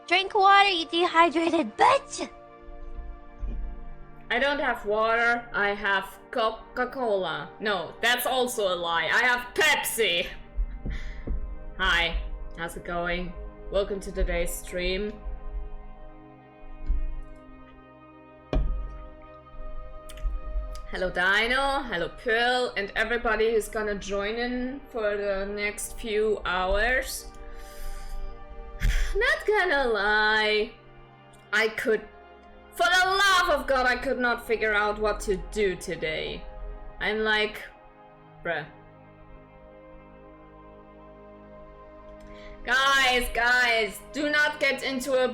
Drink water, you dehydrated bitch! I don't have water, I have Coca-Cola. No, that's also a lie. I have Pepsi! Hi, how's it going? Welcome to today's stream. Hello Dino, hello Pearl, and everybody who's gonna join in for the next few hours. Not gonna lie, for the love of God, I could not figure out what to do today. I'm like, bruh. Guys, do not get into a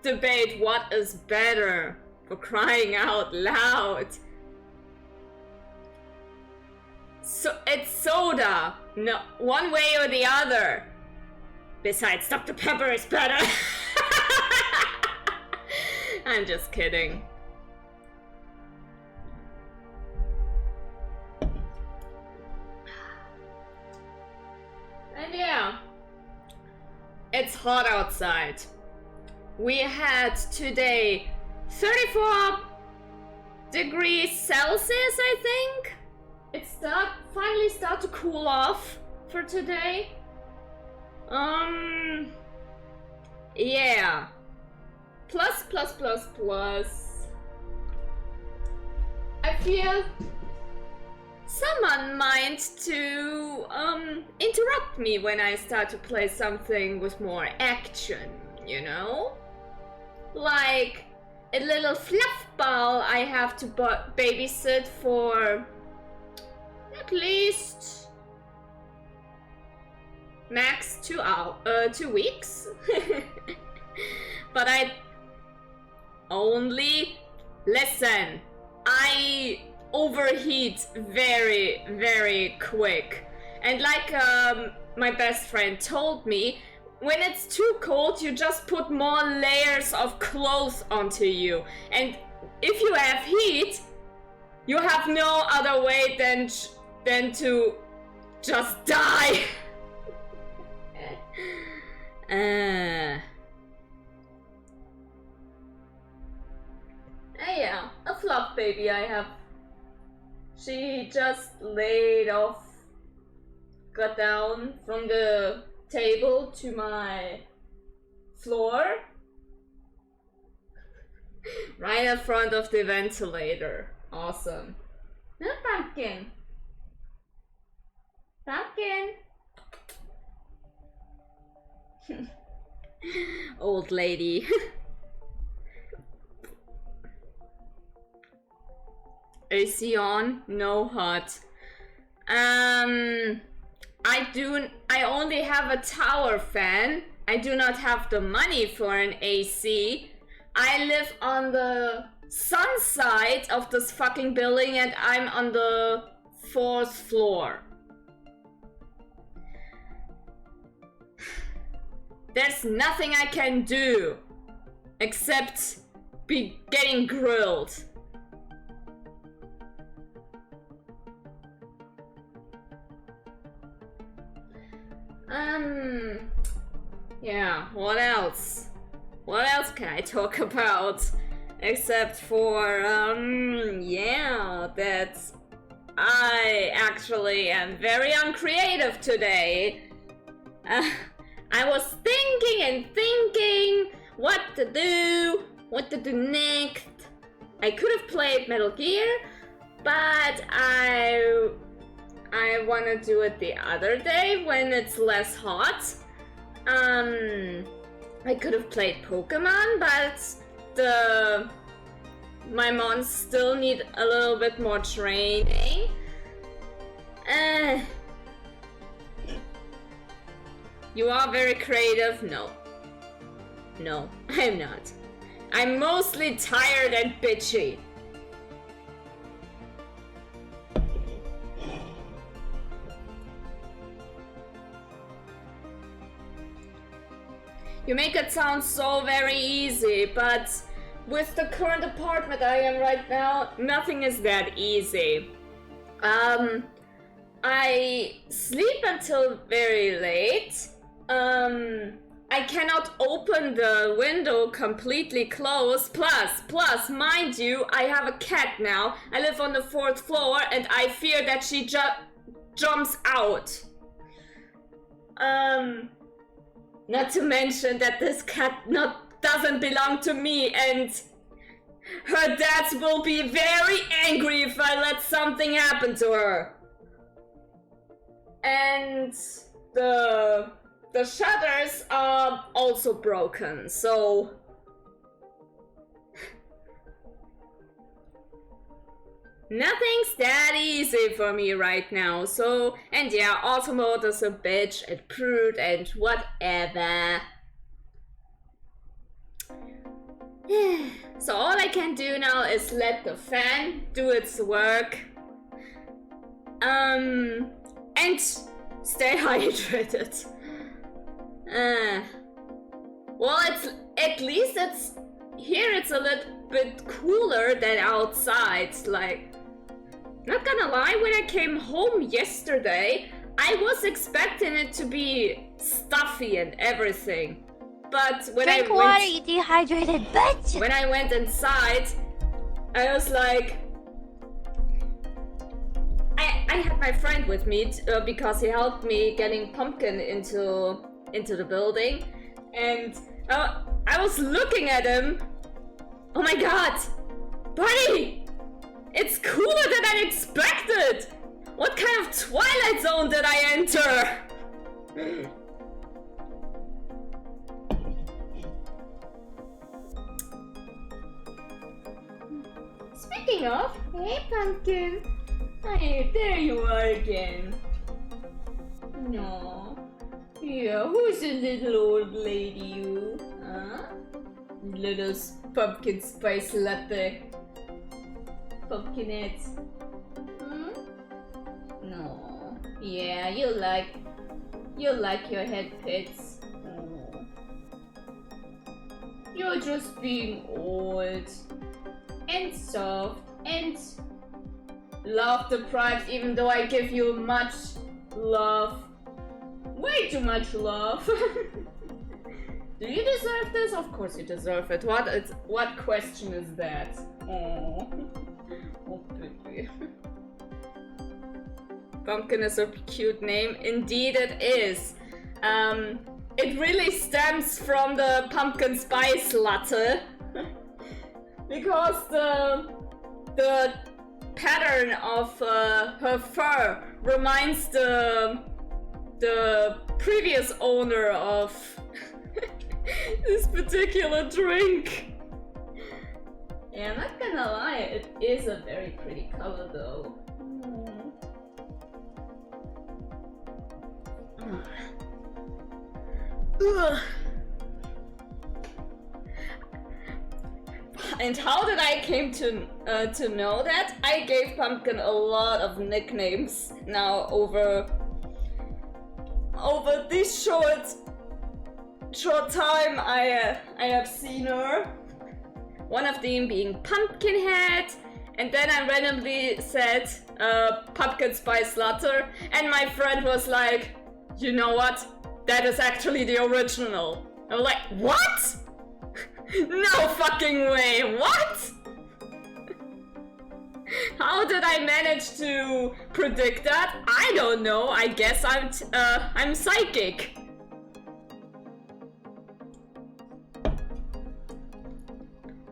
debate what is better, for crying out loud. So it's soda, no, one way or the other. Besides, Dr. Pepper is better. I'm just kidding. And yeah, it's hot outside. We had today 34 degrees Celsius, I think. It finally start to cool off for today. Yeah. Plus. I feel someone might to interrupt me when I start to play something with more action, you know? Like a little fluff ball I have to babysit for at least max 2 weeks. But I only listen. I overheat very, very quick. And like my best friend told me, when it's too cold, you just put more layers of clothes onto you. And if you have heat, you have no other way than to just die. Yeah, a fluff baby I have. She just got down from the table to my floor, right in front of the ventilator. Awesome. No, pumpkin. Old lady. AC on, no hot. I only have a tower fan. I do not have the money for an AC. I live on the sun side of this fucking building and I'm on the 4th floor. There's nothing I can do except be getting grilled. Yeah, what else? What else can I talk about? Except for, yeah, that I actually am very uncreative today. I was thinking what to do next. I could have played Metal Gear, but I want to do it the other day when it's less hot. I could have played Pokemon, but my mons still need a little bit more training. You are very creative? No, I'm not. I'm mostly tired and bitchy. You make it sound so very easy, but with the current apartment I am right now, nothing is that easy. I sleep until very late. I cannot open the window completely closed. Plus, mind you, I have a cat now. I live on the 4th floor and I fear that she jumps out. Not to mention that this cat doesn't belong to me, and her dad will be very angry if I let something happen to her. And the shutters are also broken, so nothing's that easy for me right now. So, and yeah, Automode is a bitch and prude and whatever. So all I can do now is let the fan do its work. And stay hydrated. Well, at least it's here. It's a little bit cooler than outside. Like, not gonna lie, when I came home yesterday, I was expecting it to be stuffy and everything. But when Drink water, you dehydrated bitch! When I went inside, I was like, I had my friend with me because he helped me getting Pumpkin into the building, and I was looking at him. Oh my god, buddy, it's cooler than I expected. What kind of Twilight Zone did I enter? Speaking of, hey Pumpkin. Hey, there you are again. No. Yeah, who's the little old lady you? Huh? Little pumpkin spice latte. Pumpkinette. Hmm? No. Yeah, you like your head pets. Oh. You're just being old and soft and love deprived, even though I give you much love. Way too much love. Do you deserve this? Of course you deserve it. What question is that? Oh, oh baby. Pumpkin is a cute name. Indeed it is. It really stems from the pumpkin spice latte. Because the pattern of her fur reminds the previous owner of this particular drink. Yeah, I'm not gonna lie, it is a very pretty color though. Ugh. And how did I came to know that? I gave Pumpkin a lot of nicknames now over this short time I have seen her. One of them being Pumpkinhead, and then I randomly said pumpkin spice latte, and my friend was like, you know what? That is actually the original. I was like, what? No fucking way, what? How did I manage to predict that? I don't know, I guess I'm psychic.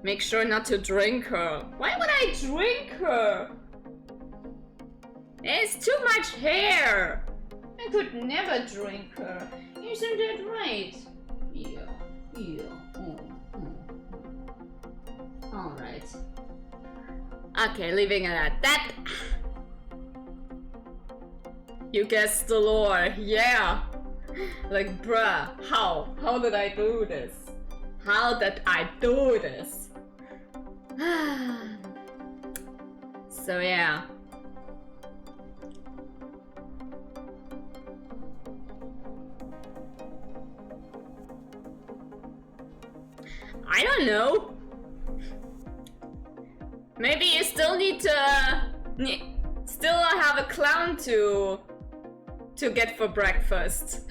Make sure not to drink her. Why would I drink her? It's too much hair. I could never drink her. Isn't that right? Yeah. Alright. Okay, leaving it at that. You guessed the lore, yeah. Like, bruh, how? How did I do this? How did I do this? So yeah. I don't know. Maybe you still need to still have a clown to get for breakfast.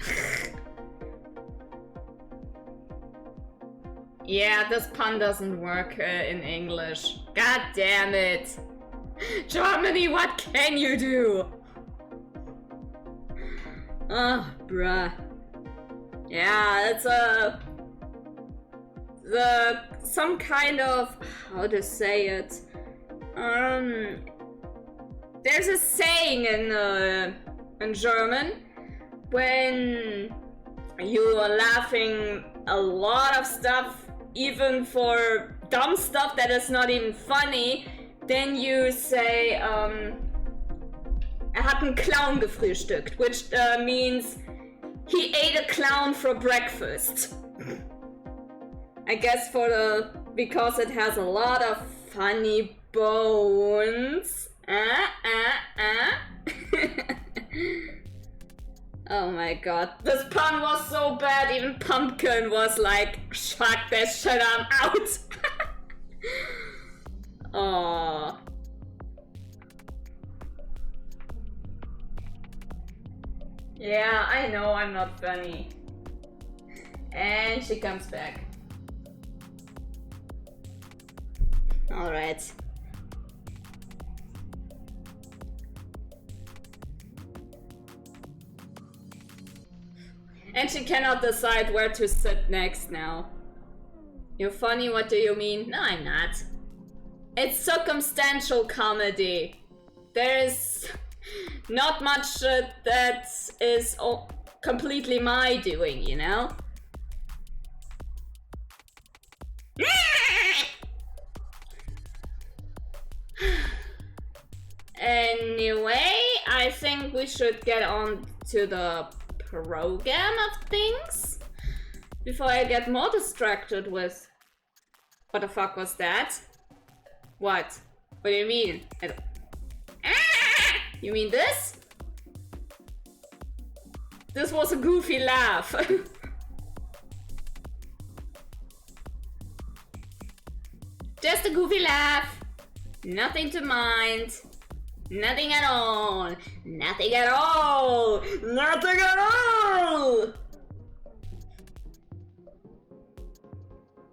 Yeah, this pun doesn't work in English. God damn it. Germany, what can you do? Oh, bruh. Yeah, it's some kind of, how to say it? There's a saying in German when you are laughing a lot of stuff, even for dumb stuff that is not even funny, then you say, er hat einen Clown gefrühstückt, which means he ate a clown for breakfast. I guess because it has a lot of funny bones. Oh my god, this pun was so bad, even Pumpkin was like, shut that shit, I'm out. Oh. Yeah, I know I'm not funny. And she comes back. Alright. And she cannot decide where to sit next now. You're funny, what do you mean? No, I'm not. It's circumstantial comedy. There is not much that is completely my doing, you know? Anyway, I think we should get on to the program of things before I get more distracted with what the fuck was that? What? What do you mean? You mean this? This was a goofy laugh. Just a goofy laugh. Nothing to mind. Nothing at all. Nothing at all. Nothing at all.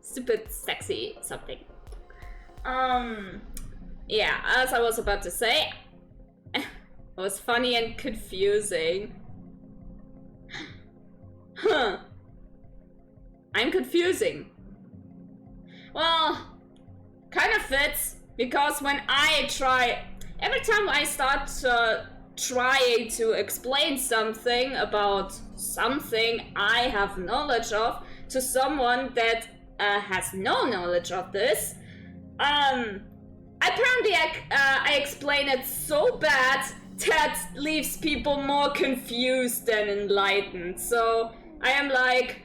Stupid, sexy something. Yeah, as I was about to say, it was funny and confusing. Huh. I'm confusing. Well, kind of fits, because when I try, every time I start trying to explain something about something I have knowledge of to someone that has no knowledge of this, apparently I explain it so bad that leaves people more confused than enlightened. So I am like,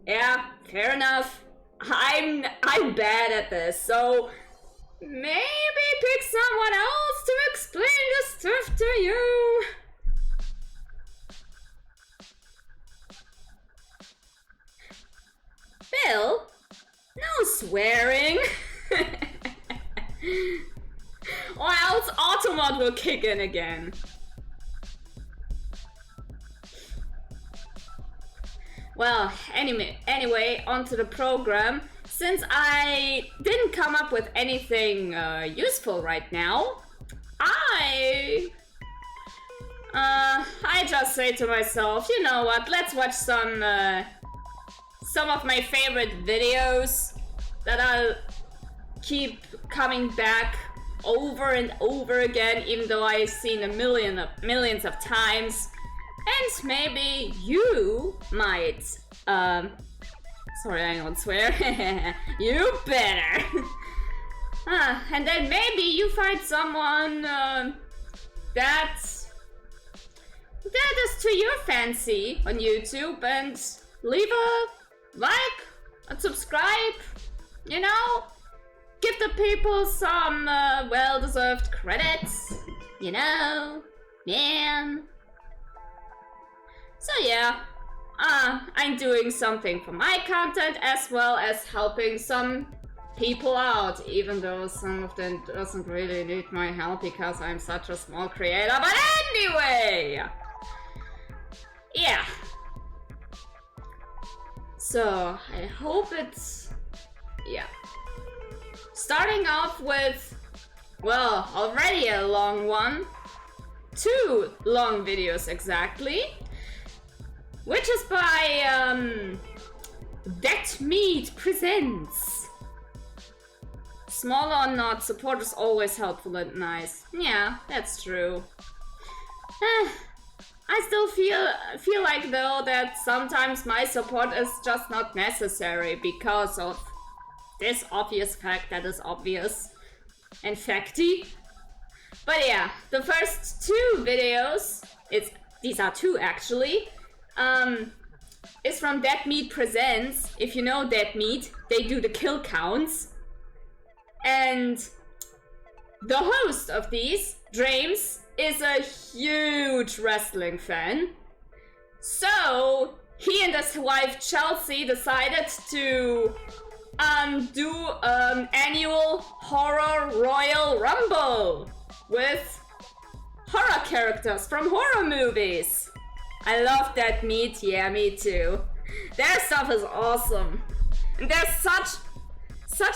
yeah, fair enough. I'm bad at this, so maybe pick someone else to explain this stuff to you. Bill, no swearing. Or else Automod will kick in again. Well, anyway, onto the program. Since I didn't come up with anything useful right now, I just say to myself, you know what? Let's watch some of my favorite videos that I'll keep coming back over and over again, even though I've seen millions of times. And maybe you might, sorry, I don't swear. You better. And then maybe you find someone that is to your fancy on YouTube and leave a like and subscribe, you know? Give the people some well-deserved credits, you know? Man. So yeah, I'm doing something for my content as well as helping some people out, even though some of them doesn't really need my help because I'm such a small creator. But anyway, yeah. So, I hope it's... yeah. Starting off with, well, already a long one. 2 long videos exactly. Which is by, That Meat Presents. Small or not, support is always helpful and nice. Yeah, that's true. I still feel like though that sometimes my support is just not necessary because of this obvious fact that is obvious and facty. But yeah, the first 2 videos, these are 2 actually, is from Dead Meat Presents. If you know Dead Meat, they do the kill counts. And the host of these, James, is a huge wrestling fan. So he and his wife Chelsea decided to do an annual horror Royal Rumble with horror characters from horror movies. I love That Meat, yeah, me too. Their stuff is awesome. And they're such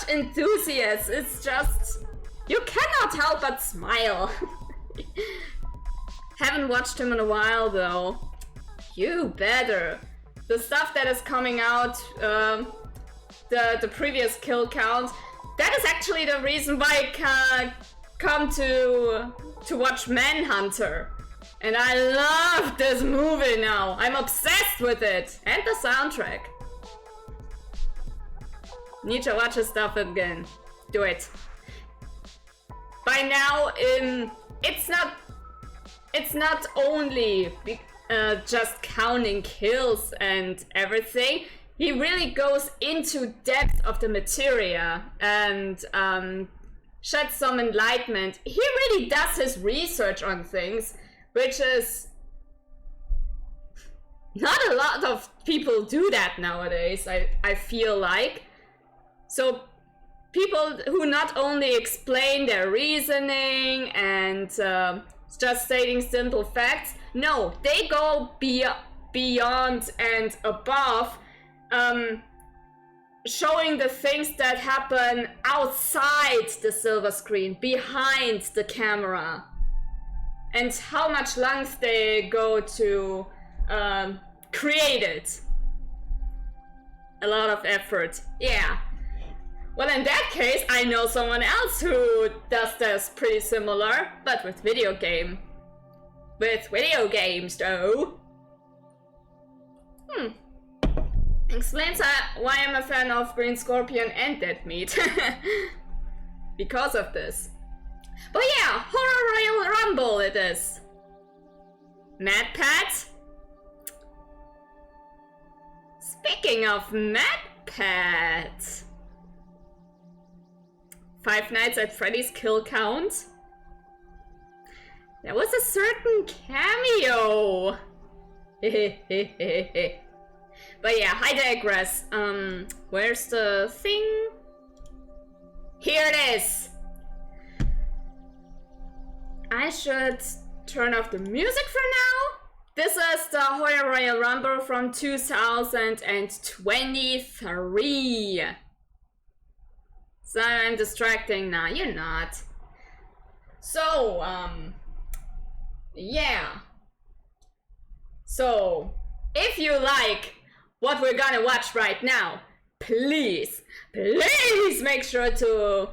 enthusiasts, it's just... you cannot help but smile. Haven't watched him in a while though. You better. The stuff that is coming out, the previous kill count, that is actually the reason why I come to watch Manhunter. And I love this movie now. I'm obsessed with it. And the soundtrack. Need to watch his stuff again. Do it. By now, it's not only just counting kills and everything. He really goes into depth of the materia and sheds some enlightenment. He really does his research on things, which is not a lot of people do that nowadays. I feel like. So people who not only explain their reasoning and just stating simple facts, no, they go beyond and above, showing the things that happen outside the silver screen, behind the camera, and how much length they go to create it. A lot of effort, yeah. Well, in that case, I know someone else who does this pretty similar, but with video games though. Explains why I'm a fan of Green Scorpion and Dead Meat. Because of this. But yeah, Horror Royal Rumble it is. Mad Pat? Speaking of Mad Pat... Five Nights at Freddy's kill count. There was a certain cameo. But yeah, I digress. Where's the thing? Here it is. I should turn off the music for now. This is the Horror Royal Rumble from 2023. So I'm distracting now, you're not. So, yeah. So, if you like what we're gonna watch right now, please make sure to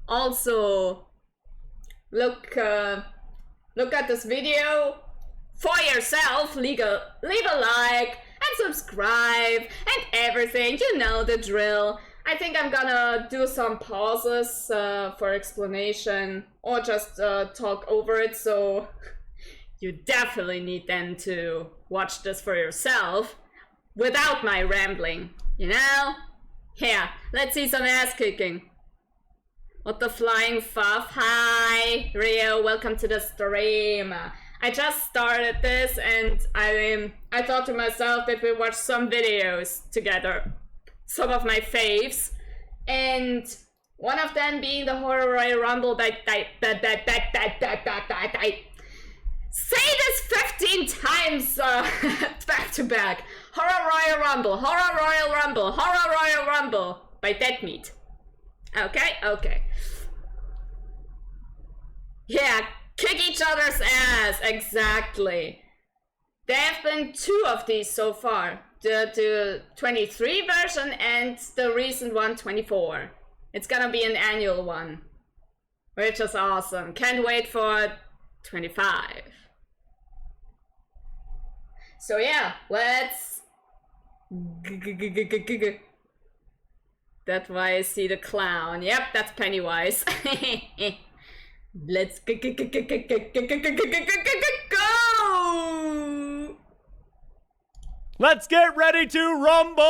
also look at this video for yourself, leave a like and subscribe and everything, you know the drill. I think I'm gonna do some pauses for explanation or just talk over it, so you definitely need then to watch this for yourself without my rambling, you know? Yeah, let's see some ass kicking. What the flying fuff? Hi, Rio, welcome to the stream. I just started this and I thought to myself that we watch some videos together. Some of my faves, and one of them being the Horror Royal Rumble say this 15 times back to back. Horror Royal Rumble, Horror Royal Rumble, Horror Royal Rumble by Dead Meat. Okay. Yeah, kick each other's ass, exactly. There have been 2 of these so far. The 23 version and the recent one, 24. It's gonna be an annual one, which is awesome. Can't wait for 25. So yeah, let's... That's why I see the clown. Yep, that's Pennywise. Let's go! Let's get ready to rumble!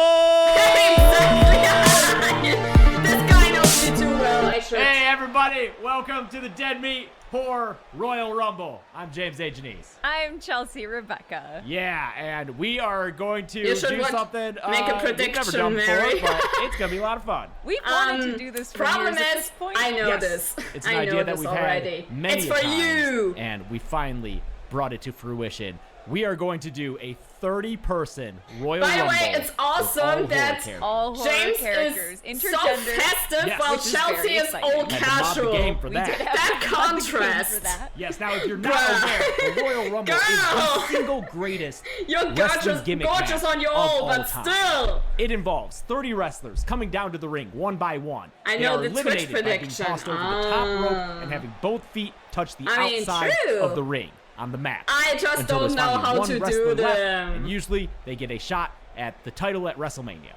This guy knows me too well, I should. Hey everybody, welcome to the Dead Meat Horror Royal Rumble. I'm James A. Janice. I'm Chelsea Rebecca. Yeah, and we are going to You should do something make a we've prediction, never done Mary. before, but it's gonna be a lot of fun. We've wanted to do this for Problem years at is, this point. I know Yes, this. it's an I idea know that this we've already. had many It's for times, you. and we finally brought it to fruition. We are going to do a 30-person Royal By the Rumble. way, it's with all awesome horror that characters. all horror James characters, is so intergender. festive Yes. while Which is Chelsea very is exciting. old Had to mod the casual. game for We that. did have That to mod the game contrast. for that. Yes, now if you're not Girl. aware, the Royal Rumble is Girl. the single greatest You're wrestling gimmick gorgeous match on your of own, all but time. still. It involves 30 wrestlers coming down to the ring one by one. I They know are the Twitch eliminated by being prediction. tossed over the top rope and having both feet touch the I mean, outside true. of the ring on the mat. I just until don't there's know finally how one to wrestler do left, them. and usually they get a shot at the title at WrestleMania.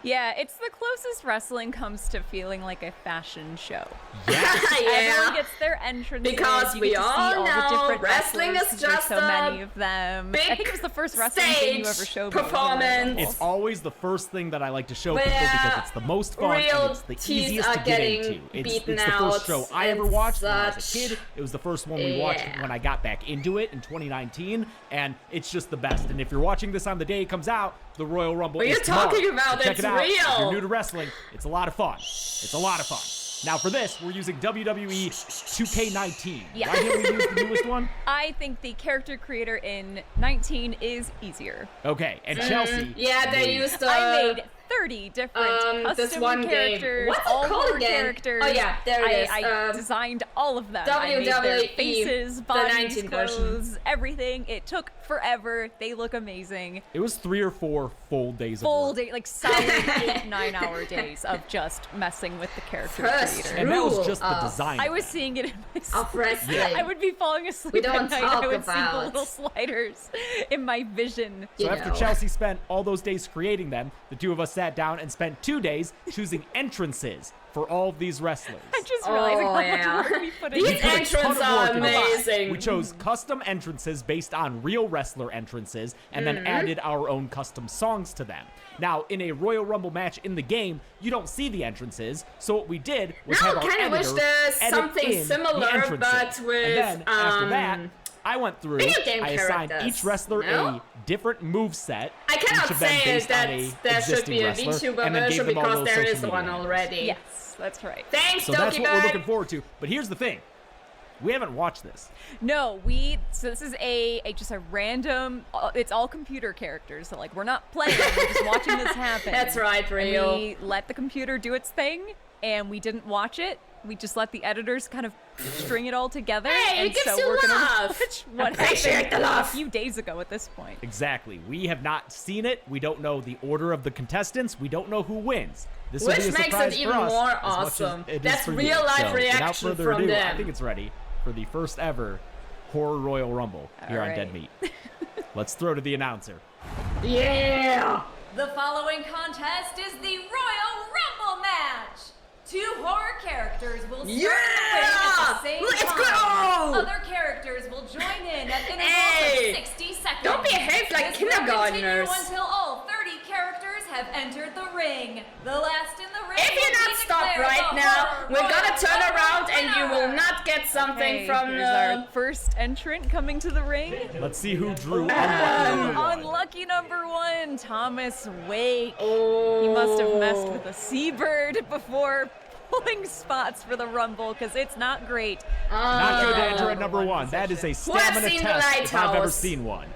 Yeah, it's the closest wrestling comes to feeling like a fashion show. Yes. Everyone Yeah. gets their entrance Because you we get to see all all the know different wrestling wrestlers is 'cause there's just so a many of them. I think it was the first wrestling thing you ever stage showed me. performance. It's always the first thing that I like to show Where people because it's the most fun real and it's the teeth easiest are to get getting into. It's beaten the first out show I ever and watched when I was a such. kid. It was the first one we watched Yeah. when I got back into it in 2019, and it's just the best. And if you're watching this on the day it comes out, the Royal Rumble What is you're talking tomorrow. about, So check it's it out. If real. you're new to wrestling, it's a lot of fun. It's a lot of fun. Now for this, we're using WWE 2K19. Yeah. Why didn't we use the newest one? I think the character creator in 19 is easier. Okay, and Chelsea. Yeah, they made- used I made 30 different this custom one game. characters, What's it all called horror again? characters. Oh, yeah, there it is. I designed all of them. I made WWE, their faces, the bodies, 19 version. clothes, everything. It took forever. They look amazing. It was 3 or 4 full days Full of work. day, like solid 8-9 hour days of just messing with the character First creator. And that was rule just the of- design. I of was that. seeing it in my sleep. Of wrestling. I would be falling asleep We don't at night. talk I would see the about- little sliders in my vision. So You after know. Chelsea spent all those days creating them, the two of us sat down and spent 2 days choosing entrances for all of these wrestlers. I'm just realizing Oh, how yeah. much work we put These in. put a ton entrances of are work into this. amazing. We chose custom entrances based on real wrestler entrances and then added our own custom songs to them. Now, in a Royal Rumble match in the game, you don't see the entrances, so what we did was Now have I our kinda wish editor there's edit something in similar, the entrances. but with, and then after that, I went through, video game I assigned characters, each wrestler no? a different move set. I cannot each of them say based that on a there should existing be a wrestler, VTuber and then gave version them all because those there social is media one names. already. Yes, that's right. Thanks, So that's Doki what we're Bird. looking forward to. But here's the thing. We haven't watched this. No, so this is a just a random, it's all computer characters, so like we're not playing, we're just watching this happen. That's right, And real. we let the computer do its thing, and we didn't watch it. We just let the editors kind of string it all together. Hey, it and gives so you we're gonna love. watch what Appreciate happened the love. a few days ago at this point. Exactly. We have not seen it. We don't know the order of the contestants. We don't know who wins. This will Which be a makes surprise it for even us more as much as awesome. it is That's for you. real life So, reaction without further from ado, them. I think it's ready for the first ever Horror Royal Rumble here on All Dead right. Meat. Let's throw to the announcer. Yeah! The following contest is the Royal Rumble match. 2 horror characters will start the ring at the same Let's time. go! Other characters will join in at intervals Hey! of 60 seconds. Don't behave like This will kindergartners. continue until all 30 characters have entered the ring. The last in the ring. If you're will not be stopped declared right the now, Horror we're gonna Royal turn Rumble around and you will winner. not get something Okay, from here's our first entrant coming to the ring. Let's see who drew unlucky number one. Unlucky number 1, Thomas Wake. Oh. He must have messed with a seabird before pulling spots for the Rumble, because it's not great. Not good to Oh. enter at number 1. That is a stamina seen the test if I've ever lighthouse? seen one.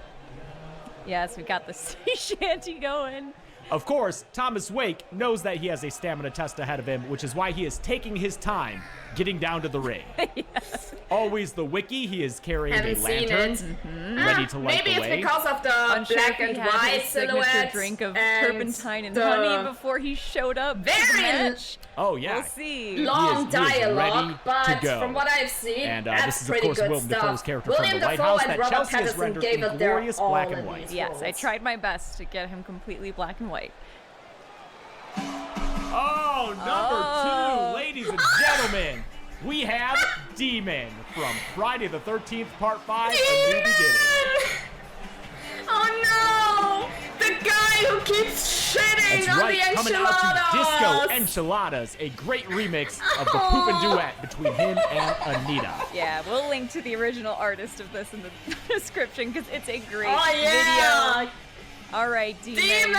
Yes, we got the sea shanty going. Of course, Thomas Wake knows that he has a stamina test ahead of him, which is why he is taking his time getting down to the ring. Yes. Always the wiki, he is carrying Haven't a seen lantern, it. ready to light Maybe the way. it's because of the Unsure black if he and had white his signature silhouette drink of and turpentine and the honey before he showed up to the very match. Oh, yeah. We'll see. long He is ready dialogue, but to go. from what I've seen, And that's this is, of pretty course, good Willem stuff. Dafoe's character William from the White Dafoe House and that Robert Chelsea has Pattinson rendered gave in it their glorious all black in and white. these Yes, I roles. tried my best to get him completely black and white. Oh, number 2, ladies and gentlemen, we have Demon from Friday the 13th, Part 5, A New Beginning. Oh no! The guy who keeps shitting That's on right, the coming enchiladas! out to Disco Enchiladas, a great remix of the Poop and Duet between him and Anita. Yeah, we'll link to the original artist of this in the description because it's a great Oh yeah! video. All right, Demon. Demon!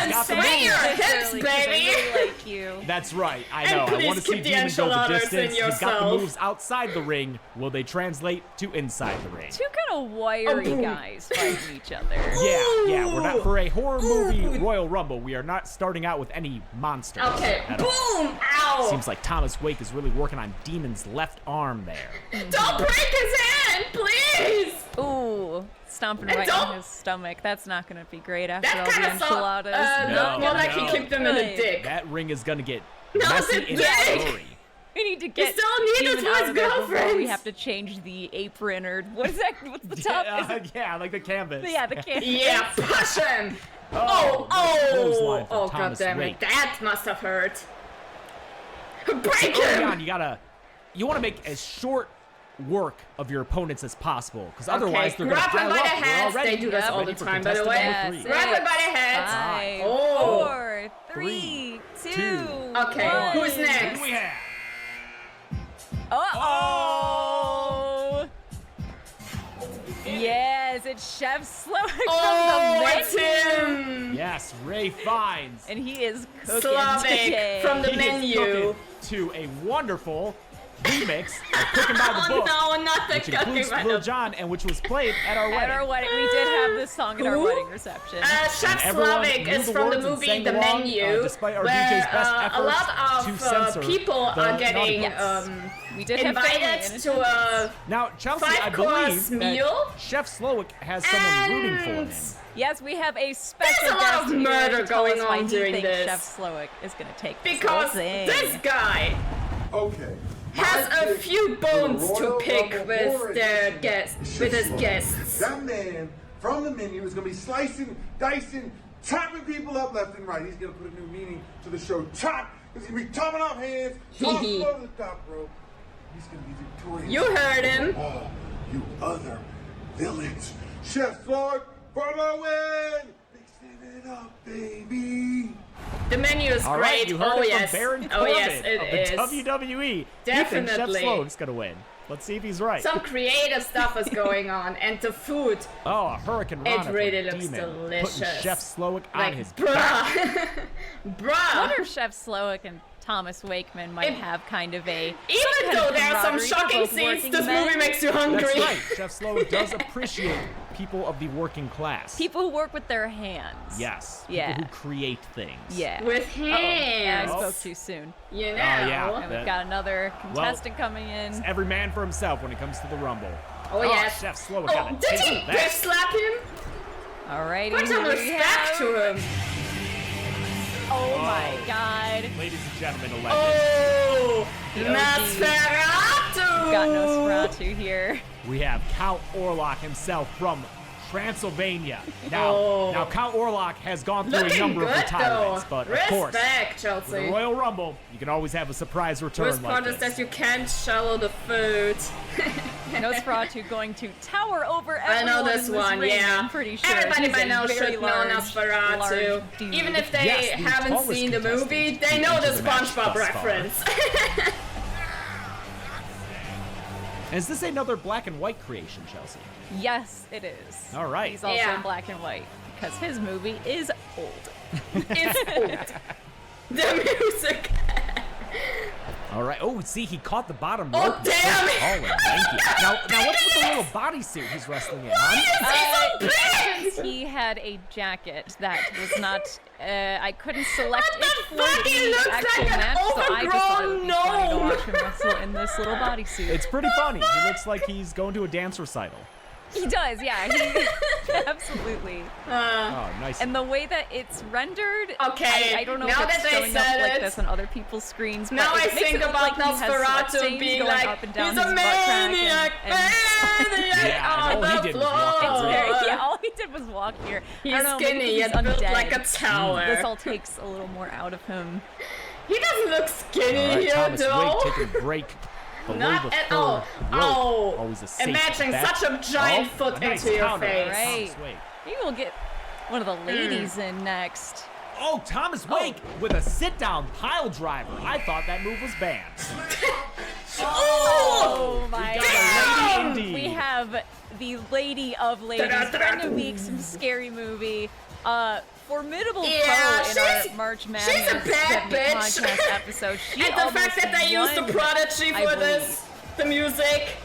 got the Swing your moves. hips, Early 'cause I baby! really like you. That's right, I And know. I please want to see keep the Demon go the enchiladas in distance. He's got the yourself. moves outside the ring. Will they translate to inside the ring? Two kind of wiry boom. guys fighting each other. Yeah, we're not for a horror movie Royal Rumble. We are not starting out with any monsters. Okay, at all. boom! Ow! Seems like Thomas Wake is really working on Demon's left arm there. Don't break his hand, please! Ooh, stomping And right don't- on his stomach. That's not going to be great after That all the kind of enchiladas. No, more like no. he kicked him in the Good. dick. That ring is gonna get No, messy the and dick! blurry. We need to get still need it Demon for out his of there before we girlfriends. have to change the apron or what is that? What's the top? Is it- Yeah, like the canvas. yeah, the canvas. Yeah, push him! Oh, Oh, clothesline from oh, god Thomas damn Wake. it. That must have hurt. Break Early on, him! you want to make as short work of your opponents as possible, because otherwise they're going to grab him pile by up. the We're hands. already They do this all ready the for time, by the contestant way. number 3. Grab him by the hands. 5, Oh. 4, 3, 2, two, Okay, who's next? Who we have? Uh-oh! Yes, it's Chef Slowick Oh, from it's the menu. him! Yes, Ray Fiennes. And he is cooking Slavic today. from the He is menu. cooking to a wonderful remix of Cooking by the Oh Book, no, not the which includes cooking Lil by the Jon, and which was played at our At wedding. our wedding, we did have this song at our Who? wedding reception. Chef And everyone Slavic knew is the from the words and movie sang The along, Menu, despite our where DJ's best a efforts lot to of censor people the are naughty getting words. We did have family in invited to attendance. a Now, Chelsea, I five-course believe that meal? Chef Slowick has someone rooting for him. and Yes, we have a special There's a lot guest of here murder to tell going us why on he during thinks this. Chef Slowick is going to take this because whole thing. this guy Okay. has My a pick few for bones the to Royal pick Rumble with War their Edition guests, is with Chef his Slowick. guests. That man from the menu is gonna be slicing, dicing, chopping people up left and right. He's gonna put a new meaning to the show. Chop! He's gonna be chopping off hands, toss them over the top rope. He's gonna be victorious. You heard him. Oh, you other villains. Chef Slowick for the win! Mixing it up, baby. The menu is All great. right, you heard oh it yes. from Baron oh Corbin yes, it of the is. WWE. He Definitely. thinks Chef Slowick's going to win. Let's see if he's right. Some creative stuff is going on, and the food, Oh, a Hurricane it Rana really from looks Demon, delicious. putting Chef Slowick on like, his bruh, back. I bruh. wonder if Chef Slowick and Thomas Wakeman might It- have kind of a Even kind though of there are some camaraderie. shocking They're both scenes, working this men. movie makes you hungry. That's right. Chef Slowick does appreciate people of the working class. People who work with their hands. Yes. Yeah. People who create things. Yeah. With Yeah, I hands. spoke too soon. You know. yeah. And we've got another contestant coming in. Every man for himself when it comes to the Rumble. Oh, yes. Chef Slowick Oh, got a did taste he of bitch that. slap him? Alrighty, Put some here we respect have- to him. Oh my god. Ladies and gentlemen, 11. Oh, The OG. Nosferatu! Got Nosferatu here. We have Count Orlok himself from Transylvania. Now, Oh. now Count Orlok has gone through a Looking number good, of retirements, though. but of Respect, course, Chelsea. for the Royal Rumble, you can always have a surprise return Worst like part is this. that you can't shallow the food. Nosferatu going to tower over I everyone know in this one, ring, yeah. I'm pretty sure. Everybody He's by a now very should know large Nosferatu. dude. Even if they Yes, the haven't tallest seen the contestant movie, to they know the enter the match SpongeBob thus far. reference. Is this another black and white creation, Chelsea? Yes, it is. All right. He's also Yeah. in black and white because his movie is old. It's old. The music. All right. Oh, see, he caught the bottom Oh, rope. He's so damn it. tall and lanky. Now, what's with the little bodysuit he's wrestling in, huh? Since he had a jacket that was not, I couldn't select What it the for fuck? He the looks actual like an match, so I just thought it would be funny to overgrown watch him wrestle in this little bodysuit. It's pretty funny. He looks like he's going to a dance recital. He does, yeah. He absolutely. Oh, nice. And the way that it's rendered, Okay, I don't know now if it's that they showing up said like it, this on other people's screens. But now it I makes think it look about like he has sweat Nosferatu stains being going like, up and down he's a his butt crack maniac, Yeah, and on all he the did was floor. walk It's around. very, yeah, all he did was walk here. He's I don't know, maybe skinny he's and built undead. like a tower. This all takes a little more out of him. He doesn't look All skinny right, here, Thomas though. Wake taking a break below Not the at third all. rope. Oh, Always a safe imagine bet. such a giant Oh, foot a nice into your counter. face. Right. Thomas Wake. Maybe we'll get one of the ladies in next. Oh, Thomas Wake with a sit-down pile driver. I thought that move was banned. Oh my got a god. lady indeed. We have the lady of ladies, Brenda Weeks from Scary Movie. Formidable Yeah, pro in our she's- March she's Madness a bad Contest bitch. episode. She And the fact that they used the won, Prodigy I for this, the music,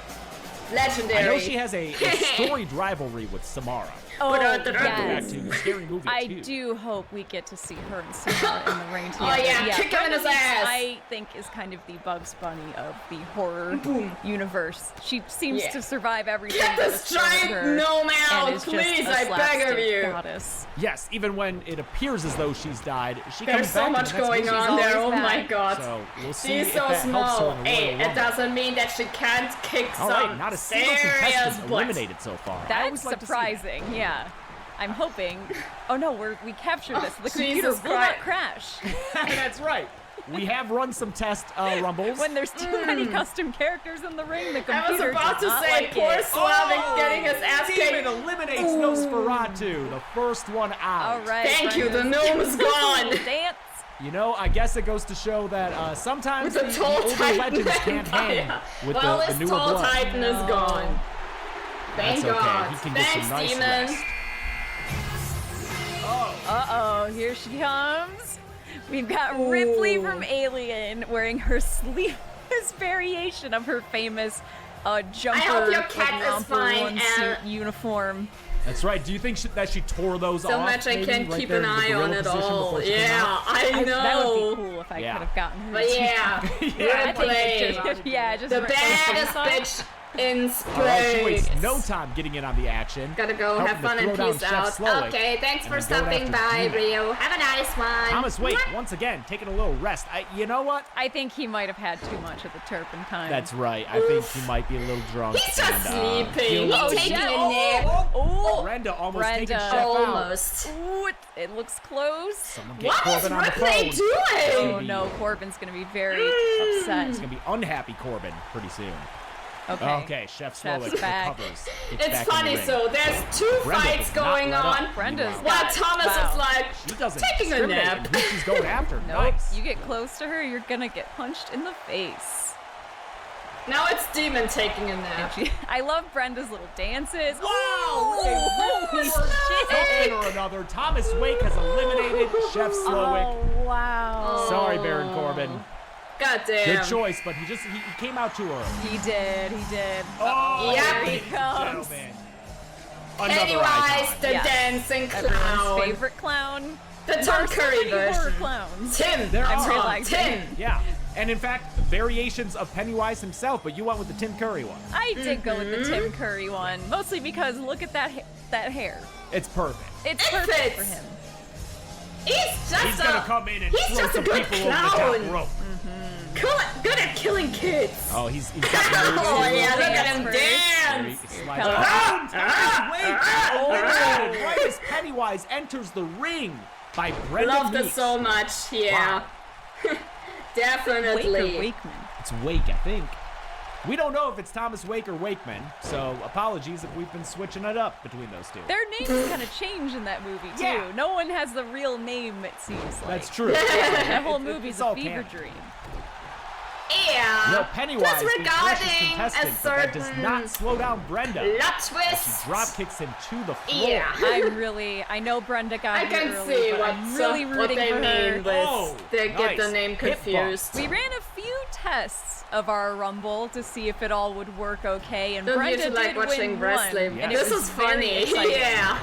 legendary. I know she has a storied rivalry with Samara. Oh, Back yes. to Scary Movie I 2. do hope we get to see her and Samara in the ring together. Oh, yeah, kick him in Brenda his Weeks, ass. I think is kind of the Bugs Bunny of the horror universe. She seems Yeah. to survive everything. Get that this is thrown at giant her gnome and out, is just please, a I beg of slapstick you. goddess. Yes, even when it appears as though she's died, she There's comes so back much in the next going movie. on there, oh always my back. god. So we'll see She's if so that helps her small. in the Hey, Royal it Rumble. doesn't mean that she can't kick All some right, not a single serious contestant butt. eliminated so far. I That's always like to see that. surprising. Yeah. I'm hoping. Oh no, we captured this. The computer Jesus will not Christ. crash. That's right. We have run some test rumbles. When there's too many custom characters in the ring, the I was computer about does to not say, like poor it. Slavic getting his ass Demon kicked. eliminates Nosferatu, the first one out. All right. Thank you, the Brenda's- gnome is gone. Dance. You know, I guess it goes to show that sometimes With the tall older Titan legends can't hang Empire. with Well, the this newer tall blood. Titan is gone. Thank That's okay. God. He can get Thanks, some nice demon. rest. Uh-oh, here she comes. We've got Ripley from Alien wearing her sleeveless variation of her famous jumper hope your cat like, is romper fine, one-suit uniform. That's right. Do you think that she tore those So off? much I maybe, can't right keep there an in the eye gorilla on it position all. before she came Yeah, out? I know. That would be cool if I Yeah. could have gotten her. But yeah, I think Ripley, it just, yeah, just the right- baddest bitch in All right, she wastes space. no time getting in on the action. Gotta go, Helping have to fun and throw down peace Chef out. Slowick, Okay, thanks and for then going stopping after by, Demon. Rio. Have a nice one. Thomas Wake, once again, taking a little rest. You know what? I think he might have had too much of the turpentine. That's right. I think he might be a little drunk. He's just and, sleeping. he'll- He's taking yeah. a nap. Oh, Brenda almost Brenda. taking Chef out. Almost. Ooh, it looks close. Someone get What is Corbin on the Ripley phone. doing? Oh no, Corbin's gonna be very He's upset. gonna be unhappy, Corbin, pretty soon. Okay. Okay, Chef Chef's Slowick back. recovers. Gets It's back in funny, the ring. so there's two Brenda fights does not going let up. on. Brenda's Meanwhile, While got- Thomas wow. is like, She doesn't taking a discriminate nap. in who she's going after. Nope. Nice. You get close to her, you're gonna get punched in the face. Now it's Demon taking a And nap. I love Brenda's little dances. Wow! Oh, Holy shit. or another. Thomas Wake has eliminated Chef Slowick. Oh, wow. Sorry, Baron Corbin. God damn. Good choice, but he came out too early. He did. Oh, Yep. Here he ladies and comes. gentlemen. Another Pennywise, icon. the Yeah. dancing Everyone's clown. favorite clown. The There Tom are so Curry many horror version. clowns. Tim. There I'm are. realizing. Tim. Yeah, and in fact, variations of Pennywise himself, but you went with the Tim Curry one. I did go with the Tim Curry one, mostly because look at that that hair. It's perfect. It's It perfect fits. for him. He's just He's gonna come in and he's throw just a some good people over the top clown. rope. Good at killing kids. Oh, he's got the moves. Oh, too. yeah, look at him Expert. dance. He slides Come down. Ah, Wait. Oh, man. Right as Pennywise enters the ring by Brenda Love this Meeks. so much. Yeah. Wow. Definitely. Wake or Wakeman? It's Wake, I think. We don't know if it's Thomas Wake or Wakeman, so apologies if we've been switching it up between those two. Their names kind of change in that movie too. Yeah. No one has the real name. It seems like That's true. That whole It's movie's all a fever canon. dream. Yeah. No, Pennywise, the precious Disregarding contestant, a but that does certain not slow down Brenda. Plot She twist. drop kicks him to the floor. Yeah. I know Brenda got I here can early, see but what I'm really what rooting they for her. mean with Oh, they get the nice. name Hip bump. confused. We ran a few tests of our Rumble to see if it all would work okay, and Don't Brenda usually like did watching win wrestling. one, and Yes. it This was is very funny. exciting. Yeah.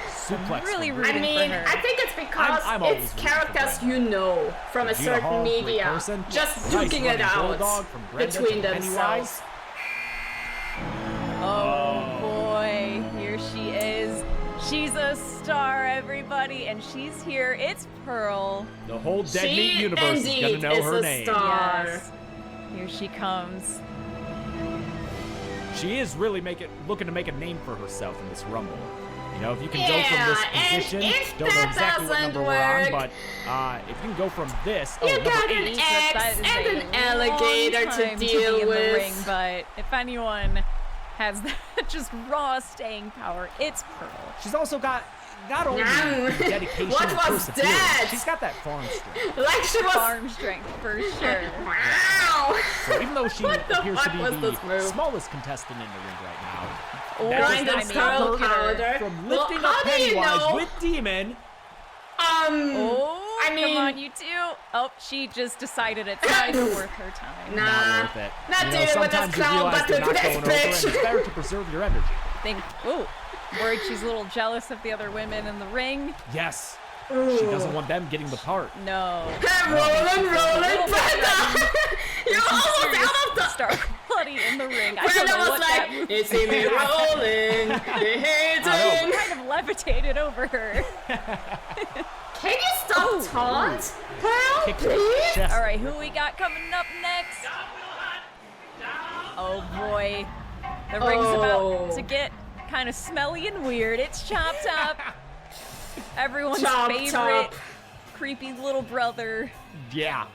Suplex. Really from rooting I mean, for her. I think it's because I'm always it's rooting for characters Brenda. you know from a Gina certain Hall, great media, person. just Nice duking it running out bulldog from Brenda between to Pennywise. themselves. Oh boy, here she is. She's a star, everybody, and she's here. It's Pearl. The whole Dead She Meat universe is gonna indeed know is her a name. star. Yes. Here she comes. She is really looking to make a name for herself in this Rumble. You know, if you can Yeah, go from this and position, if don't know that exactly what doesn't number we're on, work, but if you can go from this, You number got 8. an That X is and a an alligator long to time deal be in with. the ring, but if anyone has that just raw staying power, it's Pearl. She's also got not only Nah. dedication What and was perseverance, that? she's got that farm strength. Like she was. Farm strength for sure. Wow. So even though she What the appears to fuck be was this the move? smallest contestant in the ring right now, Oh, that does Grinded not pearl stop her powder. from Well, lifting how up do you Pennywise know? with Demon. Oh, I mean- come on, you two. Oh, she just decided it's not even worth her time. Nah. Not worth it. Not You know, dealing with this sometimes you clown realize they're button not today, going over, and bitch. it's better to preserve your energy. Oh, worried she's a little jealous of the other women in the ring. Yes. She doesn't want them getting the part. No. Rolling, little Brenda. You're almost Serious out of the. star quality in the ring. I don't Brenda know was what that like, move you see me rolling, you hating. kind of levitated over her. Can you stop taunt, Pearl, Kick to the please? chest. All right, who we got coming up next? Oh boy, the ring's about to get kind of smelly and weird. It's Chop Top, everyone's Chop favorite Top. creepy little brother. Yeah.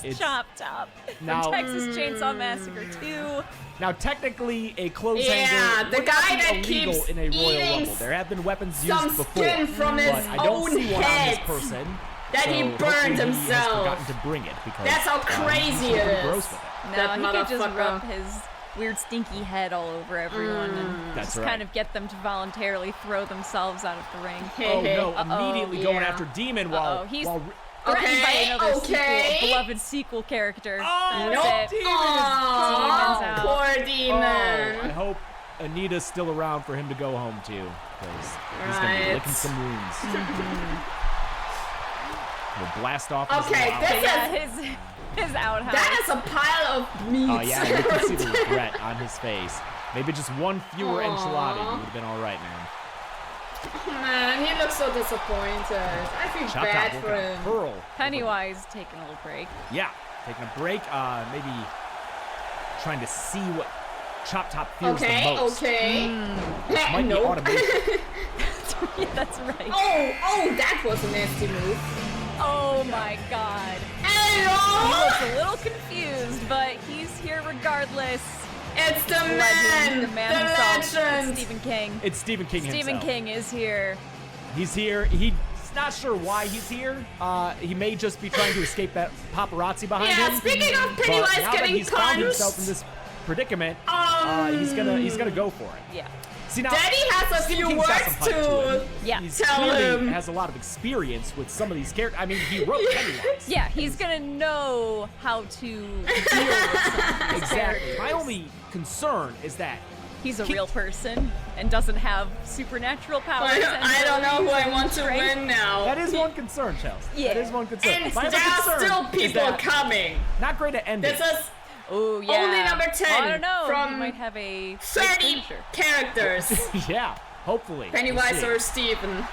It's Chop Top from Now- Texas Chainsaw Massacre 2. Now, technically, a clothes Yeah, hanger the would not guy be that illegal keeps in a Royal eating Rumble. There have been weapons some used before, skin from his but I don't own see one on head this person. that so he hopefully burned he himself. Has forgotten to bring it because That's how he's crazy pretty it is. gross with it. No, That he could just motherfucker. rub his weird stinky head all over everyone and That's just right. kind of get them to voluntarily throw themselves out of the ring. Oh no! Uh-oh, Immediately going yeah. after Demon Uh-oh, he's while threatened by another okay. sequel, beloved sequel character. Oh, That's no, it. Demon Aww, Demon's out. poor Oh, demon. I hope Anita's still around for him to go home to, because he's gonna be Right. licking some wounds. We'll blast off. his Okay, mouth. this Yeah, his outhouse. That is a pile of meat. Oh yeah, you can see the regret on his face. Maybe just one fewer Aw. enchilada, you would have been all right, man. Man, he looks so disappointed. I feel Chop bad Top for working on him. Pearl. Pennywise taking a little break. Yeah, taking a break. Maybe trying to see what Chop Top feels the Okay, most. okay. Might be Nope. automation. Yeah, that's right. Oh, that was a nasty move. Oh my god. He Hello! looks a little confused, but he's here regardless. It's the Legend, man! the man himself, legend! Stephen King. It's Stephen King Stephen himself. King is here. He's here. He's not sure why he's here. He may just be trying to escape that paparazzi behind Yeah, him. speaking of But Pennywise now that getting he's found himself punched, in this predicament, he's gonna go for it. Yeah. See now, Daddy has a Stephen few King's got words some hype to him. to Yeah. He's tell clearly him. has a lot of experience with some of these characters. I mean, he wrote Pennywise. Yeah, he's gonna know how to deal with some of these Exactly. characters. My only concern is that He's a real person and doesn't have supernatural powers. I don't know who I want to strength. win now. that is one concern, Chelsea. Yeah. That is one concern. And My there other are concern still is people that coming. not great at ending. This is Oh yeah. Only number 10 Well, I don't know. from he might have a 30 finisher. characters. Yeah, hopefully. Pennywise We'll or see. Stephen.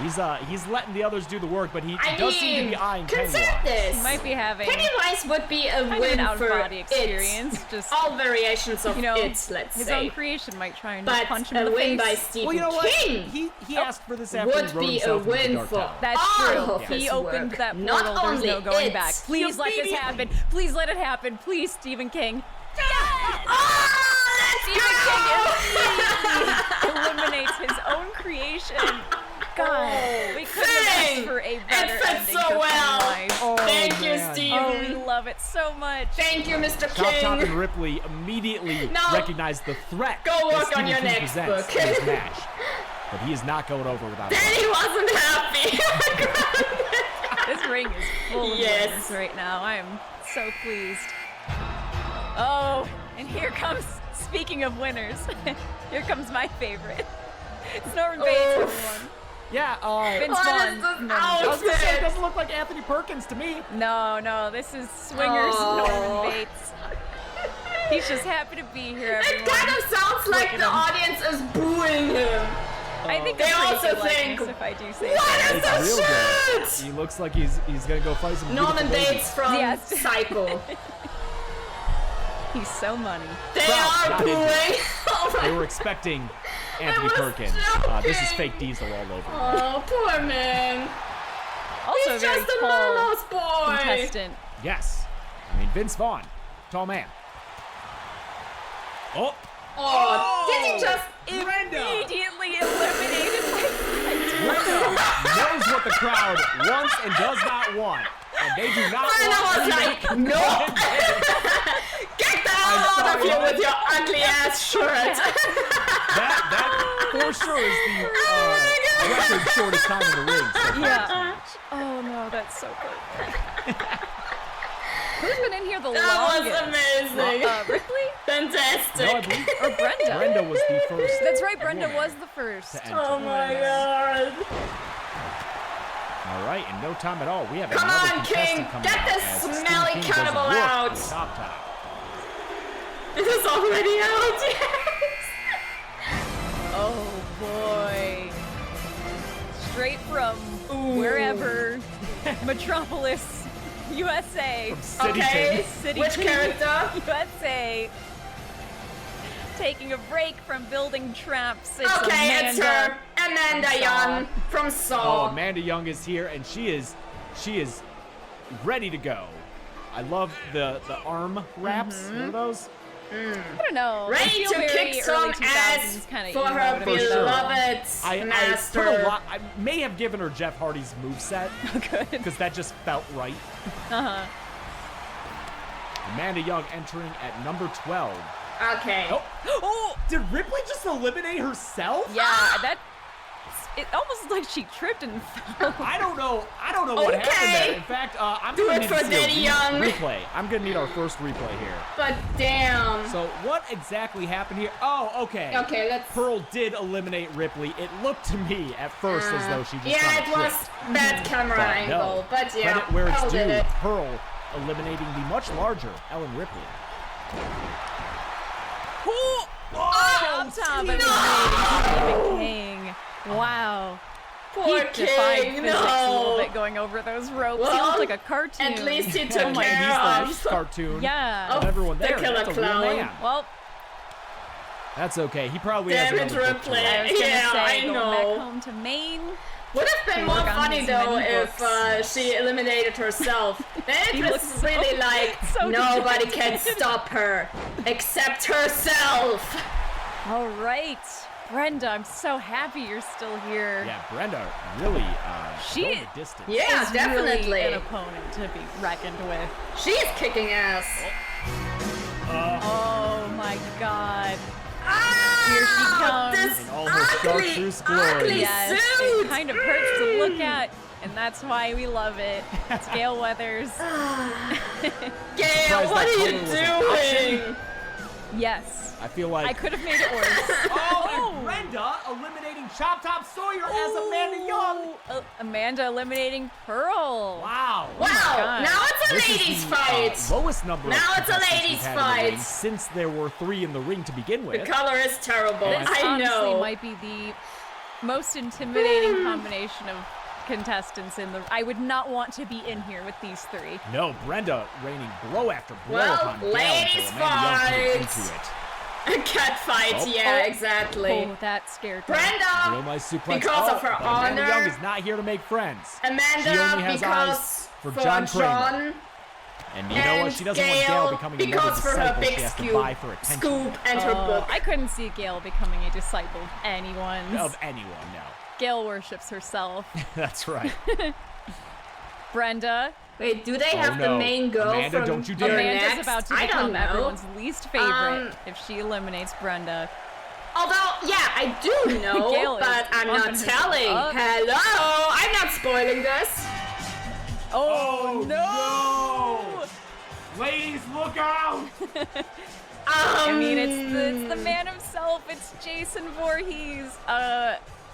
He's letting the others do the work, but he I does mean, seem to be eyeing consider Pennywise. this. He might be having Pennywise would be a kind of win an out for of body it. experience. Just All variations of you know, it, let's his say. own creation might try and But just punch him in a the win face. by Stephen Well, you know what? King He asked for this after he would wrote be a himself into the win Dark for Tower. That's all true. of He his opened work. that Not portal. There's only no going it. back. Please let this immediately- happen. Please let it happen. Please, Stephen King. Oh, Stephen King eliminates his own creation. God, we couldn't have asked for a better It fits ending so to well. Pennywise. Oh, Thank you, man. Stephen. Oh, we love it so much. Thank you, Mr. Chop Top and King. Ripley immediately Now, recognized the threat go that work on Stephen your King next presents book. in his match. But he is not going over without a Daddy wasn't happy. This ring is full of Yes. winners right now. I am so pleased. Oh, and here comes, speaking of winners, here comes my favorite. It's Norman Bates, everyone. Yeah, Vince What Vaughn. is this Norman I was Bates. gonna say, it outfit? doesn't look like Anthony Perkins to me. No, this is Swingers Oh. Norman Bates. He's just happy to be here, It everyone. kind of sounds like Look at the him. audience is booing him. I think They I'm pretty also good like think, this, if I do say What so. is It's this real good. shit? He looks like he's gonna go fight some Norman beautiful Bates ladies. from Yes. Psycho. He's so money. They Crowd are got into booing. it. Oh my They were expecting Anthony was Perkins. This is joking. fake Diesel all over. Oh, poor man. Also He's a very just a tall mama's boy. contestant. Yes. I mean, Vince Vaughn, tall man. Oh, Oh, did he just... Brenda! Immediately eliminated my Brenda knows what the crowd wants and does not want. And they do not Brenda want was to like, make "No." Norman Bates. Get the hell out of sorry. here with your ugly ass shirt. That for sure is the record shortest time in the ring. So far this Yeah. match. Oh no, that's so good. Who's been in here the That was longest? amazing. Ripley? Fantastic. No, I believe Or Brenda? Brenda was the first. That's right, Brenda woman was the first. to enter. Oh my god. All right, in no time at all, we have Come another on, King. contestant coming Get out this as Steve smelly King does cannibal work out. on Top Top. It is already out, yes. Oh boy. Straight from wherever. Metropolis, USA. From Okay. Cityton. City Which character? USA. Taking a break from building traps. It's Okay, Amanda. it's her. Amanda Saw. Young from Oh, Saw. Amanda Young is here, and she is ready to go. I love the arm wraps. Mm-hmm. What are those? I don't know. Ready They feel to very kick early some 2000s ass kinda for emo her to For me. sure. beloved I master. put a lot. I may have given her Jeff Hardy's moveset Good. because that just felt right. Uh-huh. Amanda Young entering at number 12. Okay. Oh, Oh! did Ripley just eliminate herself? Yeah, that. It almost looked like she tripped and fell. I don't know what happened Okay. there. In fact, I'm Do gonna it need for to see Daddy Young. replay. I'm gonna need our first replay here. But damn. So what exactly happened here? Oh, okay. Okay, let's. Pearl did eliminate Ripley. It looked to me at first as though she just Yeah, kinda it was tripped. bad camera But angle. no. But yeah, Credit where it's Pearl due. did it. Pearl eliminating the much larger Ellen Ripley. Top top eliminating King. Wow. Poor He defied King. physics a little No. bit going over those ropes. he Well, looked like a cartoon. At least he Oh took my, care he's of. the cartoon Yeah. of everyone the there. killer That's a real clown. man. Well, That's okay. He probably Damn has it, another book to Ripley. I write. was gonna Yeah, say I going know. back home to Maine. Would have been To more work on funny his though many if books. she eliminated herself. Then He it was looks so- really like so nobody dejected. can stop her except herself. All right. Brenda, I'm so happy you're still here. Yeah, Brenda really She- going the distance. Yeah, Is definitely. really an opponent to be reckoned with. She's kicking ass. Oh my God. Ah, Here she comes. This In all her chartreuse glory. ugly Yes, suit. it kind of hurts to look at, and that's why we love it. It's Gail Weathers. Gail, Surprised what that are color you was an doing? Yes. I feel like I could have made it worse. Oh, and Brenda eliminating Chop Top Sawyer as Amanda Young. Amanda eliminating Pearl. Wow. Wow, God. now it's a This is ladies' the, fight. lowest number. Now of it's a contestants ladies' we've had in the ring fight. since there were 3 in the ring to begin The with. color is terrible. This I honestly know. might be the most intimidating combination of contestants in the. I would not want to be in here with these 3. No, Brenda raining blow after blow Well, upon Gail ladies' until Amanda Young fight. put into it. A cat fight, Oh. yeah, exactly. Oh, that scared me. Real Brenda! nice suplex. Because of her but Amanda honor. Young is not here to make friends. She only Amanda, has because eyes for John Kramer. John, And you know what? She doesn't want Gail becoming another because for her disciple big she has to scoop, buy for attention. scoop and her Oh, book. I couldn't see Gail becoming a disciple of anyone's. Of anyone, no. Gail worships herself. That's right. Brenda. Wait, do they Oh, have the no. main girl Amanda, from don't you dare. You're Amanda's Next? about to I don't become know. everyone's least favorite Um, if she eliminates Brenda. Although, yeah, I do know, Gail is but I'm pumping not herself telling. up. Hello, I'm not spoiling this. Oh, no! Ladies, look out! I mean, it's the man himself. It's Jason Voorhees.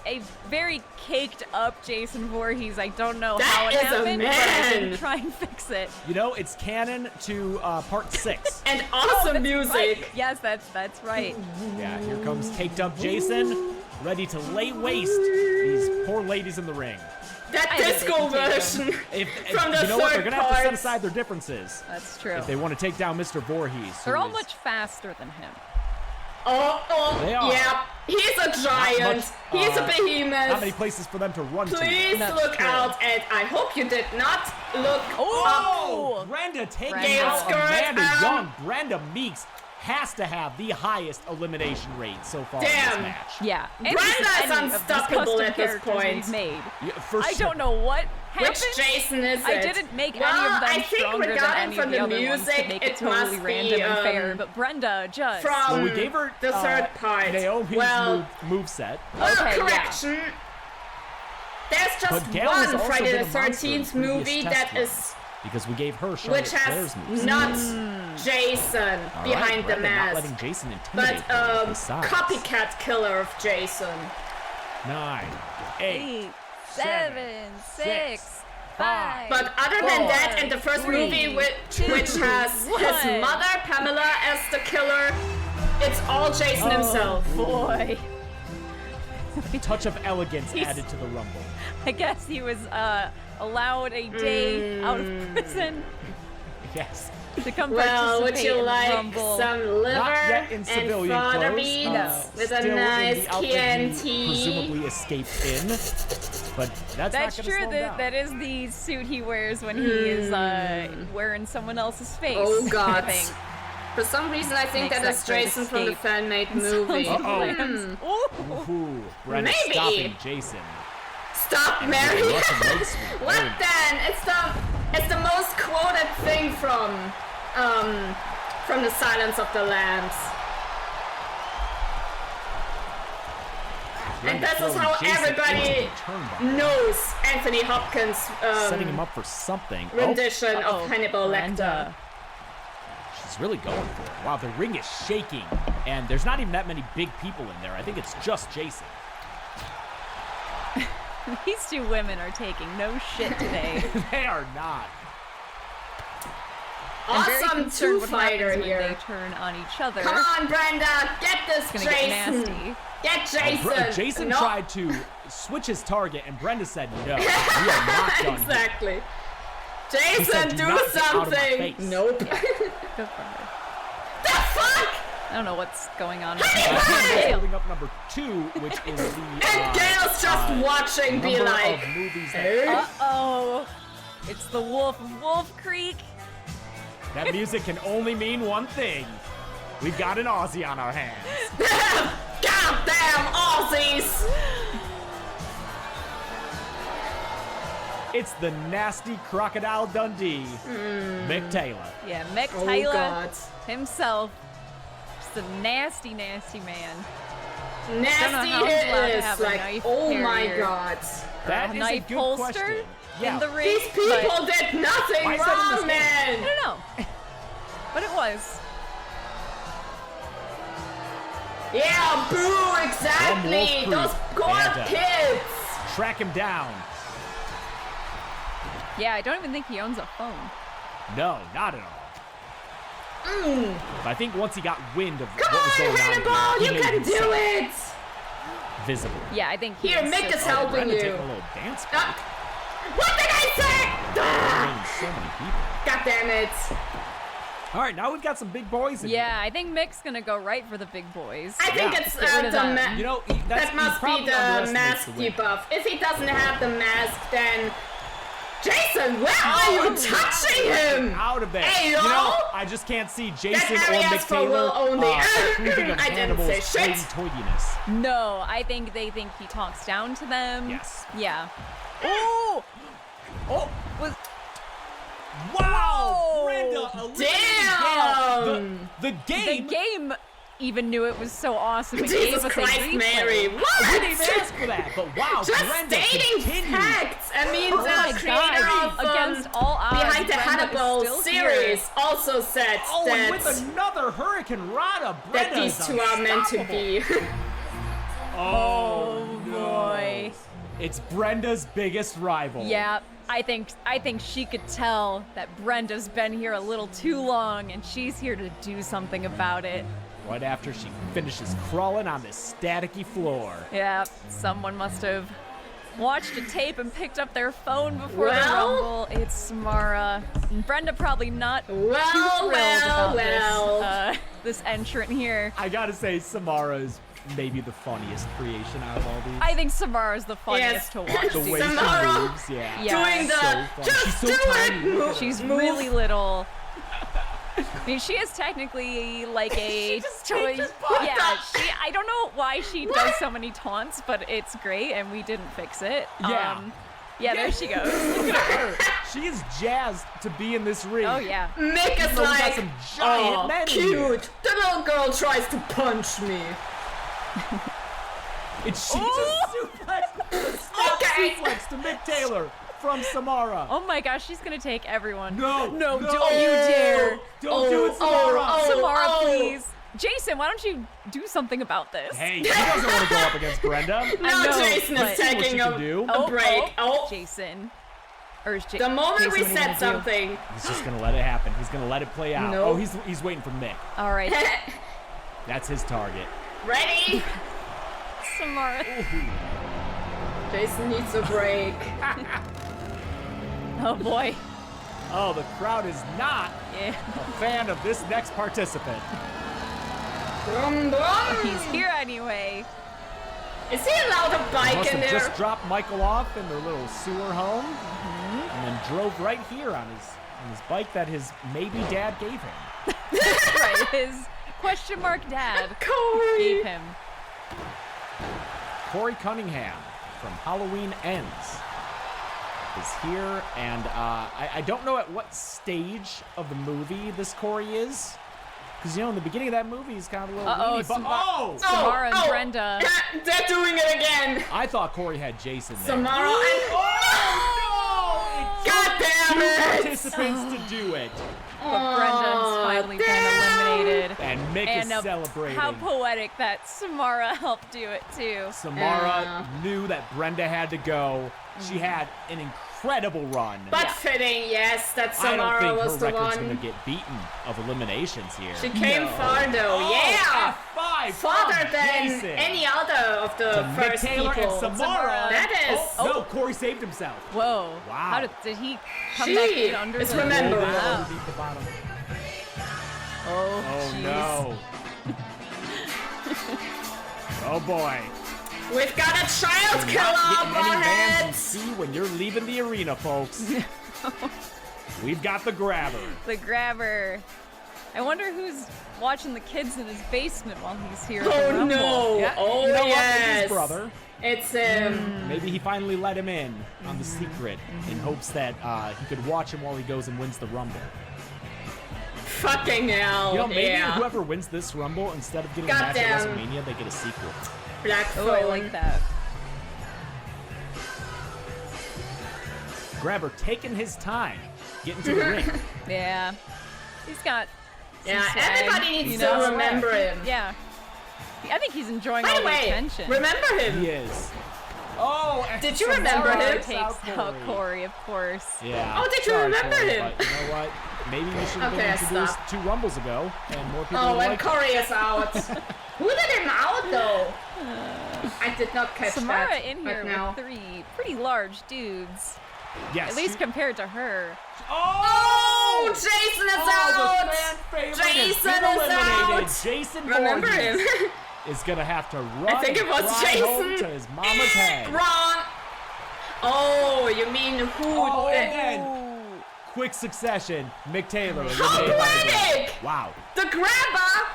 A very caked up Jason Voorhees. I don't know how it That is a happened, but I man. didn't try and fix it. You know, it's canon to part 6. And awesome That's music. right. Yes, that's right. Yeah, here comes caked up Jason, ready to lay waste these poor ladies in the ring. That I think they disco can take version If from the you know what, they're third gonna have to set part. aside their differences That's true. if they want to take down Mr. Voorhees. They're who all is- much faster than him. Oh, They are. yeah. He's a giant. much, He's a Not many behemoth. places for them to run Please That's look true. out, and I hope you did not look up. Oh! Brenda taking Brenda. out Skirt, Amanda Young. um, Brenda Meeks has to have the highest elimination rate so far in Damn. this match. Yeah. And Brenda just is any of these unstoppable custom at this characters point. we've made. Yeah, for I sure. don't know what happened. Which Jason is it? I didn't make well, any of them I think stronger than regarding any from of the the other ones music, to make it it totally must random be, and fair. But Brenda just from Well, we gave her the third part. Naomi's well, move set. well, Okay, yeah. correction. There's just But Gail has one also Friday been the a monster in 13th previous movie test that runs, is because we gave her Charlotte which has Flair's moves. not Jason All right, behind the Brenda not mask, letting Jason intimidate but her with his size. copycat killer of Jason. 9, 8, 8, 7, 6, 5. But other than Four, that, in the first three, movie, which two, has his one. mother Pamela as the killer, it's all Jason himself. Boy. touch of elegance He's- added to the Rumble. I guess he was allowed a day out of prison Yes. to come Well, would participate you in the like Rumble. some liver Not yet in and civilian fodder clothes. beans No. with Still a nice in the outfit he Chianti? presumably escaped in, but that's That's not gonna true. slow him down. That is the suit he wears when he is wearing someone else's face. Oh God! I think. For some reason, I think Makes that is that great Jason from the escape. fan-made movie. Uh-oh. Ooh. Ooh, Brenda Maybe. stopping Jason. Stop, Mary! Russian leg sweep. What Very then? It's the most quoted thing from the Silence of the Lambs. And Brenda this is throwing how Jason everybody into the turnbuckle, knows Anthony Hopkins' setting him up for something. rendition Uh-oh. of Hannibal Lecter. Brenda. She's really going for it. Wow, the ring is shaking, and there's not even that many big people in there. I think it's just Jason. These two women are taking no shit today. They are not. I'm very Awesome concerned what two-fighter happens when they here. turn on each other. Come on, Brenda! Get this, It's gonna get Jason! nasty. Get Jason! Jason No. tried to switch his target, and Brenda said, no, we are not done here. Exactly. He said, Jason, "Do do not get out of my something! face." Nope. Good for her. The fuck? I don't know what's going on. Hey! Holding up number 2, which is the And Gail's just watching, be number like, of movies that "Hey?" Uh-oh. It's the Wolf of Wolf Creek. that music can only mean one thing. We've got an Aussie on our hands. Goddamn Aussies! It's the nasty Crocodile Dundee, Mick Taylor. Yeah, Mick Oh, Taylor God. himself. Just a nasty, nasty man. Nasty how he's allowed to it is. have a Like, knife oh my carrier. god. That A is knife a good holster question. in the ring. These people did nothing Why is that in this wrong, game? I man! don't know. But it was. Yeah, boo, exactly! Wolf Those Creek. poor And, kids! Track him down. Yeah, I don't even think he owns a phone. No, not at all. But I think once he got wind of Come what was on, going on, Hannibal, he you made can do himself it! visible. Yeah, I think he Here, Mick is insists- helping Brenda you. taking a little dance break. What did I say? Eliminating so many people. God damn it. All right, now we've got some big boys in Yeah, I think Mick's gonna go right for the big boys. I think Yeah. it's Get rid of the them. here. You know, that's, that must he probably be the underestimates mask the win. debuff. If he doesn't have the mask, then... Jason, where are you touching him? Out of there. Hey, you yo! know, I just can't see Jason That or area Mick for Taylor will only- approving of I didn't Hannibal's say shit. hoity-toityness. No, I think they think he talks down to them. Yes. Yeah. Oh! Oh, Was wow! Whoa! Brenda eliminating Damn! Gail. The the game game even knew it was so awesome. It Jesus gave us Christ, a replay. Mary! We What? didn't even ask for that, but wow, Just Brenda stating continues. facts. I mean, Oh my the creator God. of Against all odds, Behind the Brenda is Hannibal still series here. also said Oh, and with that another Hurricane Rana, that Brenda these is two are meant to unstoppable. be. Oh boy. It's Brenda's biggest rival. Yeah, I think she could tell that Brenda's been here a little too long, and she's here to do something about it. Right after she finishes crawling on this staticky floor. Yeah, someone must have watched a tape and picked up their phone before the Well? Rumble. It's Samara. And Brenda probably not too Well, thrilled well, about this entrant here. I gotta say, Samara is maybe the funniest creation out of all these. I think Samara's the funniest Yes. to watch. the way Samara. she moves, yeah. Yeah. Doing the So fun. just She's so do tiny. it move. She's move. really little. I mean, she is technically like a toy. Yeah, I don't know why she does so many taunts, but it's great, and we didn't fix it. Yeah. Yeah, there she goes. Look at her. She is jazzed to be in this ring. Oh yeah. Mick is We got like, some giant oh, men in here." cute. The little girl tries to punch me. And she just suplexed the step Okay. suplex to Mick Taylor from Samara. Oh my gosh, she's gonna take everyone. No, no, no. don't you dare. Don't do it, Samara. Samara, oh. please. Jason, why don't you do something about this? Hey, he doesn't want to go up against Brenda. Now know, Jason but- is See what taking she a, can do. a break. Oh, Jason. Or is the moment Jason, we what are you said gonna do? something. He's just gonna let it happen. He's gonna let it play out. No. Oh, he's waiting for Mick. All right, That's his target. Ready? Samara. Jason needs a break. Oh boy. Oh, the crowd is not Yeah. a fan of this next participant. Brum, brum. He's here anyway. Is he allowed a bike Must in have there? just dropped Michael off in their little sewer home, and then drove right here on his bike that his maybe dad gave him. That's right. His question mark dad Corey. gave him. Corey Cunningham from Halloween Ends is here, and I don't know at what stage of the movie this Corey is, because in the beginning of that movie he's kind of a little Uh-oh, weedy, but Samara- Samara and Brenda. They're doing it again. I thought Corey had Jason there. Samara and God damn Two it! participants to do it, But Brenda has finally been eliminated. and Mick And is celebrating. how poetic that Samara helped do it too. Samara knew that Brenda had to go. She had an incredible run. But Yeah. fitting, yes, that I don't Samara think was her the record's one. gonna get beaten of eliminations here. She came far though, Oh, yeah! F5 Farther from than Jason. any other of the To Mick first Taylor people. and Samara. That is. Oh, no, Corey saved himself. Whoa. Wow. How did he come She back in under is the remembered. Wow. Underneath the bottom. Oh, Oh jeez. no. Oh boy. We've got a child Not killer up getting our any hands and heads! see when you're leaving the arena, folks. We've got the grabber. The grabber. I wonder who's watching the kids in his basement while he's here. at the Oh Rumble. no! Yeah, Oh you know what? Maybe yes! his brother. It's him. Maybe he finally let him in on the secret in hopes that he could watch him while he goes and wins the Rumble. Fucking hell. You know, maybe yeah. whoever wins this Rumble, instead of getting a match at Goddamn. WrestleMania, they get a sequel. Black Oh, I phone. like that. Grabber taking his time getting to the ring. Yeah. He's got some Yeah, swag, everybody needs you to know? remember him. Yeah. I think he's enjoying By all the the way, attention. remember him? He is. Oh, and Did you Samara remember him? takes Takes out Corey. Corey, of course. Yeah. Oh, did you Sorry, remember Corey, him? But you know what? Maybe you should have Okay, been introduced stop. 2 Rumbles ago, and more people Oh, would and like Corey is out. Who did him out though? I did not catch Samara that. in but here now. with 3 pretty large dudes. Yes. At least compared to her. Oh, Jason is the out. fan favorite Jason has been is eliminated. out. Jason Remember Voorhees him? is gonna have to run. I think it was and fly home Jason. to his mama's head. Wrong. Oh, you mean who? Oh, the- and then quick succession, Mick Taylor How eliminated by the poetic! Grabber. Wow. The grabber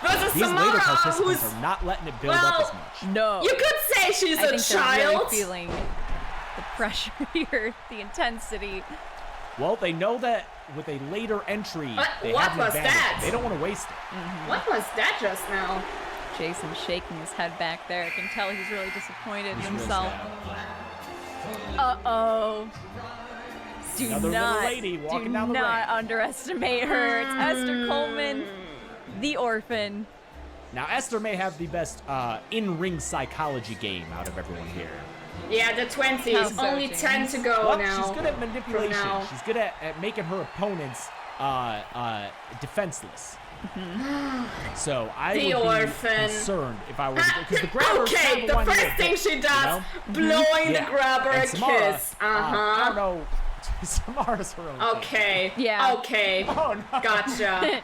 versus These later Samara, participants who's are not letting it build up well, as much. No. you could say she's I a think they're child. really feeling the pressure here, the intensity. Well, they know that with a later entry, they what have an was advantage. that? They don't want to waste it. What was that just now? Jason's shaking his head back there. I can tell he's really disappointed in He's real himself. sad. Uh-oh. Do Another little not, lady walking do down the not ramp. underestimate her. It's Esther Coleman, the orphan. Now, Esther may have the best in-ring psychology game out of everyone here. Yeah, the 20s. so, Only James. 10 to go Well, now. she's good at manipulation. now. She's good at making her opponents defenseless. So I The would be orphan. concerned if I were because the grabber. Okay, the first thing she does, blowing the grabber a And Samara, kiss. I don't know. Samara's her own. thing. Okay. Yeah. Okay. Oh no. Gotcha.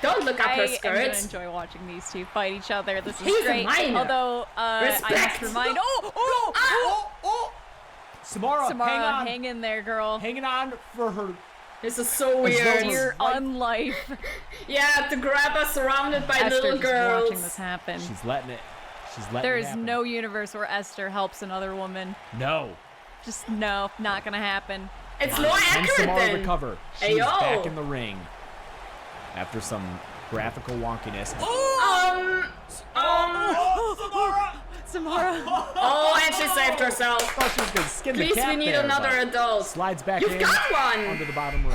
Don't look up her I am gonna skirt. enjoy watching these two fight each other. This is He's a great. minor. Although I must Respect. remind. Samara, Samara, hang on. hang in there, girl. Hanging on for her. This is so though weird. Dear Like- unlife. Yeah, the grabber surrounded by Esther little just watching girls. this happen. She's letting it. She's letting There it is happen. no universe where Esther helps another woman. No. Just no, not gonna happen. It's more Can accurate Samara then. recover? She's Ayo. back in the ring after some graphical wonkiness. Samara. Oh, and she saved herself. Oh, she's gonna skin the Please, cat we need there, another but adult. Slides back You've in got one. under the bottom rope.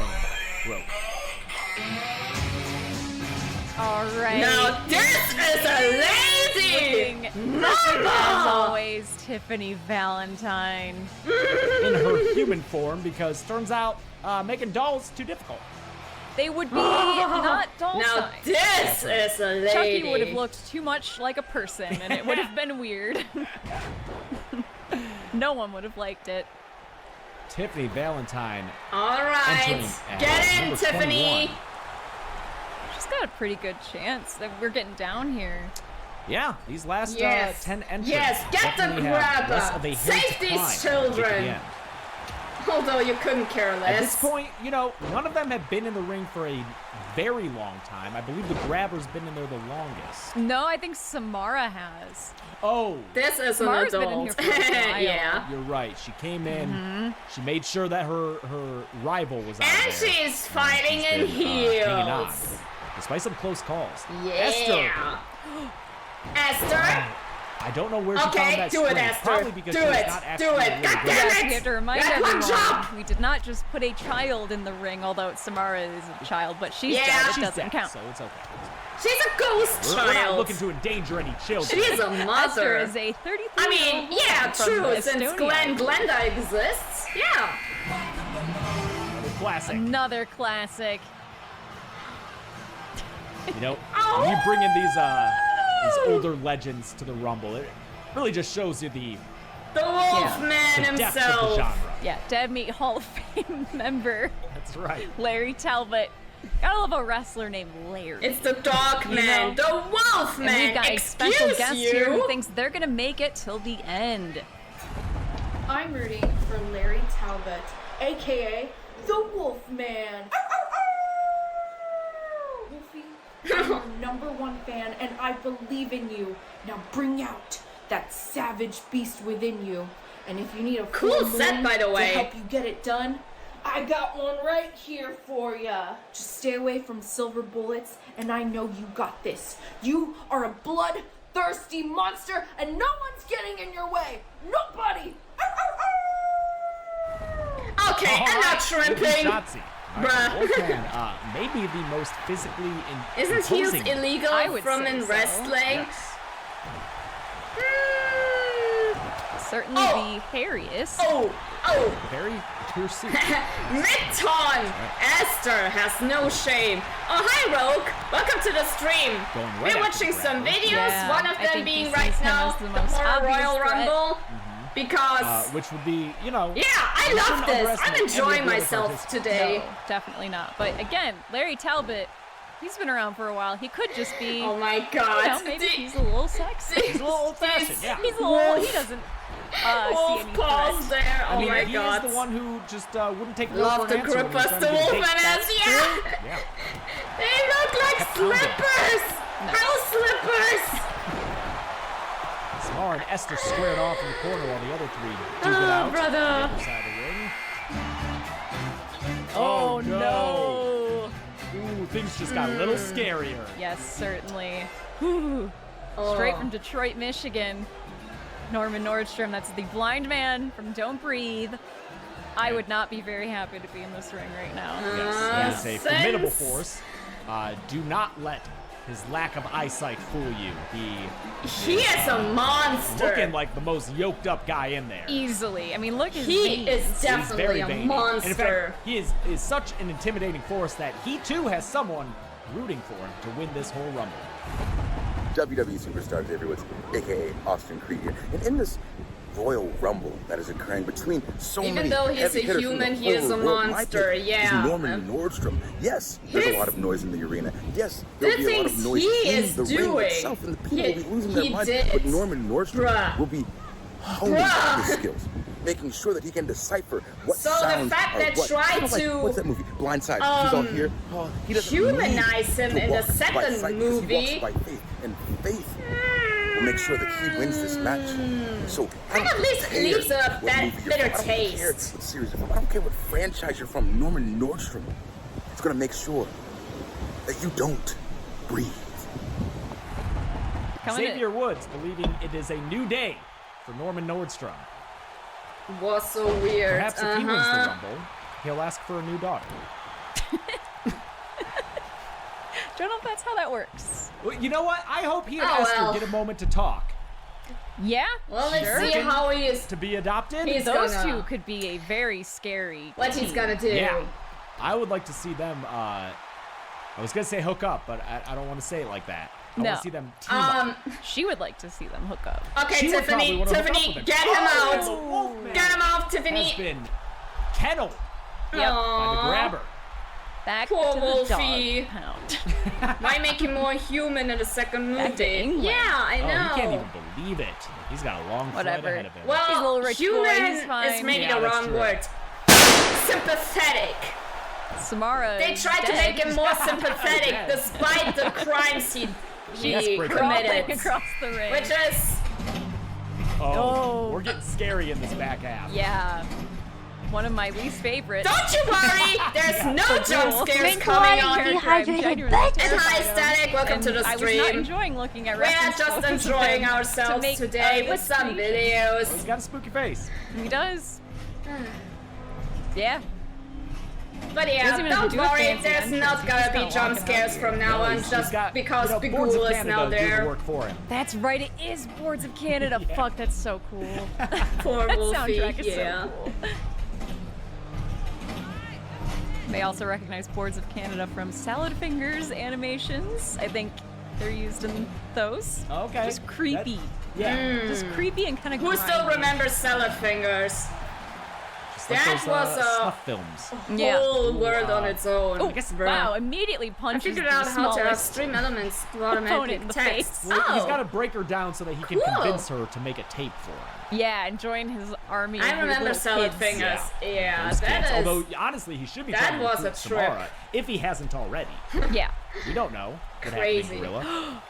All right. Now this is a lady. As Mama. always, Tiffany Valentine. In her human form, because turns out making dolls too difficult. They would be not doll Now size. this is a lady. Chucky would have looked too much like a person, and it would have been weird. No one would have liked it. Tiffany Valentine. All Entering right, at get in, number Tiffany. 21. She's got a pretty good chance that we're getting down here. Yeah, these last Yes. 10 entrants. Yes, get the definitely have less grabber. of a hill Save to these climb to children. get to the end. Although you couldn't care less. At this point, you know, none of them have been in the ring for a very long time. I believe the grabber's been in there the longest. No, I think Samara has. Oh, This is an Samara's been in adult. here for a while. Yeah. you're right. She came in. She made sure that her rival was out And there. she's fighting She's in been, hanging on, heels. despite some close calls. Yeah. Esther. Esther? I don't know where she found Okay, that do it, string. Esther. Probably because Do she's it. not Do actually it. really God good. damn Yes, it. we have to remind Let one everyone, jump. we did not just put a child in the ring, although Samara is a child, but she's Yeah. dead. It She's doesn't dead, count. so it's okay. She's a ghost We're not child. looking to endanger any children. She is a Esther mother. is a 33-year-old I mean, yeah, from true. Since Estonia. Glenda exists. Yeah. Classic. Another classic. You know, when you bring in these older legends to the Rumble, it really just shows you the The Wolfman depth of the himself. genre. Yeah, Dead Meat Hall of Fame member That's right. Larry Talbot. Gotta love a wrestler named Larry. It's the Dog Man, know? the Wolf And Man. we've got a Excuse special guest you. here who thinks they're gonna make it till the end. I'm rooting for Larry Talbot, aka the Wolfman. Wolfie, I'm your #1 fan, and I believe in you. Now bring out that savage beast within you. And if you need a Cool full set, moon by the way. to help you get it done, I got one right here for ya. Just stay away from silver bullets, and I know you got this. You are a bloodthirsty monster, and no one's getting in your way. Nobody. Okay, All I'm right, not shrimping. Shotzi. All Bruh. right, Wolfman, maybe the most physically Isn't heels imposing. illegal I would from say in so. wrestling? Yes. Certainly Oh. the hairiest. Oh, Very piercing. Midton! Esther has no shame. Oh, hi, Rogue. Welcome to the stream. Going right We're after watching the some grapple. videos. Yeah, One of I them think he being sees right him now as the the most more obvious Royal threat. Rumble. Because, Which would be, you know. yeah, I you love shouldn't this. I'm underestimate any of enjoying the other myself participants. today. No, definitely not. But again, Larry Talbot, he's been around for a while. He could just be, Oh my you god. know, maybe he's a little sexy. He's a little old-fashioned, yeah. He's a little, he doesn't see Wolf any paws threat. there. I Oh mean, my he god. is the one who just wouldn't take no Love for the an answer when grip he was us trying the to get a Wolfman date. as, yeah. Yeah. They look like Kept pounding. slippers. House slippers. Samara and Esther squared off in the corner while the other three duke it out. brother. On the other side of the ring. Oh, no. Ooh, things just got a little scarier. Yes, certainly. Whew. Straight from Detroit, Michigan. Norman Nordstrom, that's the blind man from Don't Breathe. I would not be very happy to be in this ring right now. Yes, he is a formidable force. Do not let his lack of eyesight fool you. He is a monster. Looking like the most yoked up guy in there. Easily. I mean, look at his He is He's definitely very a veiny. monster. And in fact, he is such an intimidating force that he too has someone rooting for him to win this whole Rumble. WWE Superstars everyone's aka Austin Creed here. And in this Royal Rumble that is occurring between so Even many though he's heavy a hitters from human, the he is whole a world, my monster, pick yeah. is Norman Nordstrom. Yes, there's a lot of noise in the arena. Yes, there'll The be a lot of things noise he in is the ring doing. itself, and the people will be losing their He minds. did. But Norman Nordstrom Bruh. will be honing Bruh. his skills, making sure that he can decipher what So the sounds fact are that what. tried Kind of like, to, what's that movie? Blindside. He's all here. Oh, he doesn't humanize need him to in the walk by second sight because movie. He walks by faith, and faith will make sure that he wins this match. So I That don't at least care leaves what that movie you're bitter from. I don't care taste. what series you're from. I don't care what franchise you're from. Norman Nordstrom is gonna make sure that you don't breathe. Xavier Woods believing it is a new day for Norman Nordstrom. Was so weird. Perhaps if he wins the Rumble, he'll ask for a new daughter. Don't know if that's how that works. Well, you know what? I hope he and Oh, Esther well. get a moment to talk. Yeah, Well, let's sure. see how he is. To be adopted? He's Those gonna, two could be a very scary what he's team. gonna do. Yeah. I would like to see them, I was going to say hook up, but I don't want to say it like that. I No. want to see them team up. She would like to see them hook up. Okay, She would probably Tiffany, wanna hook up Tiffany, with him. get him out. Wolfman Get him out, has Tiffany. been kenneled by the Aw. grabber. Back Poor to the Wolfie. dog pound. Why make him more human in the second Back to movie? England. Yeah, I Oh, know. he can't even believe it. He's got a long flight Whatever. ahead of him. He's a little Well, rich boy, human he's fine. is maybe Yeah, the that's wrong true. word. Sympathetic. Samara They is tried to dead. make him more sympathetic Yes. despite the crimes he Desperate. crawling committed. across the ring. Which is Oh. We're getting scary in this back half. Yeah. One of my least favorites. Don't you worry, there's no jump scares Drink coming water, on. you And dehydrated genuinely bitch. hi, terrified of. Static, welcome And to the I was not stream. enjoying looking at We are reference just photos of enjoying him to ourselves make today with this some creation. videos. He's got a spooky face. He does. Yeah. But Doesn't yeah, even have to don't do with worry, fancy there's entrance, not he's gonna just be kinda jump walking scares up. from now on, He's just got, because Boards of Bigul is now Canada do the there. work for him. That's right, it is Boards of Canada. Yeah. Fuck, that's so cool. Poor That Wolfie, soundtrack is yeah. so cool. They also recognize Boards of Canada from Salad Fingers animations. I think they're used in those. Okay. Just creepy. Yeah. Just creepy and kind of Who still remembers Salad Fingers? Just That like those, was a snuff films. Yeah. whole world on its own. Oh, Bruh. wow, immediately I punches figured the out how to smallest stream elements to opponent automatically in the text. face. Well, he's Oh, got to break her down so that he can Cool. convince her to make a tape for him. Yeah, and join his army of I weird remember little Salad kids. Fingers. Yeah, Those that kids. is. Although, honestly, he should be that trying to was a recruit Samara, trip. if he hasn't already. Yeah. We don't know. What Crazy. happened in Gorilla.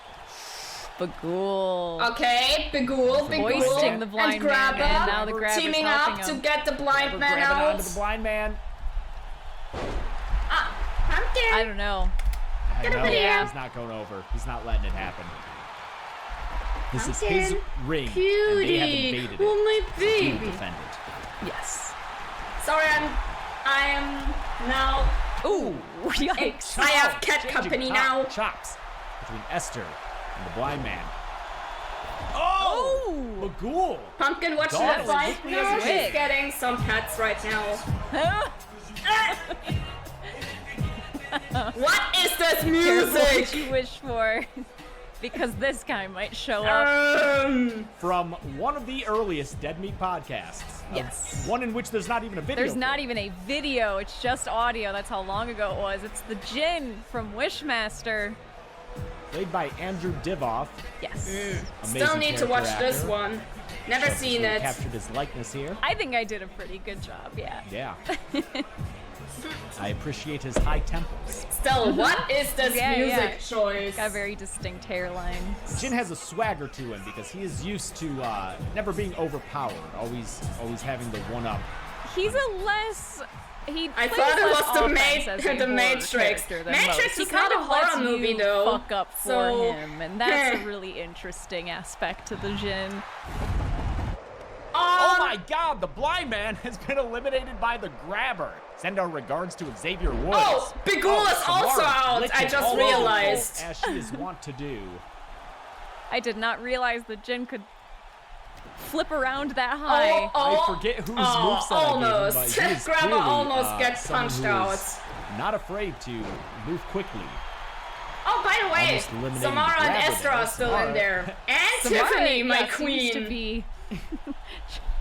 Bagul. Okay, Bigul, Hoisting the blind and man, Grabber and now the Grabber's teaming helping up to him. get the blind man Grabbing out. onto the blind man. Pumpkin. I don't know. I Get know, over here. he's not going over. He's not letting it happen. This is his Pumpkin. ring, and they Cutie. have invaded it. Oh, my He will baby. defend it. Yes. Sorry, I am now. Ooh, yikes. I have cat Changing company top now. Chops between Esther and the blind man. Oh! Bagul! Pumpkin, watch Dog that is blind. quickly No, as a she's wig. getting some pets right now. What is this Careful music? what you wish for, because this guy might show up. From one of the earliest Dead Meat podcasts. Yes. One in which there's not even a video. There's not for it. even a video, it's just audio. That's how long ago it was. It's the Djinn from Wishmaster. Played by Andrew Divoff. Yes. Amazing Still need to watch character this actor. one. Never Just seen really it. Captured his likeness here. I think I did a pretty good job, yeah. Yeah. I appreciate his high temples. Still, what is this Yeah, music yeah. choice? Got a very distinct hairline. Jin has a swagger to him because he is used to never being overpowered, always having the one-up. He's a less. He I plays thought it less was the offense as a the horror Matrix. character than Matrix most. He is kind not a of lets horror movie, you though. fuck up for So, him, and that's a really interesting aspect to the Jin. Oh my God, the blind man has been eliminated by the grabber. Send our regards to Xavier Woods. Oh, Bigul is also Samara out. I glitching just all over realized. As she is wont to do. I did not realize that Jin could flip around that high. I forget whose moveset almost. I gave him, but he is Grabber clearly, almost gets someone punched who out. is not afraid to move quickly. Oh, by the way, Almost eliminating Samara the and grabber Esther there. are still in Samara. there. And Samara, Tiffany, my yeah, seems queen. to be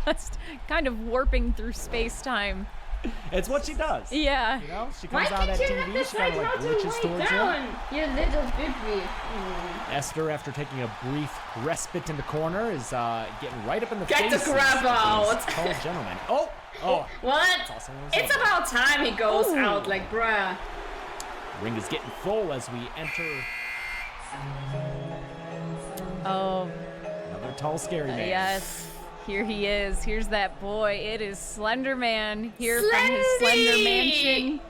just kind of warping through space-time. It's what she does. Yeah. You know, she Why comes out of can't that you have TV, the she kind side of like not to glitches lie towards her. down, you little baby? Esther, after taking a brief respite in the corner, is getting right up in the Get the faces grab of out. these tall gentlemen. Oh, What? awesome. It's about time he goes out, like, bruh. Ring is getting full as we enter Oh, another tall, scary man. yes. Here he is. Here's that boy. It is Slender Man here from his Slendy! Slender Mansion.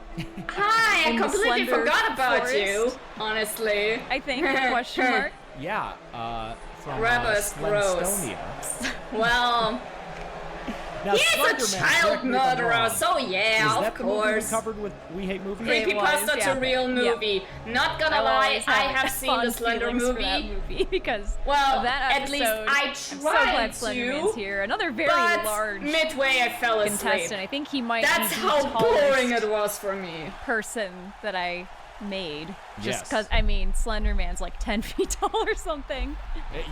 Hi, I In the completely Slender forgot about Forest. you, honestly. I think, question mark. Yeah, from Rebus Slenstonia. Well, Now, he's a Slender Man, child correct me if I'm murderer, wrong. so yeah, Is of that the movie we course. covered with We Hate Movies? It was, Creepypasta, it's yeah. a real Yeah. movie. Not gonna I'll lie, always I have have seen the fond Slender feelings for that movie. movie because Well, of that at episode. least I I'm so tried glad Slender to, Man's here. Another very But large midway I fell asleep. contestant. I think he might That's be the how tallest boring it was for me. person that I made. Just Yes. because, I mean, Slender Man's like 10 feet tall or something.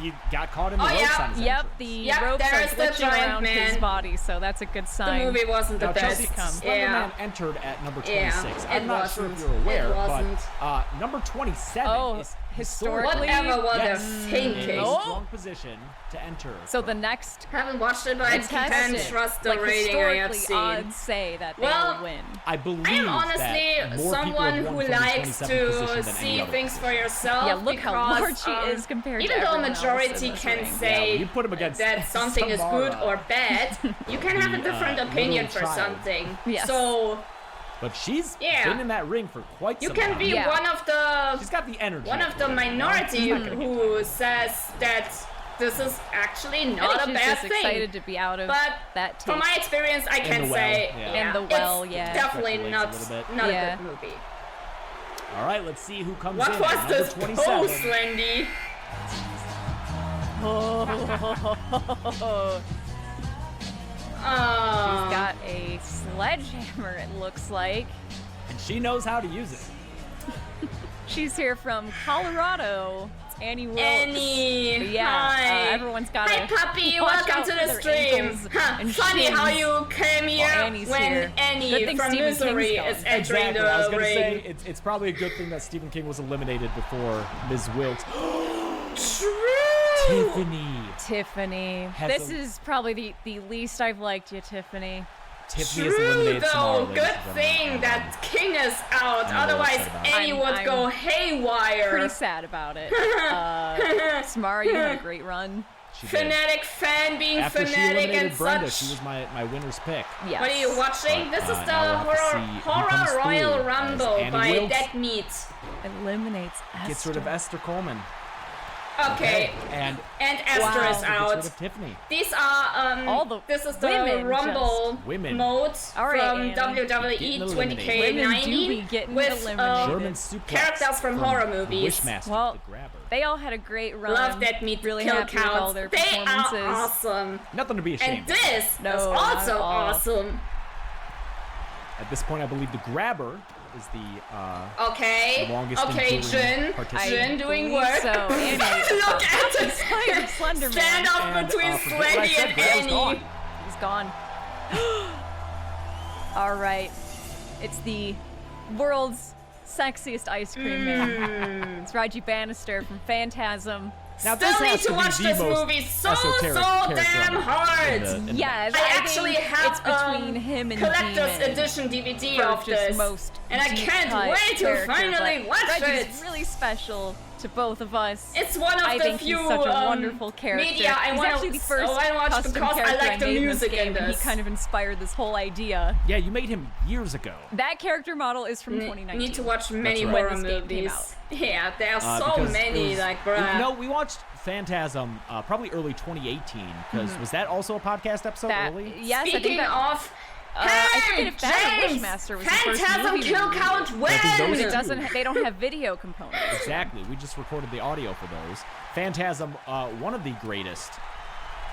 He got caught in the Oh, ropes yeah. on his Yep, entrance. the Yep, ropes are there's the glitching giant around his man. body, so that's a good The sign. movie wasn't the Now, best. Chelsea, Slender Yeah. Man entered at number Yeah, 26. it I'm not sure if wasn't. you're aware, It wasn't. but number 27 Oh, is historically? Whatever was yes, a thinking. in a Oh. strong position to enter. So the next Haven't watched it, but I can't contestant, trust the like rating I have historically, seen. odds say that they Well, will win. I believe I am honestly that more someone people have who won from the likes 27th position to than see any other things for position. yourself. Yeah, look how because, large she is compared to even though everyone else in majority this can ring. say Yeah, you put him against that something is good Samara. or bad, you can have a The, different opinion little for child. something. Yes. So But she's Yeah. been in that ring for quite you some can time. be Yeah. one of the She's got the energy. minority She's not gonna get who says that this is actually I not think a she's bad just thing. excited to be out of But that from tape. my experience, I can the well, say, yeah. In the well, it's yeah. definitely Speculates not, a little bit. not Yeah. a good movie. All right, let's see who comes What in. was Number this 27. pose, Wendy? Oh, she's Oh, got a sledgehammer, it looks like. And she knows how to use it. She's here from Colorado. It's Annie Wilkes. Annie. Yeah, Hi. everyone's got Hi, puppy. watch Welcome out to for the their stream. ankles Huh, and funny how shins. you came here Annie's when here. Good Annie thing from Stephen King's Misery gone. is entering Exactly. I was the gonna ring. say it's probably a good thing that Stephen King was eliminated before Ms. Wilkes. True. Tiffany. Has This a- is probably the least I've liked you, Tiffany. Tiffany is True eliminated Samara, though, ladies good and gentlemen. thing that King is out. I'm a little Otherwise, upset about it. Annie would I'm go haywire. Pretty sad about it. Samara, you had a great run. She did. Fanatic fan being After she fanatic eliminated and Brenda, such. she was my winner's pick. Yes. What are you watching? This is the now we'll have to see who comes Horror Royal through as Rumble Annie by Wilkes Dead Meat. Eliminates Esther. Gets rid of Esther Coleman. Okay, And and Esther Wow. is gets out. rid of Tiffany. These are All the this is the women Rumble just- Women. mode All right, from Annie. WWE Getting eliminated. Women do be 20K90 getting with eliminated. German suplex characters from horror movies. Wishmaster, Well, the grabber. They all had a great run. Love Dead Meat Really kill happy with all counts. their They performances. are awesome. Nothing to be ashamed And of. this No, is not at also all. awesome. At this point, I believe the grabber is the Okay, longest okay, enduring Jin. participant. Jin doing believe work. so. Annie, Look at it. Slender Man. Stand up And, between forget what I Slendy said, and grabber's Annie. gone. He's gone. All right. It's the world's sexiest ice cream man. It's Raji Bannister from Phantasm. Now, this Still need has to to watch be the this most movie so esoteric character damn in hard. the Yes, I think actually have it's between him and collector's Demon edition DVD for of just this, most and I can't deep-cut wait to character, finally but watch Reggie's it. really special. to both of us. It's one of I the think few he's such a wonderful character. media I he's want actually the first I watch custom because I character like the made in music this game, in and he this. kind of inspired this whole idea. Yeah, you made him years ago. That character model is from 2019. Need to watch many right. horror When this game came movies. Yeah, there are so Because many, it was- like, bruh. No, we watched Phantasm probably early 2018, because was that also a podcast episode early? Yes, I think Speaking that. of, I forget hey, if that or James, Wishmaster was the first Phantasm movie kill we count reviewed. when? I think But those it are- doesn't. They don't have video components. Exactly. We just recorded the audio for those. Phantasm, one of the greatest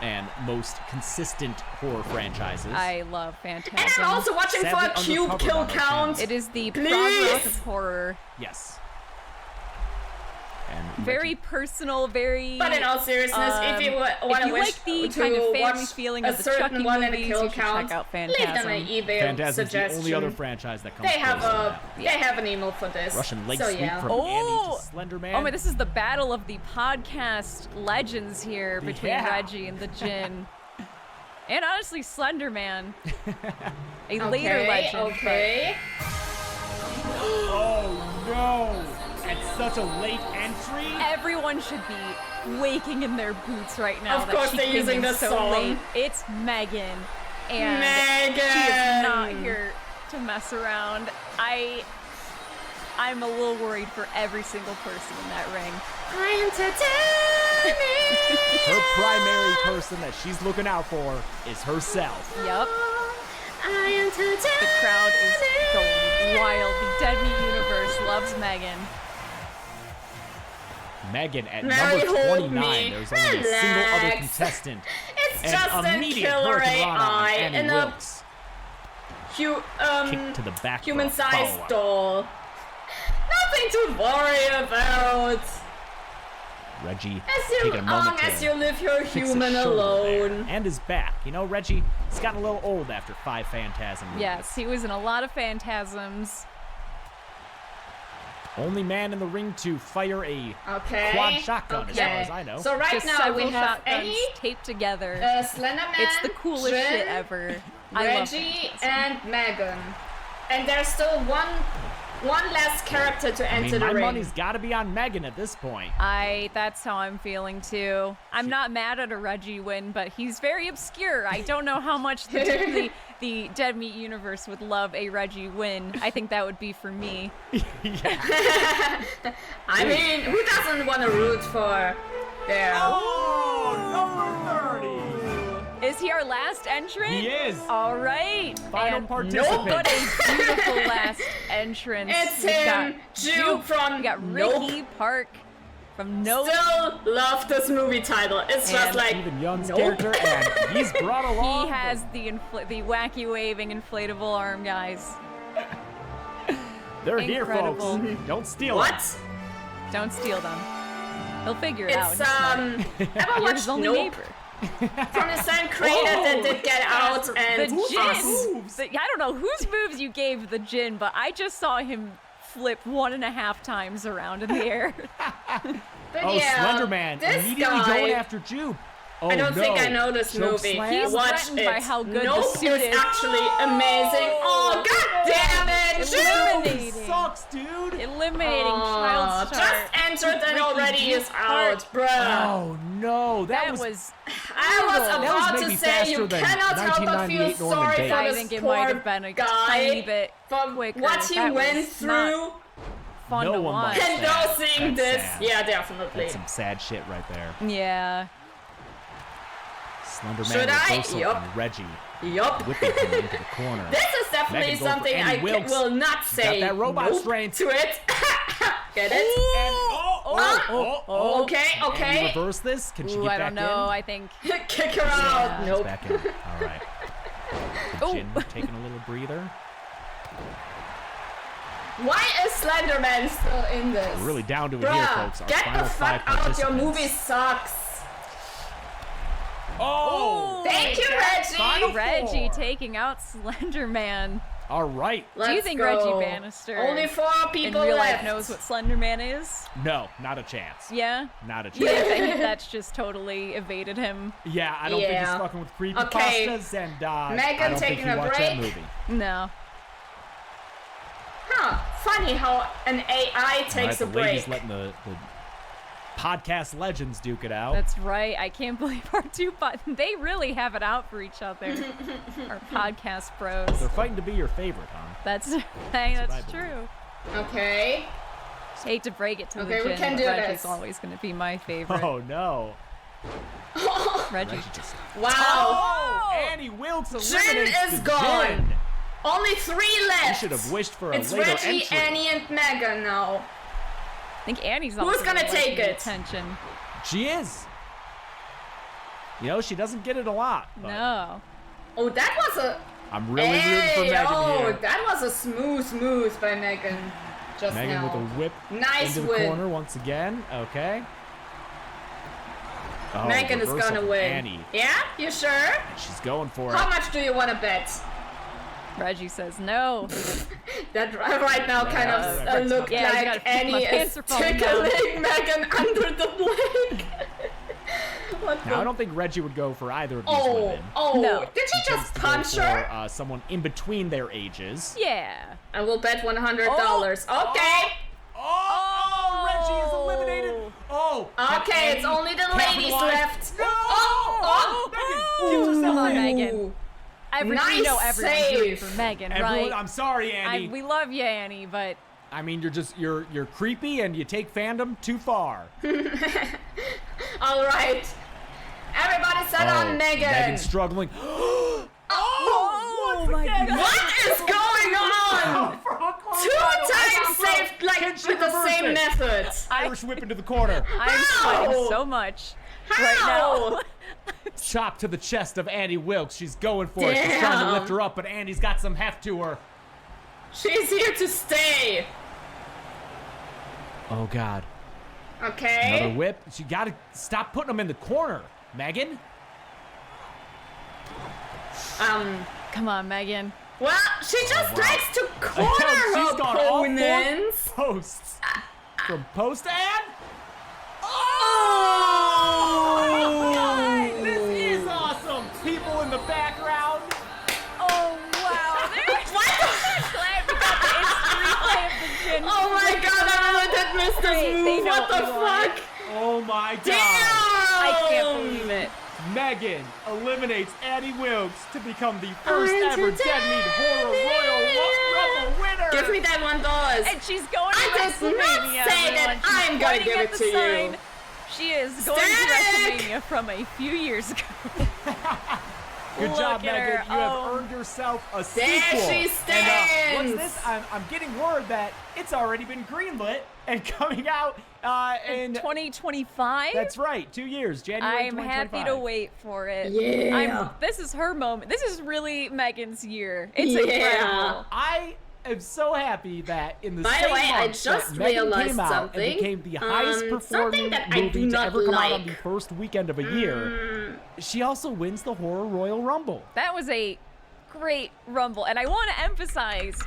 and most consistent horror franchises. I love Phantasm. And I'm also watching for Sadly a cube undercovered kill on our channel. count. It is the Please! prog rock of horror. Yes. And Very Reggie- personal, very. But in all seriousness, if you want if to you wish like the to kind of family watch feeling a of the certain Chucky one in a movies, kill you should count, check out leave them Phantasm. an eBay Phantasm's the suggestion. only other franchise that comes They have close to a that. they have an email for this. Russian leg so sweep yeah. from Oh! Andy to Slender Man. Oh my! This is the battle of the podcast legends here between Yeah. Reggie and the Djinn, and honestly, Slender Man, a Okay, later legend. okay. Oh no! At such a late entry? Everyone should be waking in their boots right now. Of that course she they're came using in this so song. late. It's Megan, and Megan! she is not here to mess around. I'm a little worried for every single person in that ring. I am Titanic. Her primary person that she's looking out for is herself. Yup. I am Titanic. The crowd is going wild. The Dead Meat universe loves Megan. Megan at Mary, number hold 29. me. There's only a single other Relax. contestant. It's And just a immediate killer hurricane run on AI Annie in a Wilkes. hu- Kick to the back. for a human-sized follow-up. doll. Nothing to worry about. Reggie As taking a moment long to as you live your fix his human shoulder there. alone. And his back. You know, Reggie, he's gotten a little old after 5 Phantasm movies. Yes, he was in a lot of Phantasms. Only man in the ring to fire a Okay. quad shotgun, as far okay. as I know. So right Just now several we have shotguns Annie, taped together. Slenderman, It's the coolest Jin, shit ever. I love Reggie, Phantasm. and Megan. And there's still one less character to I enter mean, the my ring. money's got to be on Megan at this point. That's how I'm feeling too. I'm not mad at a Reggie win, but he's very obscure. I don't know how much the Dead Meat universe would love a Reggie win. I think that would be for me. I mean, who doesn't want to root for their... Oh, number 30. Is he our last entrant? He is. All right. Final and participant. What a beautiful last entrance. It's We've him, got Juke from We got Nope. Ricky Park from Nope. Still love this movie title. It's just And like, Stephen Young's Nope. character, and he's brought along. He has the wacky waving inflatable arm guys. They're here, Incredible. folks. Don't steal what? them. Don't steal them. He'll figure it out. It's, He's smart. ever You're watched his only Nope? neighbor. From the same creator that did Get Out and The Us. Djinn. I don't know whose moves you gave the Djinn, but I just saw him flip 1.5 times around in the air. But Oh, yeah, Slender Man this immediately guy, going after Jupe. Oh, I don't think no. I know this Choke movie. slam? He's Watch threatened it. by how good the Nope suit is is. actually amazing. Oh, god damn it! Eliminating. Jupe! Sucks, dude. Eliminating Oh, Child Star. just entered and Ricky already Juke is out, bruh. Oh no, that was I was brutal. about maybe to say you faster than cannot help but feel 1998 Norman sorry Bates. for I this think it poor might have been a guy tiny bit from quicker. what he That went was through. not fun No to one watch. likes And that. now seeing That's this, sad. yeah, definitely. That's some sad shit right there. Yeah. Slender Man Should I? reversal Yup. on Reggie, Yup. whipping him into the corner. This is definitely Megan goes for something Annie I Wilkes. will not say that robot nope strength. to it. Get it? And, oh, Okay, Can okay. you reverse this? Can she Ooh, get I back don't know. in? I think. Kick her out. She's Nope. back in. All right. The Oh. Djinn taking a little breather. Why is Slenderman still in this? We're really down to it here, Bruh, folks. Our get final the 5 fuck out. Your participants. movie sucks. Oh! Thank you, Reggie. Final Reggie 4. taking out Slender Man. All right. Do you Let's think go. Reggie Bannister Only 4 in people real left. life knows what Slender Man is? No, not a chance. Yeah? Not a You chance. think that's just totally evaded him? Yeah, I don't think Yeah. he's fucking with Okay. creepypastas, and I Megan don't think taking he a watched that break. movie. No. Huh. Funny how an AI All right, takes the a break. lady's letting the podcast legends duke it out. That's right. I can't believe our two they really have it out for each other. Our podcast bros. They're fighting to be your favorite, huh? That's what I true. Okay. Hate to break it to Okay, the we Jin, can but do Reggie's this. always going to be my favorite. Oh no. Reggie. just. Wow. Oh! Annie Wilkes eliminates Jin is the gone. Jin. Only 3 You left. should have wished for a It's later Reggie, entry. Annie, and Megan now. I think Annie's Who's also gonna like take the it? attention. She is. You know, she doesn't get it a lot. But No. Oh, that was a. I'm really rooting for Megan here. That was a smooth move by Megan just Megan now. with a whip Nice into the win. corner once again. Okay. Oh, Megan is reversal gonna from win. Annie. Yeah? You sure? She's going for How it. much do you want to bet? Reggie says no. That right now kind of looked Yeah, you like gotta- my Annie is pants are falling down. tickling Megan under the leg. What Now, I the? don't think Reggie would go for either of these Oh, women. oh! No. Did she Tends just to go punch for, her? someone in between their ages. Yeah. I will bet $100. Oh. Okay. Oh, Reggie is eliminated. Oh. can Okay, it's Annie only the ladies capitalize? left. No! Oh, Megan, get yourself Come on, in. Megan. We Nice know everyone's rooting save. for Megan, Everyone, right? I'm sorry, Annie. We love you, Annie, but I mean, you're creepy and you take fandom too far. All right. Everybody set on Megan. Megan's struggling. oh my God. What is going on? 2 times saved like Can with the reverse same it? method. Irish whip into the corner. I'm sweating so much right now. Chop to the chest of Annie Wilkes. She's going for it. She's trying to lift her up, but Annie's got some heft to her. She's here to stay. Oh, God. Okay. Another whip. She got to stop putting them in the corner, Megan. Come on, Megan. Well, she just likes to corner She's her gone all four opponents. posts. From post and... Oh! God, this is awesome. People in the background. Oh, wow. There's glad we got the instant replay of the Jin. Oh my God! I really did miss They this move. know What what the we want. fuck? Oh my God. Damn! I can't believe it. Megan eliminates Annie Wilkes to become the first ever Dead Meat Horror Royal Rumble winner. Give me that $1. And she's going to I did not WrestleMania, say that everyone. She's I'm gonna pointing give at it the to you. sign. She is going to Static! WrestleMania from a few years ago. Good Look job, at Megan. her. You have Oh. earned yourself a There sequel. she And, stands. what's this? I'm getting word that it's already been greenlit and coming out in 2025? That's right, 2 years, January I'm 2025. happy to wait for it. Yeah. This is her moment. This is really Megan's year. It's Yeah. incredible. I am so happy that in the By same the way, I month just that Megan realized came out something. and became the highest Something performing that I do movie to not ever come out on like. the first weekend of a year, she also wins the Horror Royal Rumble. That was a great Rumble. And I want to emphasize,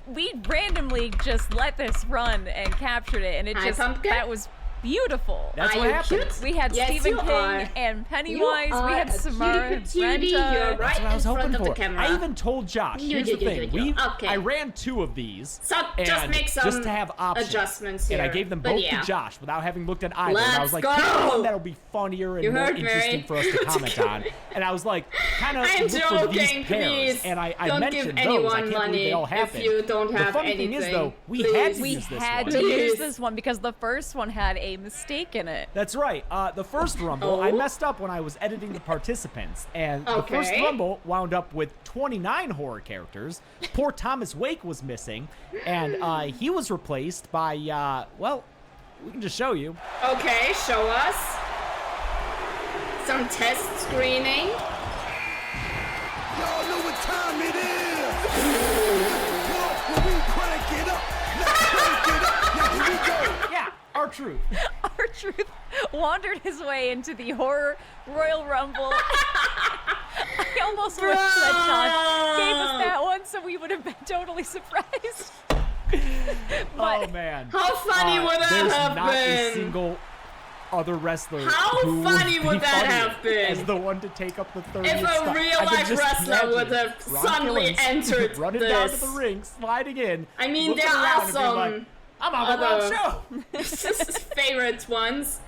we randomly just let this run and captured it. And it Hi, just, Pumpkin. that was beautiful. That's Are what you happens. cute? We had Yes, Stephen you King are. and Pennywise. You We are had a Samara, cutie patootie. Brenta. You're right That's what I was in front hoping of for. the camera. I even told Josh, here's the thing. Okay. I ran 2 of these. So just and make some just to have options. adjustments here. And I gave them But both yeah. to Josh without having looked at either. And I was Let's like, pick go. one that'll be funnier and You more heard interesting me. for us to comment on. And I was like, kind of I'm look for these joking, pairs. please. And I Don't mentioned give those. I anyone can't believe they all money happened. if you don't have the funny thing is, anything. though, we Please. had to We use this had one. to use Please. this one because the first one had a mistake in it. That's right. The first Rumble, I Oh. messed up when I was editing the participants, and the first Okay. Rumble wound up with 29 horror characters. Poor Thomas Wake was missing, and he was replaced by, well, we can just show you. Okay, show us. Some test screening. Y'all know what time it is. When we crank it up, let's crank it up. Now here we go. Yeah, R-Truth. R-Truth wandered his way into the Horror Royal Rumble. I almost wish that Josh gave us that one so we would have been totally surprised. Oh, man. How funny would that there's have not been? a single other wrestler How who funny would would be that funnier have been? as the one to take up the 30th If a spot. real I can life just wrestler would imagine have Ron suddenly Killings entered running down to this. the ring, sliding in. I mean, looking they're around and being awesome. like, I'm on the wrong show. favorite ones.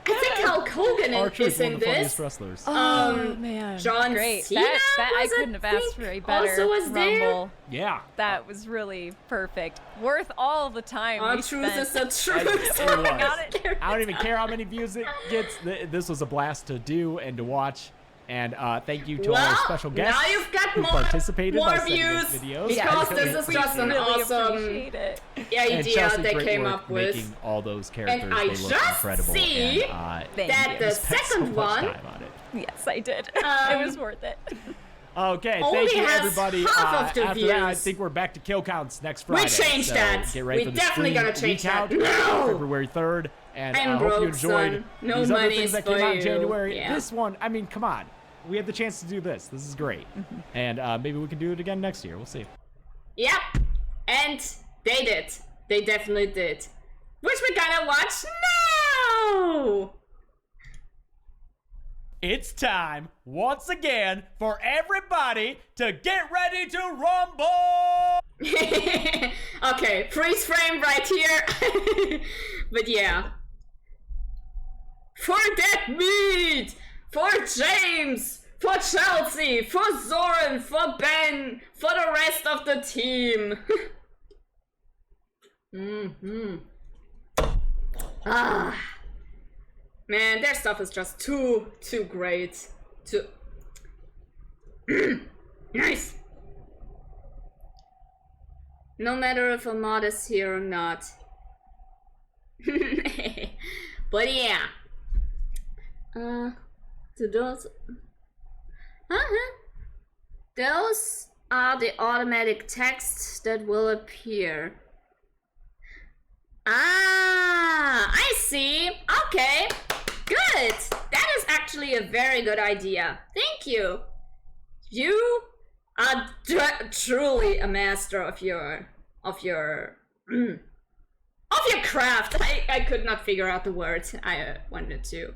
I think Hulk Hogan is in this. Wrestlers. Oh man, John great. Cena I was, I couldn't have asked for a better also was there. Rumble. Yeah. That was really perfect. Worth all the time we Truth spent. is the truth. It was. Got it. I don't even care how many views it gets. This was a blast to do and to watch. And thank you to all our special guests now you've got who more participated by sending views. us videos. Because We this is just an really awesome appreciate it. and idea Chelsea, they great came work up with. making all those characters. And I they look just incredible. see and, that we the spent so second much one time on it. Yes, I did. It was worth it. Okay, only thank you has everybody. half of the After that, I views. think we're back to kill counts next Friday. We changed so that. Get ready We for the definitely stream gotta change that. recount, No! February 3rd. And I'm I hope you broke, enjoyed son. No these other money things that for came out in you. January. Yeah. This one, I mean, come on. We had the chance to do this. This is great. And maybe we can do it again next year. We'll see. Yep. And they did. They definitely did. Which we're gonna watch now! It's time, once again, for everybody to get ready to rumble! Okay, freeze frame right here. But yeah. For that meat! For James! For Chelsea! For Zoran! For Ben! For the rest of the team! Ah. Man, their stuff is just too great. Too nice. No matter if a mod is here or not. But yeah. To those those are the automatic texts that will appear. Ah, I see. Okay, good. That is actually a very good idea. Thank you. You are truly a master of your craft. I could not figure out the words I wanted to.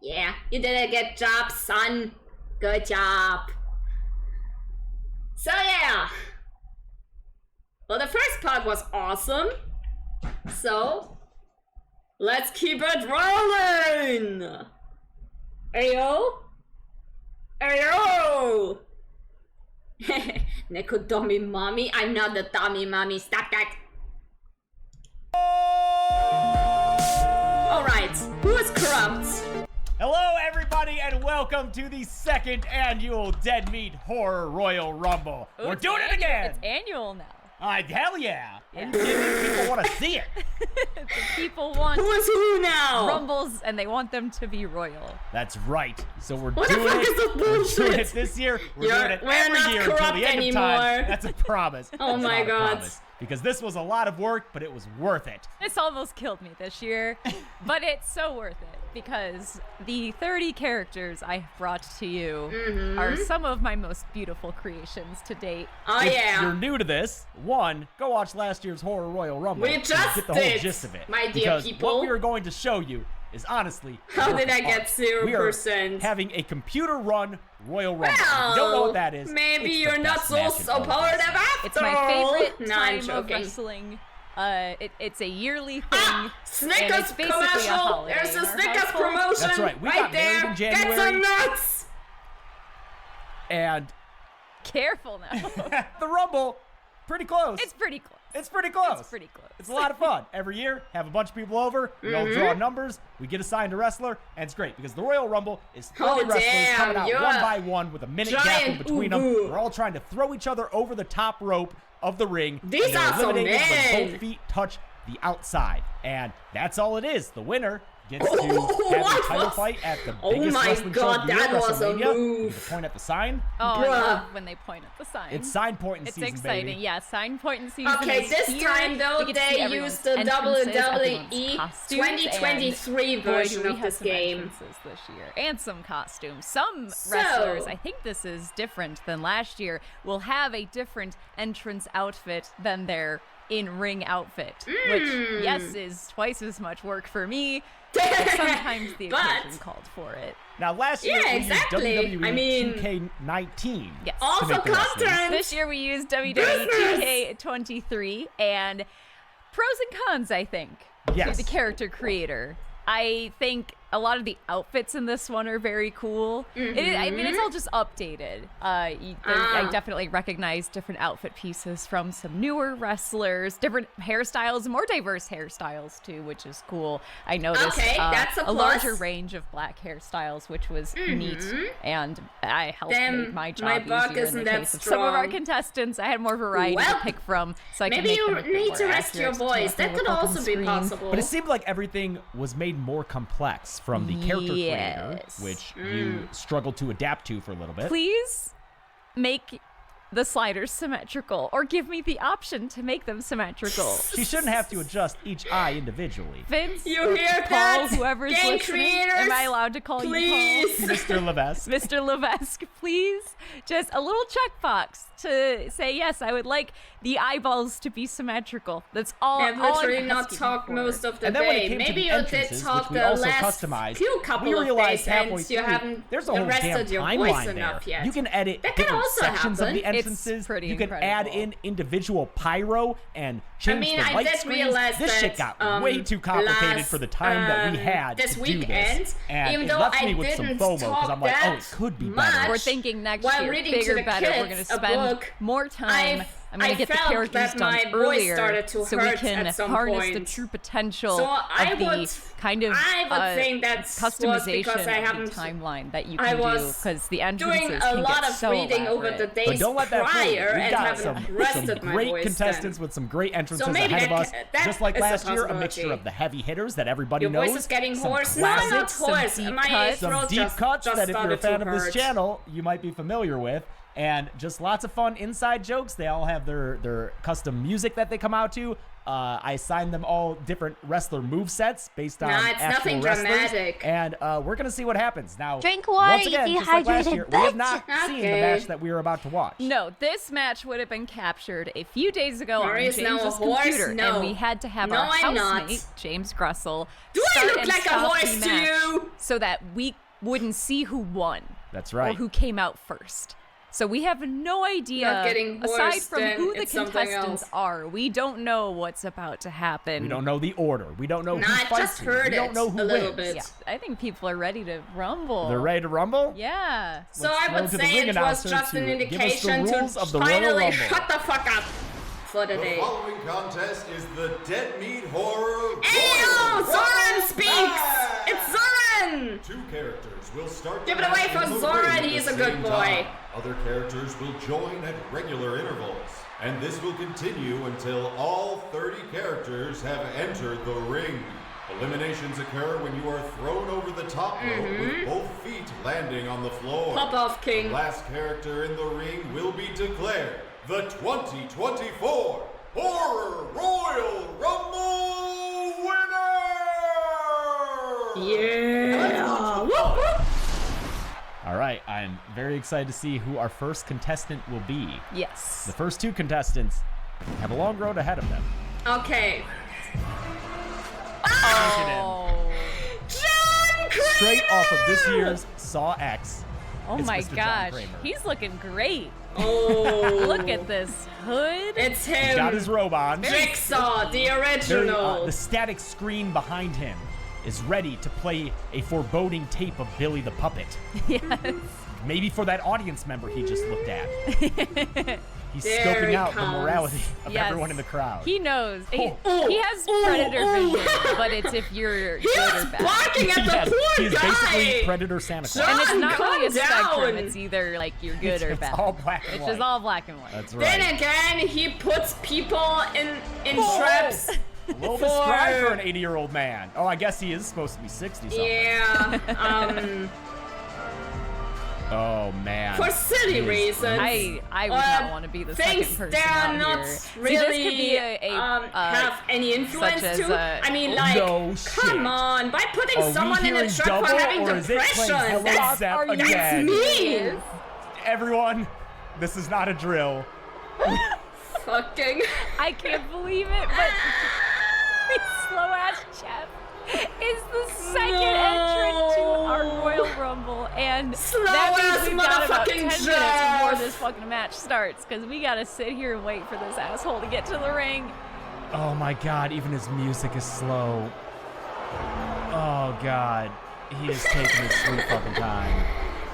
Yeah, you did a good job, son. Good job. So yeah. Well, the first part was awesome. So let's keep it rolling. Ayo. Ayo. Neko dummy mommy. I'm not the dummy mommy. Stop that. Alright, who is corrupt? Hello, everybody, and welcome to the second annual Dead Meat Horror Royal Rumble. Ooh, We're doing it again. It's annual now. Hell yeah. People want to see it. The people want Who is who now? rumbles, and they want them to be royal. That's right. So we're What the doing fuck it. is this We're doing bullshit? it this year. We're doing it We're every not year until corrupt the end of time. anymore. That's a promise. Oh That's my not a God. promise. Because this was a lot of work, but it was worth it. This almost killed me this year, but it's so worth it because the 30 characters I have brought to you are some of my most beautiful creations to date. Oh If yeah. you're new to this, one, go watch last year's Horror Royal Rumble. We and just get the whole did, gist of it. my dear because people. what we are going to show you is honestly. How a work did I of get art. 0%? We are having a computer-run Royal Rumble. If you don't know what that is. Maybe it's the you're not best so match in all of supportive wrestling. after It's my favorite No, I'm time of joking. wrestling. It's a yearly thing. Ah, and Snickers it's basically a commercial. holiday There's in a our Snickers household. promotion. That's right. We right got there. married in Get some January. nuts. And Careful now. the Rumble, pretty close. It's pretty close. It's pretty close. It's pretty close. It's a lot of fun. Every year, have a bunch of people over. We all draw numbers. We get assigned a wrestler, and it's great because the Royal Rumble is 30 Oh, wrestlers damn, coming out you're one a by one with a minute gap in giant between them. ubu. We're all trying to throw each other over the top rope of the ring. These and they're are some eliminated when men. both feet touch the outside, and that's all it is. The winner gets to have What a title was- fight at the Oh biggest my wrestling show God, of the year, that was a WrestleMania. You move. get to point at the sign. Oh, I Bruh. love when they point at the sign. It's sign pointing It's season, exciting. baby. Yeah, sign pointing season. Okay, is this here. time though, We get to see they everyone's used the entrances, WWE everyone's costumes, 2023 and boy, version do we of have this some game. entrances this year, and some costumes. Some So- wrestlers, I think this is different than last year, will have a different entrance outfit than their in-ring outfit, which, yes, is twice as much work for me, but sometimes the But- occasion called for it. Now, last year Yeah, we exactly. used WWE I mean- 2K19. Yes. to Also make the wrestling. content. This year we used WWE Business! 2K23, and pros and cons, I think, Yes. to the character creator. I think a lot of the outfits in this one are very cool. I mean, it's all just updated. I definitely recognize different outfit pieces from some newer wrestlers, different hairstyles, more diverse hairstyles too, which is cool. I noticed that's a plus. larger range of black hairstyles, which was neat, and I helped make my job buck easier in isn't the that case of some of our strong. contestants. I had more variety to pick from, so I Maybe can make you them a bit need more to rest your accurate to voice. what they That could look like on also be screen. possible. But it seemed like everything was made more complex from the character creator, Yes. which you struggled to adapt to for a little bit. Please make the sliders symmetrical, or give me the option to make them symmetrical. She shouldn't have to adjust each eye individually. Vince, You or hear Paul, that? whoever's Game listening, creators, am I allowed to call please. you Paul? Mr. Levesque. Mr. Levesque, please, just a little checkbox to say, yes, I would like the eyeballs to be symmetrical. That's all. I've all literally I'm not asking talked for. most of the And then when it day. came to Maybe the you did entrances, talk which we the also last customized, few couple we of realized days halfway and you through, haven't there's a whole damn arrested your voice timeline enough there. yet. You can edit That can different also sections of happen. the entrances. pretty You can add incredible. in individual pyro and change mean, the I light did screens. realize This shit that, got way too complicated last, for the time that we had this to weekend, do this. And even it though left I me with some didn't FOMO because I'm like, oh, talk it could be that better. We're thinking next While year, reading to bigger, the better. We're going to kids a spend book, more time. I'm going I to get the felt characters that done my voice earlier started to so we hurt can at some harness the point. true potential So of I the would- kind of I would think that was customization because I of haven't- the timeline that you I can do, was because the entrances doing a can lot get of so reading over elaborate. the But days don't let that fool you. prior We've and got haven't some rested my great voice contestants then. with some great entrances So maybe ahead of us. that Just like is a last year, a possibility. mixture of the heavy hitters that everybody Your knows. voice is getting some hoarse. No, I'm not classics, some hoarse. deep My cuts. some throat deep just cuts that if you're a started fan to of this hurt. channel, you might be familiar with. And just lots of fun inside jokes. They all have their custom music that they come out to. I assigned them all different wrestler movesets based on Nah, it's actual nothing wrestlers. dramatic. And we're going to see what happens. Now, Drink water, once again, you just like last dehydrated year, we have not bitch. seen the Okay. match that we were about to watch. No, this match would have been captured a few days ago Marius on now a James's horse? computer, No. and we had to have No, our I'm not. housemate, James Grussell, Do I start look and like a stop the horse to match you? so that we wouldn't see who won. That's Or right. who came out first. So we have no idea, Not getting aside horsed, from then who the it's something contestants else. are. We don't know what's about to happen. We don't know the order. We don't know Nah, who I fights just who. heard We don't it know who a little wins. bit. Yeah, I think people are ready to rumble. They're ready to rumble? Yeah. So Let's I throw would to the say ring it was announcer just an to give us the indication rules to of the Royal finally Rumble. shut the fuck up for the The day. following contest is the Dead Meat Horror Ayo! Royal Zoran Rumble speaks! match! It's Zoran! Two characters will start Give the it away match for in the Zoran, ring at he's the a good same boy. time. Other characters will join at regular intervals, and this will continue until all 30 characters have entered the ring. Eliminations occur when you are thrown over the top rope with both feet landing on the floor. Pop off, The King. last character in the ring will be declared the 2024 Horror Royal Rumble winner! Yeah! Whoop, whoop. All right, I'm very excited to see who our first contestant will be. Yes. The first two contestants have a long road ahead of them. Okay. Oh. John Kramer! Straight off of this year's Saw X. Oh it's my Mr. John gosh. Kramer. He's looking great. Oh. Look at this hood. It's He's him. got his robe on. Jigsaw, the Very, original. the static screen behind him is ready to play a foreboding tape of Billy the Puppet. Yes. Maybe for that audience member he just looked at. He's There scoping he out the comes. morality of Yes. everyone in the crowd. He knows. He oh, has oh, predator oh. vision, but it's if you're He good or was bad. barking at the Yes, poor he is guy! basically Predator Santa Claus. And it's John, not really a calm spectrum. down. It's either like you're good or It's bad. all black and It's white. just all black and white. That's Then right. again, he puts people in Whoa. traps. A little bit spry for an 80-year-old man. Oh, I guess he is supposed to be 60-something. Yeah, Oh, man. for silly He is- reasons. I would not want to be the second things person that are out not here. See, really this could be have any influence such as, to. I mean, like, No come shit. on, by putting Are we someone in a hearing trap for double, having or is it playing depression, Hello that's Zep are you- again? mean. Everyone, this is not a drill. Fucking. I can't believe it, but this slow ass chef is the second entrant to our Royal Rumble, and that Slow-ass means we've got about 10 motherfucking minutes Jeff. before this fucking match starts, because we gotta sit here and wait for this asshole to get to the ring. Oh my God, even his music is slow. Oh God, he is taking his sweet fucking time.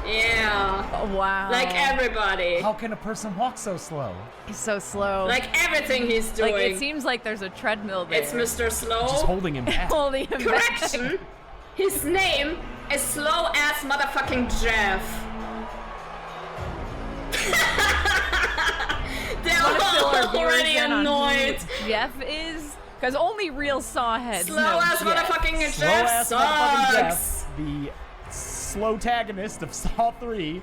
Yeah. Oh, wow. Like everybody. How can a person walk so slow? He's so slow. Like everything he's doing. Like, it seems like there's a treadmill there. It's Mr. Slow. Just holding him back. Holding him back. Correction. His name is slow ass motherfucking Jeff. They're all already annoyed. Jeff is, because only real sawheads Slow know ass Jeff. motherfucking Slow Jeff ass motherfucking sucks. Jeff, the slow tagonist of Saw 3,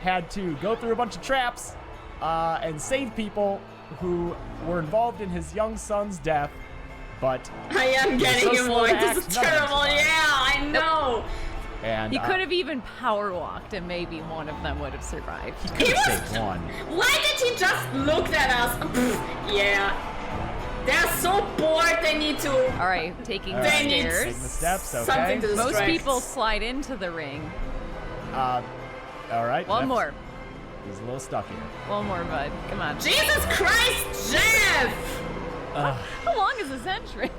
had to go through a bunch of traps and save people who were involved in his young son's death. But I am getting so slow annoyed. to This act, is none of them terrible. survived. Yeah, I know. And He could have even power walked, and maybe one of them would have survived. he could have saved one. Why did he just look at us? Yeah. They're so bored they need to. All right, taking the They need stairs. Taking the steps, okay. something to Most distract. people slide into the ring. All right. One Jeff's- more. He's a little stuck here. One more, bud. Come on. Jesus Christ, Jeff! How long is this entrance?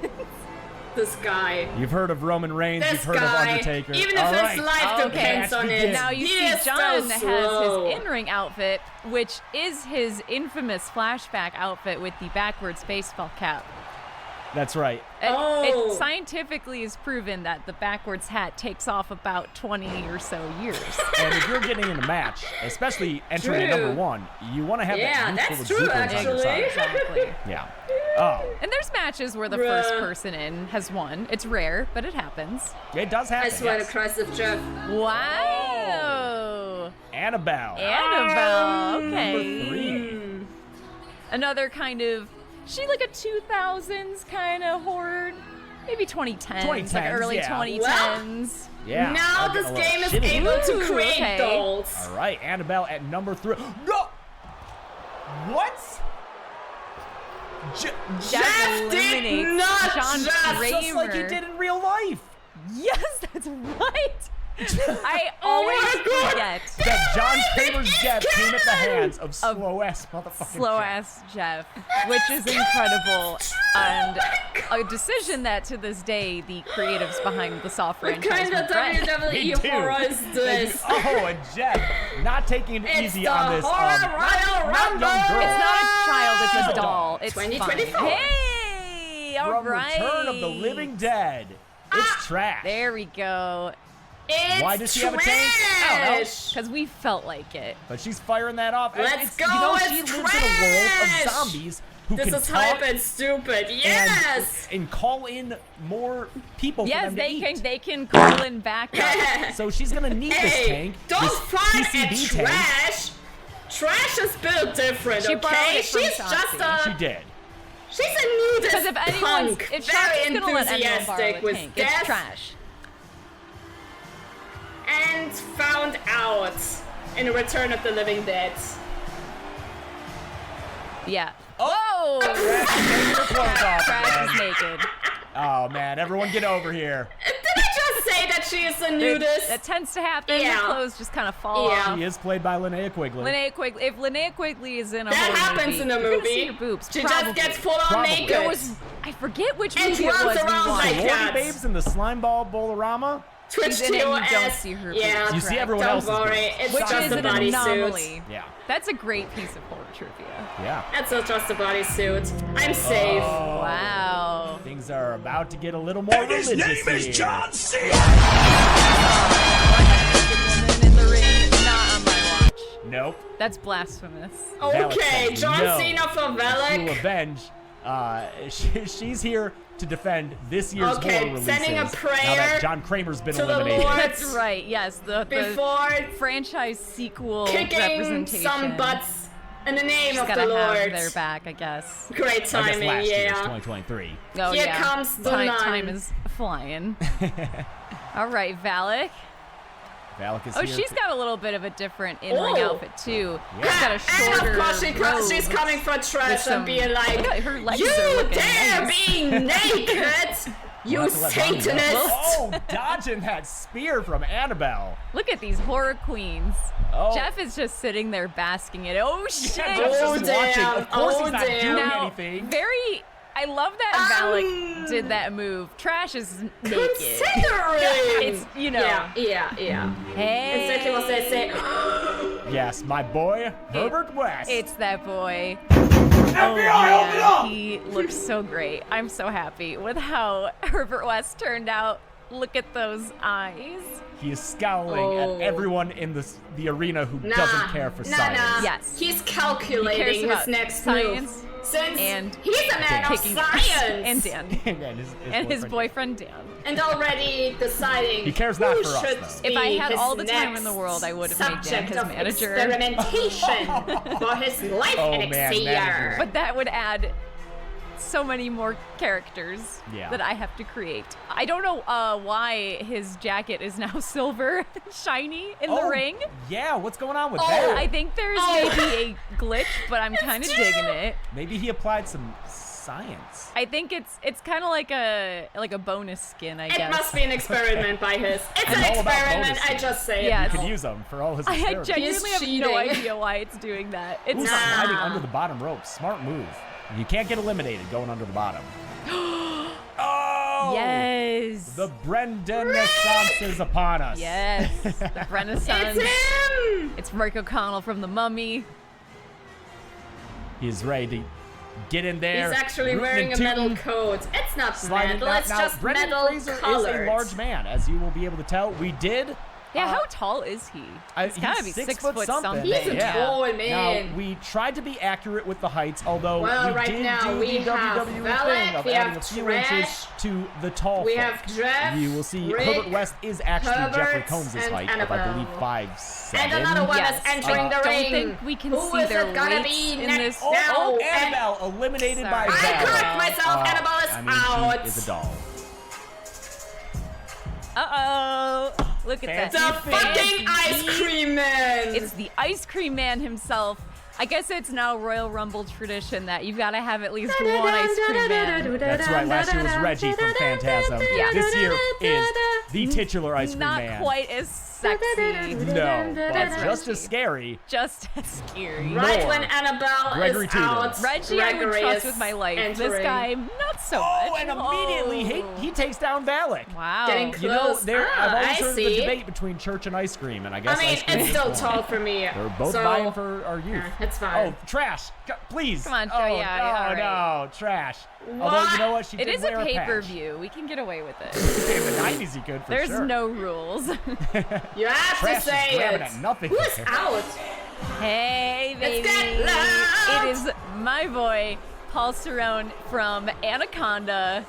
This guy. You've heard of Roman Reigns. This You've heard guy. of Undertaker. Even if All his right. life Okay. depends on it. Now you he see is John so has slow. his in-ring outfit, which is his infamous flashback outfit with the backwards baseball cap. That's right. Oh. It scientifically is proven that the backwards hat takes off about 20 or so years. And if you're getting in a match, especially entering at True. number 1, you want to have Yeah, that that's youthful true, exuberance on your actually. side. Exactly. Yeah. Oh, And there's matches where the Bruh. first person in has won. It's rare, but it happens. it does happen. I swear yes. to Christ, if Jeff. Wow. Annabelle. Annabelle. Okay. Number 3. Another kind of, she like a 2000s kind of horde. Maybe 2010s, like 2010s, early yeah. 2010s. Yeah. Now I'll get this a little game is shitty. able to Ooh, create okay. dolls. All right, Annabelle at number 3. No! What? Jeff did eliminates not John just Kramer. Just like he did in real life. Yes, that's right. I Oh always my God. forget. That John Kramer's death came at the canon! hands of slow-ass motherfucking Slow Jeff. ass Jeff, which is incredible, and a decision that to this day the creatives behind the Saw What franchise kind of regret. They WWE do. horror is They do. this? Oh, and Jeff not taking it It's easy the on this Horror Royal not Rumble! young girl. It's not a child, it's a Oh. doll. It's 2024. fine. Hey, all From right. Return of the Living Dead. It's trash. There we go. It's Why does she have a tank? I don't know. trash. Because we felt like it. But she's firing that off. And Let's it's, go, You know, it's she lives in a world trash. of zombies who This can is talk hype and stupid. Yes! and call in more people for Yes, them to they eat. can call in backup. So she's gonna need this Hey, tank. don't this find PCB at tank. trash. Trash is built different, She borrowed okay? it from She's Chauncey. just a. She did. She's a nudist Because if anyone's, punk. if Very Chauncey's gonna let anyone borrow enthusiastic a with tank, death it's trash. and found out in Return of the Living Dead. Yeah. Oh! Take your clothes off, Trash is man. naked. Oh man, everyone get over here. Did I just say that she is a nudist? That tends to happen. Yeah. Her clothes just kind of fall Yeah. off. She is played by Linnea Quigley. Linnea Quigley. If Linnea Quigley is in a That horror happens movie, in a you're gonna movie. see her boobs. She probably. just gets full on Probably. naked. There was, I forget which And movie it runs was. we around watched. like Sorority that. Babes in the Slimeball Bolorama. Twitch She's in it and you don't TOS. see her Yeah, boobs. You see Correct. everyone don't else's worry. boobs. It's Which just is a an bodysuit. anomaly. Yeah. That's a great piece of horror trivia. Yeah. That's not just a bodysuit. I'm safe. Oh, Wow. things are about to get a little more religious here. C. Woman in the ring, not on my watch. Nope. That's blasphemous. Okay, Valak says John no. Cena for To Valak. avenge. She's here to defend this year's Okay, horror releases. sending a now prayer that John Kramer's been to the eliminated. Lord. That's right. Yes, the Before franchise sequel kicking representation. some butts in the name She's of the gotta have Lord. their back, I guess. Great I guess timing, last year's yeah. 2023. Oh Here yeah. comes the time, nun. time is flying. All right, Valak. Valak is Oh, here she's to- got a little bit of a different in-ring Oh. outfit too. Yeah. She's got a And shorter of course she's robe. coming for trash some- and being like, Look at her legs are you looking dare nice." be naked, you We'll have to let Bonnie know. Satanist. Oh, dodging that spear from Annabelle. Look at these horror queens. Oh. Jeff is just sitting there basking in it. Oh shit! Yeah, Jeff's Oh, just watching. damn. Of course Oh, he's not damn. doing Now, anything. I love that Valak did that move. Trash is naked. Considering. It's, you know. Yeah. Hey. Exactly what they say. Yes, my boy, Herbert West. It's that boy. FBI, open up! He looks so great. I'm so happy with how Herbert West turned out. Look at those eyes. He is scowling at everyone in the arena who doesn't care for science. Yes. He's He calculating cares his about next science move. Since and he's a man of kicking science. and Dan. and His boyfriend Dan. And already deciding He cares who not for us, should though. If I be had his all the time in next the world, I would have made Dan subject his of manager. experimentation for his life Oh, man, elixir. manager. But that would add so many more characters Yeah. that I have to create. I don't know why his jacket is now silver, shiny in the ring. Yeah, what's going on with that? I think there's maybe a glitch, but I'm kind of digging it. Maybe he applied some science. I think it's kind of like a bonus skin, I guess. It must be an experiment by his. It's I'm an all about experiment, I bonuses. just say Yeah, it. He could use them for all his I experiments. genuinely have He's no cheating. idea why it's doing that. It's Who's not. sliding under the bottom rope? Smart move. You can't get eliminated going under the bottom. Oh! Yes. The Brendan Renaissance is upon us. Yes. The Renaissance. It's him! It's Rick O'Connell from The Mummy. He's ready to get in there. He's actually rootin' wearing a and metal tootin', coat. It's not sliding metal, down. it's Now, just Brendan metal Fraser colored. is a large man, as you will be able to tell. We did. Yeah, how tall is he? He's gotta be 6 6 foot something. He's a Yeah. tall Now, man. we tried to be accurate with the heights, although Well, we right did now do we the have WWE Valak, thing of we adding a have few Trash, inches to the tall we folk. have Jeff, You will see Rick, Herbert West is actually Jeffrey Herbert, Combs' and height of, I Annabelle. believe, 5'7". And another one Yes. is entering I the don't ring. think we can Who see is their it gonna weights be in next this. Oh, now? Annabelle eliminated by Sorry. I Valak. correct myself, Annabelle is I mean, out. she is a doll. Uh-oh. Look at The that. fucking ice cream man! It's the ice cream man himself. I guess it's now Royal Rumble tradition that you've got to have at least one ice cream man. That's right, last year was Reggie from Phantasm. Yeah. This year is the titular ice cream Not man. quite as sexy. No, but That's just Reggie. as scary. Just as scary. Right More when Annabelle Gregory is Tudor. out, Reggie, I would Gregory trust is with my life. This entering. guy, not so Oh, much. and immediately he takes down Valak. Wow. Getting You know, close. I've always I heard of see. the debate between church and ice cream, and I I guess mean, ice cream it's is still one. tall for me. They're both so, vying for our youth. it's fine. Oh, Trash! Please. Come on, oh, yeah, no, all no, Trash. Although, you know what? She It did is a wear pay-per-view. We can get away with it. In the 90s, he could, for There's sure. no rules. You have Trash to say is grabbing it. at nothing. Who's out? Hey, baby. get loud. It is my boy, Paul Cerrone from Anaconda.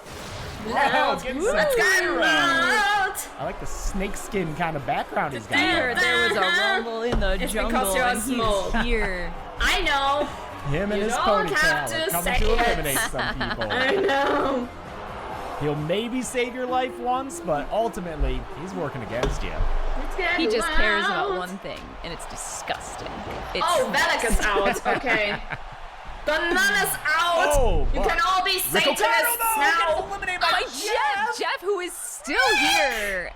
Wow, getting some Let's fire get around. out. I like the snakeskin kind of background he's got. There was a rumble in the It's jungle, because you're and he's small. here. I know. Him and You his don't have ponytail are to coming say to it. eliminate some people. I know. He'll maybe save your life once, but ultimately, he's working against you. Let's get He just cares about loud. one thing, and it's disgusting. It's Oh, Valak is out. Okay. The nun is out. Oh, you but can all be Rick Satanists O'Connell, though, now. gets eliminated by Jeff, who is still here.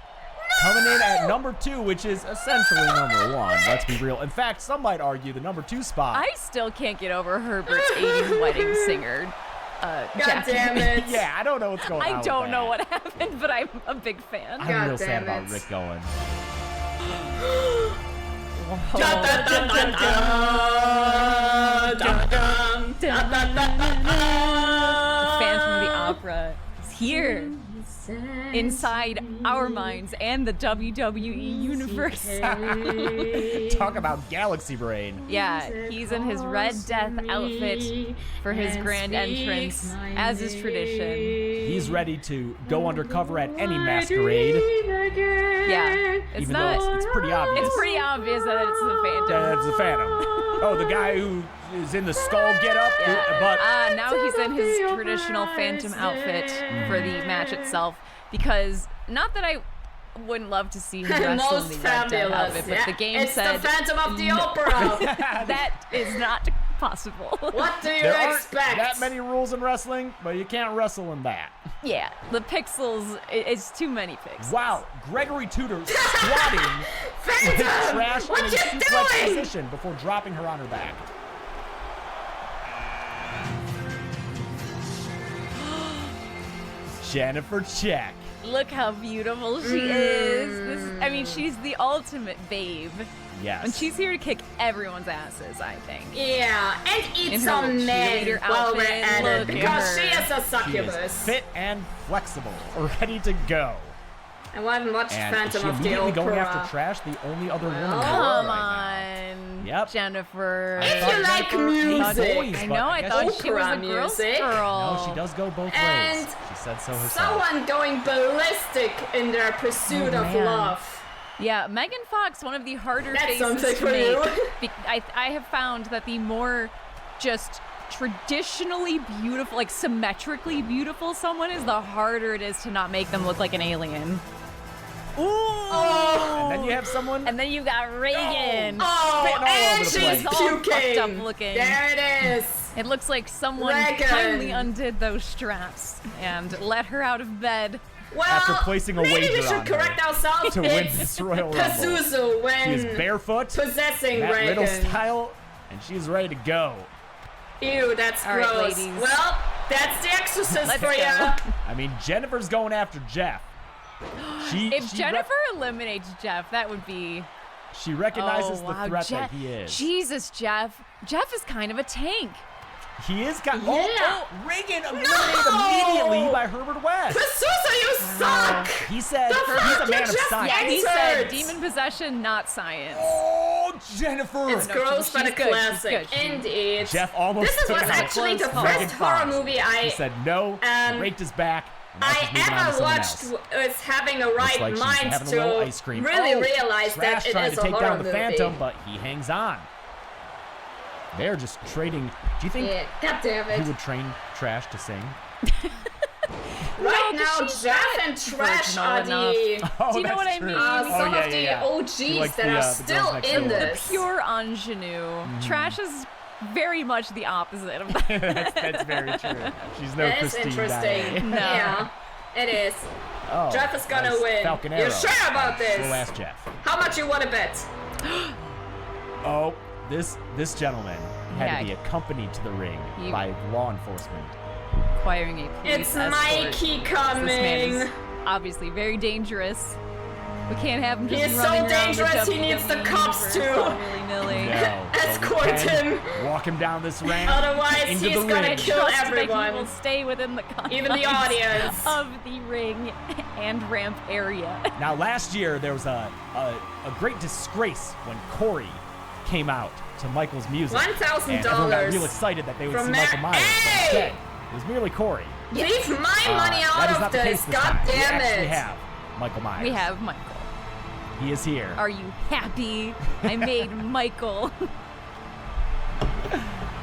Coming in at number 2, which is essentially number 1. Let's be real. In fact, some might argue the number 2 spot. I still can't get over Herbert's 80s wedding singer. God Jeff. damn it. Yeah, I don't know what's going on. I with don't know that. what happened, but I'm a big fan. I'm God real sad damn about it. Rick going. Dun, dun, dun, dun, dun. Dun, dun, dun, dun, dun, dun. Phantom of the Opera is here. Inside our minds and the WWE universe. Talk about galaxy brain. Yeah, he's in his Red Death outfit for his grand entrance, as is tradition. He's ready to go undercover at any masquerade. Yeah, it's Even not. though it's pretty obvious. It's pretty obvious that it's the Phantom. That's the Phantom. Oh, the guy who is in the skull getup, but Now he's in his traditional Phantom outfit for the match itself, because not that I wouldn't love to see him wrestle in Most the Red Death fabulous. outfit, but Yeah. the game it's said the Phantom of the Opera. that is not possible. What do you there aren't expect? that many rules in wrestling, but you can't wrestle in that. Yeah, the pixels, it's too many pixels. Wow, Gregory Tudor squatting with Phantom! Trash What in a you suplex doing? position before dropping her on her back. Jennifer Check. Look how beautiful she is. I mean, she's the ultimate babe. Yes. And she's here to kick everyone's asses, I think. Yeah, and eat In her some little men cheerleader while we're outfit, at it, look at because she her. is a She is succubus. fit and flexible, ready to go. I want to watch And Phantom she of the immediately Opera. going after Trash, the only other woman in the world Come right on, Yep. Jennifer. I If thought you like Jennifer hates music. boys, I but know, I guess thought she- she was a Opera girl's music. girl. No, she does go both And ways. She said so herself. Someone going ballistic in their pursuit Oh, of man. love. Yeah, Megan Fox, one of the harder That's faces something to for you. make. I have found that the more just traditionally beautiful, like symmetrically beautiful someone is, the harder it is to not make them look like an alien. Ooh! And then you have someone. And then you got Reagan. Oh, Spitting all and over the she's place. All fucked puking. up looking. There it is. It looks like someone Reagan. kindly undid those straps and let her out of bed. Well, After placing a maybe wager we should on her correct ourselves. to win It's this Royal Rumble. Pazuzu when She is barefoot, possessing Matt Riddle Reagan. style, and she's ready to go. Ew, that's All right, gross. ladies. Well, that's The Exorcist Let's for go. ya. I mean, Jennifer's going after Jeff. If Jennifer eliminates Jeff, that would be... she recognizes oh, wow. the threat that he is. Jesus, Jeff. Jeff is kind of a tank. He is got. Yeah. Oh, Reagan eliminated immediately by Herbert West. Pazuzu, you suck! He said The he's fuck a you man of just science. Yeah, he Entered. said demon possession, not science. Oh, Jennifer. It's No, gross, but a she's good, she's classic. good. Indeed. Jeff almost This took was out actually the Megan first horror Fox. movie He I said no, raped his back. And now she's moving on to ever someone watched else. with having a right Looks like she's mind having a little to ice cream. really Oh, realize Trash that it trying is to a take horror down the movie. Phantom, but he hangs on. They're just trading. Do you think Yeah, God damn he it. would train Trash to sing? Right No, now, 'cause she's Jeff not and Trash virginal are enough. Oh, Do you know that's what I true. mean? some yeah, of the yeah. OGs She likes that the, are the girls still next in door. this. Pure ingenue. Trash is very much the opposite of that. that's very true. She's no That is Christine interesting. Diane. No. Yeah, it is. Oh, Jeff is gonna nice win. Falcon You're Arrow. sure about this? We'll ask Jeff. How much you want to bet? Oh, this gentleman had Yeah. to be accompanied to the ring He- by law enforcement. Acquiring a police It's escort. Mikey This man coming. is obviously very dangerous. We can't have him just He is so running around dangerous, the he needs the WWE cops universe to all willy-nilly. No. but we Escort can him. Walk him down this ramp. Otherwise, into he's the gonna ring. kill Trust that he everyone. will stay within the confines Even the audience. of the ring and ramp area. Now, last year there was a great disgrace when Corey came out to Michael's music. $1,000 And everyone got real excited that they would from see Mar- Michael Myers. But Hey! instead, it was merely Corey. Leave my money That is out not of the case this. this God time. damn We actually it. have Michael Myers. We have Michael. He is here. Are you happy? I made Michael.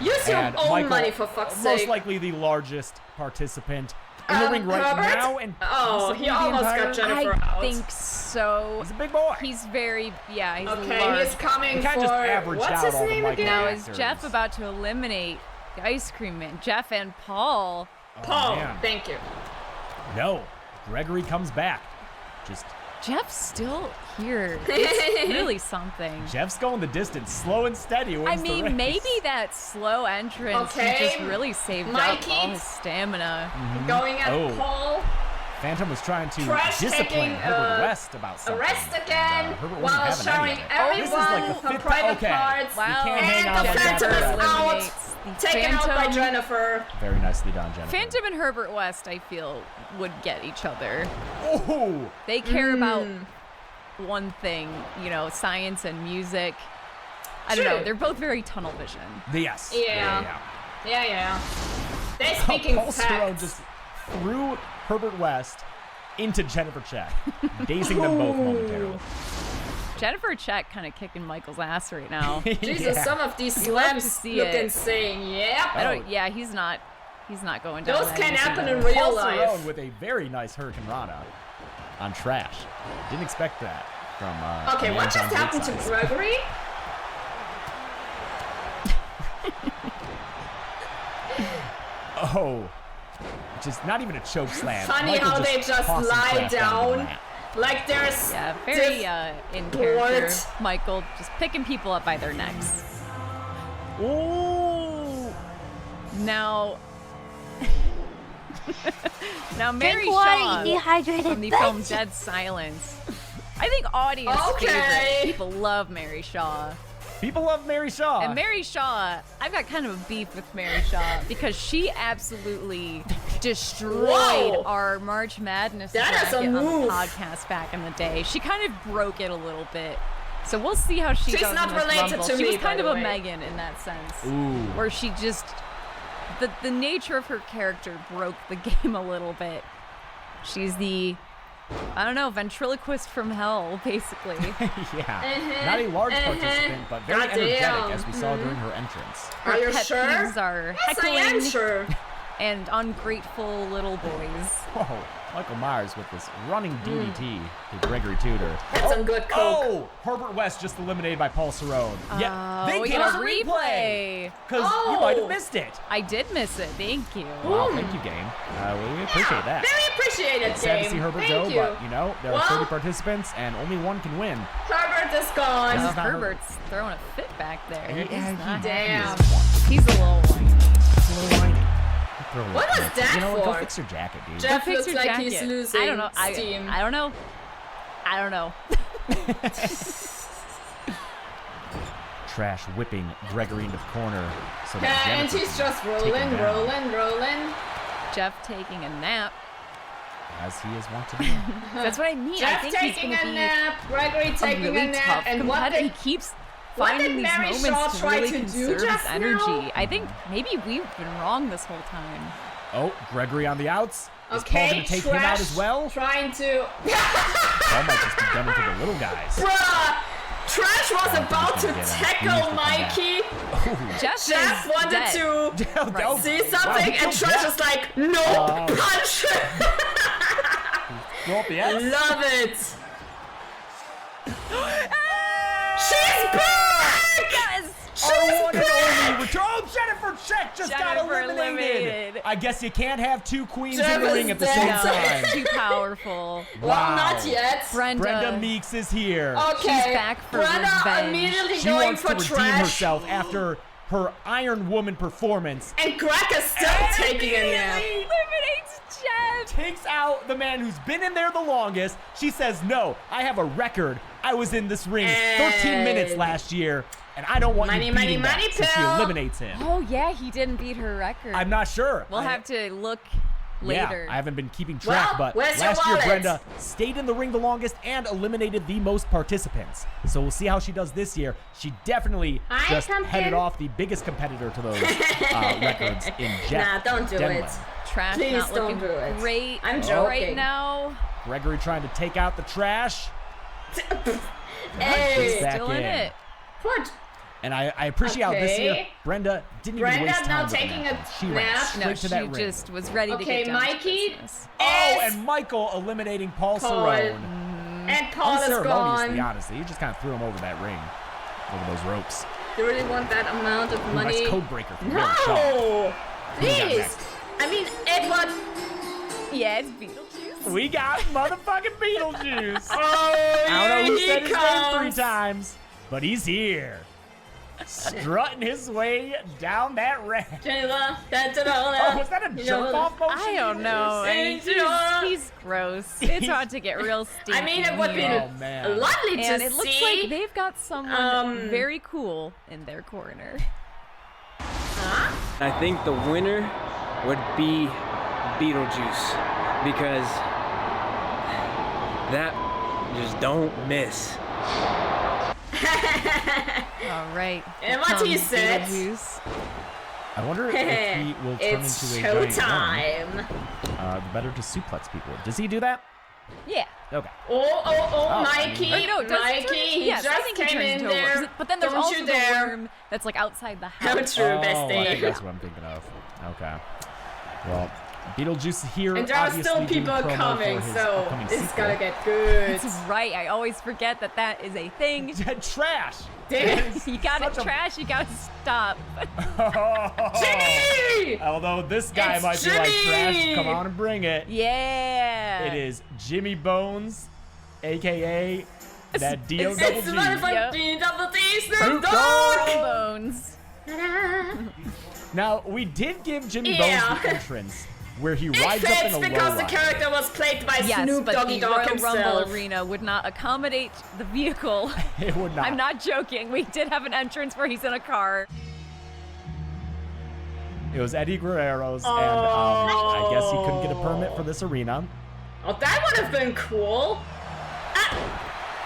Use your And own Michael, money for fuck's sake. most likely the largest participant in the ring right Herbert? now. And Oh, possibly he the almost got entire- Jennifer I out. think so. He's a big boy. He's very, yeah, he's Okay, large. he's coming He for... kinda just averaged What's out his all the name Michael again? Now, actors. is Jeff about to eliminate the ice cream man? Jeff and Paul. Paul, man. thank you. No, Gregory comes back. Just Jeff's still here. It's really something. Jeff's going the distance, slow and steady. I Wins the mean, race. maybe that slow entrance he Okay, just really saved Mikey. up all his stamina. Going at Oh. Paul. Phantom was trying to Trash discipline taking, Herbert West about something. Arrest again Herbert wasn't while having any showing of it. everyone This is like the her fifth- private okay. parts. Wow. can't hang And out the like Phantom that is forever. out. Eliminates the Taken out by Phantom. Jennifer. Very nicely done, Jennifer. Phantom and Herbert West, I feel, would get each other. Oh, They care about one thing, you know, science and music. I don't know. True. They're both very tunnel vision. yes. Yeah. Yeah. They're Oh, speaking Paul Sterone facts. just threw Herbert West into Jennifer Check, dazing them both momentarily. Jennifer Check kind of kicking Michael's ass right now. Jesus, Yeah. some of these You love to slams see look it. insane. Yep. I don't. Yeah, he's not going down. Those that can easy, happen though. in real Paul life. Sterone with a very nice Hurricane Rana on Trash. Didn't expect that from. Okay, a man what just John happened to Big Size. Gregory? Oh, just not even a choke slam. Funny Michael how they just tosses lie Trash down to the down. mat. Like there's Yeah, very in character. Bored. Michael just picking people up by their necks. Ooh. Now, Now, Mary Drink water, Shaw you dehydrated from the film bitch. Dead Silence. I think audience favorite. People love Mary Shaw. People love Mary Shaw. And Mary Shaw, I've got kind of a beef with Mary Shaw because she absolutely destroyed our March Madness bracket on the podcast back in the day. She kind of broke it a little bit. So we'll see how she She's does not in this related Rumble. to She me, was kind by of the a way. Megan in that sense. Ooh. Where she just, the nature of her character broke the game a little bit. She's the, I don't know, ventriloquist from hell, basically. Yeah. Not a large participant, but very energetic, as we saw during her entrance. Are you Pet sure? peeves are Yes, I am heckling sure. and ungrateful little boys. Whoa. Michael Myers with this running DDT to Gregory Tudor. That's some good coke. Oh! Herbert West just eliminated by Paul Cerrone. Yeah, they we gave got us a a replay. Because you Oh. might have missed it. I did miss it. Thank you. Wow, thank you, game. We appreciate that. Very appreciated, Sad game. to see Herbert Thank go, you. but, you know, there are Well- 30 participants, and only one can win. Herbert is gone. This is not Herbert's throwing a fit back there. Yeah, He's not Damn. happy. He's a little whiny. It's a little whiny. Throw a little What was bit. that You know what? Go for? fix your jacket, dude. Jeff Fix looks your like jacket. he's losing I don't know. steam. I don't know. I don't know. Trash whipping Gregory into the corner. So that Yeah, and Jennifer he's can just take rolling, him down, rolling. Jeff taking a nap. as he is wont to do. That's what I mean. I Jeff think he's taking going to a be nap, Gregory a taking really a nap, tough and what competitor. He did keeps what finding did these Mary Shaw moments to try really to do conserve his just energy. now? I think maybe we've been wrong this whole time. Oh, Gregory on the outs. Is Paul Okay, going to take him out as well? Trying to. Paul might just be done into the little guys. Bruh! Trash was about to gonna get him. He needs to tackle come back. Mikey. Jeff Jeff is wanted dead. to Oh, see wow, something, he and killed Trash Jeff. was like, no, punch! Go up the X. Love it. She's back! Yes! Our one and only return. Oh, Jennifer Check just got Jennifer eliminated. eliminated. I guess you can't have two queens in Jeff the is ring at the dead. same No, time. it's too powerful. Well, not yet. Brenda Meeks is here. Okay. She's back for Brenda revenge. immediately She going wants for to redeem Trash. herself after her Iron Woman performance. And Greg is still taking a nap. Eliminates Jeff. Takes out the man who's been in there the longest. She says, no, I have a record. I was in this ring 13 minutes last year, and I don't want you beating that since she pill. eliminates him. Oh, yeah, he didn't beat her record. I'm not sure. We'll have to look later. Yeah, I haven't been keeping track, Well, but where's your last year wallet? Brenda stayed in the ring the longest and eliminated the most participants. So we'll see how she does this year. She definitely Hi, just pumpkin. headed off the biggest competitor to those records in Jeff. Nah, don't do Denlin. it. Trash Please not don't looking do it. great I'm right joking. now. Gregory trying to take out the trash. Hey, Back Still in it. what? And I appreciate how this year Okay. Brenda didn't even Brenda waste time now with the taking nap. a She ran nap. straight No, to she that ring. just was ready to Okay, get down to Mikey. business. Oh, Is- and Michael eliminating Paul Paul. Cerrone. And Paul is Unceremoniously, gone. honestly. He just kind of threw him over that ring. Over those ropes. You really want that amount of Ooh, money? nice code breaker from Mary Shaw. No! Who we got Please! next? I mean, Edward. Yeah, it's Beetlejuice. We got motherfucking Beetlejuice. Oh, I don't know who here said he his name comes. 3 times, but he's here. Strutting his way down that ramp. Jennifer, that's it. Oh, was that a jerk-off motion? I don't know. I mean, he's gross. It's about to get real stinky. I mean, it would be Oh, man. lovely to And it looks see. like they've got someone very cool in their corner. I think the winner would be Beetlejuice because that just don't miss. All right. And what he comes said. Beetlejuice. I wonder if he will turn It's into a giant showtime. worm. The better to suplex people. Does he do that? Yeah. Okay. Oh, Mikey. Or no, does Mikey, he turn, he yes, I just think he came turns in into a worm. there. But then there's Don't also you the dare. worm that's like outside the How house. true, I bestie. think that's what I'm thinking of. Okay. Well, Beetlejuice here. And there are obviously still doing people promo coming, for his so upcoming it's sequel. gonna get good. That's right. I always forget that that is a thing. Trash. Damn. You gotta Such a- trash. You gotta stop. Jimmy! Although this guy It's might be like trash, Jimmy! come on and bring it. Yeah. It is Jimmy Bones, aka that D.O. It's double the G. motherfucking double D Snoop Snoop Dogg! Bones. Now, we did give Jimmy Yeah. Bones the entrance where he It rides up in fits a because the lowrider. character was played by Yes, Snoop but Doggy the Dogg Royal himself. Rumble arena would not accommodate the vehicle. It would not. I'm not joking. We did have an entrance where he's in a car. It was Eddie Guerrero's, and I guess he couldn't get a permit for this arena. Oh, that would have been cool.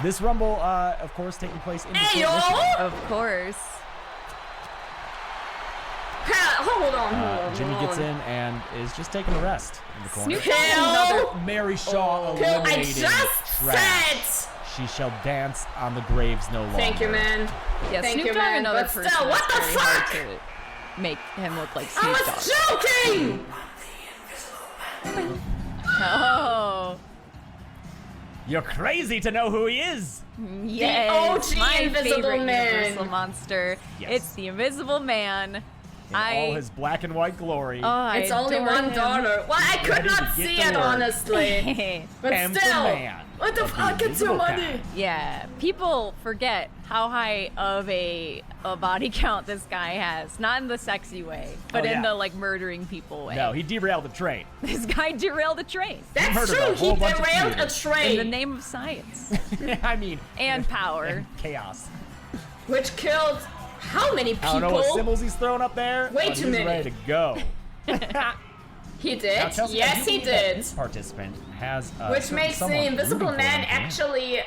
This Rumble, of course, taking place in Hey, Detroit, Michigan. yo! Of course. Hold on. Jimmy gets in and is just taking a rest in the corner. Snoop Dogg Kill! Mary Shaw Kill! I eliminated just Trash. said! She shall dance on the graves no longer. Thank you, man. Yeah, Thank Snoop you, Dogg, man. another But person still, what that's the very hard fuck? to make him look like I Snoop Dogg. was joking! Oh. You're crazy to know who he is. Yes, OG my Invisible favorite Man. Universal monster. Yes. It's the Invisible Man. In all his black and white glory. It's only one daughter. Well, I could Ready to not get see to it, work. honestly. But Pamper still, Man what the of the fuck? It's your Invisible money. Kind. Yeah, people forget how high of a body count this guy has. Not in the sexy way, but Oh, in yeah. the like murdering people way. No, he derailed the train. This guy derailed a train That's murdered true. a He whole bunch of derailed a commuters. train, in the name of science I mean, and power. and chaos. which killed how many people? I don't know what symbols he's throwing up there. Way but too he's many. ready to go. He Now, did. Chelsea, I Yes, do he believe that did. This participant has Which makes the Invisible Man actually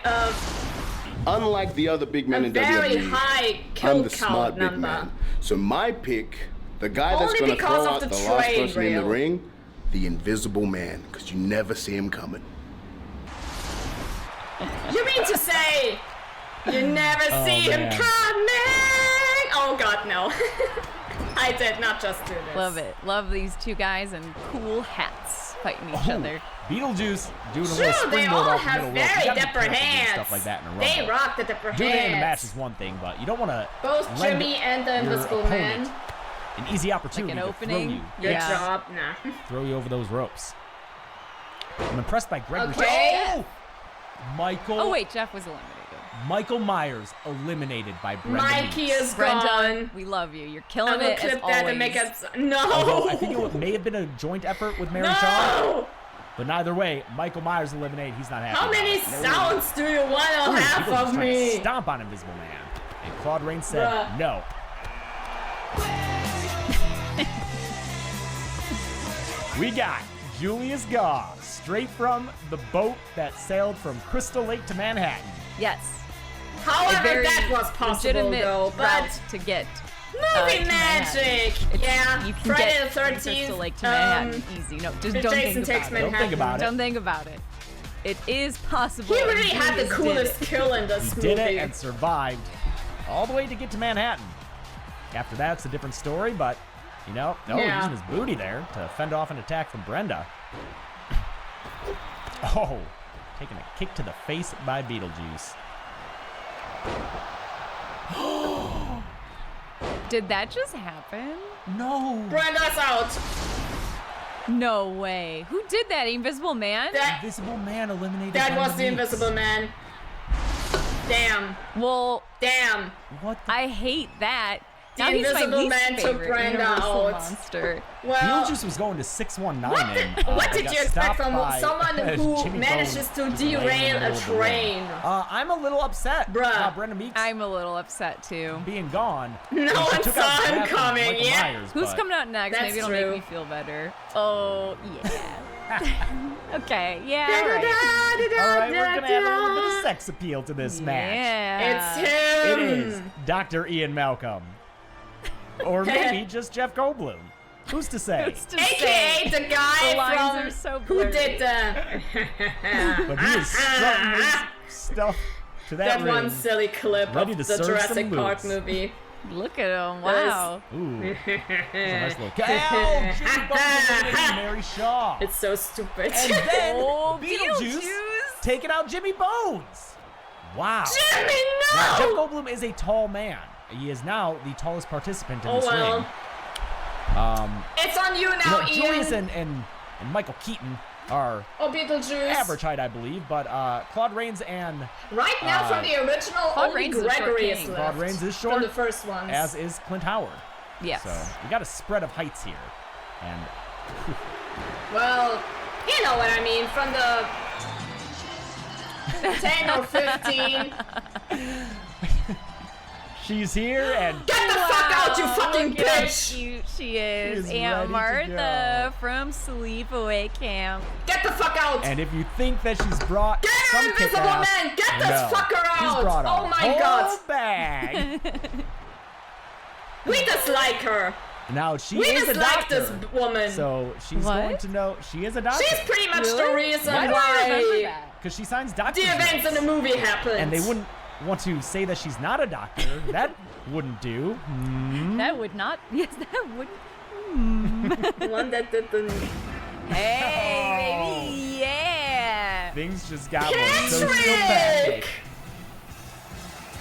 Unlike the other big men a in very WWE, high I'm kill the smart count big number. man. So my pick, the guy that's Only going to because throw of out the the last train person in the rail. ring, the Invisible Man, because you never see him coming. You mean to say you never see him man. coming? Oh God, no. I did not just do this. Love it. Love these two guys in cool hats fighting each other. Beetlejuice doing a little True, they springboard all off the have middle rope. You very gotta be dapper careful doing hands. Stuff like that in a rumble. They rock the dapper Doing it in a match hands. is one thing, but you don't want to Both Jimmy and the Invisible Man. an easy opportunity Like an to opening. Good Yeah. job. Nah. throw you over those ropes. I'm impressed by Gregory. Okay. Oh! Michael. Oh wait, Jeff was eliminated. Michael Myers eliminated by Brenda. Mikey Meeks. is Brenda, gone. we love you. You're I killing will it as clip always. that and make it. No. Although I think it may have been a joint effort with Mary Shaw, No. but neither way, Michael Myers eliminated. He's not happy. How about many it. sounds do you want to Ooh, have people are just of trying to me? stomp on Invisible Man, and Claude Rains said Bruh. no. We got Julius Gaw, straight from the boat that sailed from Crystal Lake to Manhattan. Yes. A However, very that was possible legitimate though. route But to get movie to Manhattan. magic. It's- Yeah. You can Friday get the from 13th. Crystal Lake to Manhattan easy. No, just don't Jason think Takes about it. Don't think about it. Don't think about it. It is possible. He and really had the Julius did coolest it. kill in this He movie. did it and survived all the way to get to Manhattan. After that, it's a different story, but, you know, Yeah. using his booty there to fend off an attack from Brenda. Oh, taking a kick to the face by Beetlejuice. Did that just happen? No. Brenda's out. No way. Who did that? Invisible Man? That Invisible Man eliminated that Brenda was the Meeks. Invisible Man. Damn. Well, Damn. What the? I hate that. The Now he's my Invisible least Man took favorite Brenda Universal out. monster. Well, Beetlejuice was going to 619 what and did, what did got you expect stopped from by someone who Jimmy manages Bones to just laying in the derail a middle of the ring. train? I'm a little upset Bruh. about Brenda Meeks I'm a little upset too. being gone. No And she one took saw out him Jeff and coming, Michael yeah. Myers, Who's but- coming out next? That's Maybe it'll true. make me feel better. Oh, yeah. Okay, yeah, all right. All right, we're gonna add a little bit of sex appeal to this match. Yeah. It's It him. is Dr. Ian Malcolm, or maybe just Jeff Goldblum. Who's to say? Who's to AKA say? the guy The lines from are so who blurry. did the But he is strutting his stuff to that that ring. one silly clip Ready of to the serve Jurassic some Park moves. movie. Look at him. Wow. Ooh, that's a nice little. Ow! Jimmy Bones eliminating Mary Shaw. It's so stupid. And then Oh, Beetlejuice taking out Jimmy Bones. Wow. Jimmy, Now, Jeff no! Goldblum is a tall man. He is now the tallest participant in Oh this well. ring. It's on you You now, know, Julius Ian. and Michael Keaton are Oh, Beetlejuice. average height, I believe, but Claude Rains and Right now, from the original, Claude only Rains is a short Gregory is king. left. Claude Rains is short, From the first ones. as is Clint Howard. Yes. So we got a spread of heights here, and Well, you know what I mean, from the 10 or 15. She's here and Get the fuck out, you fucking Look how bitch! cute she is. She is ready Aunt to Martha from Sleepaway Camp. Get the fuck out! and if you think that she's brought Get some her, Invisible kick-ass, Man! Get this no. fucker She's out! brought a Oh my whole god! bag. We dislike her! Now she We is a dislike doctor. this woman! So she's What? going to know she is a doctor. She's pretty much the reason Why do I remember why that? Because she signs doctor the events in the movie happened. and they wouldn't want to say that she's not a doctor. That wouldn't do. That would not. Yes, that would. One that didn't. Hey, baby, yeah. Things just got more sociopathic.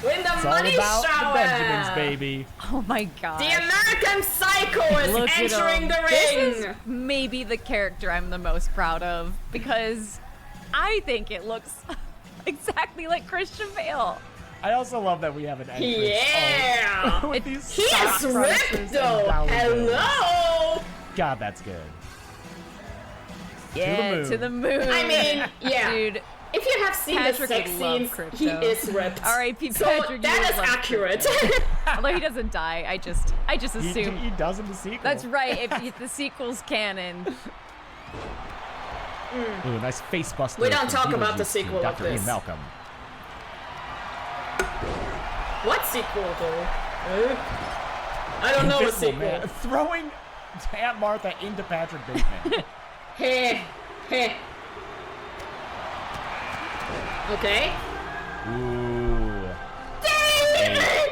Win the It's all money about shower! the Benjamins, baby. Oh my god. The American Psycho is Look at entering him. the This ring! is maybe the character I'm the most proud of because I think it looks exactly like Christian Bale. I also love that we have an entrance. Yeah! With these He sock is prices ripped and though! dollar bills. Hello! God, that's good. Yeah, to the moon. I mean, yeah. Dude, If you have seen Patrick the sex would love scenes, crypto. he is ripped. R.I.P. So Patrick. that you is would love accurate. crypto. Although he doesn't die, I just assume. He does in the sequel. That's right. If the sequel's canon. Ooh, nice face buster. We don't from talk about the Beetlejuice sequel to of Dr. Ian this. Malcolm. What sequel though? I don't know a Invisible sequel. Man. Throwing Aunt Martha into Patrick Bateman. Heh, heh. Okay. Ooh. David!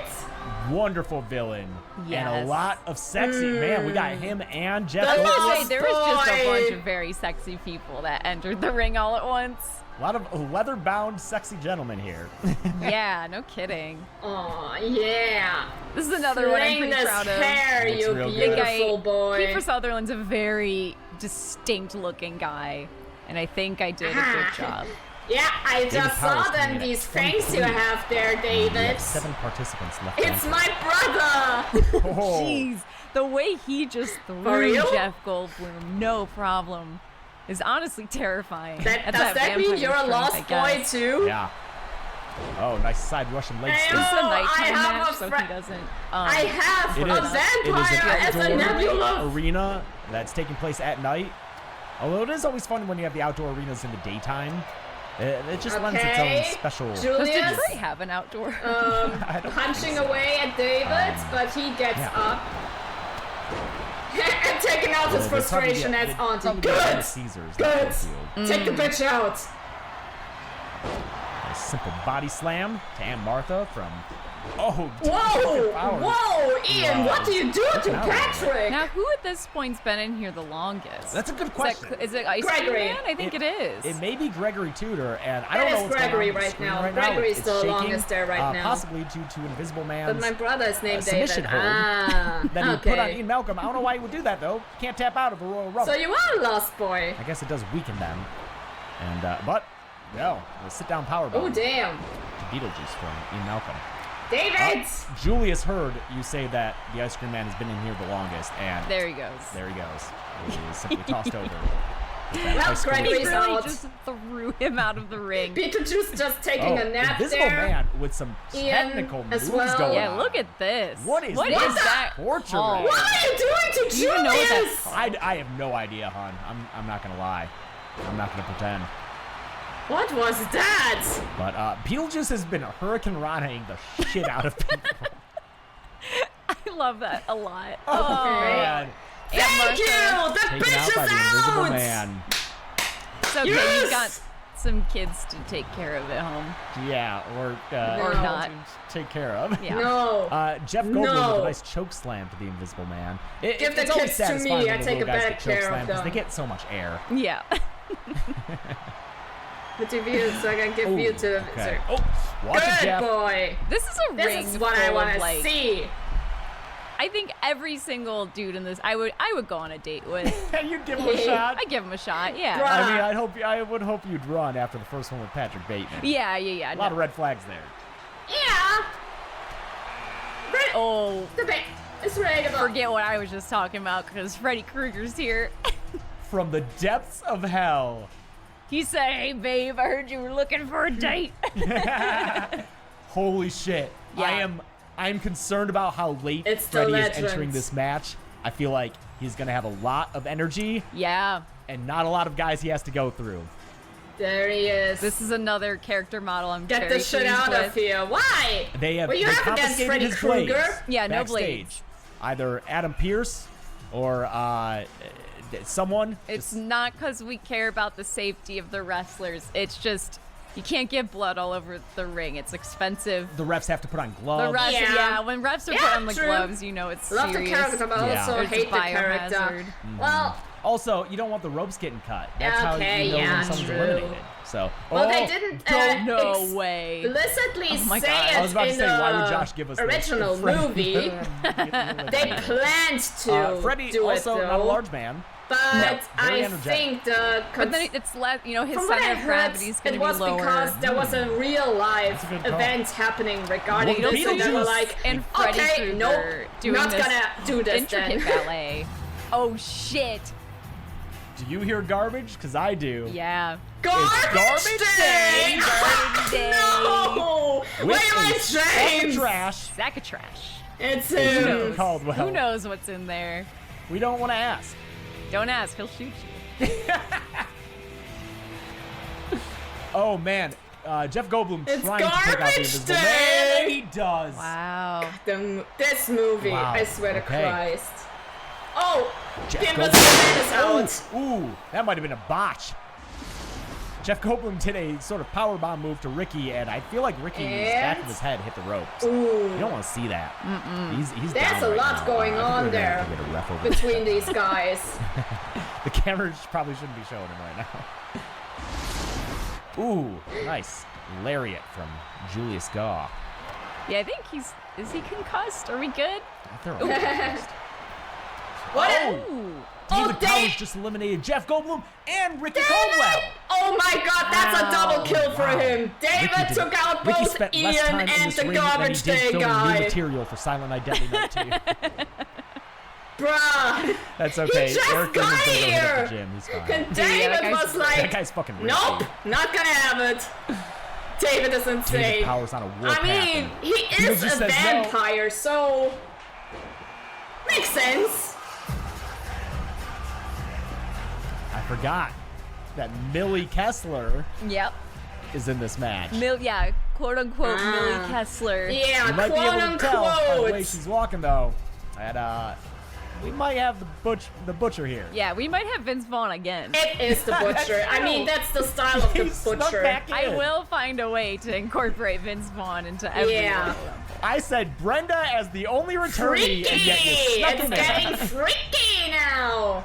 Wonderful villain. And a Yes. lot of sexy. Man, we got him and Jeff The I was Goldblum. gonna say there was just a boy. bunch of very sexy people that entered the ring all at once. A lot of leather-bound sexy gentlemen here. Yeah, no kidding. Aw, yeah. This is another one I'm Fling pretty this proud of. hair, Looks you real good. Big guy, beautiful boy. Kiefer Sutherland's a very distinct-looking guy, and I think I did a good job. Yeah, I just Powers saw coming them, in at these fangs you 23. have there, We David. have 7 participants left. It's on. my brother! Oh. Jeez, the way he just For threw real? Jeff Goldblum, no problem, is honestly terrifying. Does That's that mean vampire you're a strength, I lost boy guess. too? Yeah. Oh, nice side Russian leg Hey, sweep. This is a I nighttime have match, a so fri- he doesn't. I have It a is. vampire It as is a an nebula! outdoor arena that's taking place at night. Although it is always fun when you have the outdoor arenas in the daytime. It just lends its Okay, own special. Does Julius, Detroit have an outdoor? I don't punching think so. away at David, but he gets yeah. up. And taking out his Well, they'd probably frustration be- as they'd Auntie. probably be at Good! Caesars, Good! not Fairfield. Take the bitch out! A simple body slam to Aunt Martha from. Oh, Whoa! Powers. Whoa! Ian, Wow. what do you do to Wow. Patrick? Now, who at this point's been in here the longest? That's a good Is question. that- Is it Ice Cream Gregory. Man? I think it is. It may be Gregory Tudor, and I That don't know is what's Gregory going on with the right screen now. right Gregory's It's the shaking, longest there right now. Possibly due to Invisible But Man's my brother's named submission David. hold Ah, that he okay. put on Ian Malcolm. I don't know why he would do that though. Can't tap out of a Royal Rumble. So you are a lost boy. I guess it does weaken them. And but no, the sit-down power bomb Oh damn. to Beetlejuice from Ian Malcolm. David! Julius heard you say that the Ice Cream Man has been in here the longest, and There he goes. there he goes. He is simply tossed over. Well, Ice Cream He Gregory's really out. just threw him out of the ring. Beetlejuice just taking a nap Invisible there. Man with some Ian technical as moves well. going Yeah, on. look at this. What is what this? is that? Torture called? ring. What are you doing to Do you even know what Julius? that's- I have no idea, hon. I'm not gonna lie. I'm not gonna pretend. What was that? But Beetlejuice has been Hurricane Ranaing the shit out of people. I love that a lot. Oh, man. Thank you! The Taken bitch out by is the Invisible out! Man. It's okay, Yes! you've got some kids to take care of at home. Yeah, or not. to take care of. Yeah. No. Jeff Goldblum No. with a nice choke slam to the Invisible Man. Give the it's always kids to satisfying me, when I the take little a guys better get choke care of slammed because they them. get so much air. Yeah. Put your views so I can give Ooh, you to okay. Oh, watch it, Good Jeff. boy. This is a This ring is what I full want of, to like, see. I think every single dude in this I would go on a date with. You give him a shot. I give him a shot, yeah. Bruh. I mean, I would hope you'd run after the first one with Patrick Bateman. Yeah. A lot of red flags there. Yeah. Oh, The bit. It's relatable. forget what I was just talking about because Freddy Krueger's here. from the depths of hell. He said, "Hey, babe, I heard you were looking for a date." Holy shit. Yeah. I am concerned about how late It's the Freddy is legend. entering this match. I feel like he's going to have a lot of energy Yeah. and not a lot of guys he has to go through. There he is. This is another character model I'm Get very the shit pleased out with. of here. Why? They have What do you they have against confiscated Freddy his blades Krueger? Yeah, no backstage. blades. Either Adam Pearce or someone. It's not because we care about the safety of the wrestlers. It's just you can't get blood all over the ring. It's expensive. The refs have to put on The gloves. refs, Yeah. when refs are Yeah, put on the true. gloves, you know it's Love serious. the character, but Yeah. also It's a hate the character. biohazard. Well, Also, you don't want the ropes getting cut. That's how Okay, you know yeah, when someone's true. eliminated. So, well, they didn't No way. explicitly Oh my say God. it I was about to in say, the why would Josh give us this? original Freddy- movie. They planned to Freddy, do also it, though. not a large man. But very I energetic. think the But then it's less, his from what center I of heard, gravity is going it to be was lower. because there was a real life That's a good call. event happening regarding Well, this, and they were Beetlejuice like, and Freddy okay, Krueger nope, doing not this gonna do this intricate then. ballet. Oh shit! Do you hear garbage? Because I do. Yeah. Garbage day! Garbage day! No! With Wait, a wait, sack of James! trash. Sack of trash. It's Is him. Caldwell. Who knows what's in there? We don't want to ask. Don't ask. He'll shoot you. Oh man, Jeff Goldblum It's trying to take out the garbage Invisible day! Man, and he does. Wow. This movie, Wow, I swear to okay. Christ. Oh, Jeff the Invisible Man is Goldblum. out. Ooh, that might have been a botch. Jeff Goldblum did a sort of powerbomb move to Ricky, and I feel like Ricky's back of his head hit the ropes. Ooh. You don't want to see that. He's There's down a right lot now. going I think on we're gonna have there to get a ref over between there. these guys. The cameras probably shouldn't be showing him right now. Ooh, nice lariat from Julius Gaw. Yeah, I think is he concussed? Are we good? They're all concussed. What? Ooh. David Dave- Powers just eliminated Jeff Goldblum and Ricky Caldwell. Oh my god, that's a double kill for Wow. him. David Ricky did- took out Ricky both spent Ian less time in and this the ring than he garbage did day filming new guy. material for Silent Night Deadly Night 2. Bruh. That's okay. He just Eric got Billing's gonna go hit here. the gym. He's fine. And that David guy's- was like, That guy's fucking risky. nope, not gonna have it. David is David insane. Powers on a I warpath. mean, he People is just a says no. vampire, so makes sense. I forgot that Millie Kessler Yep. is in this match. Yeah, quote unquote Millie Kessler. Yeah, You might be quote able to tell by the way unquote. she's walking, though. And we might have the butcher here. Yeah, we might have Vince Vaughn again. It is the butcher. I mean, that's the style of the He snuck butcher. back in. I will find a way to incorporate Vince Vaughn into every Yeah. Royal Rumble. I said Brenda as the only returnee, Freaky! and yet you snuck It's in there. getting freaky now!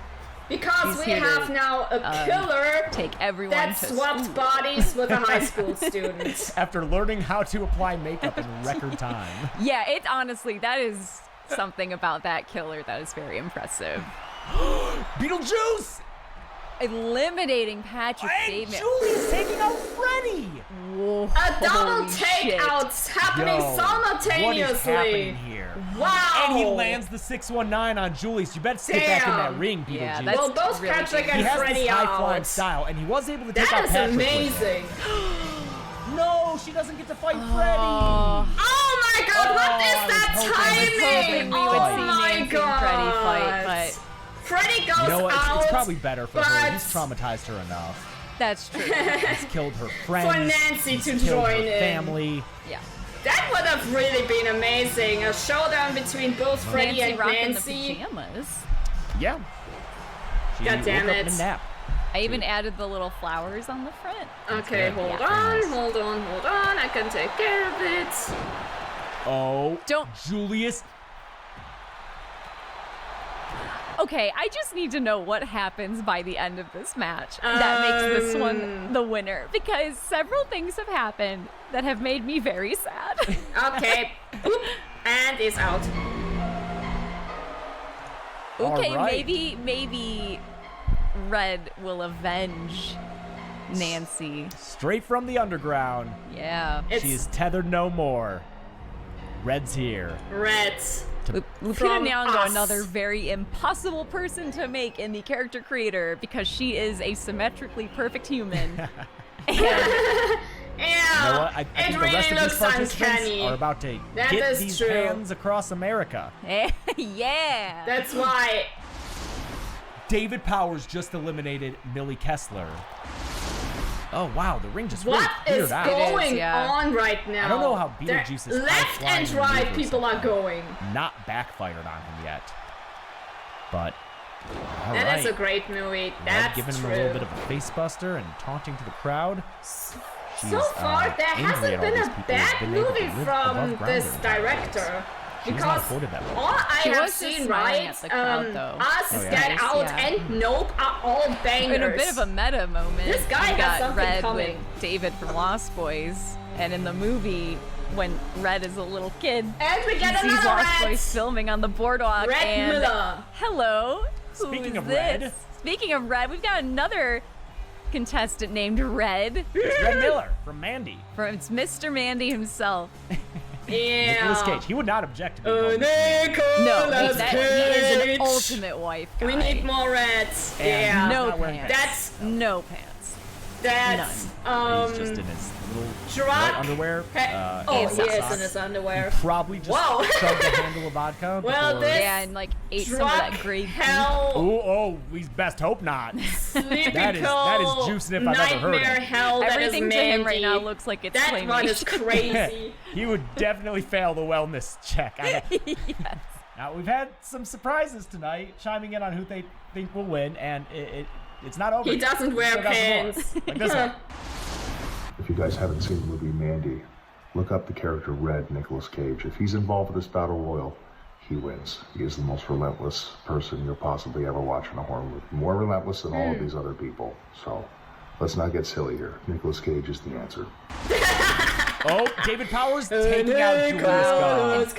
Because He's we here to, have now a killer Take everyone that to swapped bodies with a high school student. After learning how to apply makeup in record time. Yeah, it honestly, that is something about that killer that is very impressive. Beetlejuice! Eliminating Patrick Hey, Bateman. Julie's taking out Freddy! Whoa, A double holy shit. takeout happening Yo, simultaneously. what is happening here? Wow! And he lands the 619 on Julius. You better get back in that Damn. ring, Beetlejuice. Yeah, that's Well, both really Patrick good. he and has Freddy this high-flying out. style, and he was able to take out That is Patrick with it. amazing. No, she doesn't get to fight Oh. Freddy. Oh my god, Oh, what I is was that hoping timing? we would Oh see my Nancy god. and Freddy fight, but Freddy goes You know, out. it's probably better for her. but He's traumatized her enough. that's true. He's killed her friends. for Nancy to he's killed join her in. family. Yeah. That would have really been amazing. A showdown between both Freddy Nancy and rocking Nancy. the pajamas. Yeah. She God damn woke up in it. a nap. I even added the little flowers on the front. Okay, good. hold Yeah. on, hold on, hold on. I can take care of it. Oh, Don't- Julius. Okay, I just need to know what happens by the end of this match that makes this one the winner, because several things have happened that have made me very sad. Okay. Oop, and it's out. Okay, All right. maybe Red will avenge Nancy. Straight from the underground. Yeah. It's She is tethered no more. Red's here. Reds. To Lupita from Nyong'o, us. another very impossible person to make in the character creator because she is a symmetrically perfect human. Yeah, You know what? I think it the really rest of these looks participants uncanny. are about to That get is these true. fans across America. Yeah. That's why. David Powers just eliminated Millie Kessler. Oh wow, the ring just What really is cleared out. going yeah. on right now? I don't know how There- Beetlejuice's left high-flying and right maneuvers people are have going. not backfired on him yet. But all That right. is a great movie. Red That's giving him true. a little bit of a face buster and taunting to the crowd. So She's, far, there angry hasn't at all been these a people who have bad been able to movie live from above ground this their entire lives. director. She's not Because quoted that all well. I She have was just seen, smiling right? at the crowd, though. Us, Oh, yeah. Get Nice, Out, yeah. and Nope are all bangers. In a bit of a meta moment, This guy you has got something Red coming. with David from Lost Boys, and in the movie, when Red is a little kid, And we he get sees another Lost Red. Boys filming on the boardwalk, Red and Miller. hello, Speaking who's of this? Red. Speaking of Red, we've got another contestant named Red. It's Red Miller from Mandy. It's Mr. Mandy himself. Yeah. Nicolas Cage. He would not object to being called Mr. No, Nicolas he is an Cage. ultimate wife guy. We need more Reds. And Yeah. he's No not wearing pants. pants. No pants. That's He's just in his little Truck. white underwear. oh, and he is socks. in his underwear. Probably just Whoa. chugged a handle of vodka. Well, before... this- Yeah, and like ate some of Truck that gravy. hell. Oh, we best hope not. Sleepy That is pill, juicing if I've ever heard nightmare it. hell. That is Everything to him right Mandy. now looks like it's That one is claymation. crazy. He would definitely fail the wellness check. Yes. Now, we've had some surprises tonight, chiming in on who they think will win, and it's not over He yet. doesn't We wear still got some more. pants. Like this one. If you guys haven't seen the movie Mandy, look up the character Red, Nicolas Cage. If he's involved with this battle royal, he wins. He is the most relentless person you'll possibly ever watch in a horror movie. More relentless than all of these other people. So, let's not get silly here. Nicolas Cage is the answer. Oh, David Powers taking out Julius An Gunn. 80s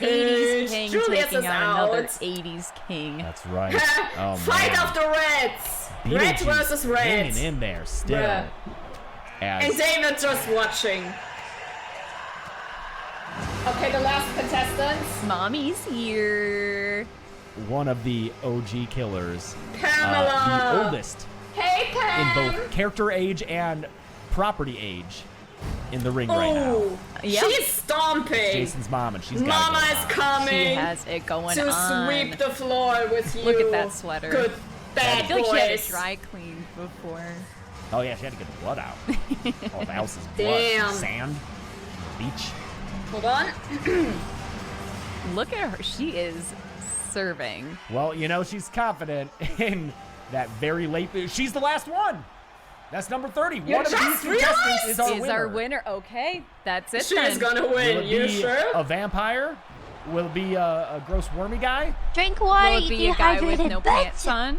king Julius taking is out another out. 80s king. That's right. Oh, Fight man. of the Reds. Red Beetlejuice versus Red. hanging in there still. Bruh. As And David just watching. Okay, the last contestants. Mommy's here. one of the OG killers. Pamela. The oldest Hey, in Pam. both character age and property age in the ring right now. Ooh, Yep. she's stomping. Jason's mom, and she's got Mama is She coming has it going to on. sweep the floor with you. Look at that sweater. Good I bad feel like she had it boys. dry cleaned before. Oh yeah, she had to get the blood out. All the house's blood, Damn. sand, beach. Hold on. Look at her. She is serving. Well, you know she's confident in that very late. She's the last one. That's number 30. You One of these just contestants is our Is winner. our winner. Okay, that's it She's then. gonna Will win. it You be sure? a vampire? Will it be a gross wormy guy? Drink water, Will it you be a guy with dehydrated no bitch. pants on?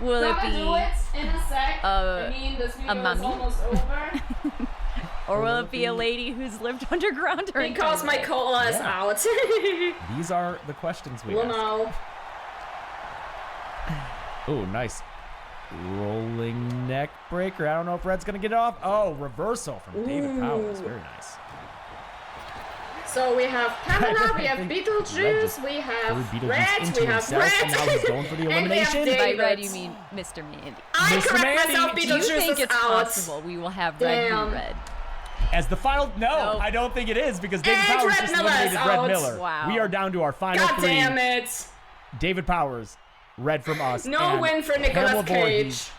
Will it Gonna be, do it in a sec. I mean, this video is mummy? almost over. or will it be a lady who's lived underground her Because my entire life? cola is Yeah. out. These are the questions we Well, ask. no. Oh, nice. Rolling neck breaker. I don't know if Red's going to get it off. Oh, reversal from David Powers. Very nice. So we have Pamela, we have I think Red Beetlejuice, just we threw have Beetlejuice Red, into we have himself, Red. and now he's going for the And we have elimination. By David. red, you mean Mr. Mandy. I Mr. correct Mandy, myself, Do you Beetlejuice think is it's out. possible we will have red Damn. be red? As the final, no, Nope. I don't think it is because David And Powers Red just Miller is eliminated Red out. Miller. Wow. We are down to our final God three. damn it. David Powers, Red from us. No and win for Nicolas Pamela Cage. Voorhees,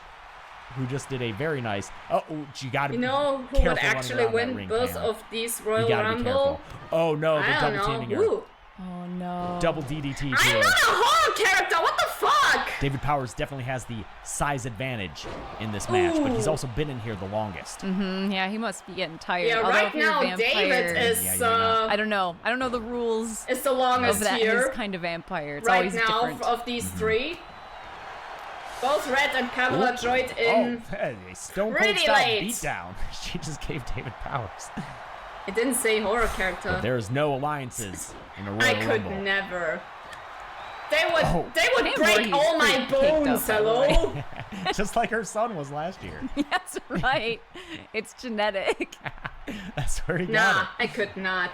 who just did a very nice. Oh, you got to You be know who careful would running actually around that win ring, both Pam. of these You Royal gotta be careful. Rumble? Oh no, they're I double don't teaming know. her. Ooh. Oh no. Double DDT to I'm her. not a horror character, what the fuck? David Powers definitely has the size advantage in this match, but he's Ooh. also been in here the longest. Yeah, he must be getting tired. Yeah, Although right if you're now a vampire, David is Yeah, you're not. I don't know. I don't know the rules is the of longest that here. his kind of vampire. It's Right always now different. of these three. Both Red and Pamela joined in. Oh, a Stone Cold pretty style late. beatdown. She just gave David Powers. It didn't say horror character. But there's no alliances in a Royal I could Rumble. never. They would Oh. break Voorhees all my pretty caked up, bones, by the hello? Just like her son was last year. That's right. It's genetic. That's where he got Nah, it. I could not.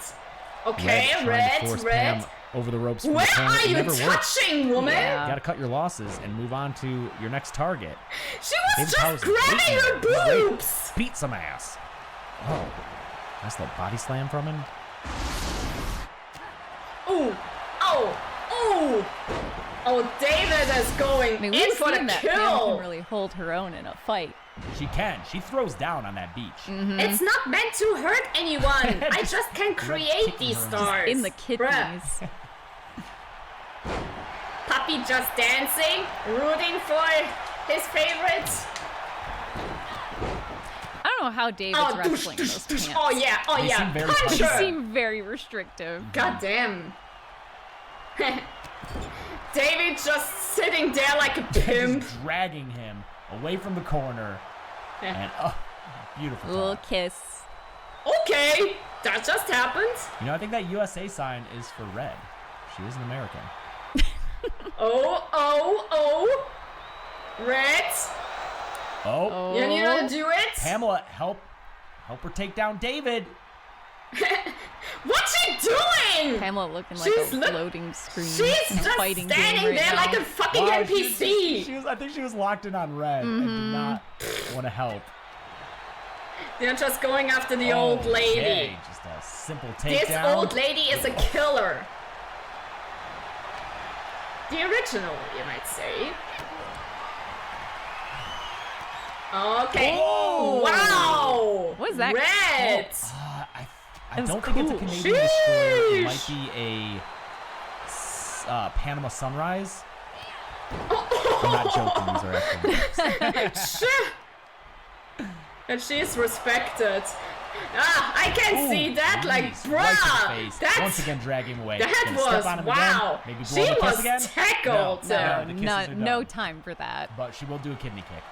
Red Okay, trying to Red, force Red. Pam over the ropes. From Where the corner. are It you never works. touching, woman? Yeah. You gotta cut your losses and move on to your next target. She was David just Powers is grabbing her waiting there. He's boobs. Beat some ass. Oh, nice little body slam from him. Ooh, oh, ooh. Oh, David is going I mean, in we've for the seen that Pam kill. can really hold her own in a fight. She can. She throws down on that beach. It's not meant to hurt anyone. I just can create these stars. In the kidneys. Puppy just dancing, rooting for his favorites. I don't know how David's wrestling in those pants. Oh yeah, They seem very punch They her. seem very restrictive. God damn. David just sitting there like a pimp. Just dragging him away from the corner. And beautiful. Little talk. kiss. Okay, that just happened. You know, I think that USA sign is for red. She is an American. Oh. Red. Oh. You need to do it. Pamela, help her take down David. What's she doing? Pamela looking like She's a look- floating screen. She's in a just fighting standing game right there now. like a fucking Wow, NPC. I think she was locked in on red and did not want to help. They're just going after the old lady. Okay, just a simple takedown. This old lady is a killer. The original, you might say. Okay. Oh. Wow. What is that? Red. I was don't think it's a cool. Canadian destroyer. It might Sheesh. be a Panama Sunrise. I'm not joking. These are actual names. And she's respected. I can see that, like, Nice, right to the bruh. face. That's Once again dragging away. that Gonna step was on him wow. Again. Maybe She blow the kiss was again. tackled. No, the kisses are done. No time for that. But she will do a kidney kick.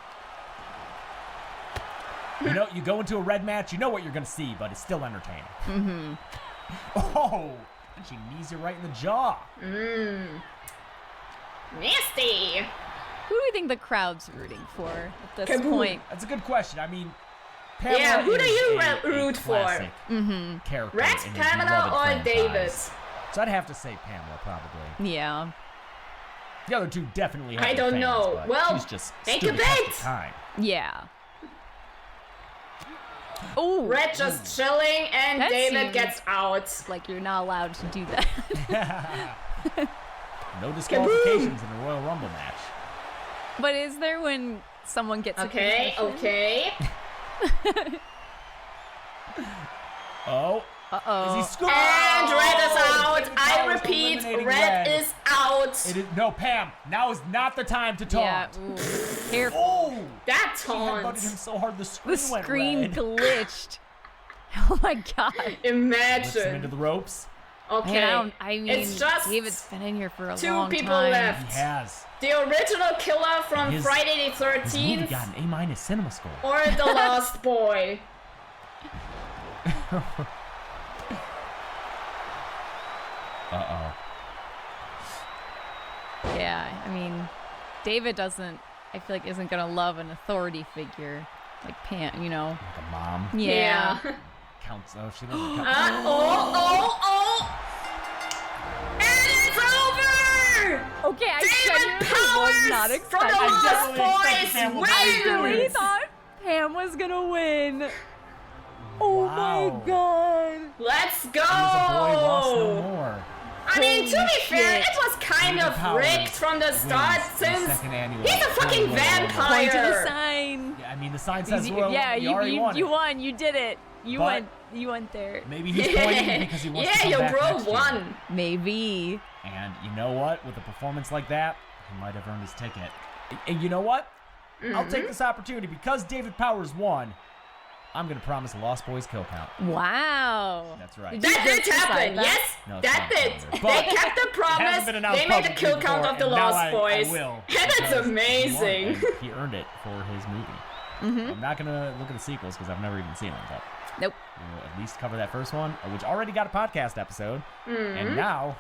You know, you go into a red match, you know what you're going to see, but it's still entertaining. Mm-hmm. Oh, and she knees you right in the jaw. Nasty. Who do we think the crowd's rooting for at this Kaboom. point? That's a good question. I mean, Pamela Yeah, who do is you a root for? classic character. Red, in a Pamela, beloved or David? franchise. So I'd have to say Pamela, probably. Yeah. The other two definitely have I their don't fans, know. but Well, she's just take stood a the test of bet. time. Yeah. Oh, Red just chilling, and That David seems- gets out. like you're not allowed to do that. No disqualifications in a Royal Rumble match. But is there when someone gets Okay, a concussion? okay. Oh. Uh-oh. Is he scoring? And Red is out. David I Powers repeat, eliminating Red is out. It is, no, Pam, now is not the time to Yeah. taunt. Ooh. Careful. Oh! That She headbutted taunt. him so hard the screen The went screen red. glitched. Oh my god. Lifts him into Imagine. the ropes. Okay. I mean, it's just David's been in here for a two long people time. left. He has. The original killer from His- Friday the His movie 13th, got an A- cinema score. or The Lost Boy. Uh-oh. Yeah, I mean, David isn't gonna love an authority figure like Pam, you know. Like a mom. Yeah. Counts. Oh, she doesn't count. Oh! And it's over! Okay, I David genuinely was not Powers from expecting The that. Lost Boys I really wins! thought Pam was gonna win. Oh Wow. my god. Let's go! He was a boy lost no more. I mean, to be fair, shit. it was kind David of Powers rigged from the start wins the since second annual he's a fucking Royal Rumble. Point to the vampire. sign. Yeah, I mean, the sign says Royal Yeah, Rumble. He already won you it. won. You did it. You But- went there. Maybe he's pointing because he wants to Yeah, come your back bro next year. won. Maybe. And you know what? With a performance like that, he might have earned his ticket. And you know what? I'll take this opportunity because David Powers won. I'm going to promise a Lost Boys kill count. Wow. That's right. Did you That did just happen, decide that? yes? No, it's that not did. either. They But kept the it hasn't promise. been announced They made the publicly kill count before, of the and now Lost Boys. I will. And it's because he won, amazing. and he earned it for his movie. I'm not going to look at the sequels because I've never even seen them. But Nope. we'll at least cover that first one, which already got a podcast episode. And now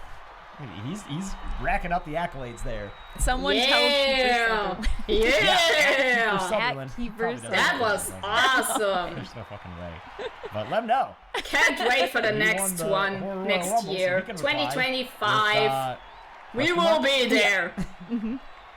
He's racking up the accolades there. Someone tell Yeah. Kiefer Yeah. Sutherland. Kiefer Probably doesn't That know was what awesome. There's no fucking way. But let him know. Can't wait for the He won next the one Horror Royal next Rumble, so year. he can reply 2025. We question will mark? be there.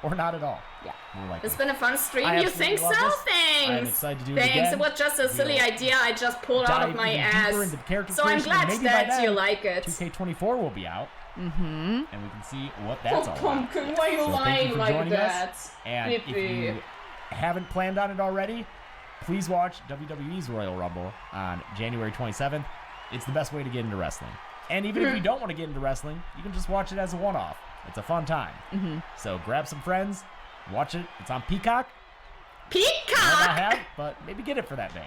or not at all. Yeah. More likely. It's been a fun stream. I You think so? absolutely love this. I'm Thanks. excited to do it Thanks. again. It was just a silly We'll idea I just pulled out of dive my even deeper ass. into the character So I'm creation, and glad maybe by that you then, like it. 2K24 will be out, Mm-hmm. and we can see what that's all about. Pumpkin, why are you So thank you lying for like joining that? us. And if Yippee. you haven't planned on it already, please watch WWE's Royal Rumble on January 27th. It's the best way to get into wrestling. And even if you don't want to get into wrestling, you can just watch it as a one-off. It's a fun time. Mm-hmm. So grab some friends, watch it. It's on Peacock. I Peacock! have, but maybe get it for that day.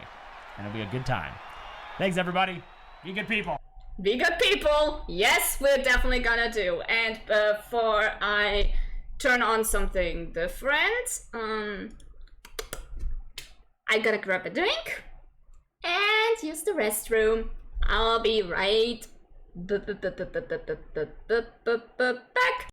And it'll be a good time. Thanks, everybody. Be good people. Be good people. Yes, we're definitely gonna do. And before I turn on something different, I gotta grab a drink and use the restroom. I'll be right back.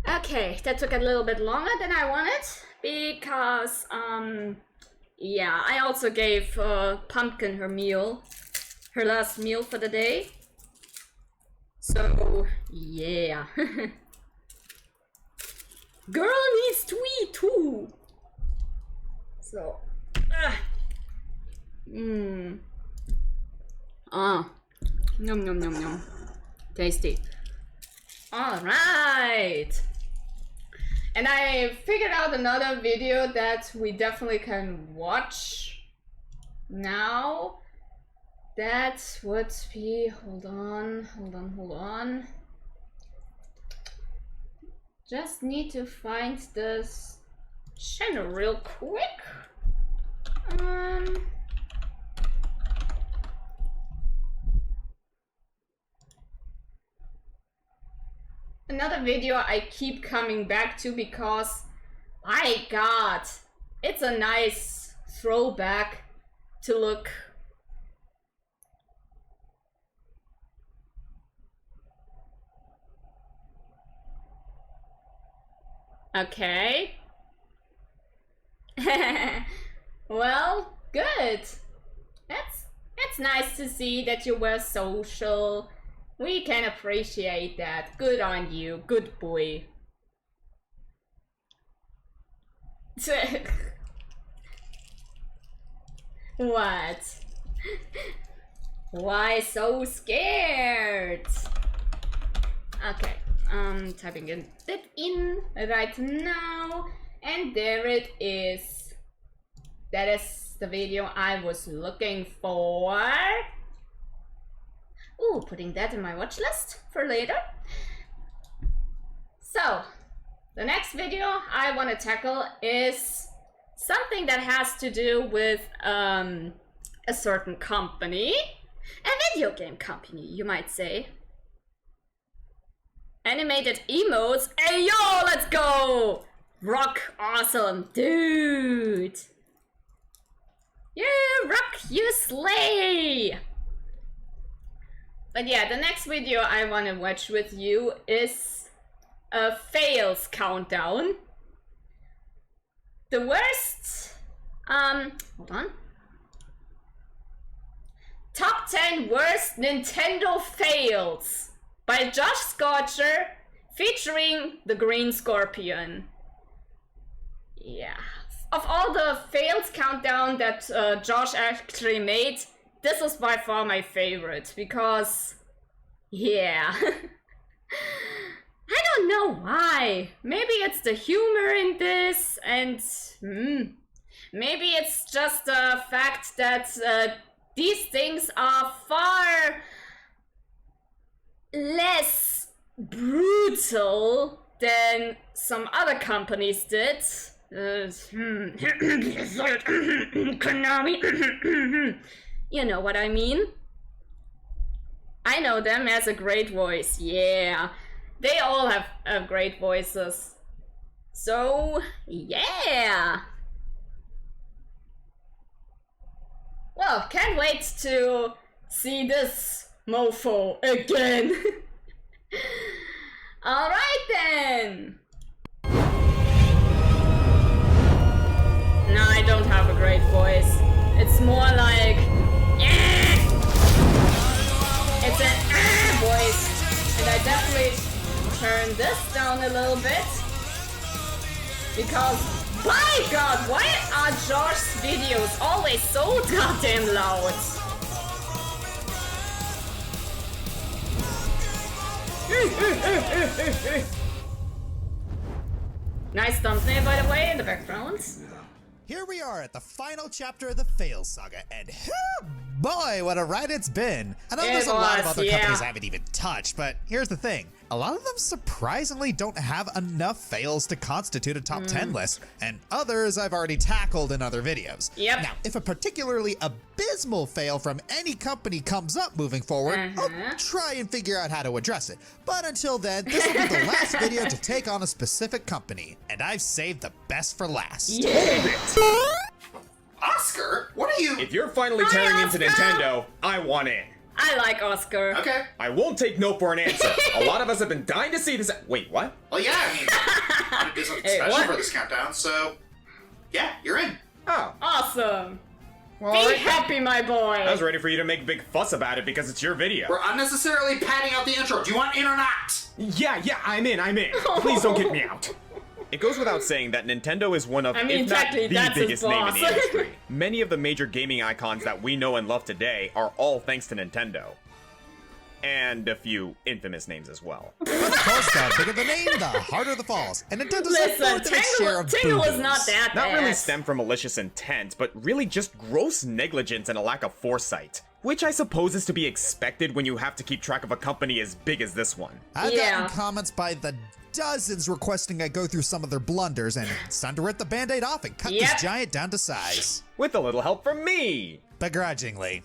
Okay, that took a little bit longer than I wanted because, yeah, I also gave Pumpkin her meal, her last meal for the day. So, yeah. Girl needs to eat too. So, Yum yum yum yum. Tasty. Alright. And I figured out another video that we definitely can watch now. That would be, hold on. Just need to find this channel real quick. Another video I keep coming back to because, my god, it's a nice throwback to look. Okay. Well, good. It's nice to see that you were social. We can appreciate that. Good on you. Good boy. What? Why so scared? Okay. Typing it in right now. And there it is. That is the video I was looking for. Ooh, putting that in my watch list for later. So, the next video I want to tackle is something that has to do with a certain company. A video game company, you might say. Animated emotes. Hey yo, let's go! Rock awesome, dude! You rock, you slay! But yeah, the next video I want to watch with you is a fails countdown. The worst, hold on. Top 10 worst Nintendo fails by Josh Scorcher featuring the Green Scorpion. Yeah. Of all the fails countdown that Josh actually made, this was by far my favorite because, yeah. I don't know why. Maybe it's the humor in this, and maybe it's just the fact that these things are far less brutal than some other companies did. Konami. You know what I mean? I know them as a great voice, yeah. They all have great voices. So, yeah. Well, can't wait to see this mofo again. Alright then. No, I don't have a great voice. It's more like, it's an voice, and I definitely turn this down a little bit because, by God, why are Josh's videos always so goddamn loud? Nice thumbnail, by the way, in the background. Here we are at the final chapter of the Fail Saga, and boy, what a ride it's been. I know there's a lot of other companies I haven't even touched, but here's the thing. A lot of them surprisingly don't have enough fails to constitute a top 10 list, and others I've already tackled in other videos. Yep. Now, if a particularly abysmal fail from any company comes up moving forward, I'll try and figure out how to address it. But until then, this will be the last video to take on a specific company, and I've saved the best for last. Hold it! Oscar, what are you? If you're finally tearing into Nintendo, I want in. I like Oscar. Okay. I won't take no for an answer. A lot of us have been dying to see this. Wait, what? Well, yeah, I mean, I want to do something special for this countdown, so yeah, you're in. Oh. Awesome. Well, Be happy, my boy. I was ready for you to make a big fuss about it because it's your video. We're unnecessarily padding out the intro. Do you want in or not? Yeah, I'm in. Please don't kick me out. It goes without saying that Nintendo is one of, if not the biggest name in the industry. Many of the major gaming icons that we know and love today are all thanks to Nintendo. And a few infamous names as well. Of course, the bigger the name, the harder the falls. And Nintendo's a fourth of its share of Tingle is not that Not bad. really stem from malicious intent, but really just gross negligence and a lack of foresight. Which I suppose is to be expected when you have to keep track of a company as big as this one. I've gotten comments by the dozens requesting I go through some of their blunders, and it's time to rip the band-aid off and cut this giant down to size. With a little help from me! Begrudgingly.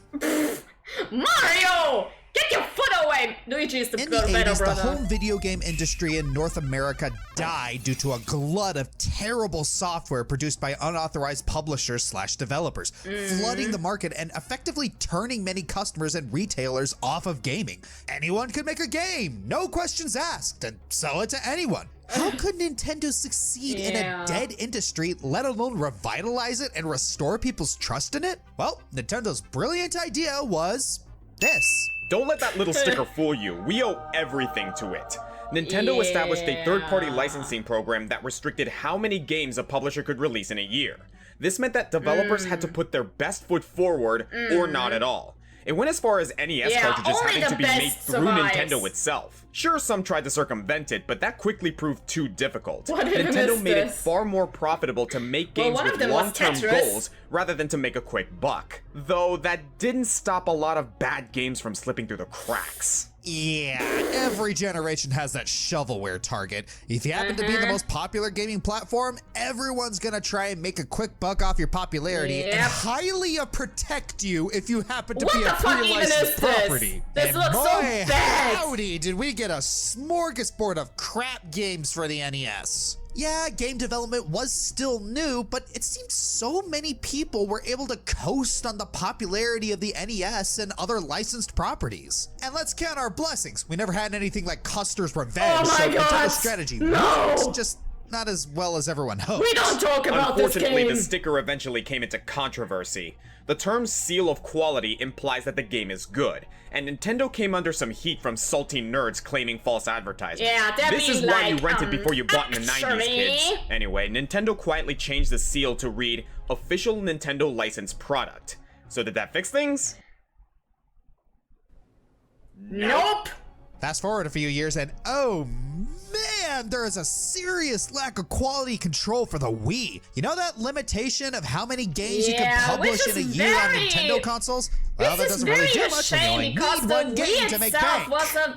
Mario! Get your foot away! Luigi is the In the better 80s, brother. the home video game industry in North America died due to a glut of terrible software produced by unauthorized publishers / developers, flooding the market and effectively turning many customers and retailers off of gaming. Anyone could make a game, no questions asked, and sell it to anyone. How could Nintendo succeed in a dead industry, let alone revitalize it and restore people's trust in it? Well, Nintendo's brilliant idea was this. Don't let that little sticker fool you. We owe everything to it. Nintendo established a third-party licensing program that restricted how many games a publisher could release in a year. This meant that developers had to put their best foot forward or not at all. It went as far as NES cartridges having to be made through Nintendo itself. Sure, some tried to circumvent it, but that quickly proved too difficult. Nintendo made it far more profitable to make games with long-term goals rather than to make a quick buck. Though that didn't stop a lot of bad games from slipping through the cracks. Yeah, every generation has that shovelware target. If you happen to be the most popular gaming platform, everyone's gonna try and make a quick buck off your popularity and highly protect you if you happen to be a pre-licensed property. This looks so bad. Howdy, did we get a smorgasbord of crap games for the NES. Yeah, game development was still new, but it seems so many people were able to coast on the popularity of the NES and other licensed properties. And let's count our blessings. We never had anything like Custer's Revenge, so Nintendo's strategy worked, just not as well as everyone hoped. We don't talk about this game! Unfortunately, the sticker eventually came into controversy. The term seal of quality implies that the game is good, and Nintendo came under some heat from salty nerds claiming false advertisements. Yeah, that This is means why you rented before you bought in the 90s, actually. kids. Anyway, Nintendo quietly changed the seal to read Official Nintendo Licensed Product. So did that fix things? Nope! Fast forward a few years and oh man, there is a serious lack of quality control for the Wii. You know that limitation of how many games you can publish in a year on Nintendo consoles? Well, that doesn't really do much when you only need one game to make bank.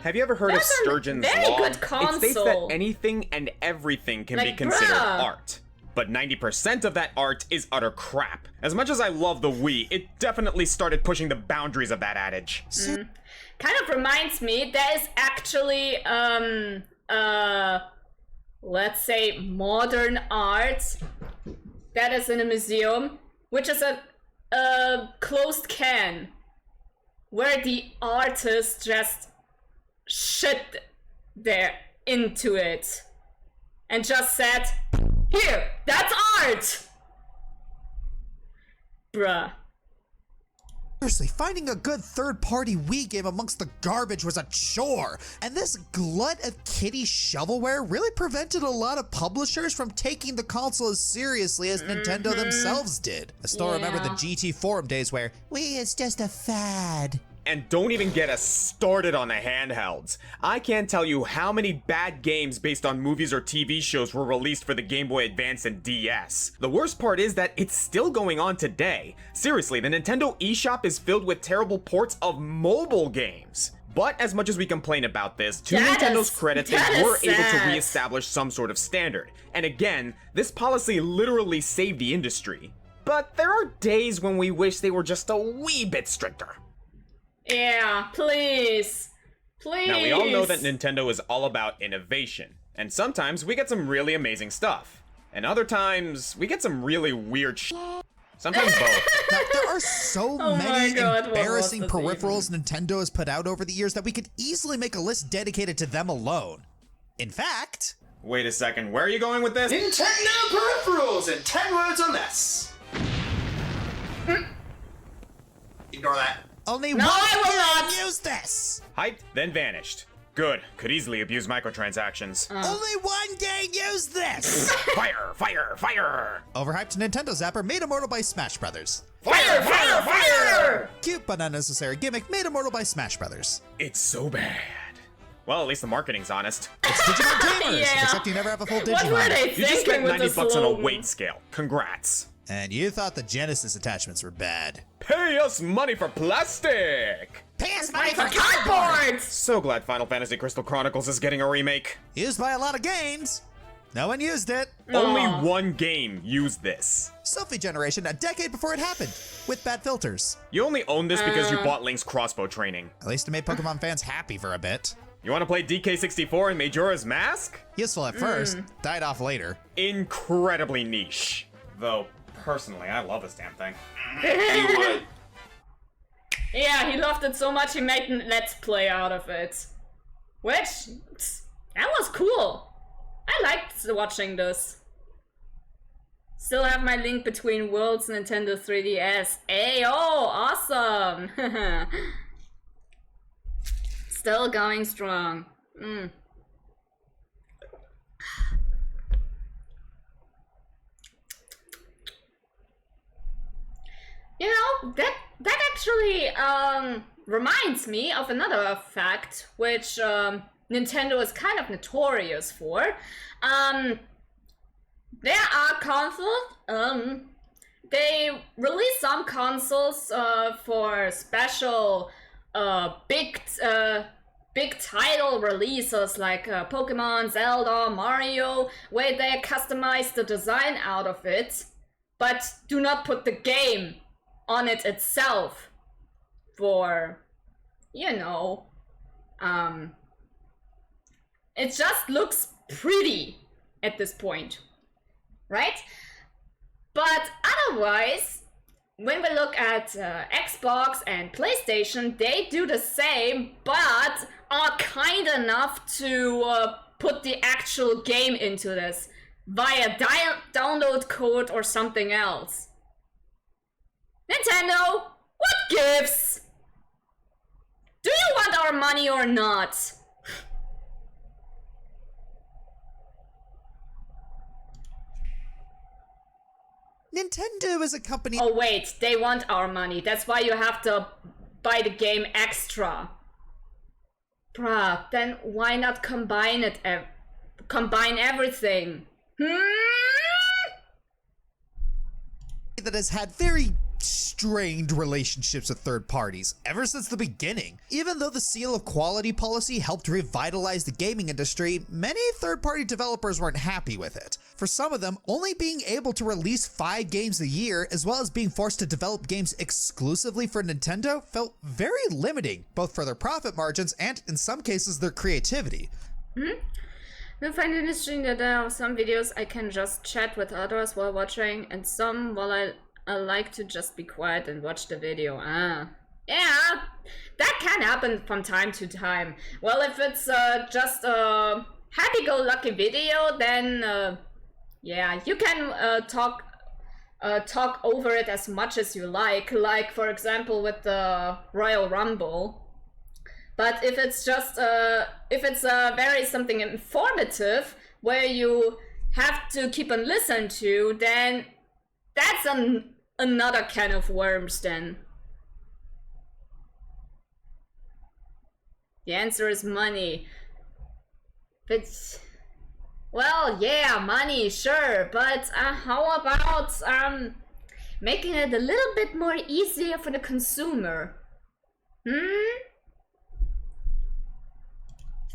Have you ever heard of Sturgeon's Law? It states that console. anything and everything can be Like, considered bruh. art. But 90% of that art is utter crap. As much as I love the Wii, it definitely started pushing the boundaries of that adage. Kind of reminds me, there is actually, let's say modern art that is in a museum, which is a closed can where the artist just shit there into it and just said, "Here, that's art!" Bruh. Seriously, finding a good third-party Wii game amongst the garbage was a chore, and this glut of kiddie shovelware really prevented a lot of publishers from taking the console as seriously as Nintendo themselves did. I still remember the GT forum days where, Wii is just a fad. And don't even get us started on the handhelds. I can't tell you how many bad games based on movies or TV shows were released for the Game Boy Advance and DS. The worst part is that it's still going on today. Seriously, the Nintendo eShop is filled with terrible ports of mobile games. But as much as we complain about this, to Nintendo's credit, they were able to reestablish some sort of standard. And again, this policy literally saved the industry. But there are days when we wish they were just a wee bit stricter. Yeah, please. Please. Now, we all know that Nintendo is all about innovation, and sometimes we get some really amazing stuff, and other times we get some really weird shit. Sometimes both. Now, there are so Oh my many God, what was embarrassing this peripherals Nintendo has put out over the years that we could easily make a list dedicated to them alone. In fact... Wait a second, where are you going with this? Nintendo peripherals and 10 words or less. Ignore that. Only No, one I will can not. use this! Hyped, then vanished. Good. Could easily abuse microtransactions. Only one can use this! Fire! Fire! Fire! Overhyped Nintendo Zapper made immortal by Smash Brothers. Fire! Fire! Fire! Cute but unnecessary gimmick made immortal by Smash Brothers. It's so bad. Well, at least the marketing's honest. It's Digimon Tamers, Yeah. except you never have a full What were Digimon. they You just thinking spent with 90 the bucks on a slogan? weight scale. Congrats. And you thought the Genesis attachments were bad. Pay us money for plastic! Pay us Money for cardboard! So glad Final Fantasy Crystal Chronicles is getting a remake. Used by a lot of games. No one used it. Only one game used this. Selfie generation a decade before it happened, with bad filters. You only own this because you bought Link's crossbow training. At least it made Pokemon fans happy for a bit. You want to play DK64 and Majora's Mask? Useful at first, died off later. Incredibly niche. Though, personally, I love this damn thing. You would. Yeah, he loved it so much he made a Let's Play out of it. Which, that was cool. I liked watching this. Still have my Link Between Worlds Nintendo 3DS. Ayo, awesome! Still going strong. You know, that actually reminds me of another fact, which Nintendo is kind of notorious for. There are consoles. They release some consoles for special big title releases like Pokemon, Zelda, Mario, where they customize the design out of it, but do not put the game on it itself for, you know, it just looks pretty at this point, right? But otherwise, when we look at Xbox and PlayStation, they do the same, but are kind enough to put the actual game into this via download code or something else. Nintendo, what gives? Do you want our money or not? Nintendo is a company. Oh wait, they want our money. That's why you have to buy the game extra. Bruh, then why not combine it? Combine everything. That has had very strained relationships with third parties ever since the beginning. Even though the seal of quality policy helped revitalize the gaming industry, many third-party developers weren't happy with it. For some of them, only being able to release 5 games a year, as well as being forced to develop games exclusively for Nintendo, felt very limiting, both for their profit margins and, in some cases, their creativity. I find it interesting that there are some videos I can just chat with others while watching, and some while I like to just be quiet and watch the video. Yeah, that can happen from time to time. Well, if it's just a happy-go-lucky video, then yeah, you can talk over it as much as you like for example with the Royal Rumble. But if it's just very something informative where you have to keep and listen to, then that's another can of worms then. The answer is money. But, well, yeah, money, sure, but how about making it a little bit more easier for the consumer?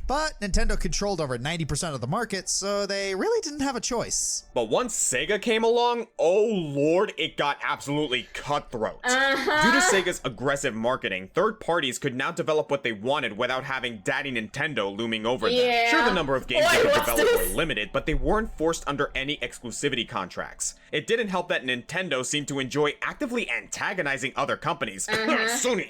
But Nintendo controlled over 90% of the market, so they really didn't have a choice. But once Sega came along, oh lord, it got absolutely cutthroat. Due to Sega's aggressive marketing, third parties could now develop what they wanted without having Daddy Nintendo looming over them. Sure, the number of games they could develop were limited, but they weren't forced under any exclusivity contracts. It didn't help that Nintendo seemed to enjoy actively antagonizing other companies, Sony,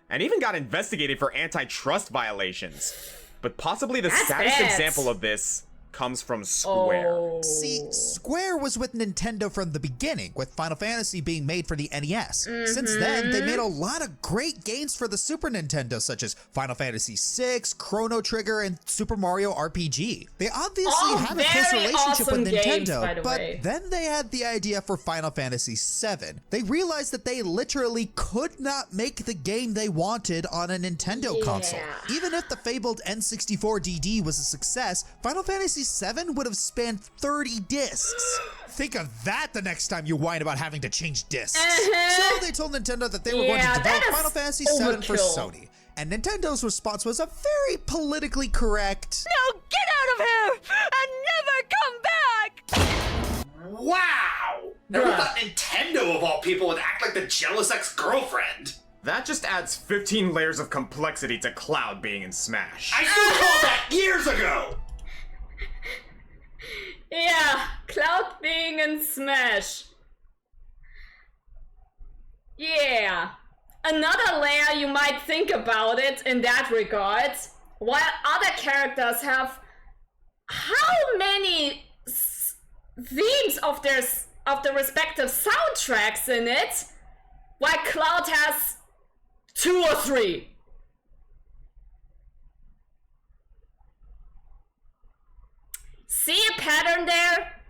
and even got investigated for antitrust violations. But possibly the saddest example of this comes from Square. See, Square was with Nintendo from the beginning, with Final Fantasy being made for the NES. Since then, they made a lot of great games for the Super Nintendo, such as Final Fantasy VI, Chrono Trigger, and Super Mario RPG. They obviously have a close relationship with Nintendo, but then they had the idea for Final Fantasy VII. They realized that they literally could not make the game they wanted on a Nintendo console. Even if the fabled N64 DD was a success, Final Fantasy VII would have spanned 30 discs. Think of that the next time you whine about having to change discs. So they told Nintendo that they were going to develop Final Fantasy VII for Sony. And Nintendo's response was a very politically correct, "Now get out of here and never come back!" Wow! Never thought Nintendo, of all people, would act like the jealous ex-girlfriend. That just adds 15 layers of complexity to Cloud being in Smash. I still called that years ago! Yeah, Cloud being in Smash. Yeah. Another layer you might think about it in that regard, while other characters have how many themes of the respective soundtracks in it, while Cloud has 2 or 3. See a pattern there?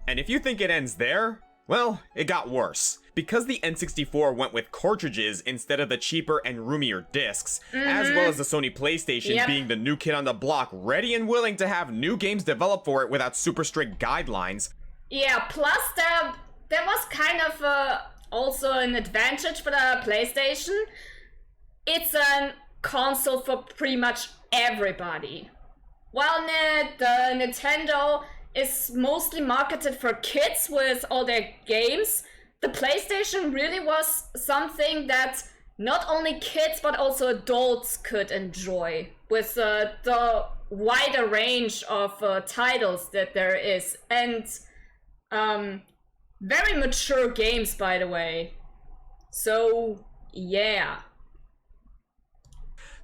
And if you think it ends there, well, it got worse. Because the N64 went with cartridges instead of the cheaper and roomier discs, as well as the Sony PlayStation being the new kid on the block, ready and willing to have new games developed for it without super strict guidelines. Yeah, plus there was kind of also an advantage for the PlayStation. It's a console for pretty much everybody. While the Nintendo is mostly marketed for kids with all their games, the PlayStation really was something that not only kids but also adults could enjoy, with the wider range of titles that there is, and very mature games, by the way. So yeah.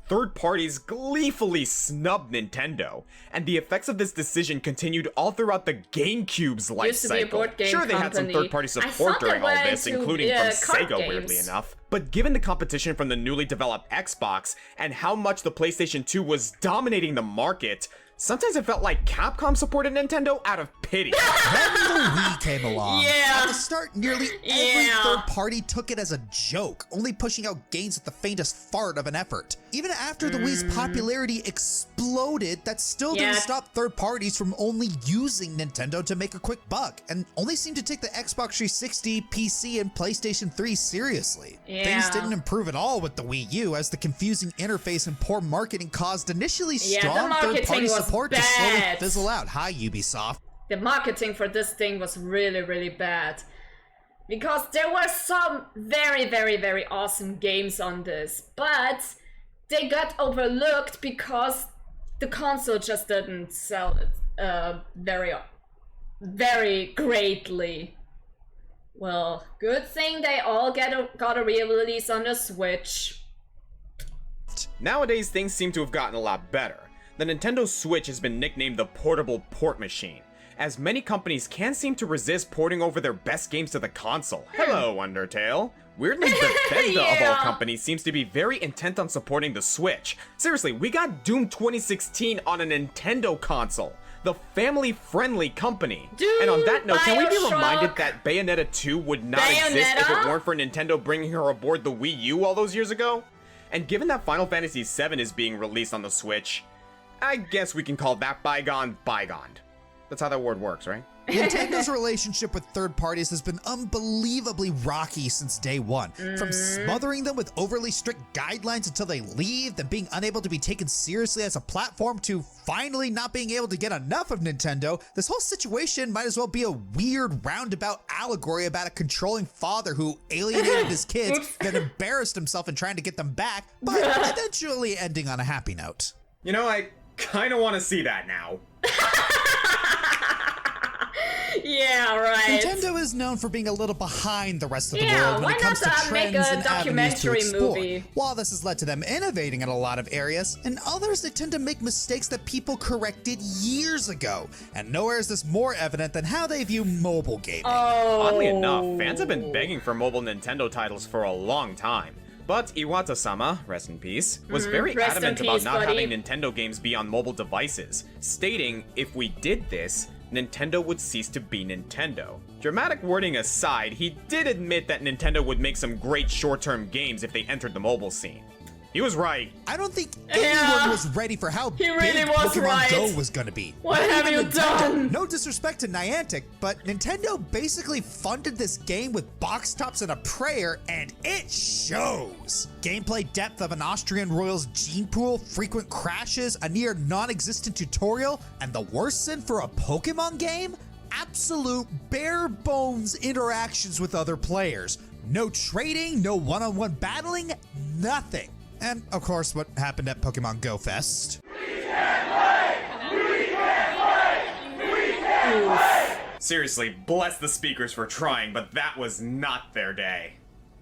Third parties gleefully snubbed Nintendo, and the effects of this decision continued all throughout the GameCube's life cycle. Sure, they had some third-party support during all this, including from Sega, weirdly enough. But given the competition from the newly developed Xbox, and how much the PlayStation 2 was dominating the market, sometimes it felt like Capcom supported Nintendo out of pity. Then the Wii came along. At the start, nearly every third party took it as a joke, only pushing out games with the faintest fart of an effort. Even after the Wii's popularity exploded, that still didn't stop third parties from only using Nintendo to make a quick buck, and only seemed to take the Xbox 360, PC, and PlayStation 3 seriously. Things didn't improve at all with the Wii U, as the confusing interface and poor marketing caused initially strong third-party support to slowly fizzle out. Hi, Ubisoft. The marketing for this thing was really, really bad. Because there were some very, very, very awesome games on this, but they got overlooked because the console just didn't sell it very, very greatly. Well, good thing they all got a re-release on the Switch. Nowadays, things seem to have gotten a lot better. The Nintendo Switch has been nicknamed the portable port machine, as many companies can't seem to resist porting over their best games to the console. Hello, Undertale. Weirdly, Bethesda of all companies seems to be very intent on supporting the Switch. Seriously, we got Doom 2016 on a Nintendo console, the family-friendly company. And on that note, can we be reminded that Bayonetta 2 would not exist if it weren't for Nintendo bringing her aboard the Wii U all those years ago? And given that Final Fantasy VII is being released on the Switch, I guess we can call that bygone bygone. That's how that word works, right? Nintendo's relationship with third parties has been unbelievably rocky since day one. From smothering them with overly strict guidelines until they leave, then being unable to be taken seriously as a platform, to finally not being able to get enough of Nintendo, this whole situation might as well be a weird roundabout allegory about a controlling father who alienated his kids, then embarrassed himself in trying to get them back, but eventually ending on a happy note. You know, I kind of want to see that now. Yeah, right. Nintendo is known for being a little behind the rest of the Yeah, world when why it comes not, to trends make a and avenues to documentary explore. movie? While this has led to them innovating in a lot of areas, in others they tend to make mistakes that people corrected years ago. And nowhere is this more evident than how they view mobile gaming. Oddly enough, fans have been begging for mobile Nintendo titles for a long time. But Iwata-sama, rest in peace, was very rest adamant in about peace, not buddy. having Nintendo games be on mobile devices, stating if we did this, Nintendo would cease to be Nintendo. Dramatic wording aside, he did admit that Nintendo would make some great short-term games if they entered the mobile scene. He was right. I don't think anyone was ready for how big Pokemon Go was gonna be. What Not have even you Nintendo. done? No disrespect to Niantic, but Nintendo basically funded this game with box tops and a prayer, and it shows. Gameplay depth of an Austrian royal's gene pool, frequent crashes, a near non-existent tutorial, and the worst sin for a Pokemon game? Absolute bare bones interactions with other players. No trading, no one-on-one battling, nothing. And, of course, what happened at Pokemon Go Fest. Seriously, bless the speakers for trying, but that was not their day.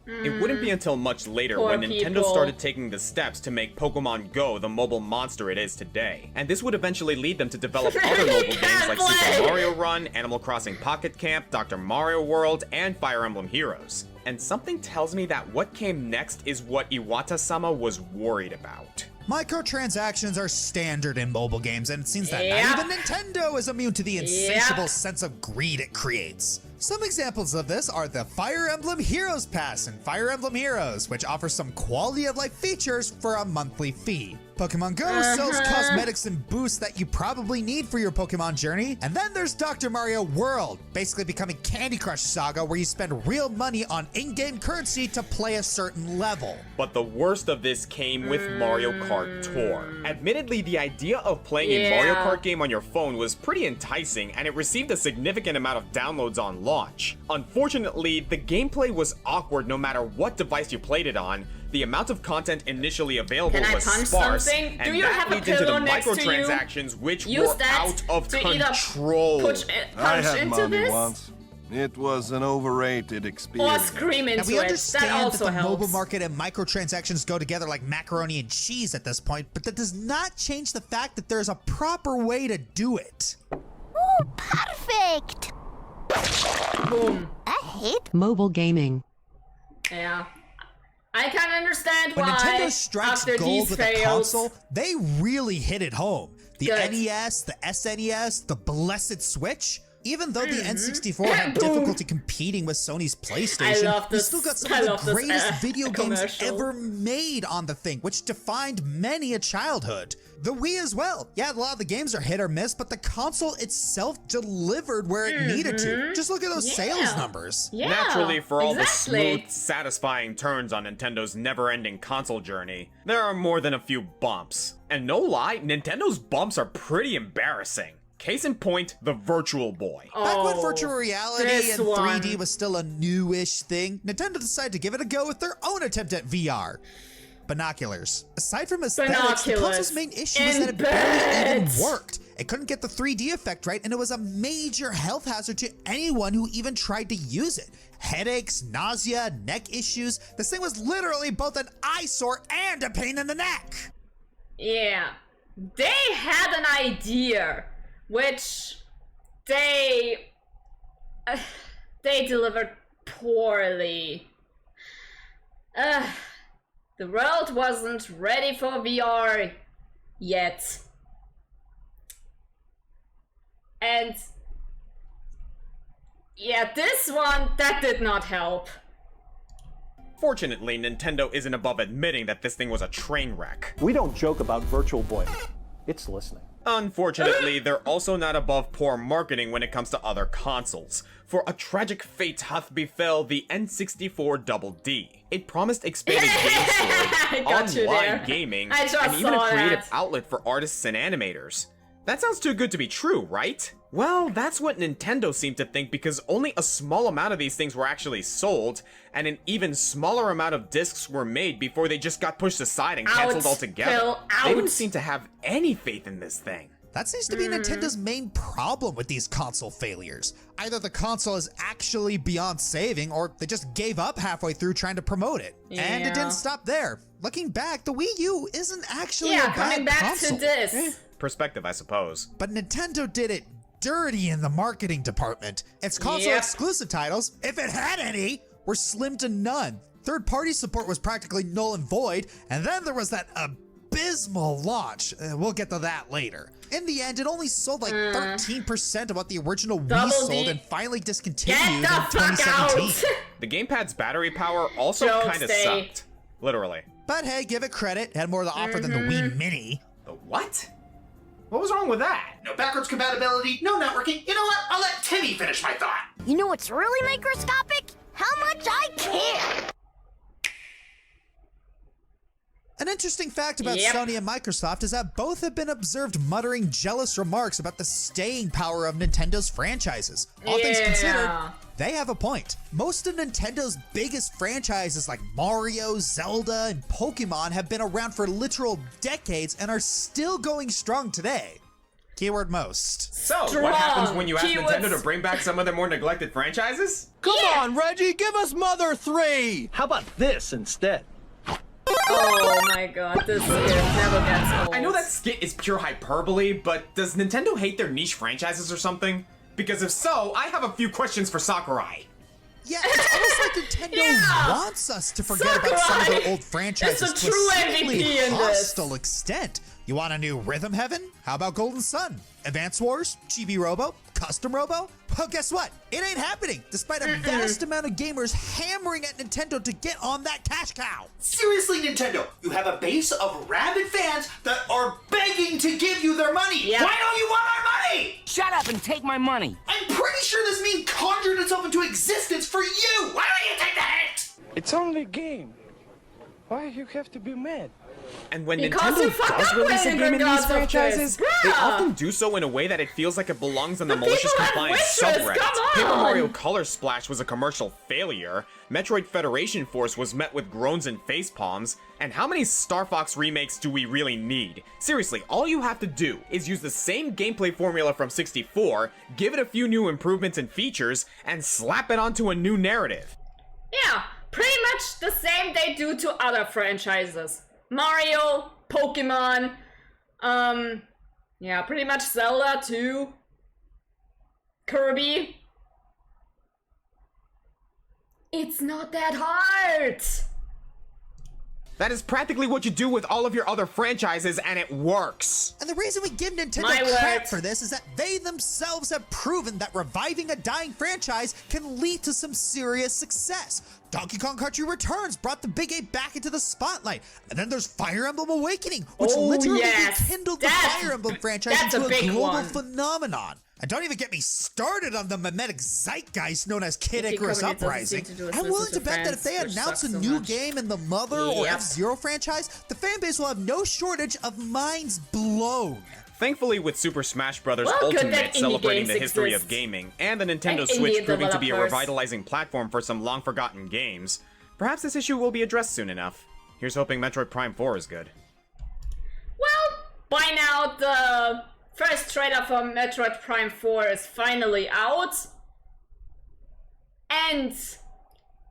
It wouldn't be until much later Poor when Nintendo people. started taking the steps to make Pokemon Go the mobile monster it is today. And this would eventually lead them to develop other mobile games like Super Mario Run, Animal Crossing Pocket Camp, Dr. Mario World, and Fire Emblem Heroes. And something tells me that what came next is what Iwata-sama was worried about. Microtransactions are standard in mobile games, and it seems that Yep. not even Nintendo is immune to the insatiable sense of greed it creates. Some examples of this are the Fire Emblem Heroes Pass and Fire Emblem Heroes, which offers some quality of life features for a monthly fee. Pokemon Go sells cosmetics and boosts that you probably need for your Pokemon journey. And then there's Dr. Mario World, basically becoming Candy Crush Saga, where you spend real money on in-game currency to play a certain level. But the worst of this came with Mario Kart Tour. Admittedly, the idea of playing a Mario Kart game on your phone was pretty enticing, and it received a significant amount of downloads on launch. Unfortunately, the gameplay was awkward no matter what device you played it on. The amount of content initially available was sparse, something? Do and you that have a leads into the pillow next to you? microtransactions, which Use were that out of to either control. punch I had into money this once. It was an overrated or experience. scream into Now, we it. understand That that also the helps. mobile market and microtransactions go together like macaroni and cheese at this point, but that does not change the fact that there's a proper way to do it. Ooh, perfect. Boom. I hate mobile gaming. Yeah. I can understand When why Nintendo strikes after gold these with fails, a console, they really hit it home. The Good. NES, the SNES, the blessed Switch. Even though the N64 had Boom. difficulty competing with Sony's PlayStation, love we this- still got some I of love the this, greatest video games commercial. ever made on the thing, which defined many a childhood. The Wii as well. Yeah, a lot of the games are hit or miss, but the console itself delivered where it needed to. Just look at those sales numbers. Yeah, Naturally, for all exactly. the smooth, satisfying turns on Nintendo's never-ending console journey, there are more than a few bumps. And no lie, Nintendo's bumps are pretty embarrassing. Case in point, the Virtual Boy. Back when virtual reality this and 3D one. was still a newish thing, Nintendo decided to give it a go with their own attempt at VR. Binoculars. Aside from aesthetics, the console's main issue was that it barely even worked. It couldn't get the 3D effect right, and it was a major health hazard to anyone who even tried to use it. Headaches, nausea, neck issues. This thing was literally both an eyesore and a pain in the neck. Yeah. They had an idea, which they delivered poorly. The world wasn't ready for VR yet. And yeah, this one, that did not help. Fortunately, Nintendo isn't above admitting that this thing was a train wreck. We don't joke about Virtual Boy. It's listening. Unfortunately, they're also not above poor marketing when it comes to other consoles, for a tragic fate hath befell the N64 Double D. It promised expanded game storage, online gaming, and even a creative outlet for artists and animators. That sounds too good to be true, right? Well, that's what Nintendo seemed to think, because only a small amount of these things were actually sold, and an even smaller amount of discs were made before they just got pushed aside and cancelled altogether. They didn't seem to have any faith in this thing. That seems to be Nintendo's main problem with these console failures. Either the console is actually beyond saving, or they just gave up halfway through trying to promote it. Yeah. And it didn't stop there. Looking back, the Wii U isn't actually a bad coming back console. to this. Perspective, I suppose. But Nintendo did it dirty in the marketing department. Its console exclusive titles, if it had any, were slim to none. Third-party support was practically null and void, and then there was that abysmal launch. We'll get to that later. In the end, it only sold like 13% of what the original Wii sold and finally discontinued in 2017. The gamepad's battery power also kind of sucked. Literally. But hey, give it credit. It had more to offer than the Wii Mini. The what? What was wrong with that? No backwards compatibility, no networking. You know what? I'll let Timmy finish my thought. You know what's really microscopic? How much I care! An interesting fact about Sony and Microsoft is that both have been observed muttering jealous remarks about the staying power of Nintendo's franchises. All things considered, they have a point. Most of Nintendo's biggest franchises like Mario, Zelda, and Pokemon have been around for literal decades and are still going strong today. Keyword most. So, what happens when you ask Nintendo to bring back some of their more neglected franchises? Come on, Reggie, give us Mother 3! How about this instead? Oh my god, this skit never gets old. I know that skit is pure hyperbole, but does Nintendo hate their niche franchises or something? Because if so, I have a few questions for Sakurai. Yeah, it's almost like Nintendo wants us to forget about some of their old franchises to a seemingly hostile extent. You want a new Rhythm Heaven? How about Golden Sun? Advance Wars? Chibi Robo? Custom Robo? Well, guess what? It ain't happening, despite a vast amount of gamers hammering at Nintendo to get on that cash cow. Seriously, Nintendo, you have a base of rabid fans that are begging to give you their money. Why don't you want our money? Shut up and take my money. I'm pretty sure this meme conjured itself into existence for you. Why don't you take the hint? It's only a game. Why you have to be mad? And when Nintendo does release a game in these franchises, they often do so in a way that it feels like it belongs on the malicious compliance subreddit. Paper Mario Color Splash was a commercial failure, Metroid Federation Force was met with groans and facepalms, and how many Star Fox remakes do we really need? Seriously, all you have to do is use the same gameplay formula from 64, give it a few new improvements and features, and slap it onto a new narrative. Yeah, pretty much the same they do to other franchises. Mario, Pokemon, yeah, pretty much Zelda too. Kirby. It's not that hard. That is practically what you do with all of your other franchises, and it works. And the reason we give Nintendo crap for this is that they themselves have proven that reviving a dying franchise can lead to some serious success. Donkey Kong Country Returns brought the Big 8 back into the spotlight. And then there's Fire Emblem Awakening, which literally rekindled the Fire Emblem franchise into a global phenomenon. And don't even get me started on the mimetic zeitgeist known as Kid Icarus Uprising. I'm willing to bet that if they announce a new game in the Mother or F-Zero franchise, the fan base will have no shortage of minds blown. Thankfully, with Super Smash Bros. Ultimate celebrating the history of gaming, and the Nintendo Switch proving to be a revitalizing platform for some long-forgotten games, perhaps this issue will be addressed soon enough. Here's hoping Metroid Prime 4 is good. Well, by now the first trailer for Metroid Prime 4 is finally out. And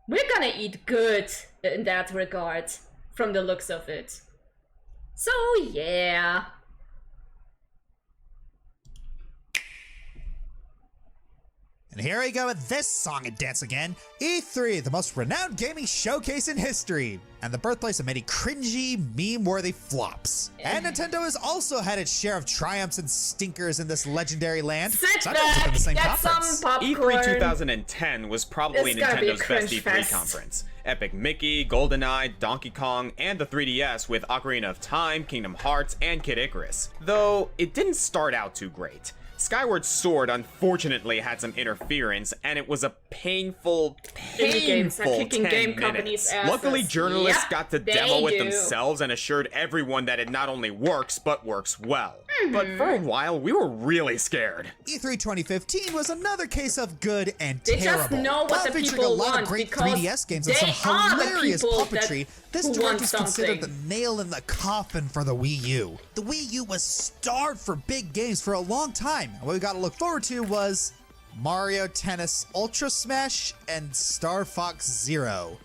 we're gonna eat good in that regard, from the looks of it. So yeah. And here we go with this song and dance again. E3, the most renowned gaming showcase in history, and the birthplace of many cringy, meme-worthy flops. And Nintendo has also had its share of triumphs and stinkers in this legendary land. Sometimes within the same conference. E3 2010 was probably Nintendo's best E3 conference. Epic Mickey, GoldenEye, Donkey Kong, and the 3DS with Ocarina of Time, Kingdom Hearts, and Kid Icarus. Though, it didn't start out too great. Skyward Sword unfortunately had some interference, and it was a painful 10 minutes. Luckily, journalists got to demo it themselves and assured everyone that it not only works, but works well. But for a while, we were really scared. E3 2015 was another case of good and They terrible. just know what While the featuring people a lot want of great because 3DS games and they some are the hilarious people puppetry, this who direct want is considered the something. nail in the coffin for the Wii U. The Wii U was starved for big games for a long time. What we got to look forward to was Mario Tennis Ultra Smash and Star Fox Zero.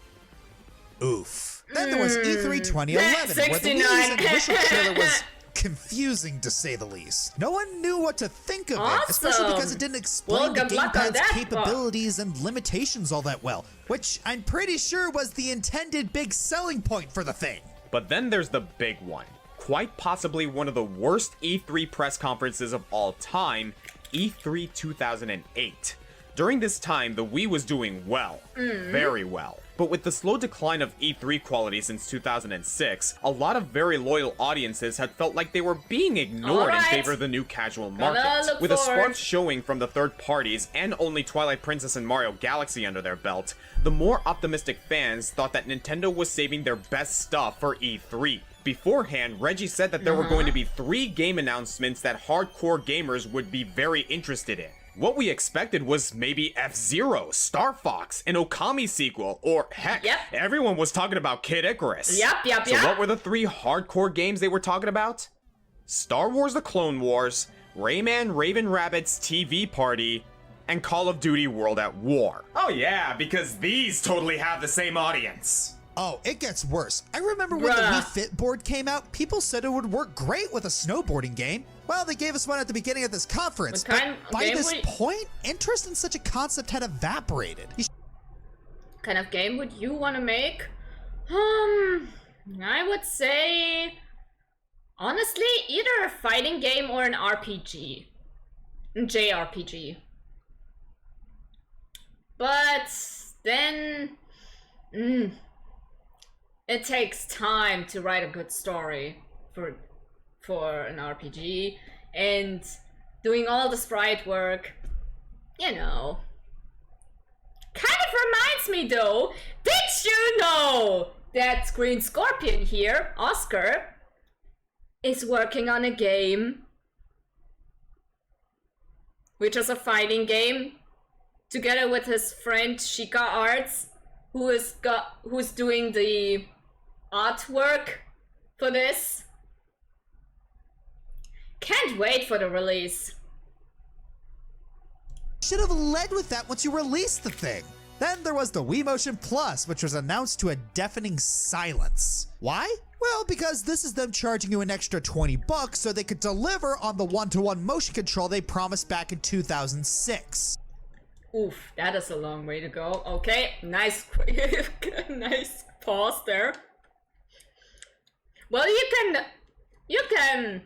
Oof. Then there was E3 2011, where the Wii's initial trailer was confusing to say the least. No one knew what to think of it, especially because it didn't explain the gamepad's capabilities and limitations all that well, which I'm pretty sure was the intended big selling point for the thing. But then there's the big one. Quite possibly one of the worst E3 press conferences of all time, E3 2008. During this time, the Wii was doing well, very well. But with the slow decline of E3 quality since 2006, a lot of very loyal audiences had felt like they were being ignored in favor of the new casual market. With a sparse showing from the third parties and only Twilight Princess and Mario Galaxy under their belt, the more optimistic fans thought that Nintendo was saving their best stuff for E3. Beforehand, Reggie said that there were going to be 3 game announcements that hardcore gamers would be very interested in. What we expected was maybe F-Zero, Star Fox, an Okami sequel, or heck, everyone was talking about Kid Icarus. So what were the 3 hardcore games they were talking about? Star Wars The Clone Wars, Rayman Raven Rabbids TV Party, and Call of Duty World at War. Oh yeah, because these totally have the same audience. Oh, it gets worse. I remember when the Wii Fit board came out, people said it would work great with a snowboarding game. Well, they gave us one at the beginning of this conference, but by this point, interest in such a concept had evaporated. What kind of game would you want to make? I would say, honestly, either a fighting game or an RPG. JRPG. But then, it takes time to write a good story for an RPG, and doing all the sprite work, you know. Kind of reminds me though, did you know that Green Scorpion here, Oscar, is working on a game, which is a fighting game, together with his friend Shika Arts, who's doing the artwork for this. Can't wait for the release. Should have led with that once you released the thing. Then there was the Wii Motion Plus, which was announced to a deafening silence. Why? Well, because this is them charging you an extra $20 so they could deliver on the one-to-one motion control they promised back in 2006. Oof, that is a long way to go. Okay, nice, nice pause there. Well, you can.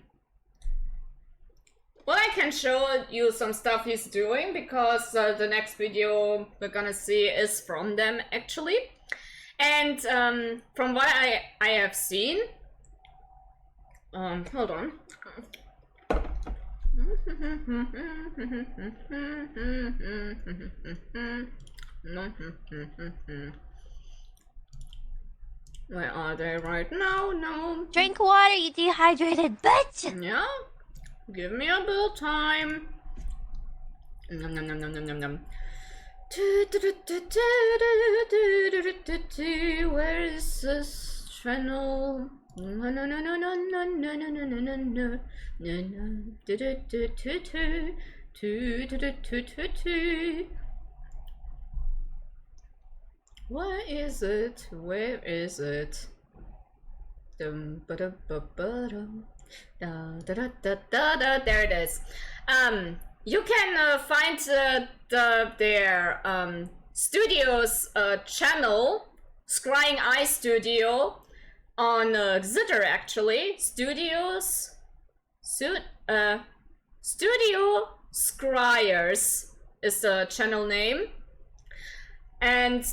Well, I can show you some stuff he's doing, because the next video we're gonna see is from them, actually. And from what I have seen, hold on. Where are they right now? No. Drink water, you dehydrated bitch! Yeah. Give me a bill time. Nom nom nom nom nom nom nom. Where is this channel? No no no no no no no no no no no no no. Where is it? Where is it? Dum ba da ba ba dum. Da, da, da, da, da, da. There it is. You can find their studio's channel, Scrying Eye Studio, on Zitter, actually. Studio Scryers is the channel name. And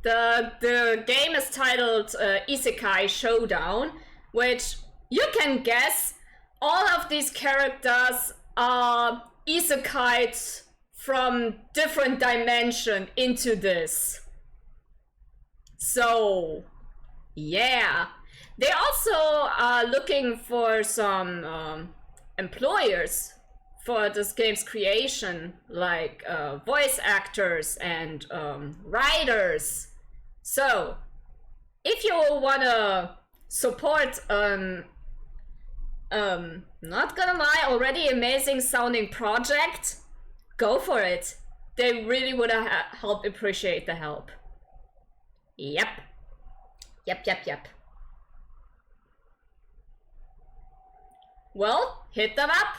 The game is titled Isekai Showdown, which you can guess all of these characters are isekais from different dimension into this. So, yeah. They also are looking for some employers for this game's creation, like voice actors and writers. So, if you wanna support not gonna lie, already amazing sounding project, go for it. They really would have helped appreciate the help. Yep. Yep. Well, hit them up.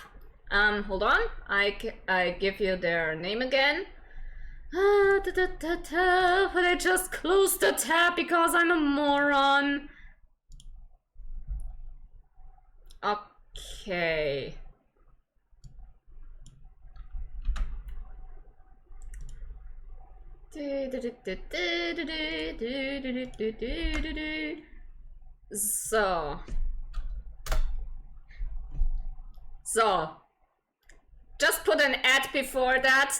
Hold on. I give you their name again. But I just closed the tab because I'm a moron. Okay. So, just put an ad before that.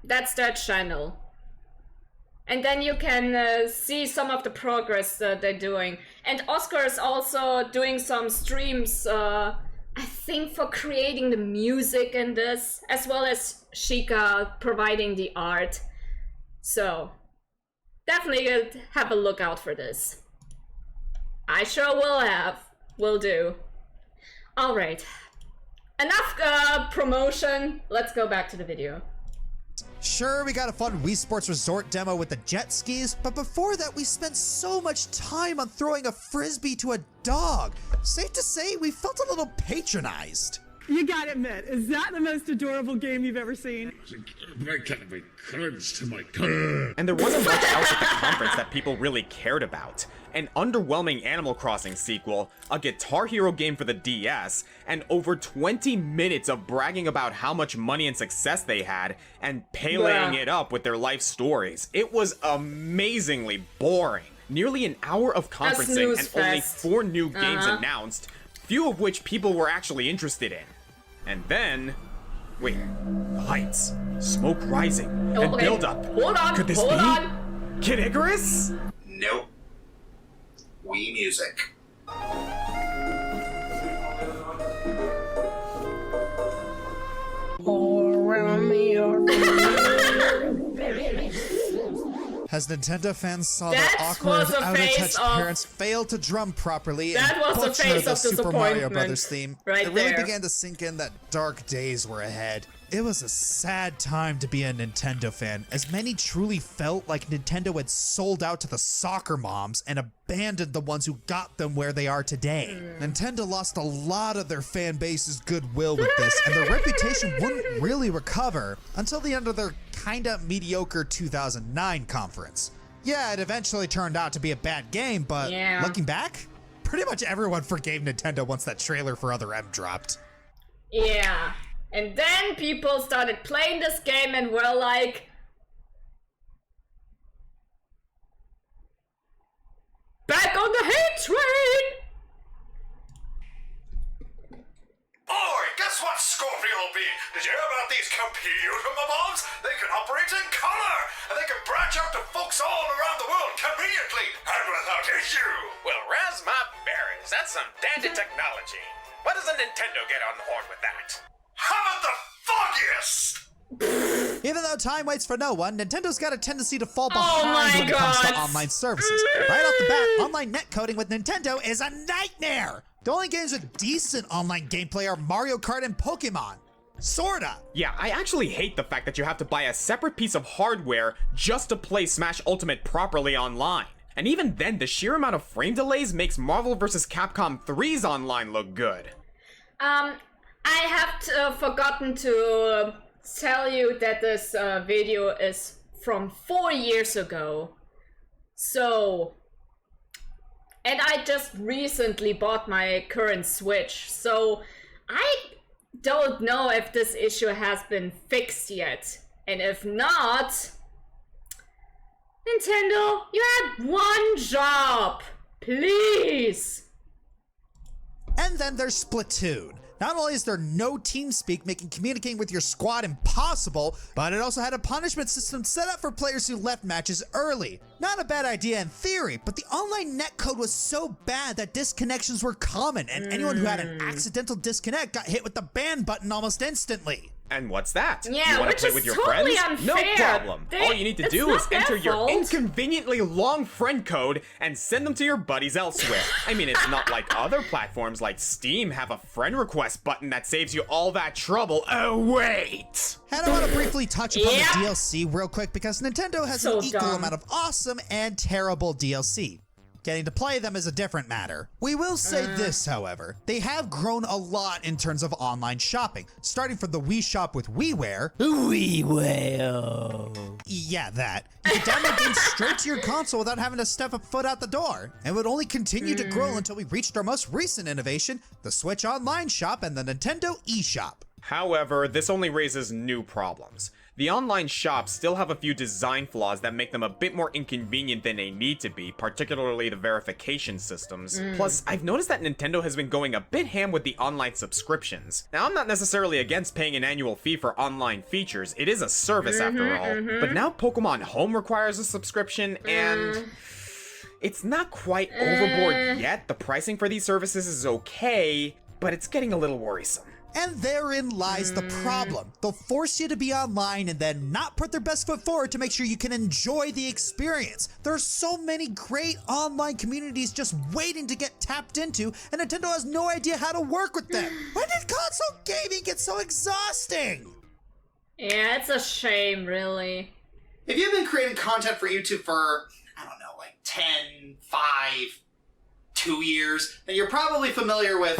That's their channel. And then you can see some of the progress they're doing. And Oscar is also doing some streams, I think, for creating the music in this, as well as Shika providing the art. So, definitely have a look out for this. I sure will do. Alright. Enough promotion. Let's go back to the video. Sure, we got a fun Wii Sports Resort demo with the jet skis, but before that we spent so much time on throwing a frisbee to a dog. Safe to say, we felt a little patronized. You gotta admit, is that the most adorable game you've ever seen? And there wasn't much else at the conference that people really cared about. An underwhelming Animal Crossing sequel, a Guitar Hero game for the DS, and over 20 minutes of bragging about how much money and success they had, and paylaying it up with their life stories. It was amazingly boring. Nearly an hour of conferencing and only 4 new games announced, few of which people were actually interested in. And then... wait, lights, smoke rising, and build up. Hold on, could this be Kid Icarus? Nope. Wii music. As Nintendo fans saw their awkward, out-of-touch parents fail to drum properly and butcher the Super Mario Brothers theme, it really began to sink in that dark days were ahead. It was a sad time to be a Nintendo fan, as many truly felt like Nintendo had sold out to the soccer moms and abandoned the ones who got them where they are today. Nintendo lost a lot of their fan base's goodwill with this, and their reputation wouldn't really recover until the end of their kinda mediocre 2009 conference. Yeah, it eventually turned out to be a bad game, but looking back, pretty much everyone forgave Nintendo once that trailer for Other M dropped. Yeah. And then people started playing this game and were like, back on the hate train! Boy, guess what, Scorpio B? Did you hear about these computer mobs? They can operate in color, and they can branch out to folks all around the world conveniently and without issue. Well, razz my berries, that's some dandy technology. Why doesn't Nintendo get on the horn with that? Haven't the foggiest! Even though time waits for no one, Nintendo's got a tendency to fall behind when it comes to online services. Right off the bat, online netcoding with Nintendo is a nightmare! The only games with decent online gameplay are Mario Kart and Pokemon. Sorta. Yeah, I actually hate the fact that you have to buy a separate piece of hardware just to play Smash Ultimate properly online. And even then, the sheer amount of frame delays makes Marvel vs. Capcom 3's online look good. I have forgotten to tell you that this video is from 4 years ago. So, and I just recently bought my current Switch, so I don't know if this issue has been fixed yet. And if not, Nintendo, you had one job. Please. And then there's Splatoon. Not only is there no TeamSpeak making communicating with your squad impossible, but it also had a punishment system set up for players who left matches early. Not a bad idea in theory, but the online netcode was so bad that disconnections were common, and anyone who had an accidental disconnect got hit with the ban button almost instantly. And what's that? Yeah, you want which to play is with your totally friends? unfair. No problem. All you need to do is enter your inconveniently long friend code and send them to your buddies elsewhere. I mean, it's not like other platforms like Steam have a friend request button that saves you all that trouble. Oh, wait! And I want to briefly touch upon the DLC real quick because Nintendo has an equal amount of awesome and terrible DLC. Getting to play them is a different matter. We will say this, however. They have grown a lot in terms of online shopping, starting from the Wii Shop with WiiWare. WiiWare. Yeah, that. You can download games straight to your console without having to step a foot out the door. And would only continue to grow until we reached our most recent innovation, the Switch Online Shop and the Nintendo eShop. However, this only raises new problems. The online shops still have a few design flaws that make them a bit more inconvenient than they need to be, particularly the verification systems. Plus, I've noticed that Nintendo has been going a bit ham with the online subscriptions. Now, I'm not necessarily against paying an annual fee for online features, it is a service after all. But now Pokemon Home requires a subscription, and it's not quite overboard yet. The pricing for these services is okay, but it's getting a little worrisome. And therein lies the problem. They'll force you to be online and then not put their best foot forward to make sure you can enjoy the experience. There are so many great online communities just waiting to get tapped into, and Nintendo has no idea how to work with them. When did console gaming get so exhausting? Yeah, it's a shame, really. If you've been creating content for YouTube for, I don't know, like 10, 5, 2 years, then you're probably familiar with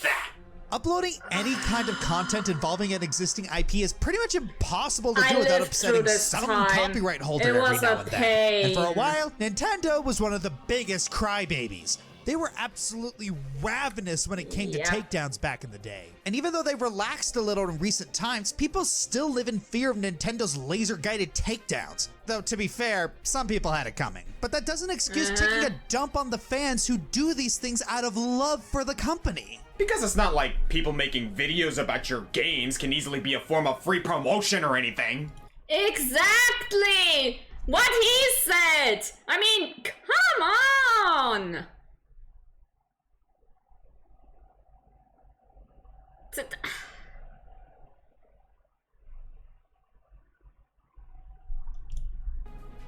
that. Uploading any kind of content involving an existing IP is pretty much impossible to do without upsetting some copyright holder every now and then. And for a while, Nintendo was one of the biggest crybabies. They were absolutely ravenous when it came to takedowns back in the day. And even though they relaxed a little in recent times, people still live in fear of Nintendo's laser-guided takedowns. Though, to be fair, some people had it coming. But that doesn't excuse taking a dump on the fans who do these things out of love for the company. Because it's not like people making videos about your games can easily be a form of free promotion or anything. Exactly! What he said! I mean, come on!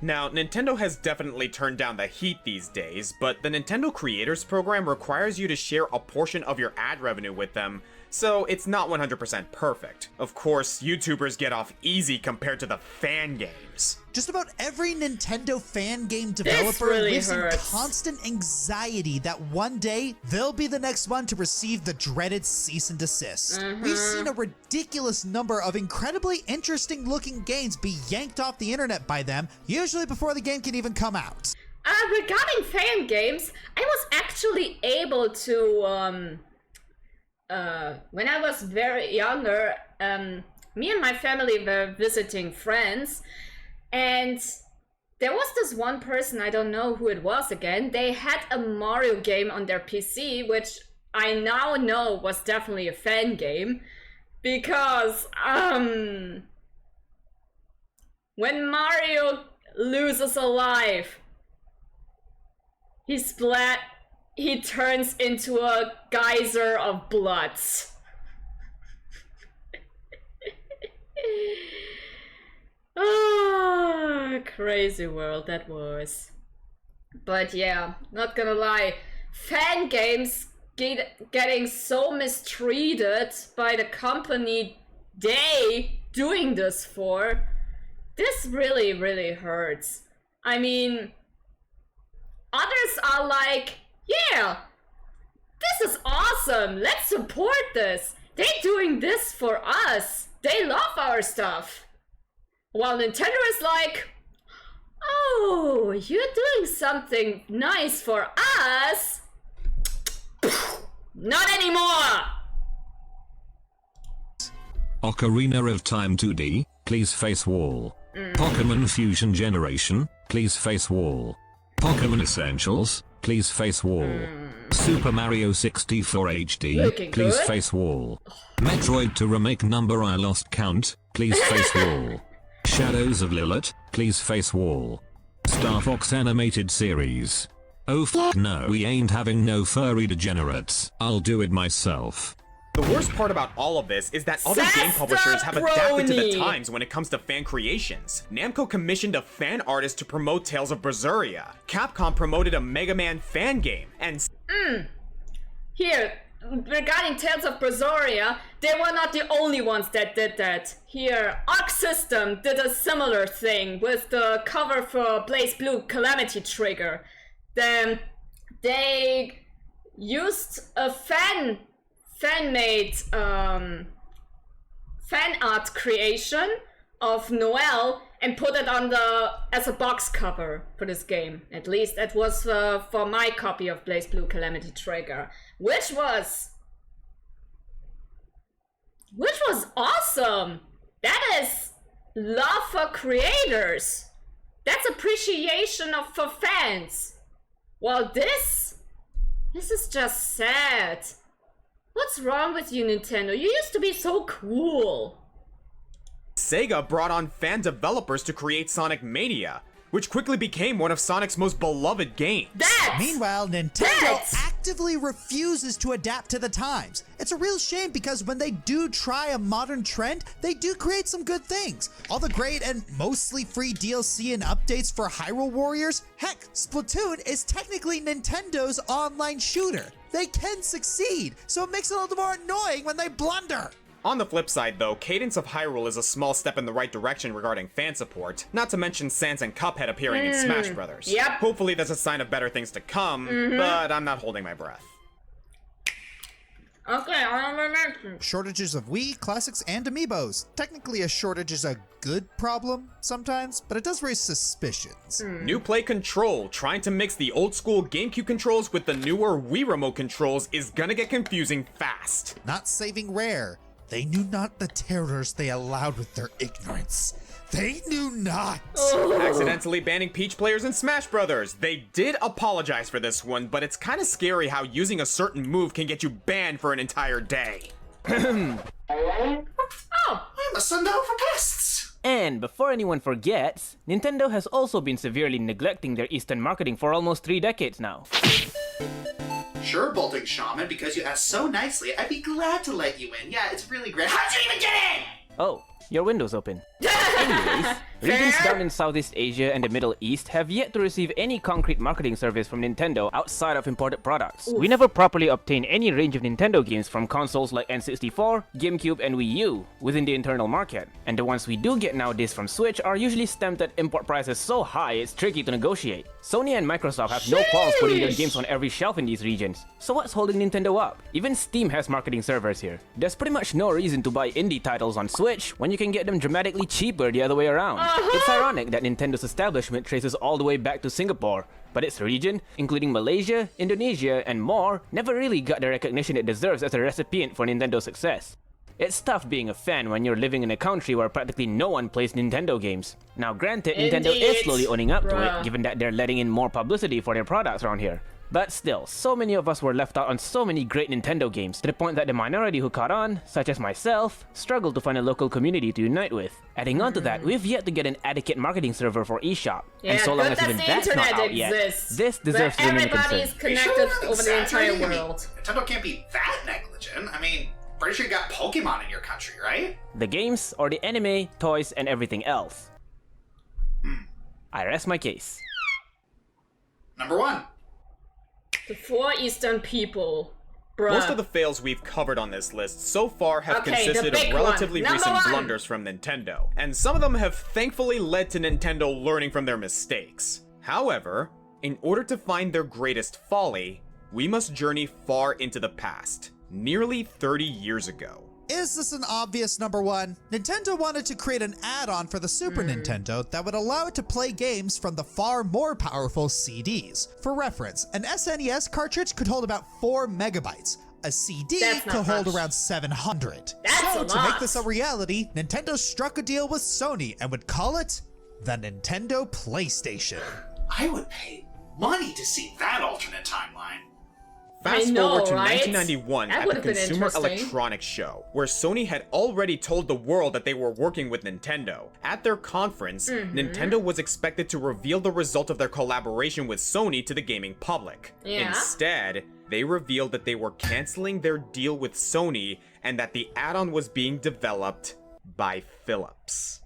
Now, Nintendo has definitely turned down the heat these days, but the Nintendo Creators Program requires you to share a portion of your ad revenue with them, so it's not 100% perfect. Of course, YouTubers get off easy compared to the fan games. Just about every Nintendo fan game developer lives in constant anxiety that one day they'll be the next one to receive the dreaded cease and desist. We've seen a ridiculous number of incredibly interesting looking games be yanked off the internet by them, usually before the game can even come out. Regarding fan games, I was actually able to, when I was very younger, me and my family were visiting friends, and there was this one person, I don't know who it was again, they had a Mario game on their PC, which I now know was definitely a fan game, because, when Mario loses a life, he turns into a geyser of blood. Ah, crazy world that was. But yeah, not gonna lie, fan games getting so mistreated by the company they doing this for, this really, really hurts. I mean, others are like, yeah, this is awesome, let's support this. They're doing this for us. They love our stuff. While Nintendo is like, oh, you're doing something nice for us? Not anymore! Ocarina of Time 2D, please face wall. Pokemon Fusion Generation, please face wall. Pokemon Essentials, please face wall. Super Mario 64 HD, Looking please good. face wall. Metroid to remake number I lost count, please face wall. Shadows of Lilith, please face wall. Star Fox animated series. Oh f no, we ain't having no furry degenerates. I'll do it myself. The worst part about all of this is that other game publishers have adapted to the times when it comes to fan creations. Namco commissioned a fan artist to promote Tales of Berseria. Capcom promoted a Mega Man fan game, and Here, regarding Tales of Berseria, they were not the only ones that did that. Here, Arc System did a similar thing with the cover for Blaze Blue Calamity Trigger. Then they used a fan-made fan art creation of Noelle and put it on as a box cover for this game. At least that was for my copy of Blaze Blue Calamity Trigger, which was awesome. That is love for creators. That's appreciation for fans. Well, this is just sad. What's wrong with you, Nintendo? You used to be so cool. Sega brought on fan developers to create Sonic Mania, which quickly became one of Sonic's most beloved games. Meanwhile, Nintendo actively refuses to adapt to the times. It's a real shame because when they do try a modern trend, they do create some good things. All the great and mostly free DLC and updates for Hyrule Warriors. Heck, Splatoon is technically Nintendo's online shooter. They can succeed, so it makes it a little more annoying when they blunder. On the flip side, though, Cadence of Hyrule is a small step in the right direction regarding fan support, not to mention Sans and Cuphead appearing in Smash Brothers. Yep. Hopefully that's a sign of better things to come, but I'm not holding my breath. Okay, honorable mention. Shortages of Wii, classics, and amiibos. Technically, a shortage is a good problem sometimes, but it does raise suspicions. New Play Control, trying to mix the old school GameCube controls with the newer Wii Remote controls is gonna get confusing fast. Not saving Rare. They knew not the terrors they allowed with their ignorance. They knew not! Accidentally banning Peach players in Smash Brothers. They did apologize for this one, but it's kinda scary how using a certain move can get you banned for an entire day. I'm a sundown for pests! And before anyone forgets, Nintendo has also been severely neglecting their Eastern marketing for almost 3 decades now. Sure, Bolting Shaman, because you asked so nicely, I'd be glad to let you in. Yeah, it's really great. How'd you even get in? Oh, your window's open. Anyways, regions down in Southeast Asia and the Middle East have yet to receive any concrete marketing service from Nintendo outside of imported products. We never properly obtain any range of Nintendo games from consoles like N64, GameCube, and Wii U within the internal market. And the ones we do get nowadays from Switch are usually stamped at import prices so high it's tricky to negotiate. Sony and Microsoft have no qualms putting their games on every shelf in these regions. So what's holding Nintendo up? Even Steam has marketing servers here. There's pretty much no reason to buy indie titles on Switch when you can get them dramatically cheaper the other way around. It's ironic that Nintendo's establishment traces all the way back to Singapore, but its region, including Malaysia, Indonesia, and more, never really got the recognition it deserves as a recipient for Nintendo's success. It's tough being a fan when you're living in a country where practically no one plays Nintendo games. Now granted, Nintendo is slowly owning up to it, given that they're letting in more publicity for their products around here. But still, so many of us were left out on so many great Nintendo games, to the point that the minority who caught on, such as myself, struggled to find a local community to unite with. Adding on to that, we've yet to get an adequate marketing server for eShop. And so long as even that's not out yet, this deserves to remain a concern. Everybody is connected over the entire world. Nintendo can't be that negligent. I mean, pretty sure you got Pokemon in your country, right? The games, or the anime, toys, and everything else. I rest my case. Number 1. The 4 Eastern people. Bruh. Most of the fails we've covered on this list so far have consisted of relatively recent blunders from Nintendo, and some of them have thankfully led to Nintendo learning from their mistakes. However, in order to find their greatest folly, we must journey far into the past, nearly 30 years ago. Is this an obvious number 1? Nintendo wanted to create an add-on for the Super Nintendo that would allow it to play games from the far more powerful CDs. For reference, an SNES cartridge could hold about 4 megabytes. A CD could hold around 700. So to make this a reality, Nintendo struck a deal with Sony and would call it the Nintendo PlayStation. I would pay money to see that alternate timeline. Fast forward to 1991 That at the would've been Consumer interesting. Electronics Show, where Sony had already told the world that they were working with Nintendo. At their conference, Nintendo was expected to reveal the result of their collaboration with Sony to the gaming public. Yeah. Instead, they revealed that they were canceling their deal with Sony and that the add-on was being developed by Philips.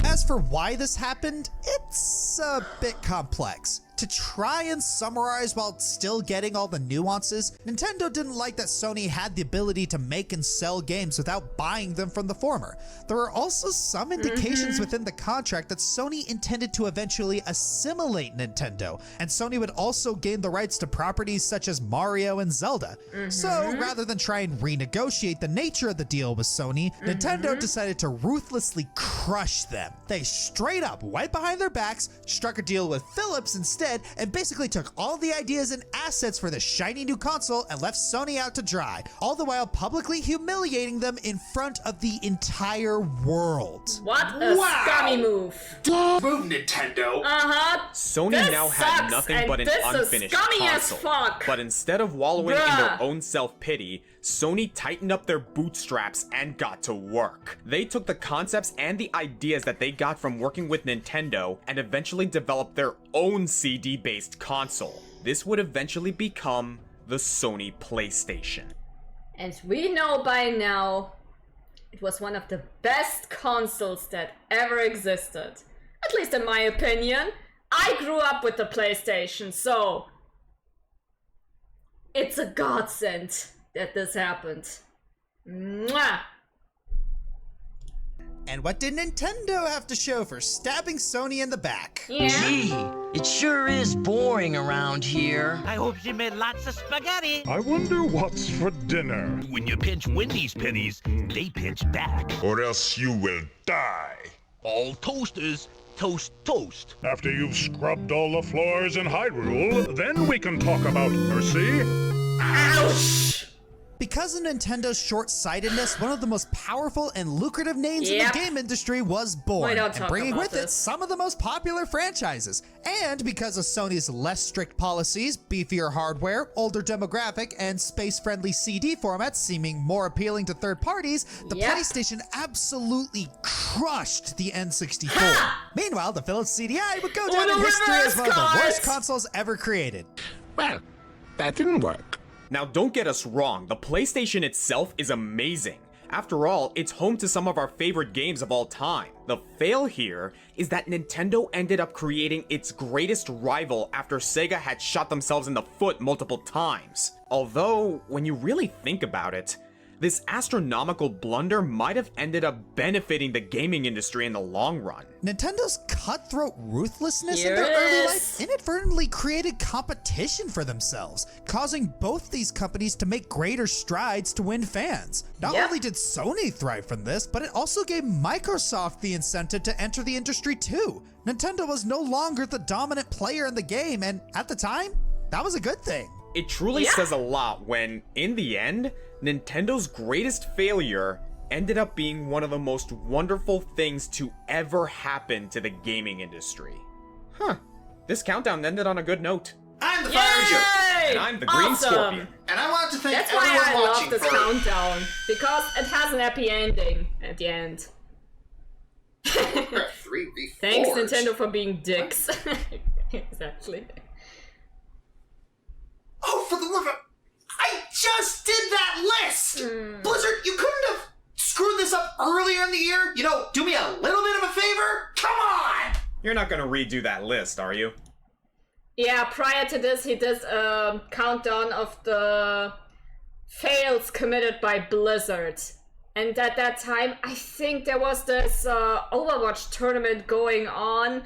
As for why this happened, it's a bit complex. To try and summarize while still getting all the nuances, Nintendo didn't like that Sony had the ability to make and sell games without buying them from the former. There are also some indications within the contract that Sony intended to eventually assimilate Nintendo, and Sony would also gain the rights to properties such as Mario and Zelda. So rather than try and renegotiate the nature of the deal with Sony, Nintendo decided to ruthlessly crush them. They straight up went behind their backs, struck a deal with Philips instead, and basically took all the ideas and assets for the shiny new console and left Sony out to dry, all the while publicly humiliating them in front of the entire world. What a scummy move. Move, Nintendo. Sony This now had sucks, nothing and but an this is unfinished scummy as console. fuck. But instead of wallowing in their Bruh. own self-pity, Sony tightened up their bootstraps and got to work. They took the concepts and the ideas that they got from working with Nintendo and eventually developed their own CD-based console. This would eventually become the Sony PlayStation. And we know by now, it was one of the best consoles that ever existed. At least in my opinion. I grew up with the PlayStation, so it's a godsend that this happened. Mwah! And what did Nintendo have to show for stabbing Sony in the back? Gee, it sure is boring around here. I hope she made lots of spaghetti. I wonder what's for dinner. When you pinch Wendy's pennies, they pinch back. Or else you will die. All toasters toast toast. After you've scrubbed all the floors in Hyrule, then we can talk about mercy. Ouch! Because of Nintendo's short-sightedness, one of the most powerful and lucrative names in the game industry was born, and bringing with it some of the most popular franchises. And because of Sony's less strict policies, beefier hardware, older demographic, and space-friendly CD formats seeming more appealing to third parties, the PlayStation absolutely crushed the N64. Meanwhile, the Philips CDI would go down in history as one of the worst consoles ever created. Well, that didn't work. Now don't get us wrong, the PlayStation itself is amazing. After all, it's home to some of our favorite games of all time. The fail here is that Nintendo ended up creating its greatest rival after Sega had shot themselves in the foot multiple times. Although, when you really think about it, this astronomical blunder might have ended up benefiting the gaming industry in the long run. Nintendo's cutthroat ruthlessness in their early life inadvertently created competition for themselves, causing both these companies to make greater strides to win fans. Not only did Sony thrive from this, but it also gave Microsoft the incentive to enter the industry too. Nintendo was no longer the dominant player in the game, and at the time, that was a good thing. It truly says a lot when, in the end, Nintendo's greatest failure ended up being one of the most wonderful things to ever happen to the gaming industry. Huh. This countdown ended on a good note. I'm the Fire Joe. And I'm the Green Scorpion. And I want to thank That's everyone why I watching love this countdown, because it has an happy ending at the end. Thanks Nintendo for being dicks. Exactly. Oh, for the love of... I just did that list! Blizzard, you couldn't have screwed this up earlier in the year? You know, do me a little bit of a favor? Come on! You're not gonna redo that list, are you? Yeah, prior to this, he did a countdown of the fails committed by Blizzard. And at that time, I think there was this Overwatch tournament going on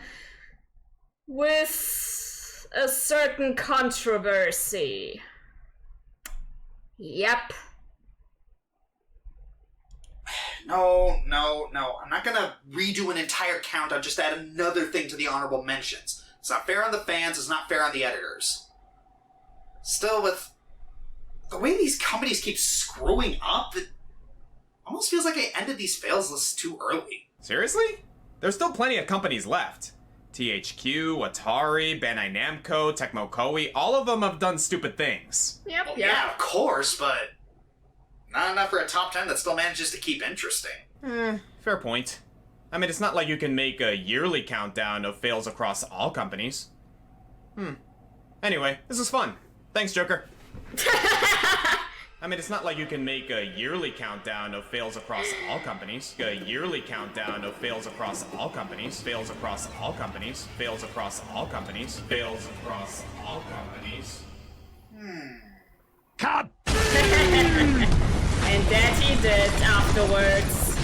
with a certain controversy. Yep. No. I'm not gonna redo an entire countdown, just add another thing to the honorable mentions. It's not fair on the fans, it's not fair on the editors. Still, with the way these companies keep screwing up, it almost feels like I ended these fails lists too early. Seriously? There's still plenty of companies left. THQ, Atari, Bandai Namco, Tecmo Koei, all of them have done stupid things. Yep, Well, yeah, of course, but not enough for a top 10 that still manages to keep interesting. Fair point. I mean, it's not like you can make a yearly countdown of fails across all companies. Anyway, this is fun. Thanks, Joker. I mean, it's not like you can make a yearly countdown of fails across all companies. A yearly countdown of fails across all companies. Fails across all companies. Fails across all companies. Fails across all companies. Cut! And that he did afterwards.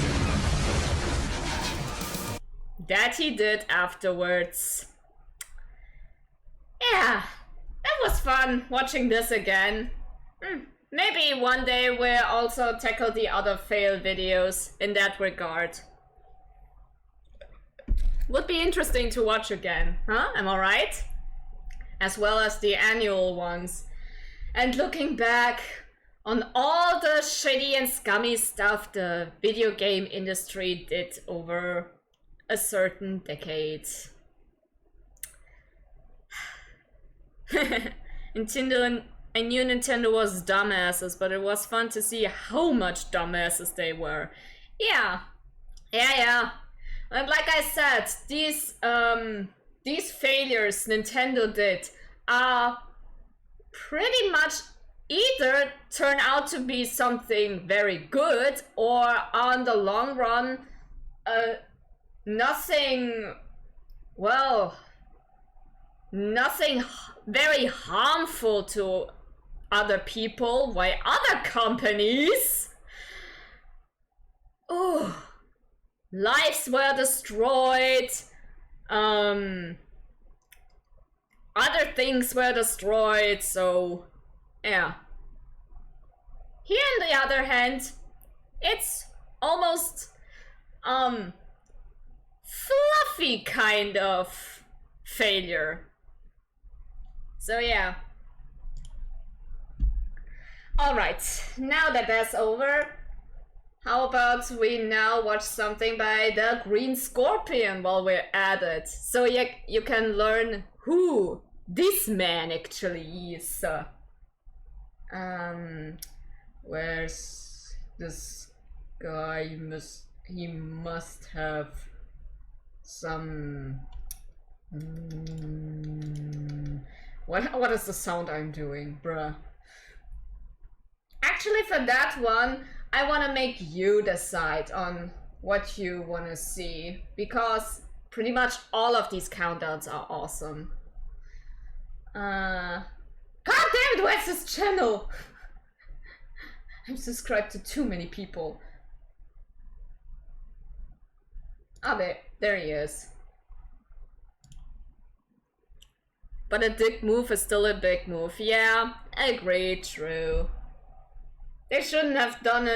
That he did afterwards. Yeah, that was fun watching this again. Maybe one day we'll also tackle the other fail videos in that regard. Would be interesting to watch again, huh? Am I right? As well as the annual ones. And looking back on all the shitty and scummy stuff the video game industry did over a certain decade. Nintendo, I knew Nintendo was dumbasses, but it was fun to see how much dumbasses they were. Yeah. And like I said, these failures Nintendo did are pretty much either turn out to be something very good, or on the long run, nothing very harmful to other people, while other companies, lives were destroyed, other things were destroyed, so yeah. Here on the other hand, it's almost fluffy kind of failure. So yeah. Alright, now that that's over, how about we now watch something by the Green Scorpion while we're at it, so you can learn who this man actually is. Where's this guy? He must have some... What is the sound I'm doing, bruh? Actually, for that one, I want to make you decide on what you want to see, because pretty much all of these countdowns are awesome. God damn it, where's this channel? I'm subscribed to too many people. Oh, there he is. But a dick move is still a big move. Yeah, agreed, true. They shouldn't have done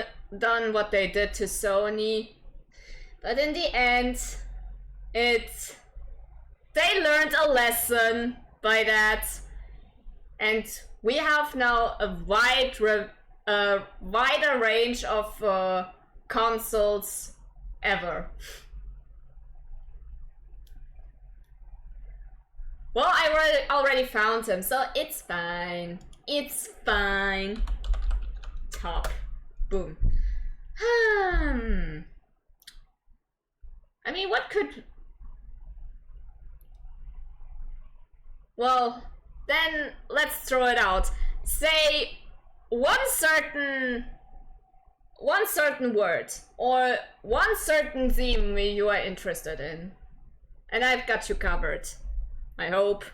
what they did to Sony. But in the end, they learned a lesson by that. And we have now a wider range of consoles ever. Well, I already found him, so it's fine. It's fine. Top. Boom. I mean, what could... Well, then let's throw it out. Say one certain word or one certain theme you are interested in, and I've got you covered. I hope.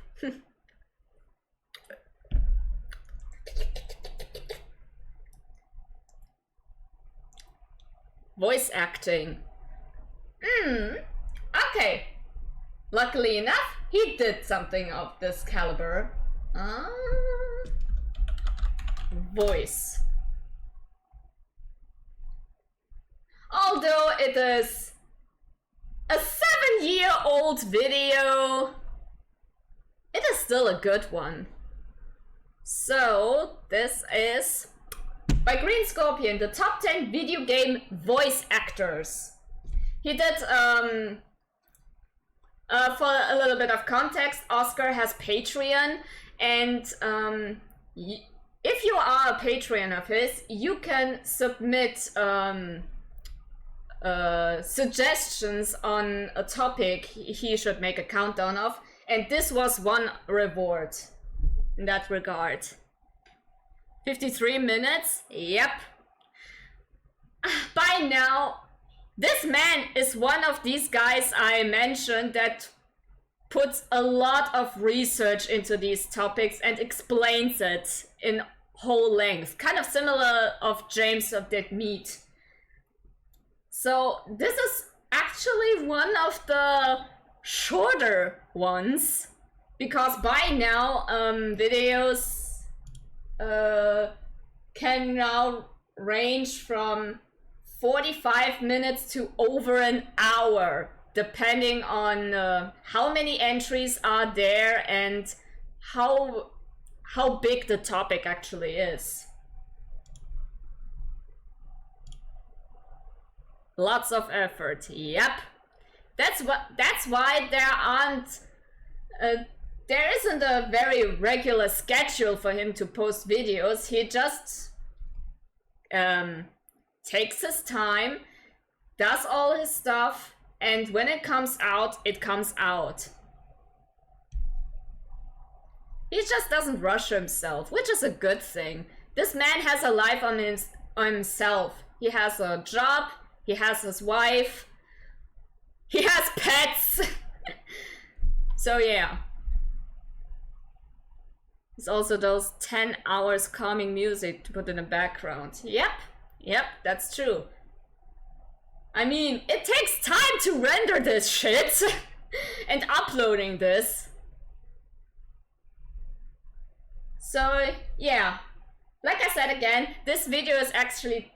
Voice acting. Okay. Luckily enough, he did something of this caliber. Voice. Although it is a 7-year-old video, it is still a good one. So, this is by Green Scorpion, the top 10 video game voice actors. He did For a little bit of context, Oscar has Patreon, and if you are a Patreon of his, you can submit suggestions on a topic he should make a countdown of, and this was one reward in that regard. 53 minutes? Yep. By now, this man is one of these guys I mentioned that puts a lot of research into these topics and explains it in whole length. Kind of similar of James of Dead Meat. So this is actually one of the shorter ones, because by now videos can now range from 45 minutes to over an hour, depending on how many entries are there and how big the topic actually is. Lots of effort. Yep. That's why there isn't a very regular schedule for him to post videos. He just takes his time, does all his stuff, and when it comes out, it comes out. He just doesn't rush himself, which is a good thing. This man has a life on himself. He has a job, he has his wife, he has pets. So yeah. There's also those 10 hours calming music to put in the background. Yep, that's true. I mean, it takes time to render this shit and uploading this. So yeah, like I said again, this video is actually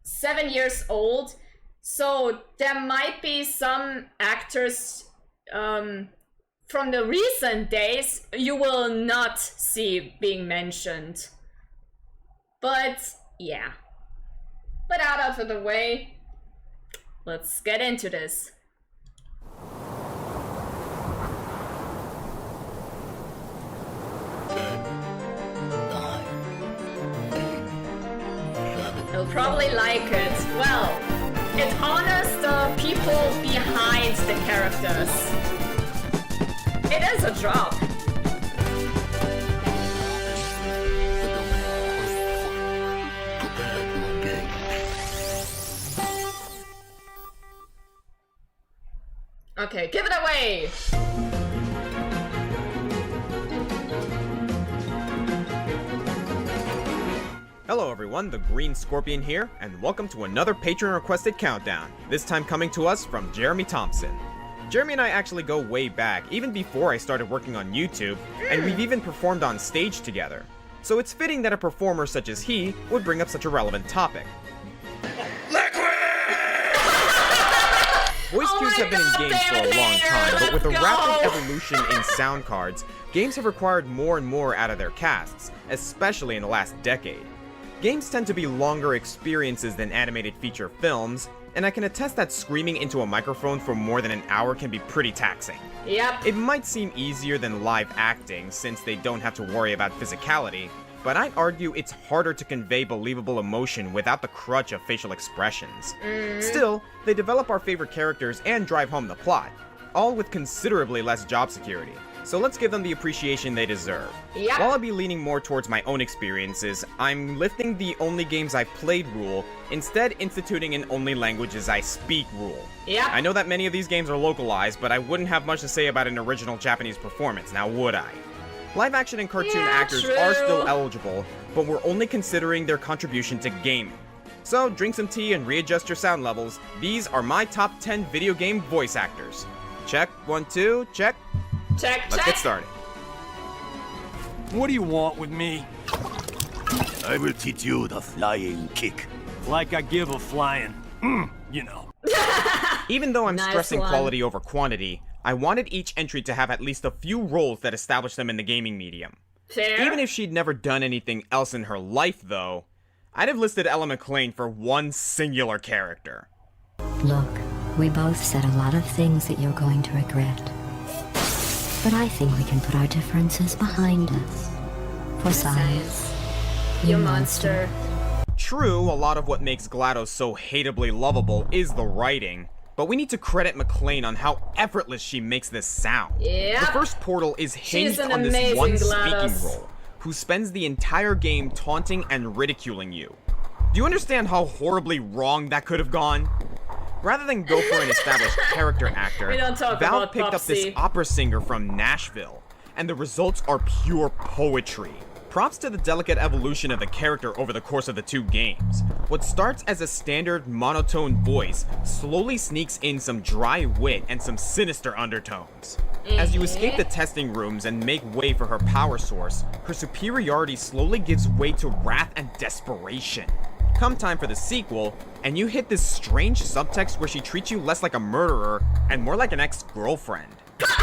7 years old, so there might be some actors from the recent days you will not see being mentioned. But yeah. But out of the way, let's get into this. You'll probably like it. Well, it honors the people behind the characters. It is a drop. Okay, give it away! Hello everyone, the Green Scorpion here, and welcome to another Patreon-requested countdown, this time coming to us from Jeremy Thompson. Jeremy and I actually go way back, even before I started working on YouTube, and we've even performed on stage together. So it's fitting that a performer such as he would bring up such a relevant topic. Voice cues have been in games for a long time, but with the rapid evolution in sound cards, games have required more and more out of their casts, especially in the last decade. Games tend to be longer experiences than animated feature films, and I can attest that screaming into a microphone for more than an hour can be pretty taxing. Yep. It might seem easier than live acting, since they don't have to worry about physicality, but I'd argue it's harder to convey believable emotion without the crutch of facial expressions. Still, they develop our favorite characters and drive home the plot, all with considerably less job security. So let's give them the appreciation they deserve. Yep. While I'll be leaning more towards my own experiences, I'm lifting the only games I played rule, instead instituting an only languages I speak rule. Yep. I know that many of these games are localized, but I wouldn't have much to say about an original Japanese performance, now would I? Live action and cartoon actors are still eligible, but we're only considering their contribution to gaming. So drink some tea and readjust your sound levels. These are my top 10 video game voice actors. Check, 1, 2, check. Let's get started. What do you want with me? I will teach you the flying kick. Like I give a flying, you know. Even though I'm Nice stressing one. quality over quantity, I wanted each entry to have at least a few roles that establish them in the gaming medium. Fair. Even if she'd never done anything else in her life, though, I'd have listed Ella McLean for one singular character. Look, we both said a lot of things that you're going to regret. But I think we can put our differences behind us. For science, you monster. True, a lot of what makes GLaDOS so hateably lovable is the writing, but we need to credit McLean on how effortless she makes this sound. Yep. The first portal is hinged She's an on this amazing one GLaDOS. speaking role, who spends the entire game taunting and ridiculing you. Do you understand how horribly wrong that could have gone? Rather than go for an established character actor, We don't talk Valve about picked up this Popsy. opera singer from Nashville, and the results are pure poetry. Props to the delicate evolution of the character over the course of the two games. What starts as a standard monotone voice slowly sneaks in some dry wit and some sinister undertones. As you escape the testing rooms and make way for her power source, her superiority slowly gives way to wrath and desperation. Come time for the sequel, and you hit this strange subtext where she treats you less like a murderer and more like an ex-girlfriend.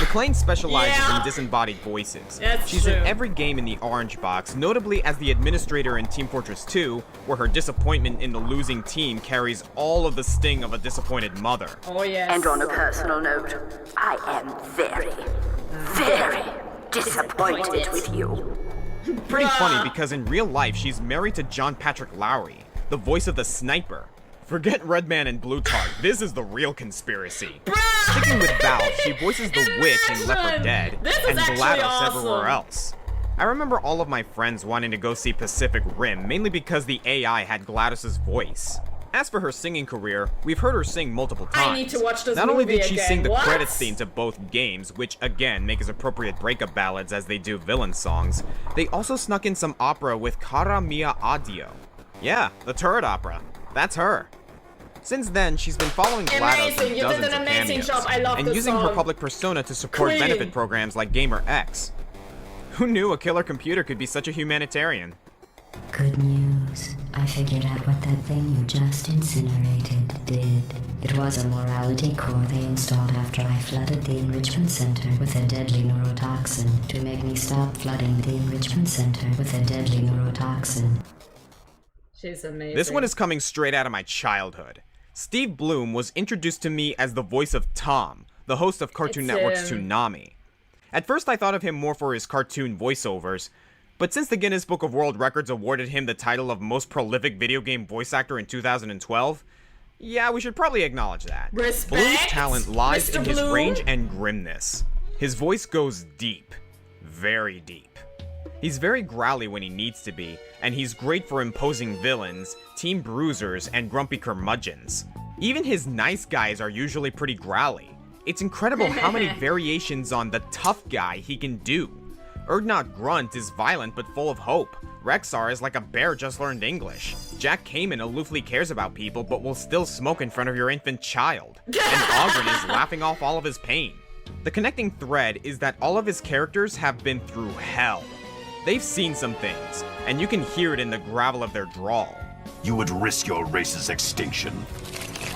McLean specializes in disembodied voices. She's in every game in the Orange Box, notably as the administrator in Team Fortress 2, where her disappointment in the losing team carries all of the sting of a disappointed mother. Oh yes. And on a personal note, I am very, very disappointed with you. Pretty funny because in real life she's married to John Patrick Lowry, the voice of the sniper. Forget Redman and Bluetart, this is the real conspiracy. Sticking with Valve, she voices the witch in Left 4 Dead, and GLaDOS everywhere else. I remember all of my friends wanting to go see Pacific Rim, mainly because the AI had GLaDOS' voice. As for her singing career, we've heard her sing multiple times. I need to watch this Not only movie did she again. sing the What? credits scenes of both games, which again make as appropriate breakup ballads as they do villain songs, they also snuck in some opera with Cara Mia Addio. Yeah, the turret opera. That's her. Since then, she's been following GLaDOS Amazing, in you dozens did an of amazing cameos, job. I love and this using her song. public persona to support Queen. benefit programs like Gamer X. Who knew a killer computer could be such a humanitarian? Good news. I figured out what that thing you just incinerated did. It was a morality core they installed after I flooded the enrichment center with a deadly neurotoxin to make me stop flooding the enrichment center with a deadly neurotoxin. She's amazing. This one is coming straight out of my childhood. Steve Bloom was introduced to me as the voice of Tom, the host of Cartoon It's Network's him. Toonami. At first I thought of him more for his cartoon voiceovers, but since the Guinness Book of World Records awarded him the title of most prolific video game voice actor in 2012, yeah, we should probably acknowledge that. Respect, Bloom's talent lies in Mr. his Bloom. range and grimness. His voice goes deep, very deep. He's very growly when he needs to be, and he's great for imposing villains, team bruisers, and grumpy curmudgeons. Even his nice guys are usually pretty growly. It's incredible how many variations on the tough guy he can do. Erdnot Grunt is violent but full of hope. Rexar is like a bear just learned English. Jack Kamen aloofly cares about people but will still smoke in front of your infant child. And Ogren is laughing off all of his pain. The connecting thread is that all of his characters have been through hell. They've seen some things, and you can hear it in the gravel of their drawl. You would risk your race's extinction.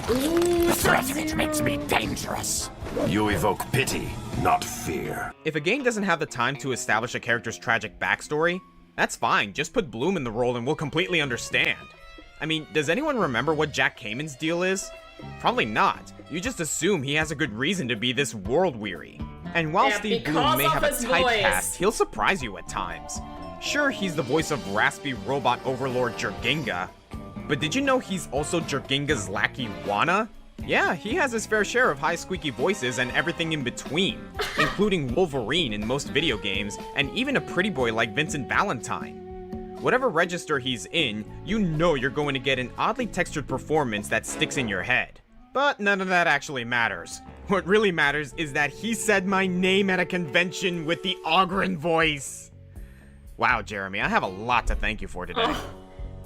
The threat of it makes me dangerous. You evoke pity, not fear. If a game doesn't have the time to establish a character's tragic backstory, that's fine, just put Bloom in the role and we'll completely understand. I mean, does anyone remember what Jack Kamen's deal is? Probably not. You just assume he has a good reason to be this world-weary. And while Yeah, Steve because Bloom may of have a his typecast, voice. he'll surprise you at times. Sure, he's the voice of raspy robot overlord Jerginga, but did you know he's also Jerginga's lackey Wana? Yeah, he has his fair share of high squeaky voices and everything in between, including Wolverine in most video games, and even a pretty boy like Vincent Valentine. Whatever register he's in, you know you're going to get an oddly textured performance that sticks in your head. But none of that actually matters. What really matters is that he said my name at a convention with the Ogren voice. Wow, Jeremy, I have a lot to thank you for today.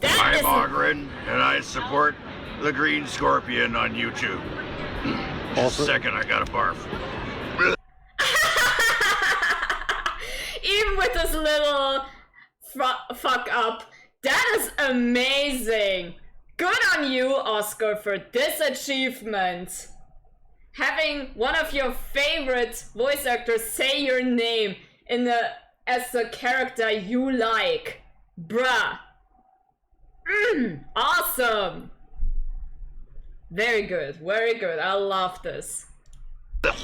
I'm Ogren, and I support the Green Scorpion on YouTube. Just a second, I gotta barf. Even with this little fuck up, that is amazing. Good on you, Oscar, for this achievement. Having one of your favorite voice actors say your name as the character you like. Bruh. Awesome. Very good, very good. I love this. Don't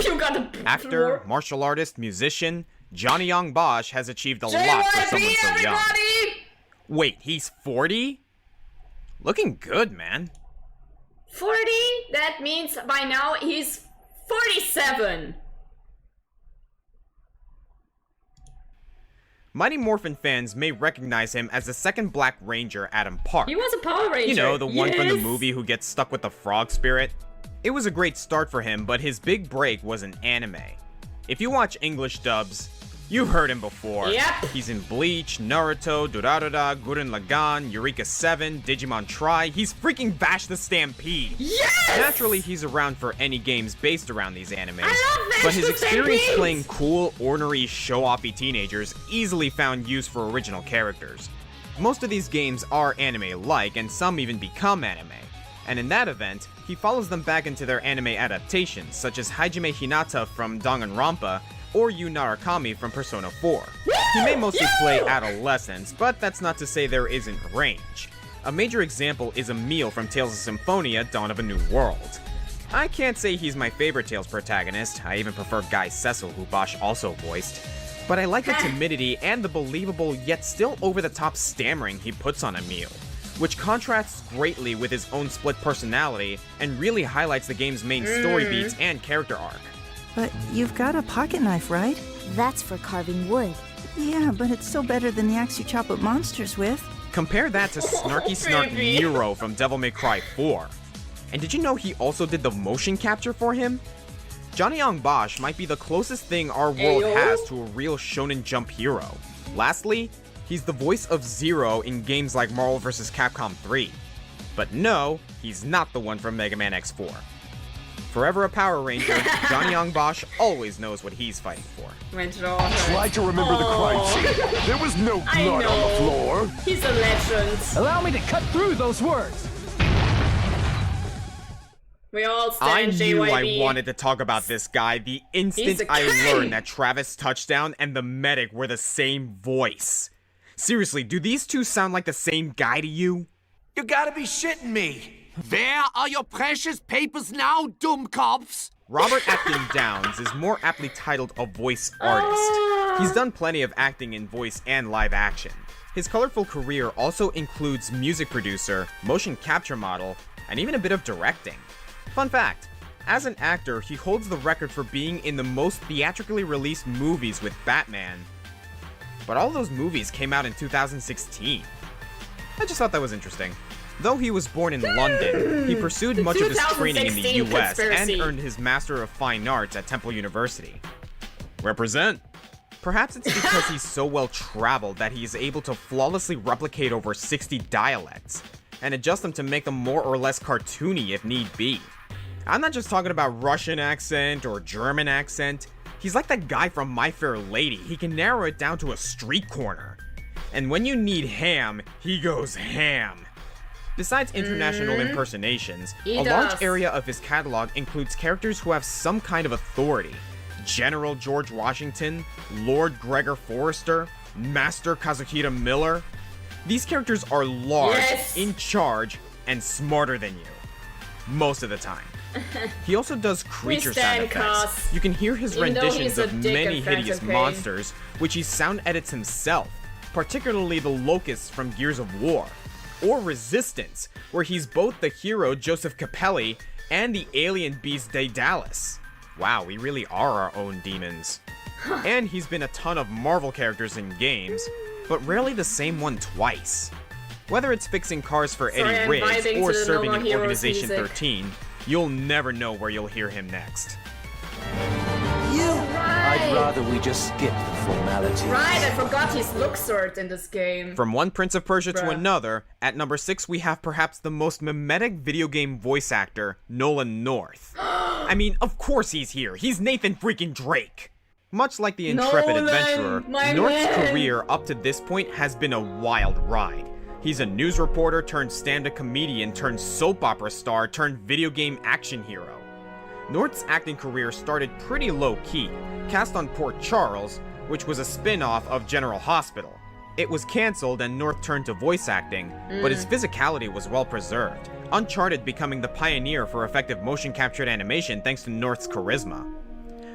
You got a Actor, martial artist, musician, Johnny Young Bosch has achieved a lot for someone so young. Wait, he's 40? Looking good, man. 40? That means by now he's 47. Mighty Morphin fans may recognize him as the second Black Ranger, Adam Park. He was a Power Ranger. You know, the one from the Yes. movie who gets stuck with the frog spirit. It was a great start for him, but his big break was in anime. If you watch English dubs, you've heard him before. Yep. He's in Bleach, Naruto, Durarara, Gurren Lagann, Eureka 7, Digimon Tri. He's freaking Vash the Stampede. Yes! Naturally, he's around for any games based around these animes. I love Vash but his the experience Stampede! playing cool, ornery, show-offy teenagers easily found use for original characters. Most of these games are anime-like, and some even become anime. And in that event, he follows them back into their anime adaptations, such as Hajime Hinata from Danganronpa, or Yu Narakami from Persona 4. He may mostly play adolescents, but that's not to say there isn't range. A major example is Emil from Tales of Symphonia: Dawn of a New World. I can't say he's my favorite Tales protagonist, I even prefer Guy Cecil, who Bosch also voiced. But I like the timidity and the believable yet still over-the-top stammering he puts on Emil, which contrasts greatly with his own split personality and really highlights the game's main story beats and character arc. But you've got a pocket knife, right? That's for carving wood. Yeah, but it's still better than the axe you chop up monsters with. Compare that to Snarky Snark baby. Nero from Devil May Cry 4. And did you know he also did the motion capture for him? Johnny Young Bosch might be the closest thing our world Ayo. has to a real Shonen Jump hero. Lastly, he's the voice of Zero in games like Marvel vs. Capcom 3. But no, he's not the one from Mega Man X4. Forever a Power Ranger, Johnny Young Bosch always knows what he's fighting for. Try to remember the crime scene. There was no I blood on the know. floor. He's a legend. Allow me to cut through those words. We all I stand knew JYB. I wanted to talk about this guy the He's instant a I king. learned that Travis Touchdown and the medic were the same voice. Seriously, do these two sound like the same guy to you? You gotta be shitting me. Where are your precious papers now, dummkopfs? Robert Acton Downs is more aptly titled a voice artist. He's done plenty of acting in voice and live action. His colorful career also includes music producer, motion capture model, and even a bit of directing. Fun fact, as an actor, he holds the record for being in the most theatrically released movies with Batman. But all those movies came out in 2016. I just thought that was interesting. Though he was born in London, he pursued much of his training in the 2016 US and conspiracy. earned his Master of Fine Arts at Temple University. Represent! Perhaps it's because he's so well traveled that he is able to flawlessly replicate over 60 dialects, and adjust them to make them more or less cartoony if need be. I'm not just talking about Russian accent or German accent. He's like that guy from My Fair Lady. He can narrow it down to a street corner. And when you need ham, he goes ham. Besides international impersonations, He a does. large area of his catalog includes characters who have some kind of authority. General George Washington, Lord Gregor Forrester, Master Kazuhira Miller. These characters are large, Yes. in charge, and smarter than you. Most of the time. He also does creature sound stand effects. Cos. You can hear his Even though renditions he's a of dick many and Phantom hideous Pain. monsters, which he sound edits himself, particularly the locusts from Gears of War, or Resistance, where he's both the hero Joseph Capelli and the alien beast Daedalus. Wow, we really are our own demons. And he's been a ton of Marvel characters in games, but rarely the same one twice. Whether it's fixing cars for Sorry, Eddie I'm Riggs vibing or to the serving No in More Heroes Organization music. 13, you'll never know where you'll hear him next. I'd rather we just skip the formalities. Right, I forgot his Luxord in this game. From one Prince of Persia to Bruh. another, at number 6 we have perhaps the most mimetic video game voice actor, Nolan North. I mean, of course he's here. He's Nathan freaking Drake. Much like the intrepid Nolan, adventurer, my North's man. career up to this point has been a wild ride. He's a news reporter turned stand-up comedian turned soap opera star turned video game action hero. North's acting career started pretty low-key, cast on Port Charles, which was a spin-off of General Hospital. It was cancelled and North turned to voice acting, but his physicality was well preserved, Uncharted becoming the pioneer for effective motion-captured animation thanks to North's charisma.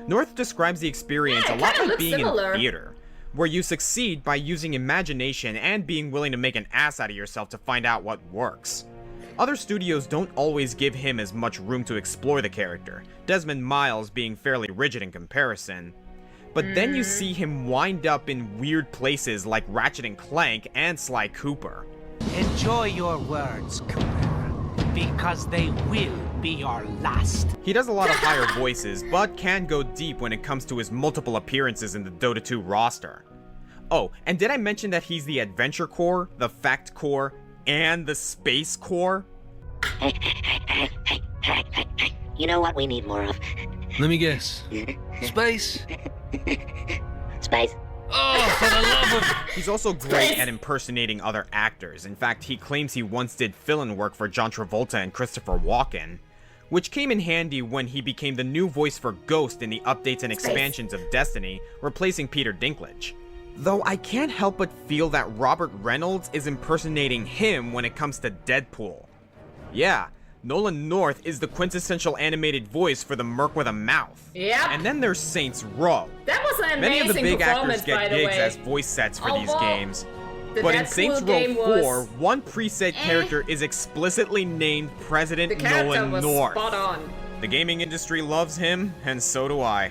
North describes the experience a lot like being in theater, where you succeed by using imagination and being willing to make an ass out of yourself to find out what works. Other studios don't always give him as much room to explore the character, Desmond Miles being fairly rigid in comparison. But then you see him wind up in weird places like Ratchet & Clank and Sly Cooper. Enjoy your words, Cooper, because they will be your last. He does a lot of higher voices, but can go deep when it comes to his multiple appearances in the Dota 2 roster. Oh, and did I mention that he's the Adventure Core, the Fact Core, and the Space Core? You know what we need more of? Let me guess. Space? Space? Oh, for the love of... He's also great at impersonating other actors. In fact, he claims he once did fill-in work for John Travolta and Christopher Walken, which came in handy when he became the new voice for Ghost in the updates and expansions of Destiny, replacing Peter Dinklage. Though I can't help but feel that Robert Reynolds is impersonating him when it comes to Deadpool. Yeah, Nolan North is the quintessential animated voice for the Merc with a Mouth. Yep. And then there's Saints Row. That was an Many amazing of the big performance, actors get by the gigs way. as voice sets for these games. The But in Deadpool Saints Row game 4, was... one preset character is explicitly named President The character Nolan was North. spot on. The gaming industry loves him, and so do I.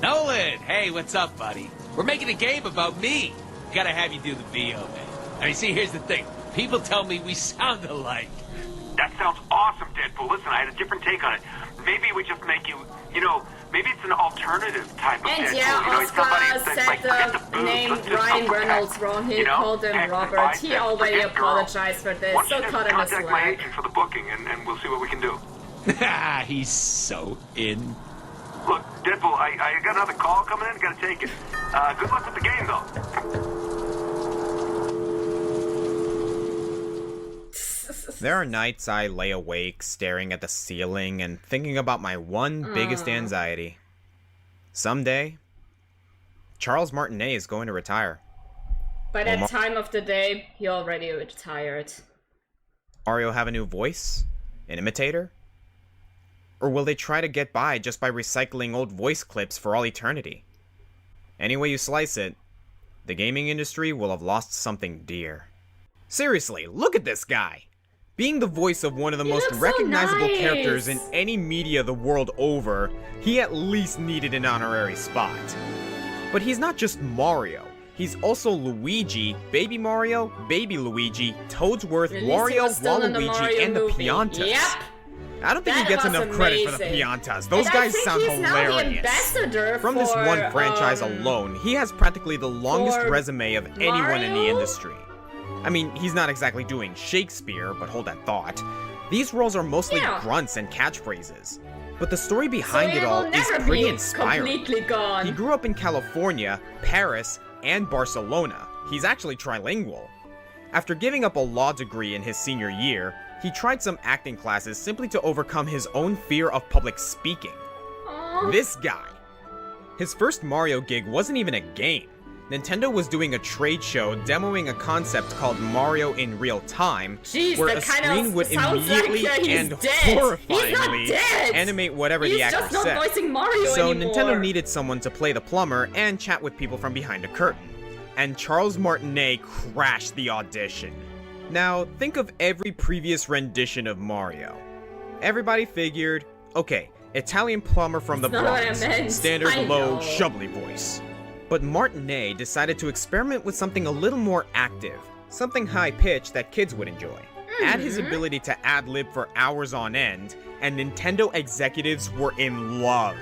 Nolan! Hey, what's up, buddy? We're making a game about me. Gotta have you do the VO, man. I mean, see, here's the thing. People tell me we sound alike. That sounds awesome, Deadpool. Listen, I had a different take on it. Maybe we just make you, maybe it's an alternative type of And Deadpool. yeah, It's somebody Oscar that's like, forget said the the boobs, name let's do Ryan some Reynolds text, wrong. He called him text, Robert. biceps, He already forget girl. apologized for this. Why don't So you just cut him a contact my slack. agent for the booking, and we'll see what we can do. He's so in. Look, Deadpool, I got another call coming in. Gotta take it. Good luck with the game, though. There are nights I lay awake, staring at the ceiling and thinking about my one biggest anxiety. Someday, Charles Martinet is going to retire. By that time of the day, he already retired. Mario have a new voice? An imitator? Or will they try to get by just by recycling old voice clips for all eternity? Any way you slice it, the gaming industry will have lost something dear. Seriously, look at this guy! Being the voice of one of the most recognizable characters in any media the world over, he at least needed an honorary spot. But he's not just Mario. He's also Luigi, Baby Mario, Baby Luigi, Toadsworth, Wario, Waluigi, and the Piantas. Yep. I don't think he gets enough credit for the Piantas. Those guys sound hilarious. From this one franchise alone, he has practically the longest resume of anyone in the industry. I mean, he's not exactly doing Shakespeare, but hold that thought. These roles are mostly grunts and catchphrases. But the story behind it all is pretty inspiring. He grew up in California, Paris, and Barcelona. He's actually trilingual. After giving up a law degree in his senior year, he tried some acting classes simply to overcome his own fear of public speaking. This guy. His first Mario gig wasn't even a game. Nintendo was doing a trade show demoing a concept called Mario in Real Time, where a screen would immediately and horrifyingly animate whatever the actor said. So Nintendo needed someone to play the plumber and chat with people from behind a curtain. And Charles Martinet crashed the audition. Now, think of every previous rendition of Mario. Everybody figured, okay, Italian plumber from the Bronx, standard low, shubbly voice. But Martinet decided to experiment with something a little more active, something high-pitched that kids would enjoy. Add his ability to ad-lib for hours on end, and Nintendo executives were in love.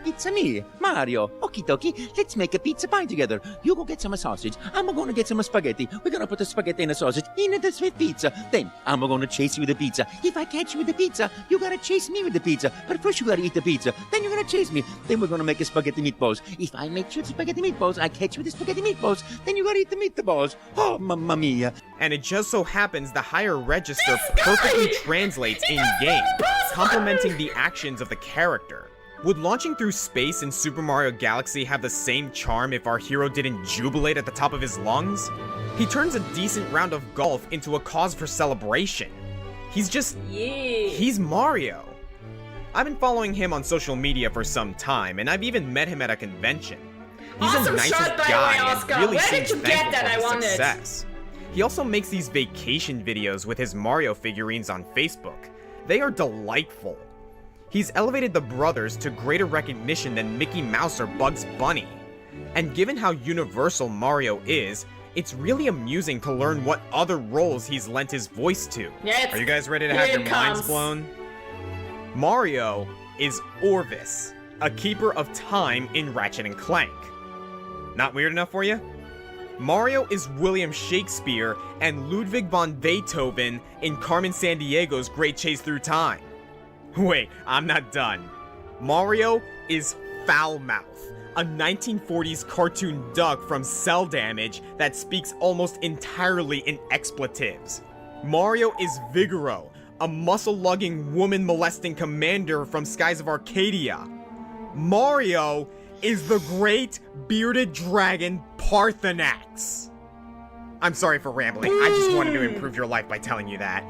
It's me, Mario. Okie dokie, let's make a pizza pie together. You go get some sausage, I'm gonna get some spaghetti. We're gonna put the spaghetti and the sausage in the sweet pizza. Then, I'm gonna chase you with the pizza. If I catch you with the pizza, you gotta chase me with the pizza. But first you gotta eat the pizza, then you're gonna chase me. Then we're gonna make a spaghetti meatballs. If I make you the spaghetti meatballs, I catch you with the spaghetti meatballs, then you gotta eat the meatballs. Oh, mamma mia. And it just so happens the higher register perfectly translates in-game, complementing the actions of the character. Would launching through space in Super Mario Galaxy have the same charm if our hero didn't jubilate at the top of his lungs? He turns a decent round of golf into a cause for celebration. He's just... he's Mario. I've been following him on social media for some time, and I've even met him at a convention. He's Awesome the nicest shot, by the guy way, and Oscar. really Where seems did you get thankful that? for I his wanted. success. He also makes these vacation videos with his Mario figurines on Facebook. They are delightful. He's elevated the brothers to greater recognition than Mickey Mouse or Bugs Bunny. And given how universal Mario is, it's really amusing to learn what other roles he's lent his voice to. Yeah, Are you guys ready to have your minds blown? Mario is Orvis, a keeper of time in Ratchet & Clank. Not weird enough for you? Mario is William Shakespeare and Ludwig von Beethoven in Carmen Sandiego's Great Chase Through Time. Wait, I'm not done. Mario is Foulmouth, a 1940s cartoon duck from Cell Damage that speaks almost entirely in expletives. Mario is Vigoro, a muscle-lugging, woman-molesting commander from Skies of Arcadia. Mario is the great bearded dragon Parthenax. I'm sorry for rambling. I just wanted to improve your life by telling you that.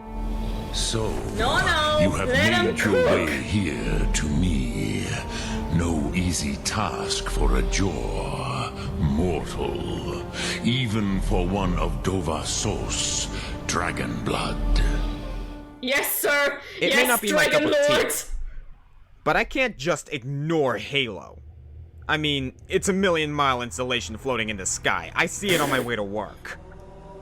So, No, you have let him made your cook. way here to me. No easy task for a jaw mortal, even for one of Dovassos, dragon blood. Yes, sir. It yes, may not be my Dragon cup of tea, Lord. but I can't just ignore Halo. I mean, it's a million-mile installation floating in the sky. I see it on my way to work.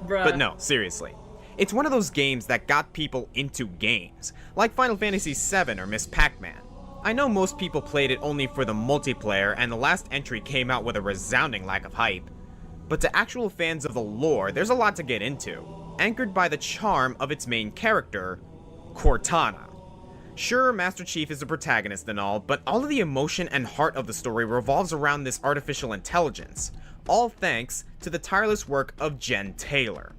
Bruh. But no, seriously. It's one of those games that got people into games, like Final Fantasy VII or Miss Pac-Man. I know most people played it only for the multiplayer, and the last entry came out with a resounding lack of hype. But to actual fans of the lore, there's a lot to get into, anchored by the charm of its main character, Cortana. Sure, Master Chief is the protagonist and all, but all of the emotion and heart of the story revolves around this artificial intelligence, all thanks to the tireless work of Jen Taylor.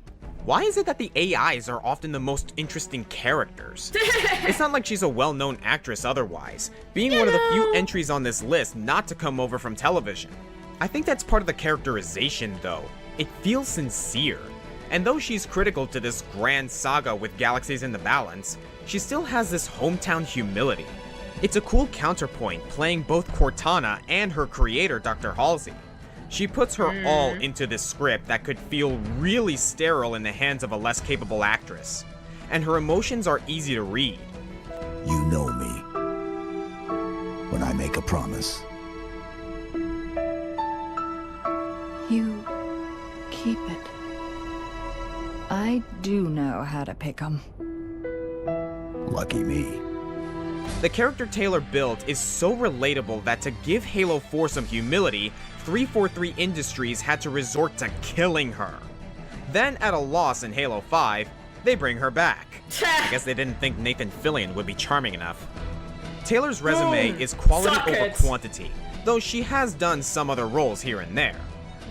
Why is it that the AIs are often the most interesting characters? It's not like she's a well-known actress otherwise, being one of the few entries on this list not to come over from television. I think that's part of the characterization though. It feels sincere. And though she's critical to this grand saga with galaxies in the balance, she still has this hometown humility. It's a cool counterpoint playing both Cortana and her creator, Dr. Halsey. She puts her all into this script that could feel really sterile in the hands of a less capable actress. And her emotions are easy to read. You know me. When I make a promise, You keep it. I do know how to pick 'em. lucky me. The character Taylor built is so relatable that to give Halo 4 some humility, 343 Industries had to resort to killing her. Then, at a loss in Halo 5, they bring her back. I guess they didn't think Nathan Fillion would be charming enough. Taylor's resume is quality over quantity, though she has done some other roles here and there.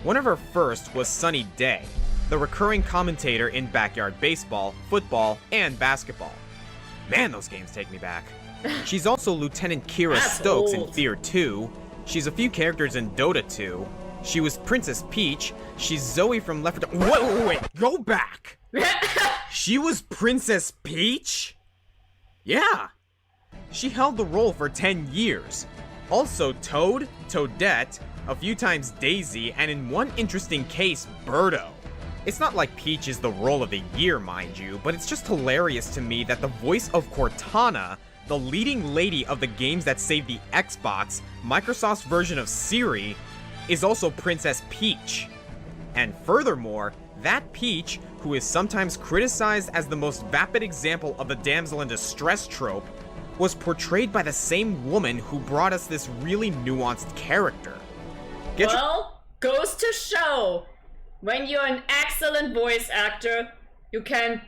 One of her first was Sunny Day, the recurring commentator in Backyard Baseball, football, and basketball. Man, those games take me back. She's also Lieutenant Kira Stokes in Fear 2. She's a few characters in Dota 2. She was Princess Peach. She's Zoe from Left 4 Dead. Wait, go back! She was Princess Peach? Yeah. She held the role for 10 years. Also Toad, Toadette, a few times Daisy, and in one interesting case, Birdo. It's not like Peach is the role of the year, mind you, but it's just hilarious to me that the voice of Cortana, the leading lady of the games that saved the Xbox, Microsoft's version of Siri, is also Princess Peach. And furthermore, that Peach, who is sometimes criticized as the most vapid example of the damsel in distress trope, was portrayed by the same woman who brought us this really nuanced character. Goes to show, when you're an excellent voice actor, you can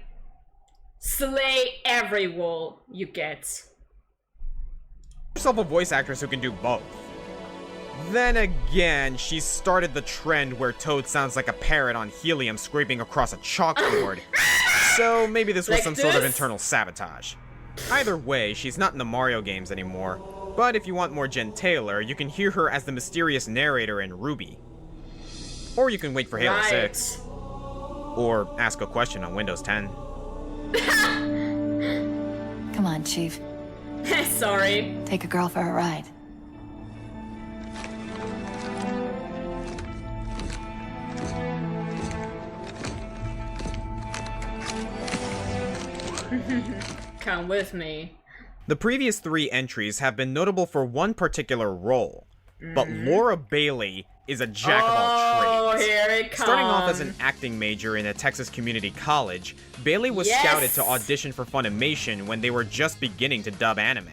slay every role you get. Yourself a voice actress who can do both. Then again, she started the trend where Toad sounds like a parrot on helium scraping across a chalkboard. So maybe this was Like some sort of this? internal sabotage. Either way, she's not in the Mario games anymore. But if you want more Jen Taylor, you can hear her as the mysterious narrator in Ruby. Or you can wait for Halo 6. Or ask a question on Windows 10. Come on, Chief. Sorry. Take a girl for a ride. Come with me. The previous 3 entries have been notable for one particular role, but Laura Bailey is a jack of all trades. Here it comes. Starting off as an acting major in a Texas community college, Bailey was scouted to audition for Funimation when they were just beginning to dub anime.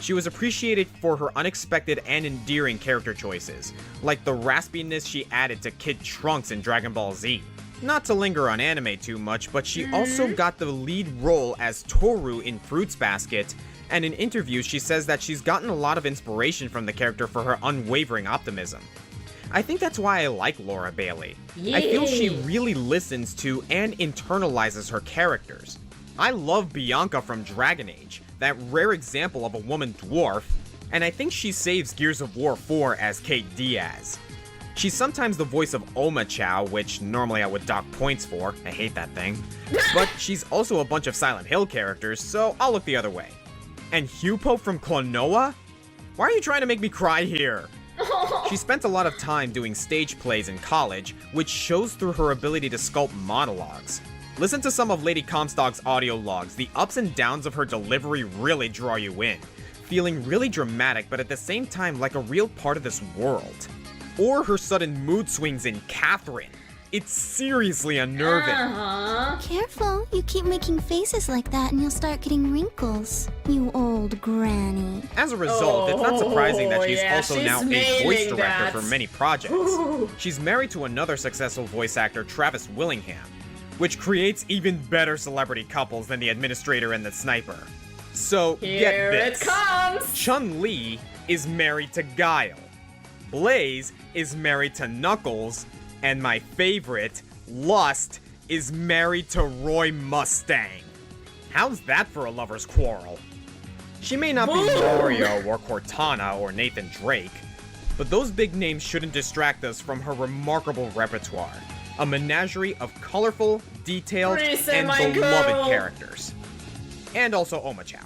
She was appreciated for her unexpected and endearing character choices, like the raspiness she added to Kid Trunks in Dragon Ball Z. Not to linger on anime too much, but she also got the lead role as Toru in Fruits Basket, and in interviews she says that she's gotten a lot of inspiration from the character for her unwavering optimism. I think that's why I like Laura Bailey. I feel she really listens to and internalizes her characters. I love Bianca from Dragon Age, that rare example of a woman dwarf, and I think she saves Gears of War 4 as Kate Diaz. She's sometimes the voice of Oma Chow, which normally I would dock points for. I hate that thing. But she's also a bunch of Silent Hill characters, so I'll look the other way. And Hupo from Klonoa? Why are you trying to make me cry here? She spent a lot of time doing stage plays in college, which shows through her ability to sculpt monologues. Listen to some of Lady Comstock's audio logs. The ups and downs of her delivery really draw you in, feeling really dramatic but at the same time like a real part of this world. Or her sudden mood swings in Catherine. It's seriously unnerving. Careful, you keep making faces like that and you'll start getting wrinkles, you old granny. As a result, it's not surprising that she's also now a voice director for many projects. She's married to another successful voice actor, Travis Willingham, which creates even better celebrity couples than the administrator and the sniper. So, get this. Here it comes! Chun-Li is married to Guile. Blaze is married to Knuckles, and my favorite, Lust, is married to Roy Mustang. How's that for a lover's quarrel? She may not be Mario or Cortana or Nathan Drake, but those big names shouldn't distract us from her remarkable repertoire. A menagerie of colorful, detailed, and beloved characters. And also Oma Chow.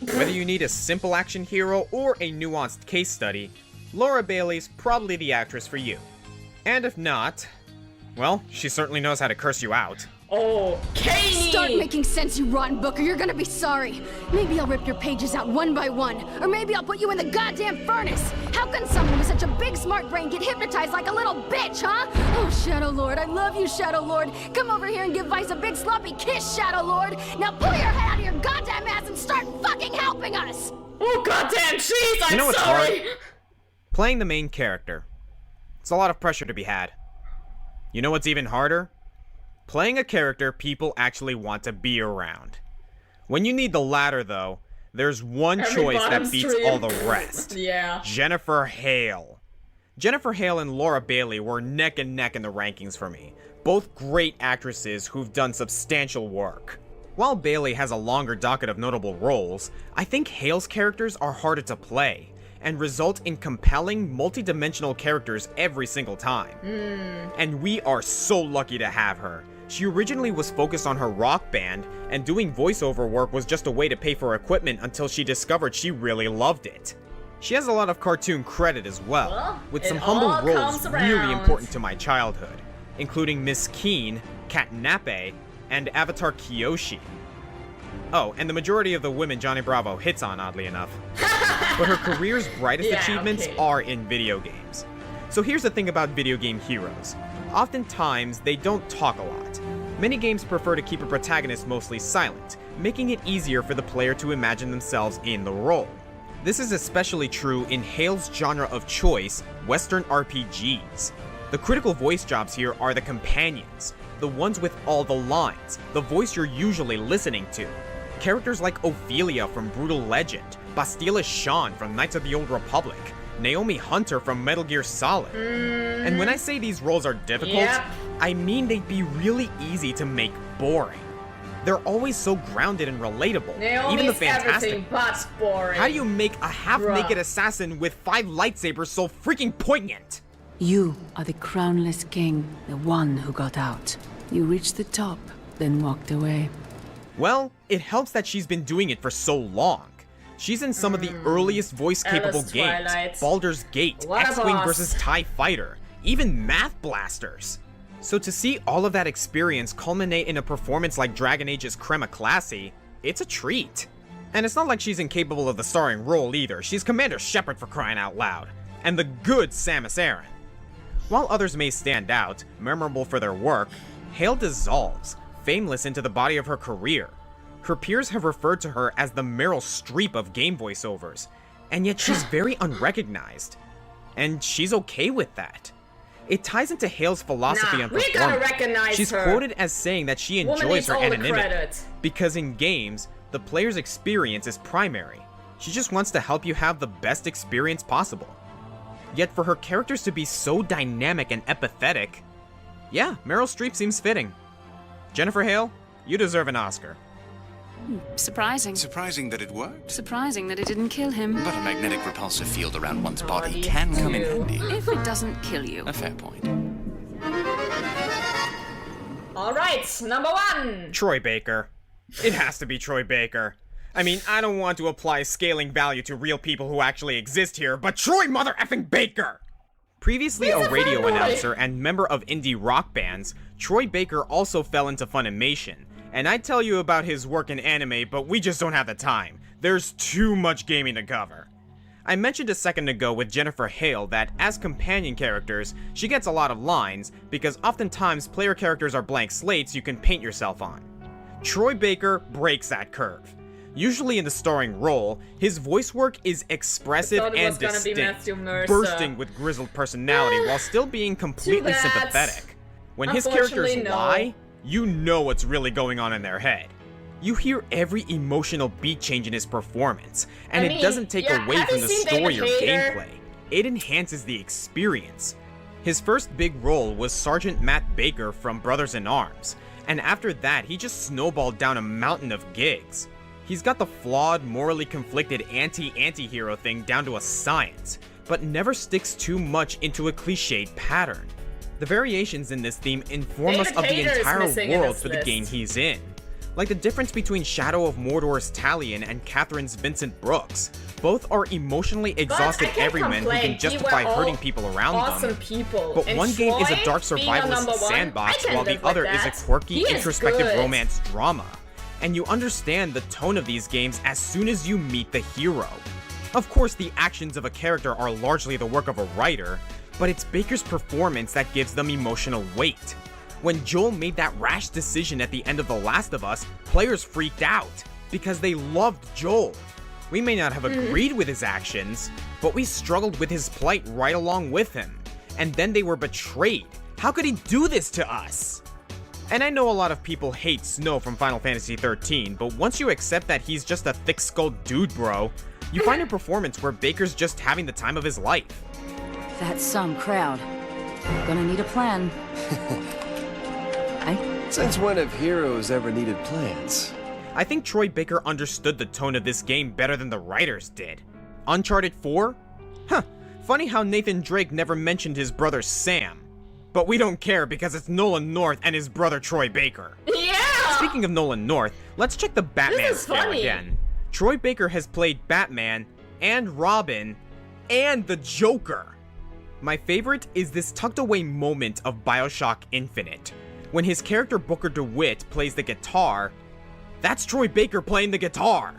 Whether you need a simple action hero or a nuanced case study, Laura Bailey's probably the actress for you. And if not, well, she certainly knows how to curse you out. Okay. Start making sense, you rotten book, or you're gonna be sorry. Maybe I'll rip your pages out one by one, or maybe I'll put you in the goddamn furnace. How can someone with such a big smart brain get hypnotized like a little bitch, huh? Oh, Shadow Lord, I love you, Shadow Lord. Come over here and give Vice a big sloppy kiss, Shadow Lord. Now pull your head out of your goddamn ass and start fucking helping us. Oh, goddamn cheese, I'm you know what's sorry. Hard? Playing the main character. It's a lot of pressure to be had. You know what's even harder? Playing a character people actually want to be around. When you need the latter, though, there's one choice that beats all the rest. Yeah. Jennifer Hale. Jennifer Hale and Laura Bailey were neck and neck in the rankings for me. Both great actresses who've done substantial work. While Bailey has a longer docket of notable roles, I think Hale's characters are harder to play and result in compelling, multi-dimensional characters every single time. And we are so lucky to have her. She originally was focused on her rock band, and doing voiceover work was just a way to pay for equipment until she discovered she really loved it. She has a lot of cartoon credit as well, with some humble roles really important to my childhood, including Miss Keen, Cat Nape, and Avatar Kyoshi. Oh, and the majority of the women Johnny Bravo hits on, oddly enough. But her career's brightest achievements are in video games. So here's the thing about video game heroes. Oftentimes, they don't talk a lot. Many games prefer to keep a protagonist mostly silent, making it easier for the player to imagine themselves in the role. This is especially true in Hale's genre of choice, Western RPGs. The critical voice jobs here are the companions, the ones with all the lines, the voice you're usually listening to. Characters like Ophelia from Brutal Legend, Bastila Shan from Knights of the Old Republic, Naomi Hunter from Metal Gear Solid. And when I say these roles are difficult, I mean they'd be really easy to make boring. They're always so grounded and relatable. Naomi's even the fantastic everything but boring. How do you make a half-naked assassin with 5 lightsabers so freaking poignant? You are the crownless king, the one who got out. You reached the top, then walked away. Well, it helps that she's been doing it for so long. She's in some of the earliest voice-capable Alice games, Twilight. Baldur's Gate, What a X-Wing boss. vs. TIE Fighter, even Math Blasters. So to see all of that experience culminate in a performance like Dragon Age's Crema Classy, it's a treat. And it's not like she's incapable of the starring role either. She's Commander Shepard, for crying out loud, and the good Samus Aran. While others may stand out, memorable for their work, Hale dissolves, fameless into the body of her career. Her peers have referred to her as the Meryl Streep of game voiceovers, and yet she's very unrecognized. And she's okay with that. It ties into Hale's philosophy on we gotta performance. recognize She's her. quoted as saying that she Woman enjoys needs her all the anonymity, credit. because in games, the player's experience is primary. She just wants to help you have the best experience possible. Yet for her characters to be so dynamic and empathetic, yeah, Meryl Streep seems fitting. Jennifer Hale, you deserve an Oscar. Surprising. Surprising that it worked? Surprising that it didn't kill him. But a magnetic repulsive field around one's body can come in handy. If it doesn't kill you. A fair point. Alright, number 1! Troy Baker. It has to be Troy Baker. I mean, I don't want to apply scaling value to real people who actually exist here, but Troy mother effing Baker! Previously a radio announcer and member of indie rock bands, Troy Baker also fell into Funimation. And I'd tell you about his work in anime, but we just don't have the time. There's too much gaming to cover. I mentioned a second ago with Jennifer Hale that as companion characters, she gets a lot of lines, because oftentimes player characters are blank slates you can paint yourself on. Troy Baker breaks that curve. Usually in the starring role, his voice work is expressive and distinct, bursting with grizzled personality while still being completely sympathetic. When his characters lie, you know what's really going on in their head. You hear every emotional beat change in his performance, and it doesn't take away from the story or gameplay. It enhances the experience. His first big role was Sergeant Matt Baker from Brothers in Arms, and after that he just snowballed down a mountain of gigs. He's got the flawed, morally conflicted anti-hero thing down to a science, but never sticks too much into a cliched pattern. The variations in this theme inform us of the entire world for the game he's in. Like the difference between Shadow of Mordor's Talion and Catherine's Vincent Brooks. Both are emotionally exhausted everymen who can justify hurting people around them. But one game is a dark survivalist sandbox, while the other is a quirky, introspective romance drama. And you understand the tone of these games as soon as you meet the hero. Of course, the actions of a character are largely the work of a writer, but it's Baker's performance that gives them emotional weight. When Joel made that rash decision at the end of The Last of Us, players freaked out, because they loved Joel. We may not have agreed with his actions, but we struggled with his plight right along with him. And then they were betrayed. How could he do this to us? And I know a lot of people hate Snow from Final Fantasy XIII, but once you accept that he's just a thick-skulled dude bro, you find a performance where Baker's just having the time of his life. That's some crowd. Gonna need a plan. Since when have heroes ever needed plans? I think Troy Baker understood the tone of this game better than the writers did. Uncharted 4? Huh, funny how Nathan Drake never mentioned his brother Sam. But we don't care because it's Nolan North and his brother Troy Baker. Yeah! Speaking of Nolan North, let's check the Batman scale again. Troy Baker has played Batman, and Robin, and the Joker. My favorite is this tucked away moment of BioShock Infinite. When his character Booker DeWitt plays the guitar, that's Troy Baker playing the guitar.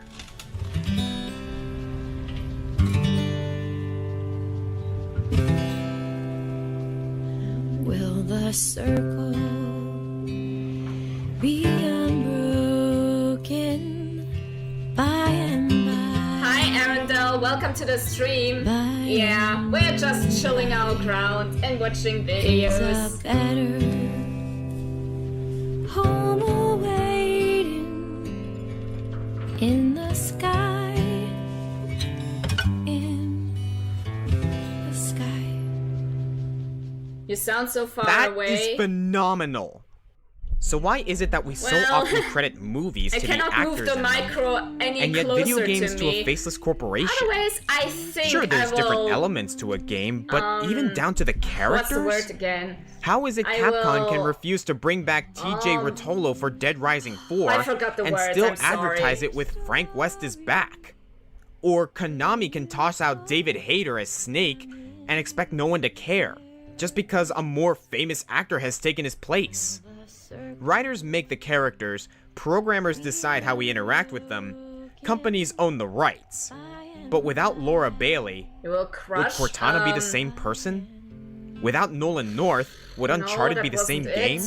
Will the circle be unbroken by and by? Hi Arundel, welcome to the stream. Yeah, we're just chilling our ground and watching videos. Better home awaiting in the sky. In the sky. You sound so far That away. is phenomenal. So why is it that we so often credit movies to the actors I cannot move the in micro any and yet closer video games to to me. a faceless corporation? Otherwise, I think Sure, there's I will... different elements to a game, but even down to the characters? What's the word again? How is it I Capcom can will- refuse to bring back TJ Rotolo for Dead Rising 4 I forgot the and words, still I'm sorry. advertise it with Frank West is back? Or Konami can toss out David Hayter as Snake and expect no one to care, just because a more famous actor has taken his place. Writers make the characters, programmers decide how we interact with them, companies own the rights. But without Laura Bailey, would Cortana be the same person? Without Nolan North, would Uncharted be the same game?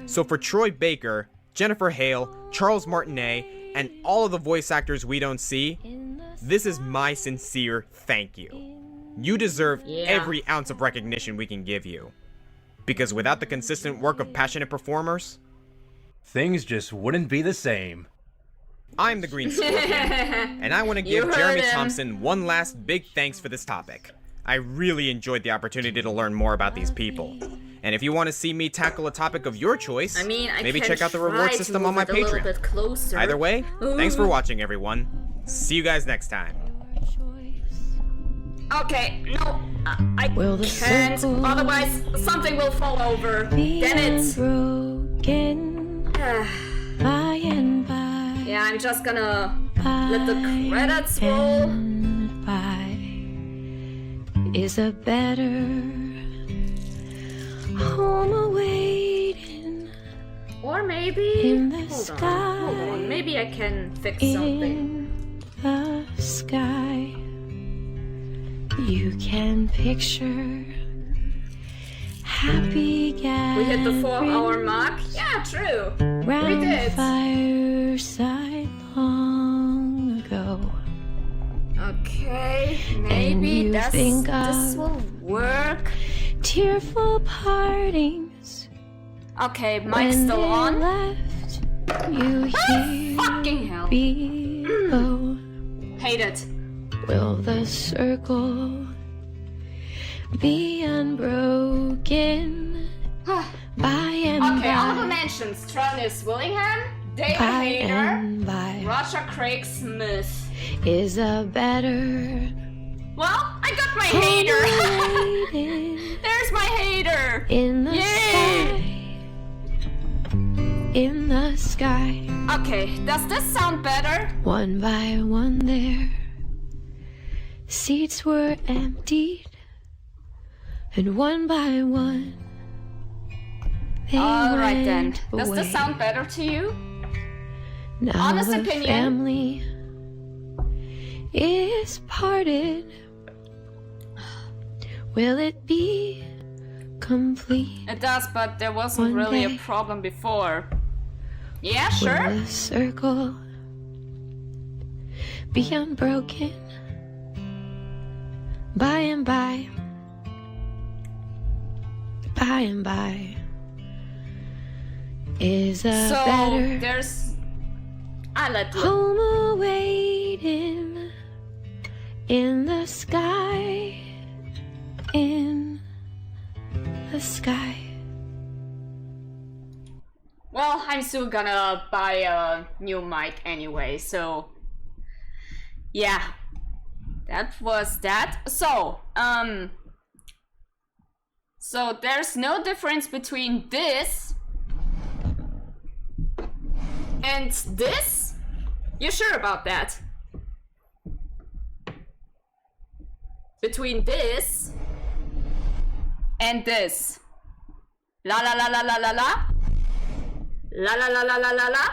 So for Troy Baker, Jennifer Hale, Charles Martinet, and all of the voice actors we don't see, this is my sincere thank you. You deserve every ounce of recognition we can give you. Because without the consistent work of passionate performers, things just wouldn't be the same. I'm the Green Scorpion, and I want to give Jeremy Thompson one last big thanks for this topic. I really enjoyed the opportunity to learn more about these people. And if you want to see me tackle a topic of your choice, maybe check out the reward system on my Patreon. Either way, thanks for watching, everyone. See you guys next time. Okay, no, I can't, otherwise something will fall over. Damn it. Yeah, I'm just gonna let the credits roll. Is a better home awaiting. Or maybe, in the hold on, maybe I can fix something. The sky, you can picture happy gathering. We hit the 4-hour mark? Yeah, true. We did. Fireside long ago. Okay, maybe this will work. Tearful partings. Okay, mic's still on. Left, you hear fucking hell. Below. Hate it. Will the circle be unbroken by and okay, by? honorable mentions: Travis Willingham, David Hayter, Roger Craig Smith. Is a better. Well, I got my hater. There's my hater. In the sky. In the sky. Okay, does this sound better? One by one there. Seats were emptied. And one by one. Alright then. Does this sound better to you? Now honest the opinion. Family is parted. Will it be complete? It does, but there wasn't really a problem before. Yeah, sure. Will the circle be unbroken by and by? By and by is a so better there's home awaiting in the sky, in the sky. Well, I'm still gonna buy a new mic anyway, so yeah, that was that. So there's no difference between this and this? You sure about that? Between this and this. La la la la la la la. La la la la la la la.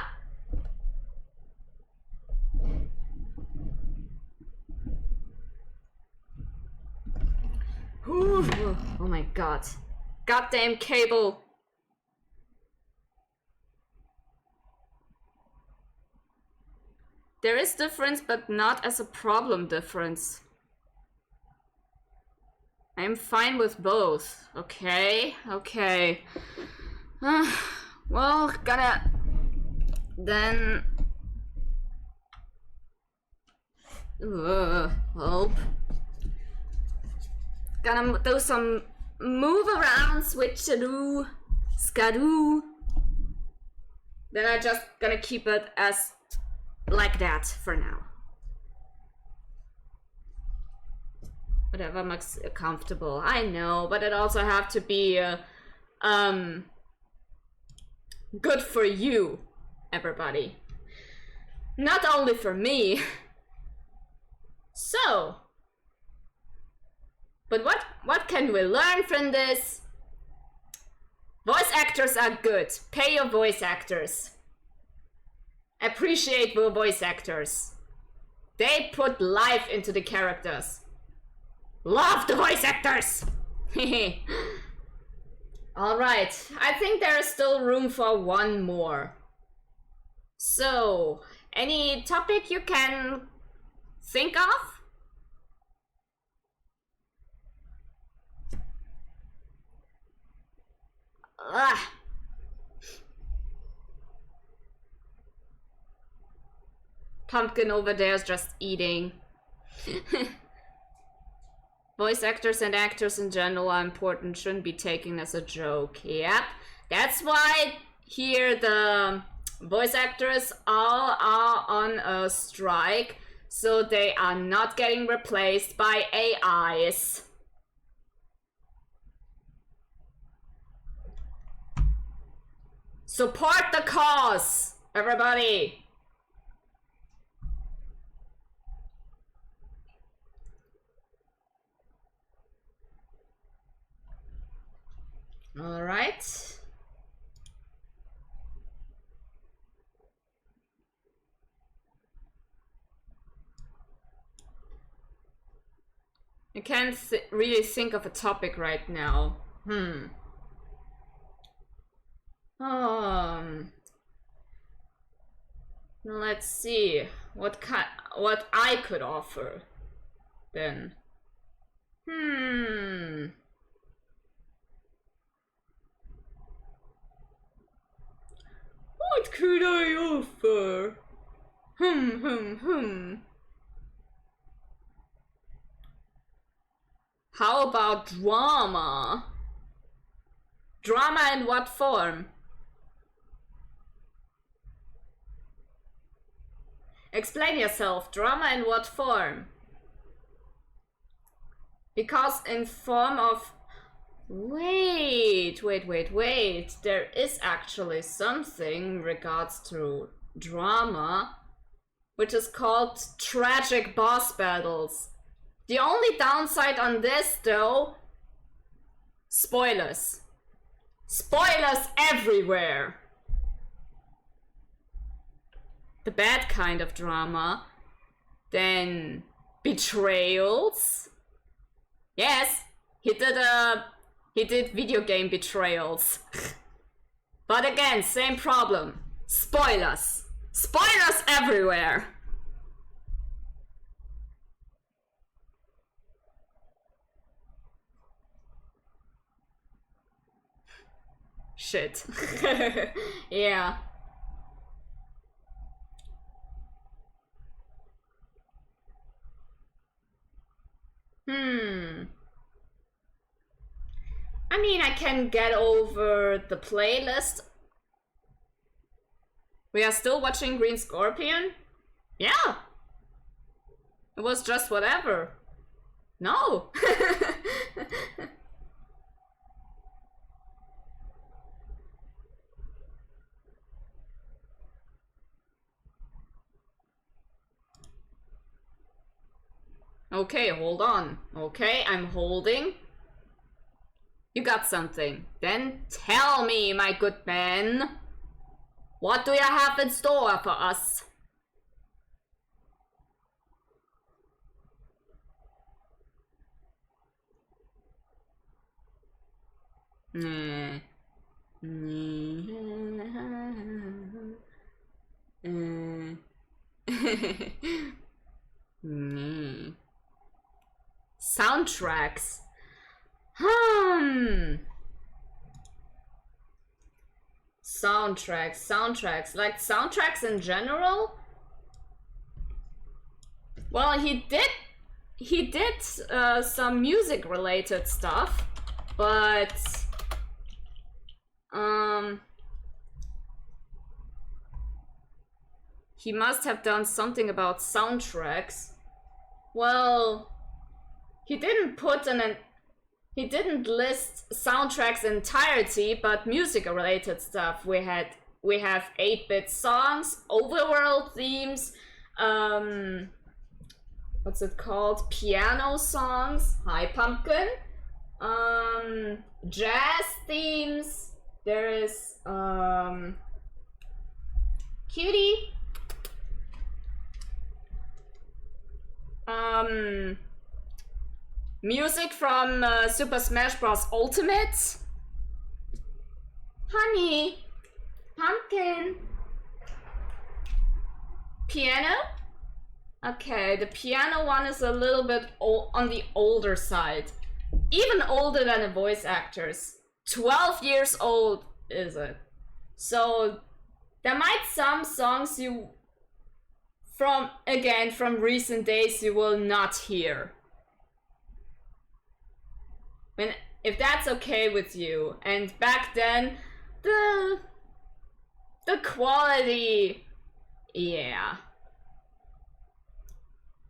Ooh, oh my god. Goddamn cable. There is difference, but not as a problem difference. I'm fine with both. Okay, okay. Well, gonna then hope. Gonna do some move around, switcheroo, skadoo. Then I'm just gonna keep it as like that for now. Whatever makes it comfortable. I know, but it also have to be good for you, everybody. Not only for me. So, but what can we learn from this? Voice actors are good. Pay your voice actors. Appreciate your voice actors. They put life into the characters. Love the voice actors! Alright, I think there is still room for one more. So, any topic you can think of? Ugh. Pumpkin over there is just eating. Voice actors and actors in general are important, shouldn't be taken as a joke. Yep, that's why here the voice actors all are on a strike, so they are not getting replaced by AIs. Support the cause, everybody! All right. I can't really think of a topic right now. Let's see what I could offer then. What could I offer? How about drama? Drama in what form? Explain yourself. Drama in what form? Because in form of... Wait. There is actually something in regards to drama, which is called tragic boss battles. The only downside on this, though, spoilers. Spoilers everywhere. The bad kind of drama. Then betrayals. Yes, he did video game betrayals. But again, same problem. Spoilers. Spoilers everywhere. Shit. Yeah. I mean, I can get over the playlist. We are still watching Green Scorpion? Yeah. It was just whatever. No. Okay, hold on. Okay, I'm holding. You got something. Then tell me, my good man. What do you have in store for us? Soundtracks. Soundtracks. Like soundtracks in general? Well, he did some music related stuff, but he must have done something about soundtracks. Well, he didn't list soundtracks entirety, but music related stuff. We have 8-bit songs, overworld themes, what's it called? Piano songs. Hi, Pumpkin. Jazz themes. There is Cutie. Music from Super Smash Bros. Ultimate. Honey. Pumpkin. Piano? Okay, the piano one is a little bit on the older side. Even older than the voice actors. 12 years old is it? So there might some songs you from recent days you will not hear. If that's okay with you. And back then the quality, yeah.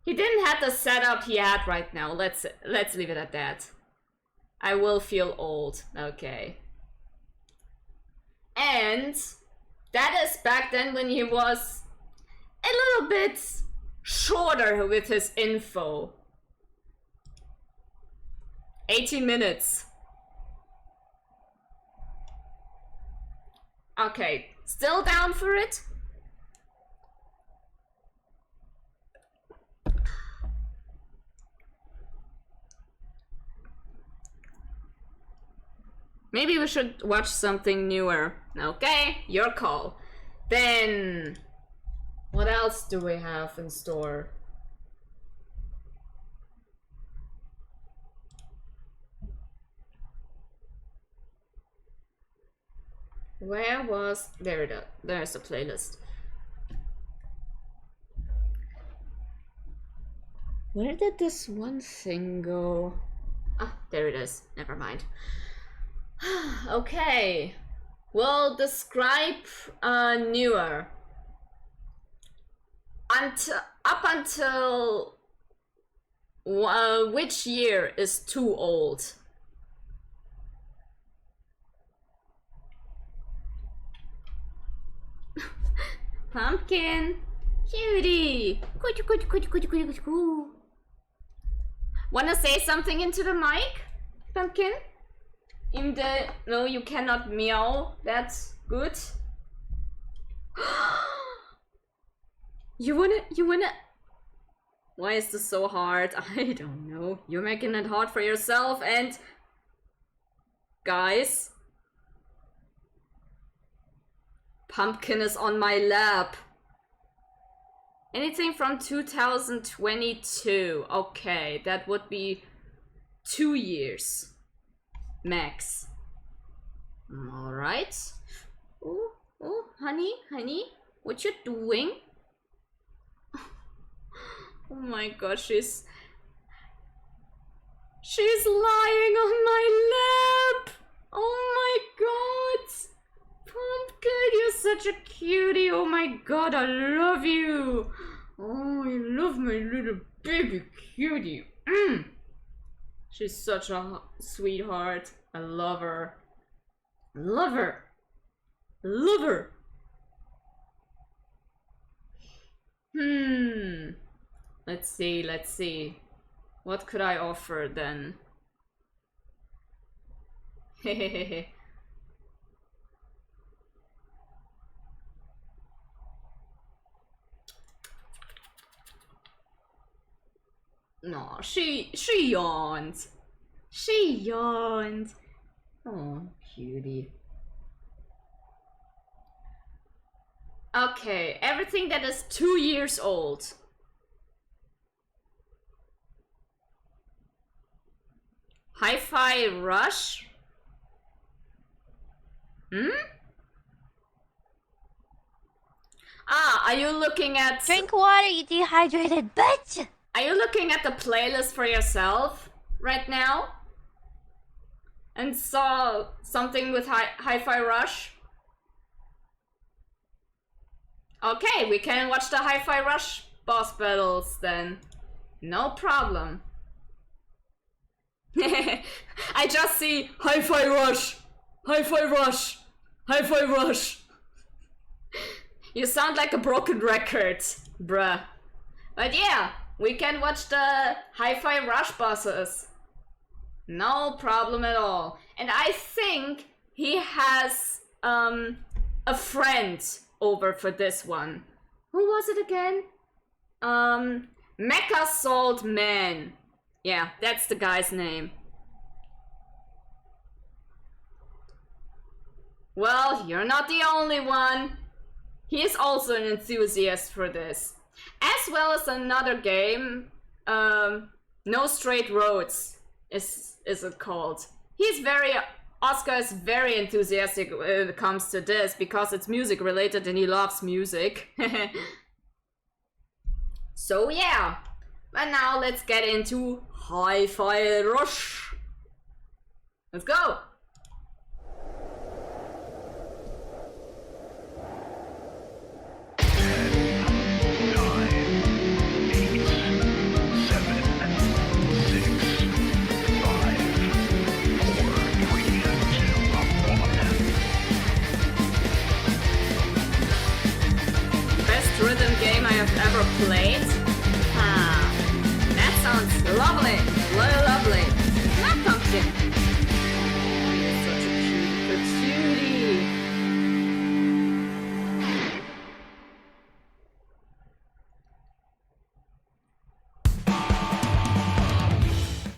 He didn't have the setup he had right now. Let's leave it at that. I will feel old. Okay. And that is back then when he was a little bit shorter with his info. 18 minutes. Okay, still down for it? Maybe we should watch something newer. Okay, your call. Then, what else do we have in store? There's the playlist. Where did this one thing go? Ah, there it is. Never mind. Okay, we'll describe newer. Up until which year is too old? Pumpkin, cutie. Wanna say something into the mic, Pumpkin? No, you cannot meow. That's good. You wanna. Why is this so hard? I don't know. You're making it hard for yourself, and guys, Pumpkin is on my lap. Anything from 2022. Okay, that would be 2 years. Max. Alright. Oh, honey, what you doing? Oh my god, she's lying on my lap! Oh my god! Pumpkin, you're such a cutie! Oh my god, I love you! Oh, I love my little baby cutie! She's such a sweetheart. I love her. Love her. Love her. Let's see. What could I offer then? Hehehe. No, she yawned. She yawned. Oh, cutie. Okay, everything that is 2 years old. Hi-Fi Rush? Ah, are you looking at... Drink water, you dehydrated bitch! Are you looking at the playlist for yourself right now? And saw something with Hi-Fi Rush? Okay, we can watch the Hi-Fi Rush boss battles then. No problem. I just see Hi-Fi Rush! Hi-Fi Rush! Hi-Fi Rush! You sound like a broken record, bruh. But yeah, we can watch the Hi-Fi Rush bosses. No problem at all. And I think he has a friend over for this one. Who was it again? Mecha Salt Man. Yeah, that's the guy's name. Well, you're not the only one. He is also an enthusiast for this. As well as another game, No Straight Roads is it called. Oscar is very enthusiastic when it comes to this because it's music related and he loves music. So yeah, but now let's get into Hi-Fi Rush. Let's go! Rhythm game I have ever played? That sounds lovely, very lovely. Not pumpkin. Such a cutie.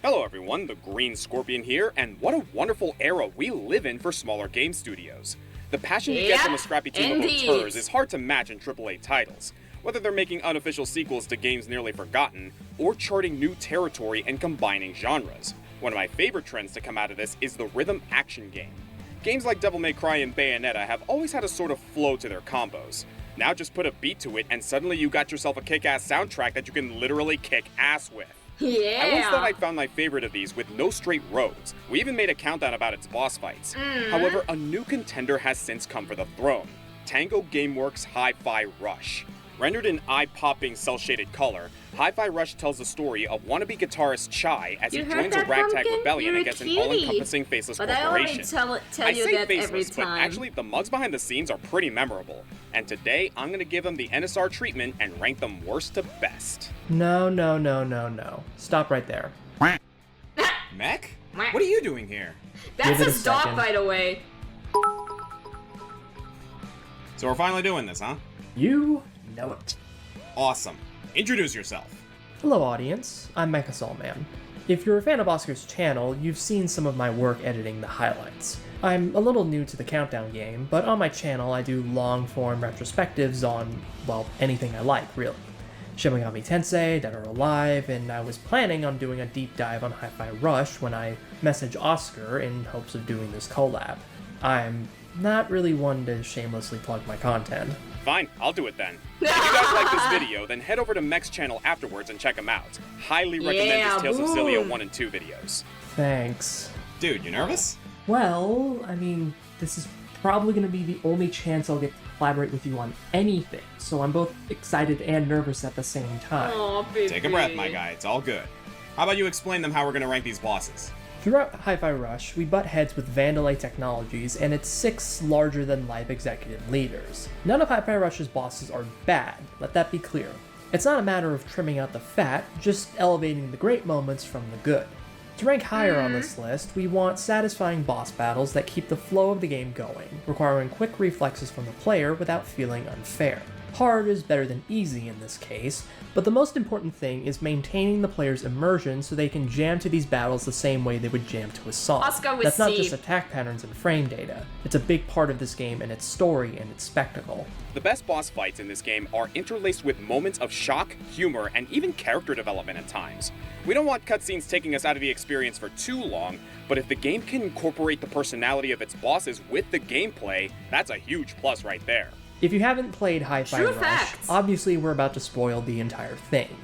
Hello everyone, the Green Scorpion here, and what a wonderful era we live in for smaller game studios. The passion you get from a scrappy team of auteurs is hard to match in AAA titles, whether they're making unofficial sequels to games nearly forgotten, or charting new territory and combining genres. One of my favorite trends to come out of this is the rhythm action game. Games like Devil May Cry and Bayonetta have always had a sort of flow to their combos. Now just put a beat to it and suddenly you got yourself a kick-ass soundtrack that you can literally kick ass with. Yeah. I once thought I'd found my favorite of these with No Straight Roads. We even made a countdown about its boss fights. However, a new contender has since come for the throne. Tango Gameworks Hi-Fi Rush. Rendered in eye-popping cel-shaded color, Hi-Fi Rush tells the story of wannabe guitarist Chai as he joins a ragtag rebellion against an all-encompassing faceless corporation. I already tell you that every time. But actually, the mugs behind the scenes are pretty memorable. And today, I'm gonna give them the NSR treatment and rank them worst to best. No. Stop right there. Mech? What are you doing here? That's a stop, by the way. So we're finally doing this, huh? You know it. Awesome. Introduce yourself. Hello, audience. I'm Mecha Salt Man. If you're a fan of Oscar's channel, you've seen some of my work editing the highlights. I'm a little new to the Countdown game, but on my channel I do long-form retrospectives on, well, anything I like, really. Shin Megami Tensei, Dead or Alive, and I was planning on doing a deep dive on Hi-Fi Rush when I messaged Oscar in hopes of doing this collab. I'm not really one to shamelessly plug my content. Fine, I'll do it then. If you guys like this video, then head over to Mech's channel afterwards and check him out. Highly recommend his Tales of Xillia 1 and 2 videos. Thanks. Dude, you nervous? Well, I mean, this is probably going to be the only chance I'll get to collaborate with you on anything, so I'm both excited and nervous at the same time. Aw, baby. Take a breath, my guy, it's all good. How about you explain them how we're going to rank these bosses? Throughout Hi-Fi Rush, we butt heads with Vandelay Technologies and its 6 larger-than-life executive leaders. None of Hi-Fi Rush's bosses are bad, let that be clear. It's not a matter of trimming out the fat, just elevating the great moments from the good. To rank higher on this list, we want satisfying boss battles that keep the flow of the game going, requiring quick reflexes from the player without feeling unfair. Hard is better than easy in this case, but the most important thing is maintaining the player's immersion so they can jam to these battles the same way they would jam to a song. That's not just attack patterns and frame data. It's a big part of this game and its story and its spectacle. The best boss fights in this game are interlaced with moments of shock, humor, and even character development at times. We don't want cutscenes taking us out of the experience for too long, but if the game can incorporate the personality of its bosses with the gameplay, that's a huge plus right there. If you haven't played Hi-Fi Rush, obviously we're about to spoil the entire thing.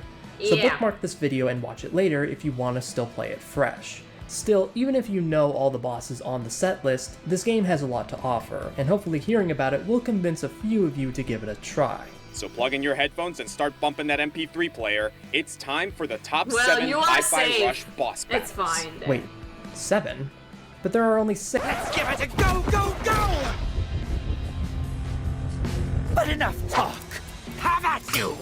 So bookmark this video and watch it later if you want to still play it fresh. Still, even if you know all the bosses on the set list, this game has a lot to offer, and hopefully hearing about it will convince a few of you to give it a try. So plug in your headphones and start bumping that MP3 player. It's time for the top 7 Hi-Fi Rush boss battles. It's fine. Then. Wait, 7? But there are only 6. Let's give it a go, go, go! But enough talk! Have at you!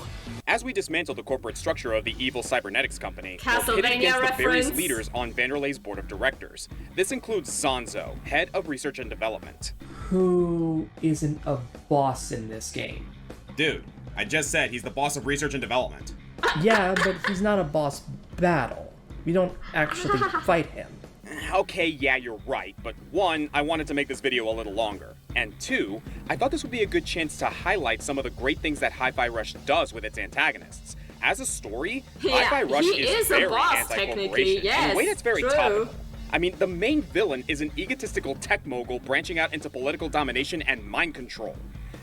As we dismantle the corporate structure of the evil cybernetics company, we're pitted Castlevania against the various reference. leaders on Vanderlei's board of directors. This includes Zanzo, head of research and development. Who isn't a boss in this game? Dude, I just said he's the boss of research and development. Yeah, but he's not a boss battle. We don't actually fight him. Okay, yeah, you're right, but one, I wanted to make this video a little longer. And two, I thought this would be a good chance to highlight some of the great things that Hi-Fi Rush does with its antagonists. As a story, Yeah, Hi-Fi Rush he is a very boss, technically, anti-corporation, in a way yes, that's very true. topical. I mean, the main villain is an egotistical tech mogul branching out into political domination and mind control.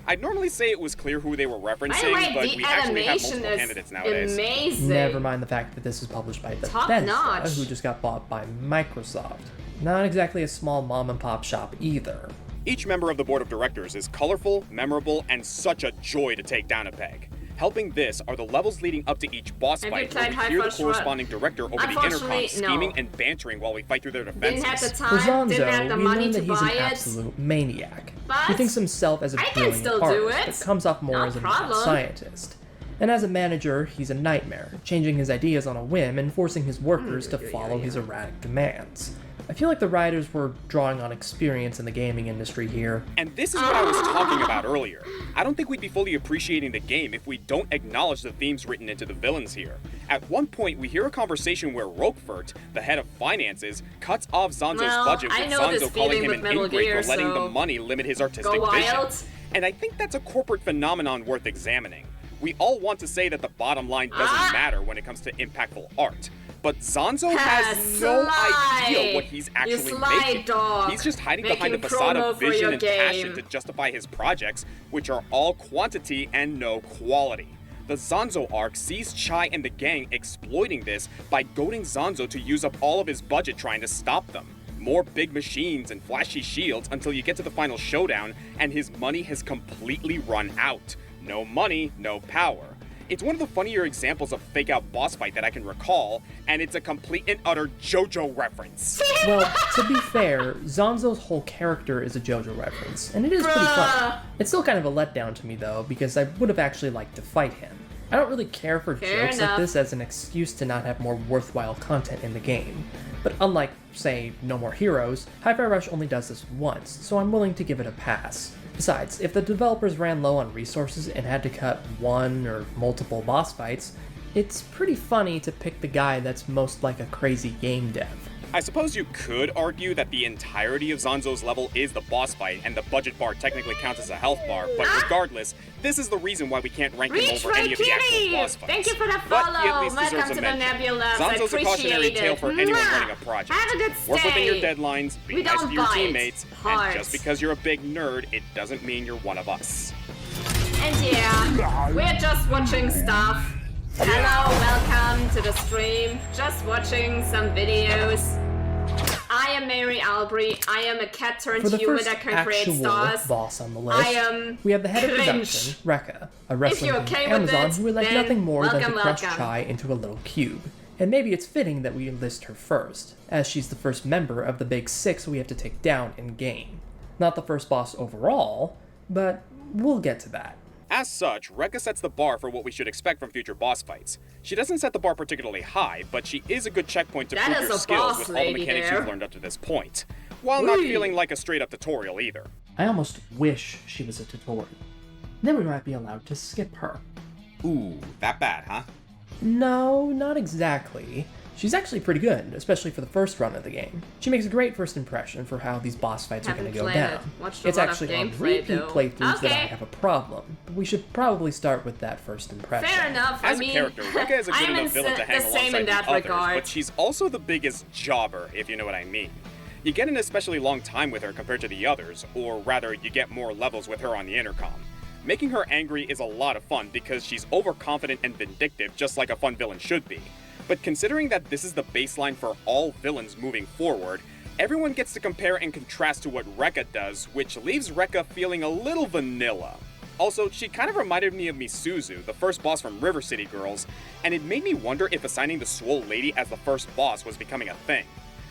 I'd normally say it was clear who they were referencing, By the way, but the we actually have animation multiple is candidates nowadays. amazing. Never mind the fact that this is published by Top Bethesda, notch. who just got bought by Microsoft. Not exactly a small mom and pop shop either. Each member of the board of directors is colorful, memorable, and such a joy to take down a peg. Helping this are the levels leading up to each boss Have you fight, where tried we Hi-Fi hear the Rush? corresponding director over the Unfortunately, intercom no. scheming and bantering while we fight through their defenses. Didn't have the For time, didn't have Zanzo, the we money learn to that he's buy an it. absolute maniac. But He thinks himself as a I can brilliant still do artist, it. but comes off more No as a mad problem. scientist. And as a manager, he's a nightmare, changing his ideas on a whim and forcing his workers to follow his erratic demands. I feel like the writers were drawing on experience in the gaming industry here. And this is what I was talking about earlier. I don't think we'd be fully appreciating the game if we don't acknowledge the themes written into the villains here. At one point, we hear a conversation where Roquefort, the head of finances, cuts off Zanzo's Well, budget I with know this Zanzo calling feeling him with an Metal ingrate Gear, for letting so the money limit his artistic go vision. wild. And I think that's a corporate phenomenon worth examining. We all want to say that the bottom line doesn't matter when it comes to impactful art. But Zanzo has no idea what he's actually making. Dog. He's just hiding behind a Making facade promo of for vision your and passion game. to justify his projects, which are all quantity and no quality. The Zanzo arc sees Chai and the gang exploiting this by goading Zanzo to use up all of his budget trying to stop them. More big machines and flashy shields until you get to the final showdown and his money has completely run out. No money, no power. It's one of the funnier examples of fake-out boss fight that I can recall, and it's a complete and utter JoJo reference. Well, to be fair, Zanzo's whole character is a JoJo reference, and it is pretty fun. It's still kind of a letdown to me though, because I would have actually liked to fight him. I don't really care for Fair jokes enough. like this as an excuse to not have more worthwhile content in the game. But unlike, say, No More Heroes, Hi-Fi Rush only does this once, so I'm willing to give it a pass. Besides, if the developers ran low on resources and had to cut one or multiple boss fights, it's pretty funny to pick the guy that's most like a crazy game dev. I suppose you could argue that the entirety of Zanzo's level is the boss fight, and the budget bar technically counts as a health bar, but regardless, this is the reason why we can't rank him over any of the actual boss fights. Thank you for the But he at follow. least deserves Welcome a to the mention. Nebulas. I Zanzo's a cautionary appreciate tale it. for anyone Mwah. running a project. Have a good Work within your stay. deadlines, be We nice don't to your bite. teammates, Hearts. and just because you're a big nerd, it doesn't mean you're one of us. And yeah, we're just watching stuff. Hello, welcome to the stream. Just watching some videos. I am Mary Albry. I am a cat turned For the human first that can create actual stars. boss on the list, I am we have the head of cringe. production, Rekka, a wrestling you're from okay with Amazon it, who would like then nothing more than to welcome, crush welcome. Chai into a little cube. And maybe it's fitting that we enlist her first, as she's the first member of the big six we have to take down in game. Not the first boss overall, but we'll get to that. As such, Rekka sets the bar for what we should expect from future boss fights. She doesn't set the bar particularly high, but she is a good checkpoint to That prove is your a skills boss with all the lady mechanics there. you've learned up to this point, while not Whee! feeling like a straight-up tutorial either. I almost wish she was a tutorial. Then we might be allowed to skip her. Ooh, that bad, huh? No, not exactly. She's actually pretty good, especially for the first run of the game. She makes a great first impression for how these boss fights are going to go played down. it. Watched a It's lot of actually on gameplay, repeat though. playthroughs that I Okay. have a problem, but we should probably start with that first impression. Fair enough. As I mean, a character, Rekka is a good I'm enough villain to hang the same alongside in that the others, regard. but she's also the biggest jobber, if you know what I mean. You get an especially long time with her compared to the others, or rather, you get more levels with her on the intercom. Making her angry is a lot of fun because she's overconfident and vindictive, just like a fun villain should be. But considering that this is the baseline for all villains moving forward, everyone gets to compare and contrast to what Rekka does, which leaves Rekka feeling a little vanilla. Also, she kind of reminded me of Misuzu, the first boss from River City Girls, and it made me wonder if assigning the Swole Lady as the first boss was becoming a thing.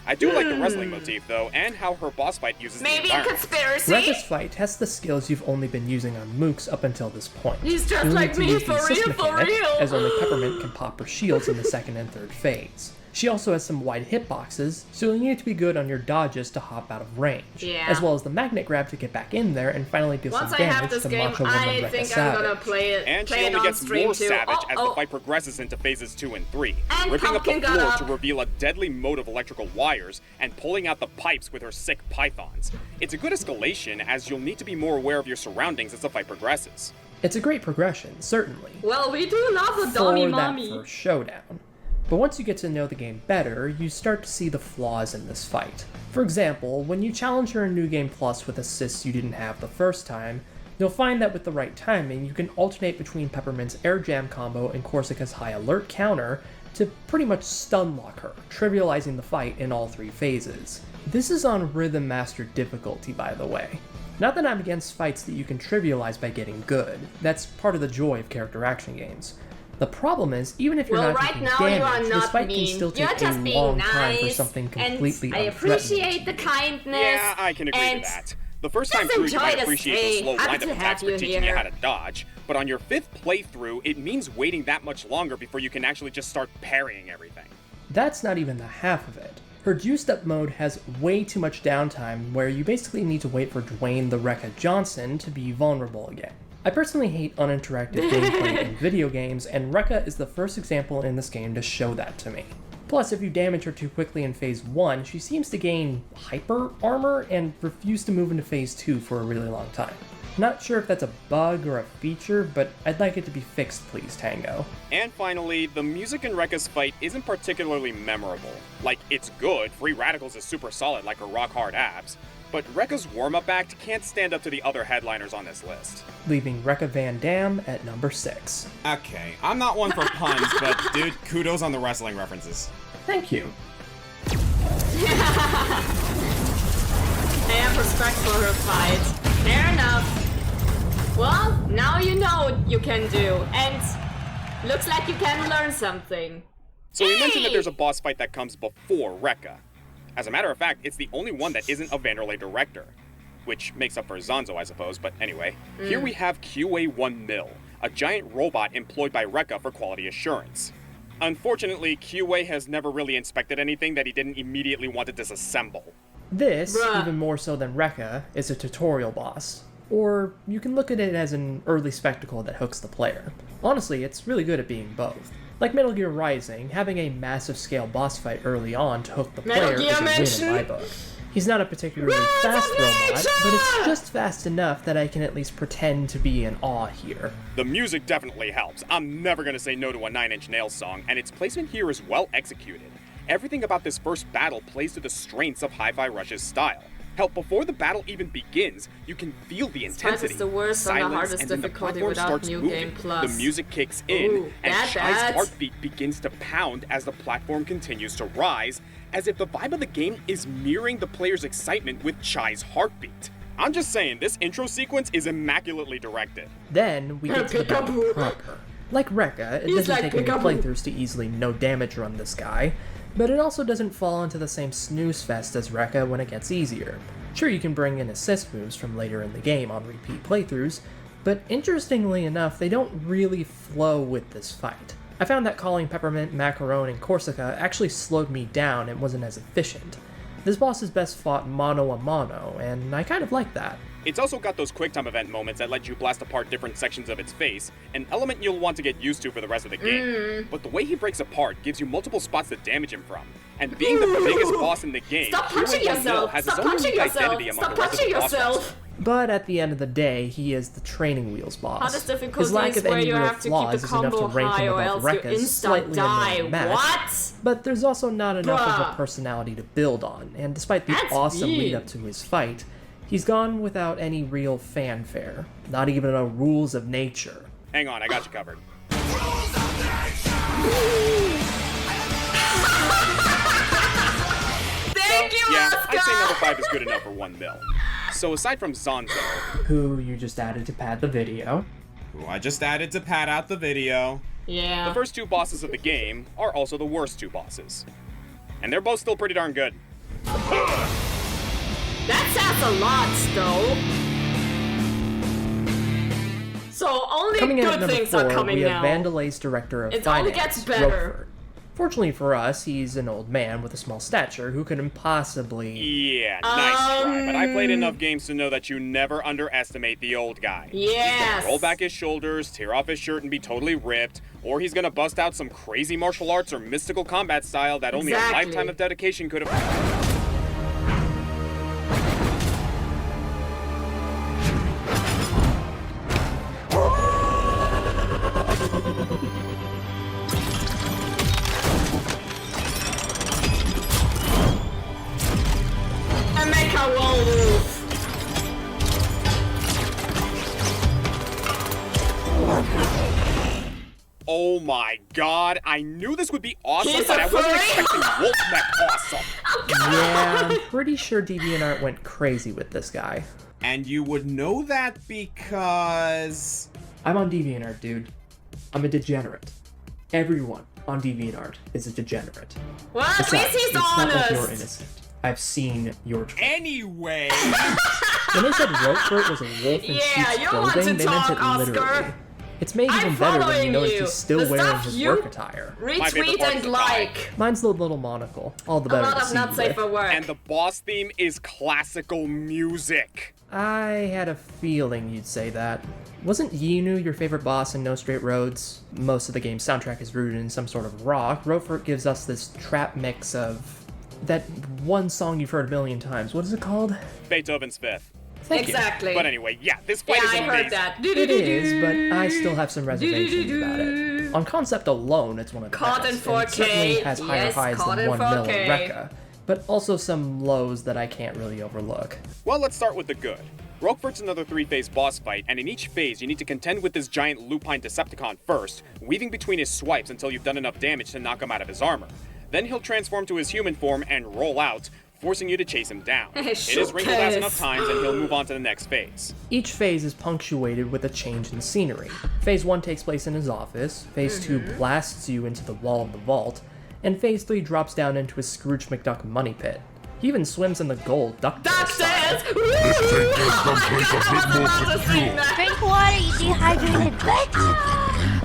I do like the wrestling motif, though, and how her boss fight uses Maybe the a environment. conspiracy? Rekka's fight tests the skills you've only been using on mooks up until this point. He's just You'll like need to me, use the for assist real, for mechanic, real. as only Peppermint can pop her shields in the second and third phase. She also has some wide hitboxes, so you'll need to be good on your dodges to hop out of range, Yeah. as well as the magnet grab to get back in there and finally deal Once some I have damage this to game, Macho Woman I Rekka think Savage. I'm gonna play it. And play she it only on gets stream more too. savage as the Oh, fight progresses into phases 2 and 3, And ripping up the Pumpkin got floor up. to reveal a deadly moat of electrical wires and pulling out the pipes with her sick pythons. It's a good escalation, as you'll need to be more aware of your surroundings as the fight progresses. It's a great progression, certainly, well, we do love a for dummy that mommy. first showdown. But once you get to know the game better, you start to see the flaws in this fight. For example, when you challenge her in New Game Plus with assists you didn't have the first time, you'll find that with the right timing, you can alternate between Peppermint's air jam combo and Corsica's high alert counter to pretty much stun lock her, trivializing the fight in all 3 phases. This is on Rhythm Master difficulty, by the way. Not that I'm against fights that you can trivialize by getting good. That's part of the joy of character action games. The problem is, even if you're Well, not right taking now you are damage, this not fight mean. can still You're take just a being long time for nice, something and completely I unthreatening. appreciate the kindness. Yeah, I can agree to and that. The first time just through, you enjoy might the appreciate the stay. slow Happy wind-up to attacks have for you teaching you here. how to dodge, but on your 5th playthrough, it means waiting that much longer before you can actually just start parrying everything. That's not even the half of it. Her juiced up mode has way too much downtime where you basically need to wait for Dwayne the Rekka Johnson to be vulnerable again. I personally hate uninteractive gameplay in video games, and Rekka is the first example in this game to show that to me. Plus, if you damage her too quickly in Phase 1, she seems to gain hyper armor and refuse to move into Phase 2 for a really long time. Not sure if that's a bug or a feature, but I'd like it to be fixed, please, Tango. And finally, the music in Rekka's fight isn't particularly memorable. Like, it's good, Free Radicals is super solid like her rock hard abs, but Rekka's warm-up act can't stand up to the other headliners on this list. Leaving Rekka Van Dam at number 6. Okay, I'm not one for puns, but dude, kudos on the wrestling references. Thank you. I have respect for her fight. Fair enough. Well, now you know what you can do, and looks like you can learn something. So we mentioned that there's a boss fight that comes before Rekka. As a matter of fact, it's the only one that isn't a Vanderlei director, which makes up for Zanzo, I suppose, but anyway. Here we have QA-1 Mill, a giant robot employed by Rekka for quality assurance. Unfortunately, QA has never really inspected anything that he didn't immediately want to disassemble. This, Bruh. even more so than Rekka, is a tutorial boss. Or you can look at it as an early spectacle that hooks the player. Honestly, it's really good at being both. Like Metal Gear Rising, having a massive scale boss fight early on to hook the Metal player Gear is a win Mansion? in my book. He's not a particularly fast robot, but it's just fast enough that I can at least pretend to be in awe here. The music definitely helps. I'm never gonna say no to a Nine Inch Nails song, and its placement here is well executed. Everything about this first battle plays to the strengths of Hi-Fi Rush's style. Hell, before the battle even begins, you can feel the intensity, the worst on the silence, hardest and then the difficulty platform without starts New moving. Game Plus. The music kicks in, Ooh, and that Shy's bad. heartbeat begins to pound as the platform continues to rise, as if the vibe of the game is mirroring the player's excitement with Shy's heartbeat. I'm just saying, this intro sequence is immaculately directed. Then we get to the battle proper. Like Rekka, it He's doesn't like take any Peekaboo. playthroughs to easily no damage run this guy, but it also doesn't fall into the same snooze fest as Rekka when it gets easier. Sure, you can bring in assist moves from later in the game on repeat playthroughs, but interestingly enough, they don't really flow with this fight. I found that calling Peppermint, Macaron, and Corsica actually slowed me down and wasn't as efficient. This boss is best fought mano a mano, and I kind of like that. It's also got those QuickTime event moments that let you blast apart different sections of its face, an element you'll want to get used to for the rest of the game. But the way he breaks apart gives you multiple spots to damage him from. And being the biggest boss in the game, Stop punching QA1 Mill yourself! has Stop his own punching unique yourself! identity among Stop the rest of punching the boss yourself! monsters. But at the end of the day, he is the training wheels boss. Hardest difficulty His lack is of where any you real have to keep flaws the is enough to combo rank high him or above else you Rekka's insta slightly die. annoying match. What? But there's also not enough of Bruh. a personality to build on, and despite the That's awesome mean. lead up to his fight, he's gone without any real fanfare. Not even a rules of nature. Hang on, I got you covered. Thank you, Yeah, Oscar! I'd say number 5 is good enough for 1 mil. So aside from Zanzo, Who you just added to pad the video. Who I just added to pad out the video. Yeah. the first 2 bosses of the game are also the worst 2 bosses. And they're both still pretty darn good. That says a lot, though. So only Coming in at good number things 4, are coming we have now. Vandelay's director of It finance, only gets better. Roquefort. Fortunately for us, he's an old man with a small stature who couldn't possibly... Yeah, nice try, but I played enough games to know that you never underestimate the old guy. He's Yes. gonna roll back his shoulders, tear off his shirt and be totally ripped, or he's gonna bust out some crazy martial arts or mystical combat style that only a Exactly. lifetime of dedication could have... And make a wolf. Oh my god, I knew this would be awesome, He's but a I wasn't furry? expecting Wolfmech awesome. Yeah, I'm pretty sure DeviantArt went crazy with this guy. And you would know that because... I'm on DeviantArt, dude. I'm a degenerate. Everyone on DeviantArt is a degenerate. Well, at Besides, least he's it's not like you're honest. innocent. I've seen your tweet. Anyway... When they said Roquefort was a wolf in Yeah, sheep's you want clothing, to they meant talk, it Oscar. literally. It's made I'm even better when you following notice you. he's still The wearing stuff his you work attire. Retweet and like. Mine's the little monocle. All the A better lot to of see not you safe with. for work. And the boss theme is classical music. I had a feeling you'd say that. Wasn't Yinu your favorite boss in No Straight Roads? Most of the game's soundtrack is rooted in some sort of rock. Roquefort gives us this trap mix of that one song you've heard a million times. What is it called? Beethoven's Fifth. Thank you. Exactly. But anyway, yeah, this fight Yeah, is I amazing. heard that. It is, but I still have some reservations about it. On concept alone, it's one of the Caught in best, and it 4K. certainly has higher Yes, highs caught than in 1 mil 4K. in Rekka, but also some lows that I can't really overlook. Well, let's start with the good. Roquefort's another 3-phase boss fight, and in each phase you need to contend with this giant lupine Decepticon first, weaving between his swipes until you've done enough damage to knock him out of his armor. Then he'll transform to his human form and roll out, forcing you to chase him down. Hit his wrinkled ass enough times and he'll move on to the next phase. Each phase is punctuated with a change in scenery. Phase 1 takes place in his office, Phase 2 blasts you into the wall of the vault, and Phase 3 drops down into his Scrooge McDuck money pit. He even swims in the gold ducktail style. Drink water, you dehydrated bitch.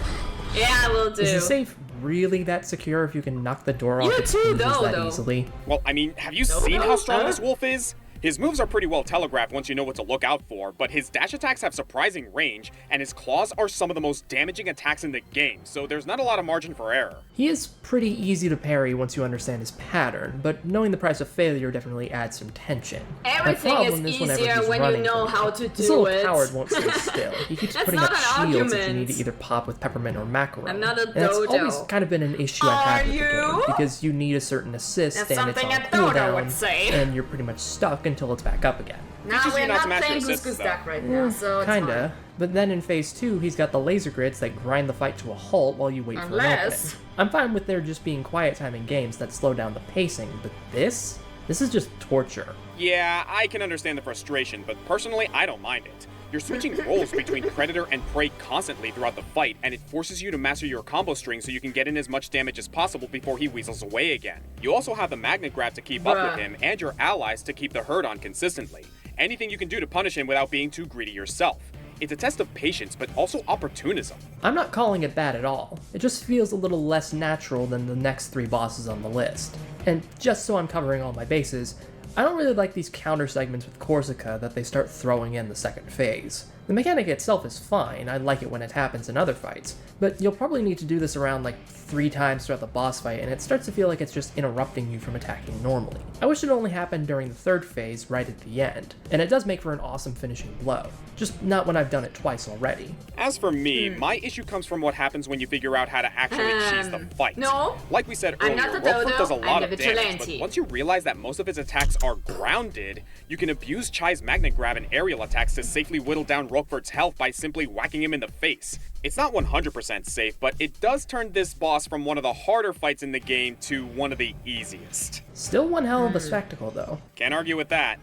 Yeah, we'll do. Is the safe really that secure if you can knock the door off You its too, hinges though, that though. easily? Well, I mean, have you seen how strong this wolf is? His moves are pretty well telegraphed once you know what to look out for, but his dash attacks have surprising range, and his claws are some of the most damaging attacks in the game, so there's not a lot of margin for error. He is pretty easy to parry once you understand his pattern, but knowing the price of failure definitely adds some tension. My Everything problem is whenever easier he's when you running know from me. how to This do little it. coward won't stay still. He keeps That's putting not up an shields that you argument. need to either pop with peppermint or macaron. I'm not a And that's dodo. always kind of been an issue I've had with the game, you? because you need a certain assist That's and it's something on a dodo would cooldown, say. and you're pretty much stuck until it's back up again. Now Teaches we're you not not to master playing Goose assists, Goose though. Duck right now, so it's Kinda. fine. But then in Phase 2, he's got the laser grids that grind the fight to a halt while you wait for an Unless- opening. I'm fine with there just being quiet time in games that slow down the pacing, but this is just torture. Yeah, I can understand the frustration, but personally, I don't mind it. You're switching roles between predator and prey constantly throughout the fight, and it forces you to master your combo string so you can get in as much damage as possible before he weasels away again. You also have the magnet grab to keep up with him, and your allies to keep the herd on consistently. Anything you can do to punish him without being too greedy yourself. It's a test of patience, but also opportunism. I'm not calling it bad at all. It just feels a little less natural than the next 3 bosses on the list. And just so I'm covering all my bases, I don't really like these counter segments with Corsica that they start throwing in the second phase. The mechanic itself is fine, I like it when it happens in other fights, but you'll probably need to do this around like 3 times throughout the boss fight, and it starts to feel like it's just interrupting you from attacking normally. I wish it only happened during the 3rd phase, right at the end, and it does make for an awesome finishing blow, just not when I've done it twice already. As for me, my issue comes from what happens when you figure out how to actually cheese the fight. No. Like we said I'm earlier, not a Roquefort dodo, does a I'm lot a of damage, but vigilante. once you realize that most of his attacks are grounded, you can abuse Chai's magnet grab and aerial attacks to safely whittle down Roquefort's health by simply whacking him in the face. It's not 100% safe, but it does turn this boss from one of the harder fights in the game to one of the easiest. Still one hell of a spectacle though. Can't argue with that.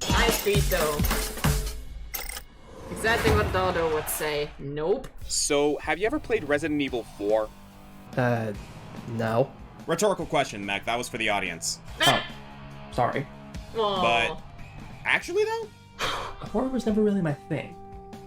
Nice beat though. Exactly what Dodo would say. Nope. So, have you ever played Resident Evil 4? No. Rhetorical question, Mech. That was for the audience. Oh, sorry. But actually, though? Horror was never really my thing.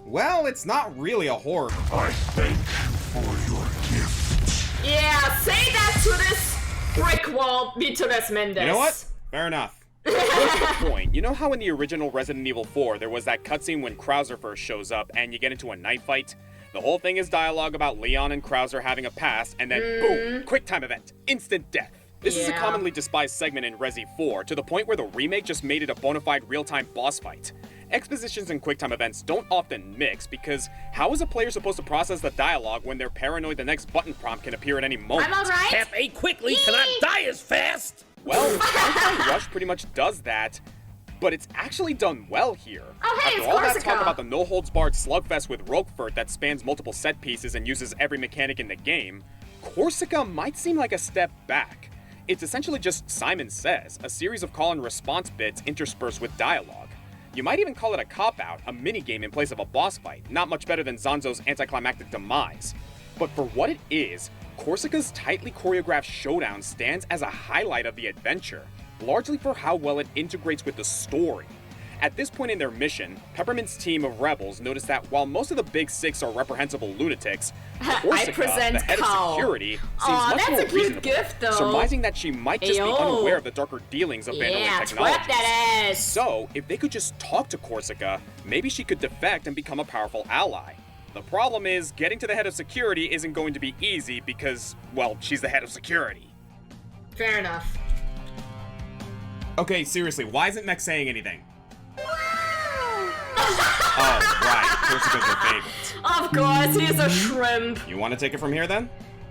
Well, it's not really a horror. I thank for your gift. Yeah, say that to this brick wall, Vitoras Mendes. You know what? Fair enough. Here's the point. You know how in the original Resident Evil 4, there was that cutscene when Krauser first shows up and you get into a knife fight? The whole thing is dialogue about Leon and Krauser having a past, and then boom, quick time event, instant death. This is a commonly despised segment in Resi 4, to the point where the remake just made it a bona fide real-time boss fight. Expositions and QuickTime events don't often mix, because how is a player supposed to process the dialogue when they're paranoid the next button prompt can appear at any moment? I'm alright. Cafe quickly, cannot die as fast! Well, Hi-Fi Rush pretty much does that, but it's actually done well here. Oh, hey, After all that talk about the no-holds-barred slugfest with Roquefort that spans multiple set pieces and uses every mechanic in the game, Corsica might seem like a step back. It's essentially just Simon Says, a series of call and response bits interspersed with dialogue. You might even call it a cop-out, a minigame in place of a boss fight, not much better than Zanzo's anticlimactic demise. But for what it is, Corsica's tightly choreographed showdown stands as a highlight of the adventure, largely for how well it integrates with the story. At this point in their mission, Peppermint's team of rebels notice that while most of the Big Six are reprehensible lunatics, Corsica, the head of security, seems much more reasonable, gift, though. surmising that she might just be unaware of the darker dealings of Vandalin technology. So, if they could just talk to Corsica, maybe she could defect and become a powerful ally. The problem is, getting to the head of security isn't going to be easy because, well, she's the head of security. Fair enough. Okay, seriously, why isn't Mech saying anything? Oh, right. Corsica's your favorite. Of course, he's a shrimp. You want to take it from here, then?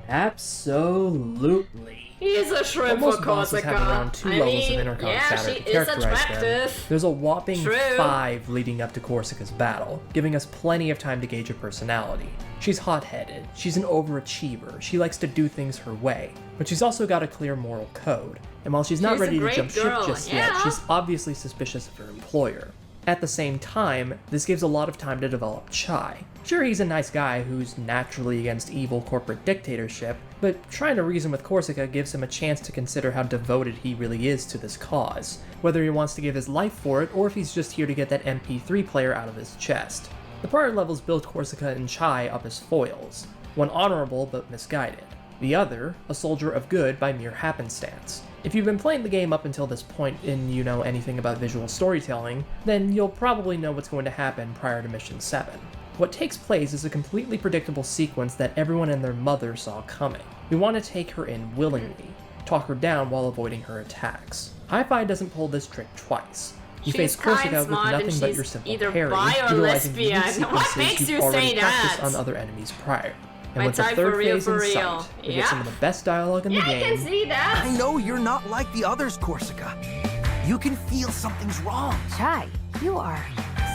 Absolutely. He's a shrimp Most for bosses Corsica. have around 2 levels of inner chatter to characterize them. There's a whopping 5 leading up to Corsica's battle, giving us plenty of time to gauge her personality. She's hot-headed, she's an overachiever, she likes to do things her way, but she's also got a clear moral code. And while she's not ready to jump ship just yet, she's obviously suspicious of her employer. At the same time, this gives a lot of time to develop Chai. Sure, he's a nice guy who's naturally against evil corporate dictatorship, but trying to reason with Corsica gives him a chance to consider how devoted he really is to this cause, whether he wants to give his life for it or if he's just here to get that MP3 player out of his chest. The prior levels build Corsica and Chai up as foils, one honorable but misguided, the other a soldier of good by mere happenstance. If you've been playing the game up until this point and you know anything about visual storytelling, then you'll probably know what's going to happen prior to Mission 7. What takes place is a completely predictable sequence that everyone and their mother saw coming. We want to take her in willingly, talk her down while avoiding her attacks. Hi-Fi doesn't pull this trick twice. You face Corsica with nothing but your simple parry, utilizing unique sequences you've already practiced on other enemies prior. And with the third phase in sight, we get some of the best dialogue in the game. I can see that. I know you're not like the others, Corsica. You can feel something's wrong. Chai, you are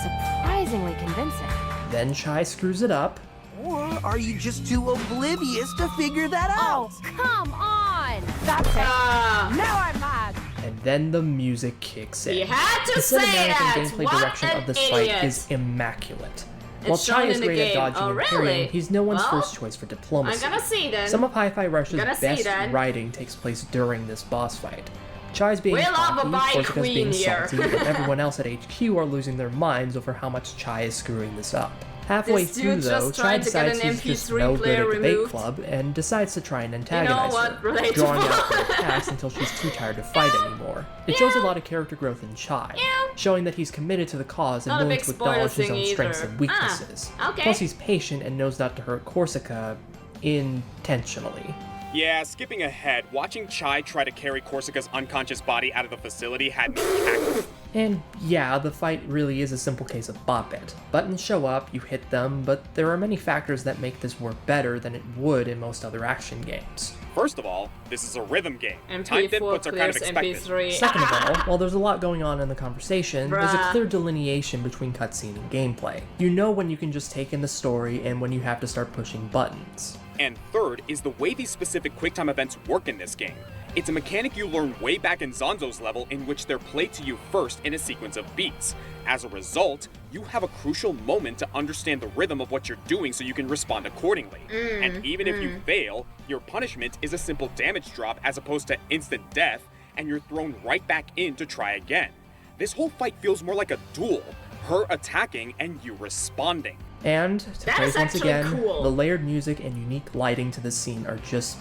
surprisingly convincing. Then Chai screws it up. Or are you just too oblivious to figure that out? Oh, come on! That's it. Now I'm mad. And then the music kicks in. You had to the say cinematic and that. gameplay What direction an of this idiot. fight is immaculate. It's While Chai shown is in the great at game. dodging Oh, and really? parrying, he's no one's Well, first choice for diplomacy. I'm gonna see then. Some of Hi-Fi Rush's Gonna see best then. writing takes place during this boss fight. Chai's being We'll have a cocky, bike Corsica's queen being here. salty, and everyone else at HQ are losing their minds over how much Chai is screwing this up. Halfway This through, dude though, just Chai tried to get decides an he's just MP3 no good player at debate removed. club and decides to try and antagonize what? her, Relatable. drawing out her attacks until she's too tired to fight anymore. It shows a lot of character growth in Chai, showing that he's committed to the cause and Not a willing big to spoiler acknowledge his thing own strengths either. and weaknesses. Okay. Plus, he's patient and knows not to hurt Corsica intentionally. Yeah, skipping ahead, watching Chai try to carry Corsica's unconscious body out of the facility had me cackling. And yeah, the fight really is a simple case of bop it. Buttons show up, you hit them, but there are many factors that make this work better than it would in most other action games. First of all, this is a rhythm game. MP4 Timed inputs are kind of clears expected. MP3. Second of all, while there's a lot going on in the conversation, there's a Bruh. clear delineation between cutscene and gameplay. You know when you can just take in the story and when you have to start pushing buttons. And third is the way these specific QuickTime events work in this game. It's a mechanic you learn way back in Zanzo's level in which they're played to you first in a sequence of beats. As a result, you have a crucial moment to understand the rhythm of what you're doing so you can respond accordingly. And even if you fail, your punishment is a simple damage drop as opposed to instant death, and you're thrown right back in to try again. This whole fight feels more like a duel, her attacking and you responding. And, to praise once again, the layered music and unique lighting to this scene are just,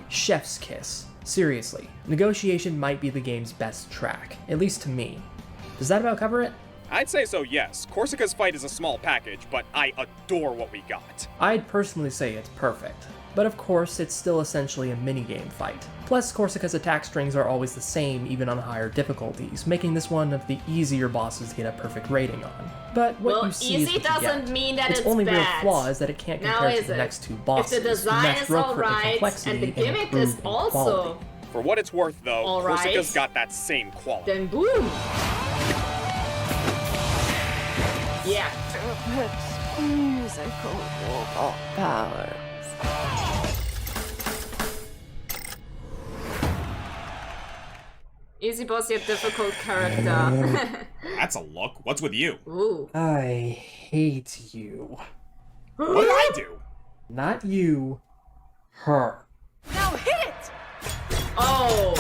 chef's kiss. Seriously, Negotiation might be the game's best track, at least to me. Does that about cover it? I'd say so, yes. Korsica's fight is a small package, but I adore what we got. I'd personally say it's perfect. But of course, it's still essentially a minigame fight. Plus, Korsica's attack strings are always the same even on higher difficulties, making this one of the easier bosses to get a perfect rating on. But what you see is what you doesn't get. mean that it's only bad. real flaw is that it can't compare to the next two bosses. If the design is alright, and the gimmick is also... For what it's worth, though, alright, Korsica's got that same quality. Then boom! Yeah. Musical powers. Easy boss yet difficult character. That's a look. What's with you? Ooh. I hate you. What did I do? Not you. Her. Now hit it! Oh.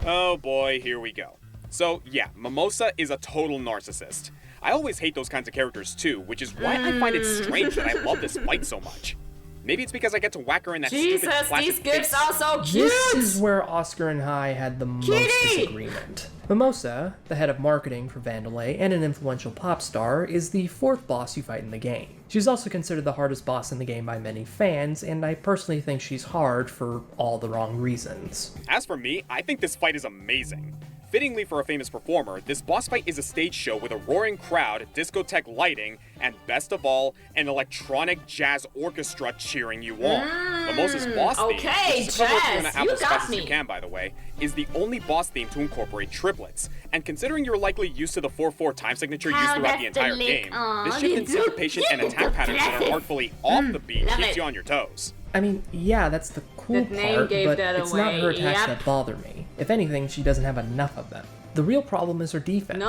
Oh boy, here we go. So yeah, Mimosa is a total narcissist. I always hate those kinds of characters too, which is why I find it strange that I love this fight so much. Maybe it's because I get to whack her in that stupid plastic these gifts face. are so cute! This is where Oscar and High had the most disagreement. Mimosa, the head of marketing for Vandelay and an influential pop star, is the fourth boss you fight in the game. She's also considered the hardest boss in the game by many fans, and I personally think she's hard for all the wrong reasons. As for me, I think this fight is amazing. Fittingly for a famous performer, this boss fight is a stage show with a roaring crowd, discotheque lighting, and best of all, an electronic jazz orchestra cheering you on. Mimosa's boss theme, which is a cover of Fiona Apple's Fast As You Can, by the way, is the only boss theme to incorporate triplets. And considering you're likely used to the 4/4 time signature used throughout the entire game, this shift in syncopation and attack patterns that are artfully off the beat keeps you on your toes. I mean, yeah, that's the cool part, but it's not her attacks that bother me. If anything, she doesn't have enough of them. The real problem is her defense.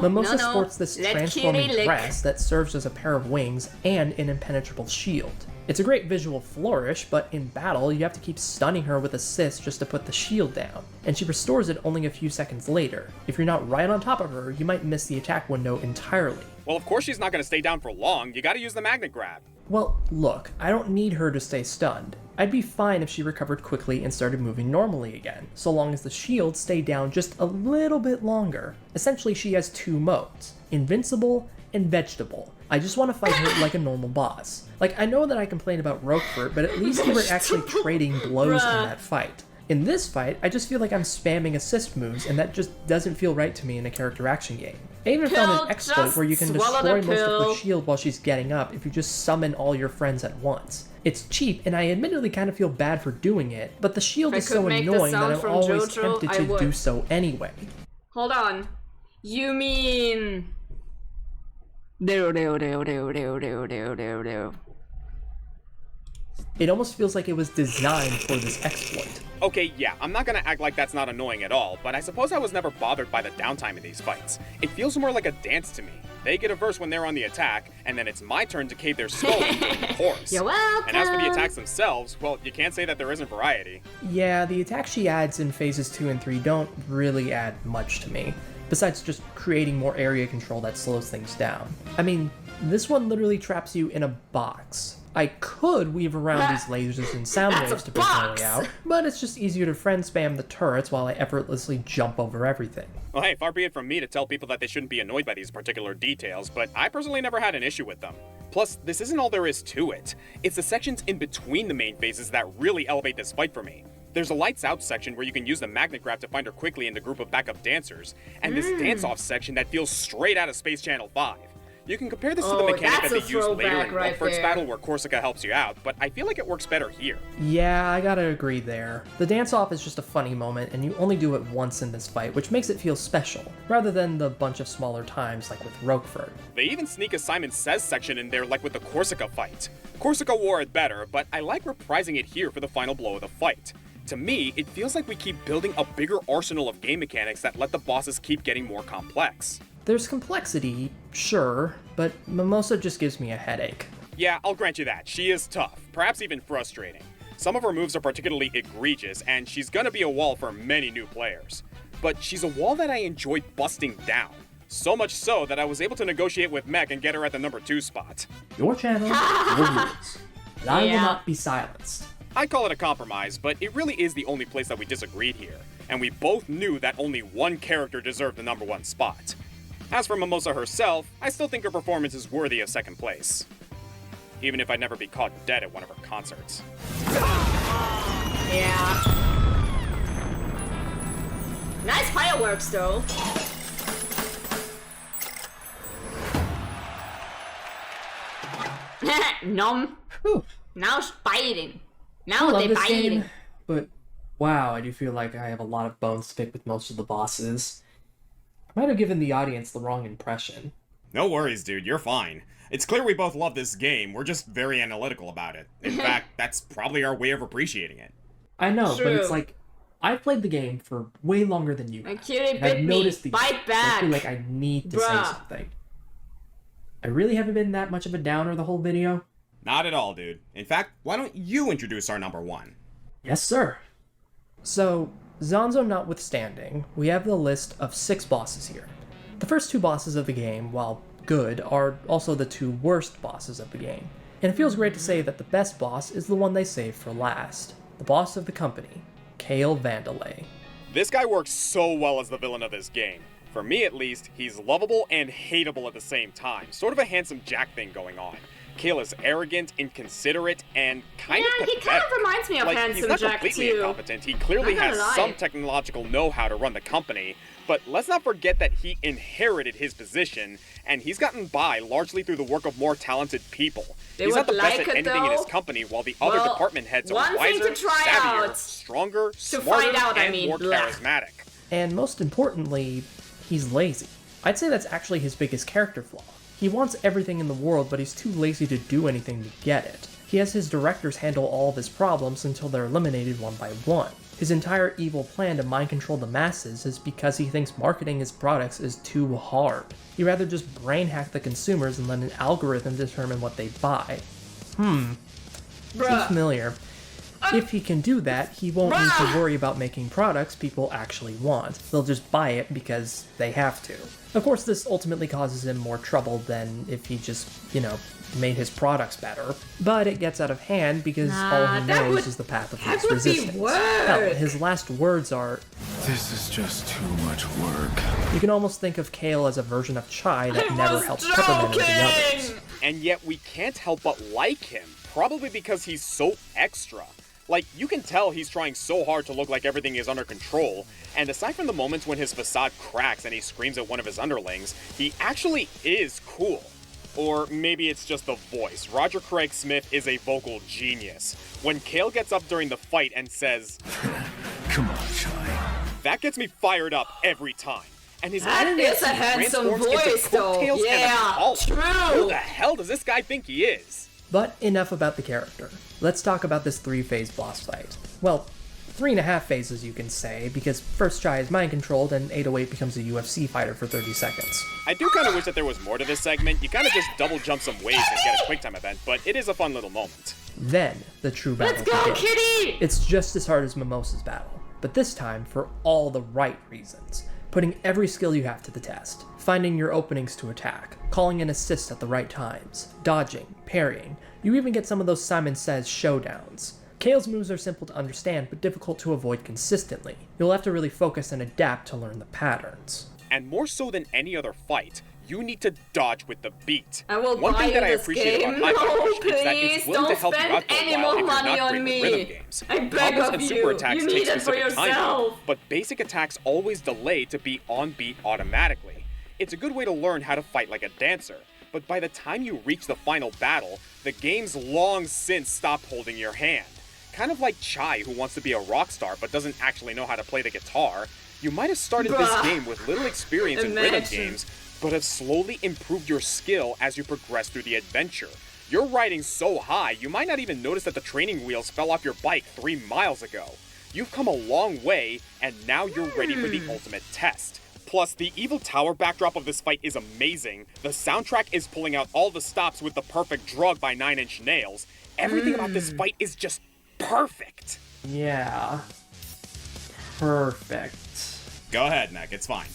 Mimosa sports this transforming dress that serves as a pair of wings and an impenetrable shield. It's a great visual flourish, but in battle, you have to keep stunning her with assists just to put the shield down, and she restores it only a few seconds later. If you're not right on top of her, you might miss the attack window entirely. Well, of course she's not going to stay down for long. You gotta use the magnet grab. Well, look, I don't need her to stay stunned. I'd be fine if she recovered quickly and started moving normally again, so long as the shield stayed down just a little bit longer. Essentially, she has two modes, invincible and vegetable. I just want to fight her like a normal boss. Like, I know that I complain about Roquefort, but at least you were actually trading blows in that fight. In this fight, I just feel like I'm spamming assist moves, and that just doesn't feel right to me in a character action game. I even found an exploit where you can destroy most of her shield while she's getting up if you just summon all your friends at once. It's cheap, and I admittedly kind of feel bad for doing it, but the shield is so annoying that I'm always tempted to do so anyway. Hold on. You mean... It almost feels like it was designed for this exploit. Okay, yeah, I'm not gonna act like that's not annoying at all, but I suppose I was never bothered by the downtime in these fights. It feels more like a dance to me. They get a verse when they're on the attack, and then it's my turn to cave their skull during the chorus. You're welcome. And as for the attacks themselves, well, you can't say that there isn't variety. Yeah, the attacks she adds in phases 2 and 3 don't really add much to me, besides just creating more area control that slows things down. I mean, this one literally traps you in a box. I could weave around these lasers and sound waves to bring my way out, but it's just easier to friend spam the turrets while I effortlessly jump over everything. Well, hey, far be it from me to tell people that they shouldn't be annoyed by these particular details, but I personally never had an issue with them. Plus, this isn't all there is to it. It's the sections in between the main phases that really elevate this fight for me. There's a lights out section where you can use the magnet grab to find her quickly in the group of backup dancers, and this dance-off section that feels straight out of Space Channel 5. You can compare this to the mechanic that they use later in Roquefort's battle where Korsica helps you out, but I feel like it works better here. Yeah, I gotta agree there. The dance-off is just a funny moment, and you only do it once in this fight, which makes it feel special, rather than the bunch of smaller times like with Roquefort. They even sneak a Simon Says section in there like with the Korsica fight. Korsica wore it better, but I like reprising it here for the final blow of the fight. To me, it feels like we keep building a bigger arsenal of game mechanics that let the bosses keep getting more complex. There's complexity, sure, but Mimosa just gives me a headache. Yeah, I'll grant you that. She is tough, perhaps even frustrating. Some of her moves are particularly egregious, and she's gonna be a wall for many new players. But she's a wall that I enjoy busting down. So much so that I was able to negotiate with Mech and get her at the number 2 spot. Your channel, your rules. And I will not be silenced. I call it a compromise, but it really is the only place that we disagreed here, and we both knew that only one character deserved the number 1 spot. As for Mimosa herself, I still think her performance is worthy of 2nd place. Even if I'd never be caught dead at one of her concerts. Yeah. Nice fireworks, though. Nom. Whew. Now biting. I Now love they this biting. game, but wow, I do feel like I have a lot of bones to pick with most of the bosses. I might have given the audience the wrong impression. No worries, dude, you're fine. It's clear we both love this game, we're just very analytical about it. In fact, that's probably our way of appreciating it. I know, True. but it's like, I've played the game for way longer than you. My cutie And bit I've me. noticed these Bite things, back. I feel like I need to say Bruh. something. I really haven't been that much of a downer the whole video. Not at all, dude. In fact, why don't you introduce our number 1? Yes, sir. So, Zanzo notwithstanding, we have the list of 6 bosses here. The first 2 bosses of the game, while good, are also the 2 worst bosses of the game. And it feels great to say that the best boss is the one they saved for last. The boss of the company, Kale Vandelay. This guy works so well as the villain of this game. For me at least, he's lovable and hateable at the same time. Sort of a handsome Jack thing going on. Kale is arrogant, inconsiderate, and kind of pathetic. he kind of reminds me of Like, Handsome he's not Jack, completely too. incompetent. He clearly Not has gonna lie. some technological know-how to run the company, but let's not forget that he inherited his position, and he's gotten by largely through the work of more talented people. They He's not the would best like at it, anything in his though. company, while the other Well, department heads are one thing wiser, to try savvier, out. stronger, To smarter, find out, I and mean, more blah. charismatic. And most importantly, he's lazy. I'd say that's actually his biggest character flaw. He wants everything in the world, but he's too lazy to do anything to get it. He has his directors handle all of his problems until they're eliminated one by one. His entire evil plan to mind control the masses is because he thinks marketing his products is too hard. He'd rather just brain hack the consumers and let an algorithm determine what they buy. Seems familiar. If he can do that, he won't need to worry about making products people actually want. They'll just buy it because they have to. Of course, this ultimately causes him more trouble than if he just, made his products better. But it gets out of hand because all he knows is the path of least resistance. Hell, his last words are, This is just too much work. you can almost think of Kale as a version of Chai that never helps Peppermint or the others. And yet we can't help but like him, probably because he's so extra. Like, you can tell he's trying so hard to look like everything is under control, and aside from the moments when his facade cracks and he screams at one of his underlings, he actually is cool. Or maybe it's just the voice. Roger Craig Smith is a vocal genius. When Kale gets up during the fight and says, Come on, Chai. that gets me fired up every time. And his That animation is a handsome transforms into voice, though. coattails and a Yeah, collar. true. Who the hell does this guy think he is? But enough about the character. Let's talk about this 3-phase boss fight. Well, 3.5 phases you can say, because first Chai is mind controlled and 808 becomes a UFC fighter for 30 seconds. I do kind of wish that there was more to this segment. You kind of just double jump some waves and get a quick time event, but it is a fun little moment. Then, the true battle Let's go, begins. kitty! It's just as hard as Mimosa's battle, but this time for all the right reasons. Putting every skill you have to the test, finding your openings to attack, calling in assists at the right times, dodging, parrying. You even get some of those Simon Says showdowns. Kale's moves are simple to understand, but difficult to avoid consistently. You'll have to really focus and adapt to learn the patterns. And more so than any other fight, you need to dodge with the beat. I will One buy thing you that I this appreciate game. about Hyper No, Rush is that it's please, willing to don't help you spend out for a any while more if you're money not on great me. with rhythm games. I beg Combos of and you. super attacks You take need it for specific timing, yourself. but basic attacks always delay to be on beat automatically. It's a good way to learn how to fight like a dancer, but by the time you reach the final battle, the game's long since stopped holding your hand. Kind of like Chai, who wants to be a rock star but doesn't actually know how to play the guitar. You might have started this Bruh. game with little experience in rhythm Imagine. games, but have slowly improved your skill as you progress through the adventure. You're riding so high, you might not even notice that the training wheels fell off your bike 3 miles ago. You've come a long way, and now you're ready for the ultimate test. Plus, the evil tower backdrop of this fight is amazing. The soundtrack is pulling out all the stops with the perfect drug by 9 Inch Nails. Everything about this fight is just perfect. Yeah. Perfect. Go ahead, Mech, it's fine.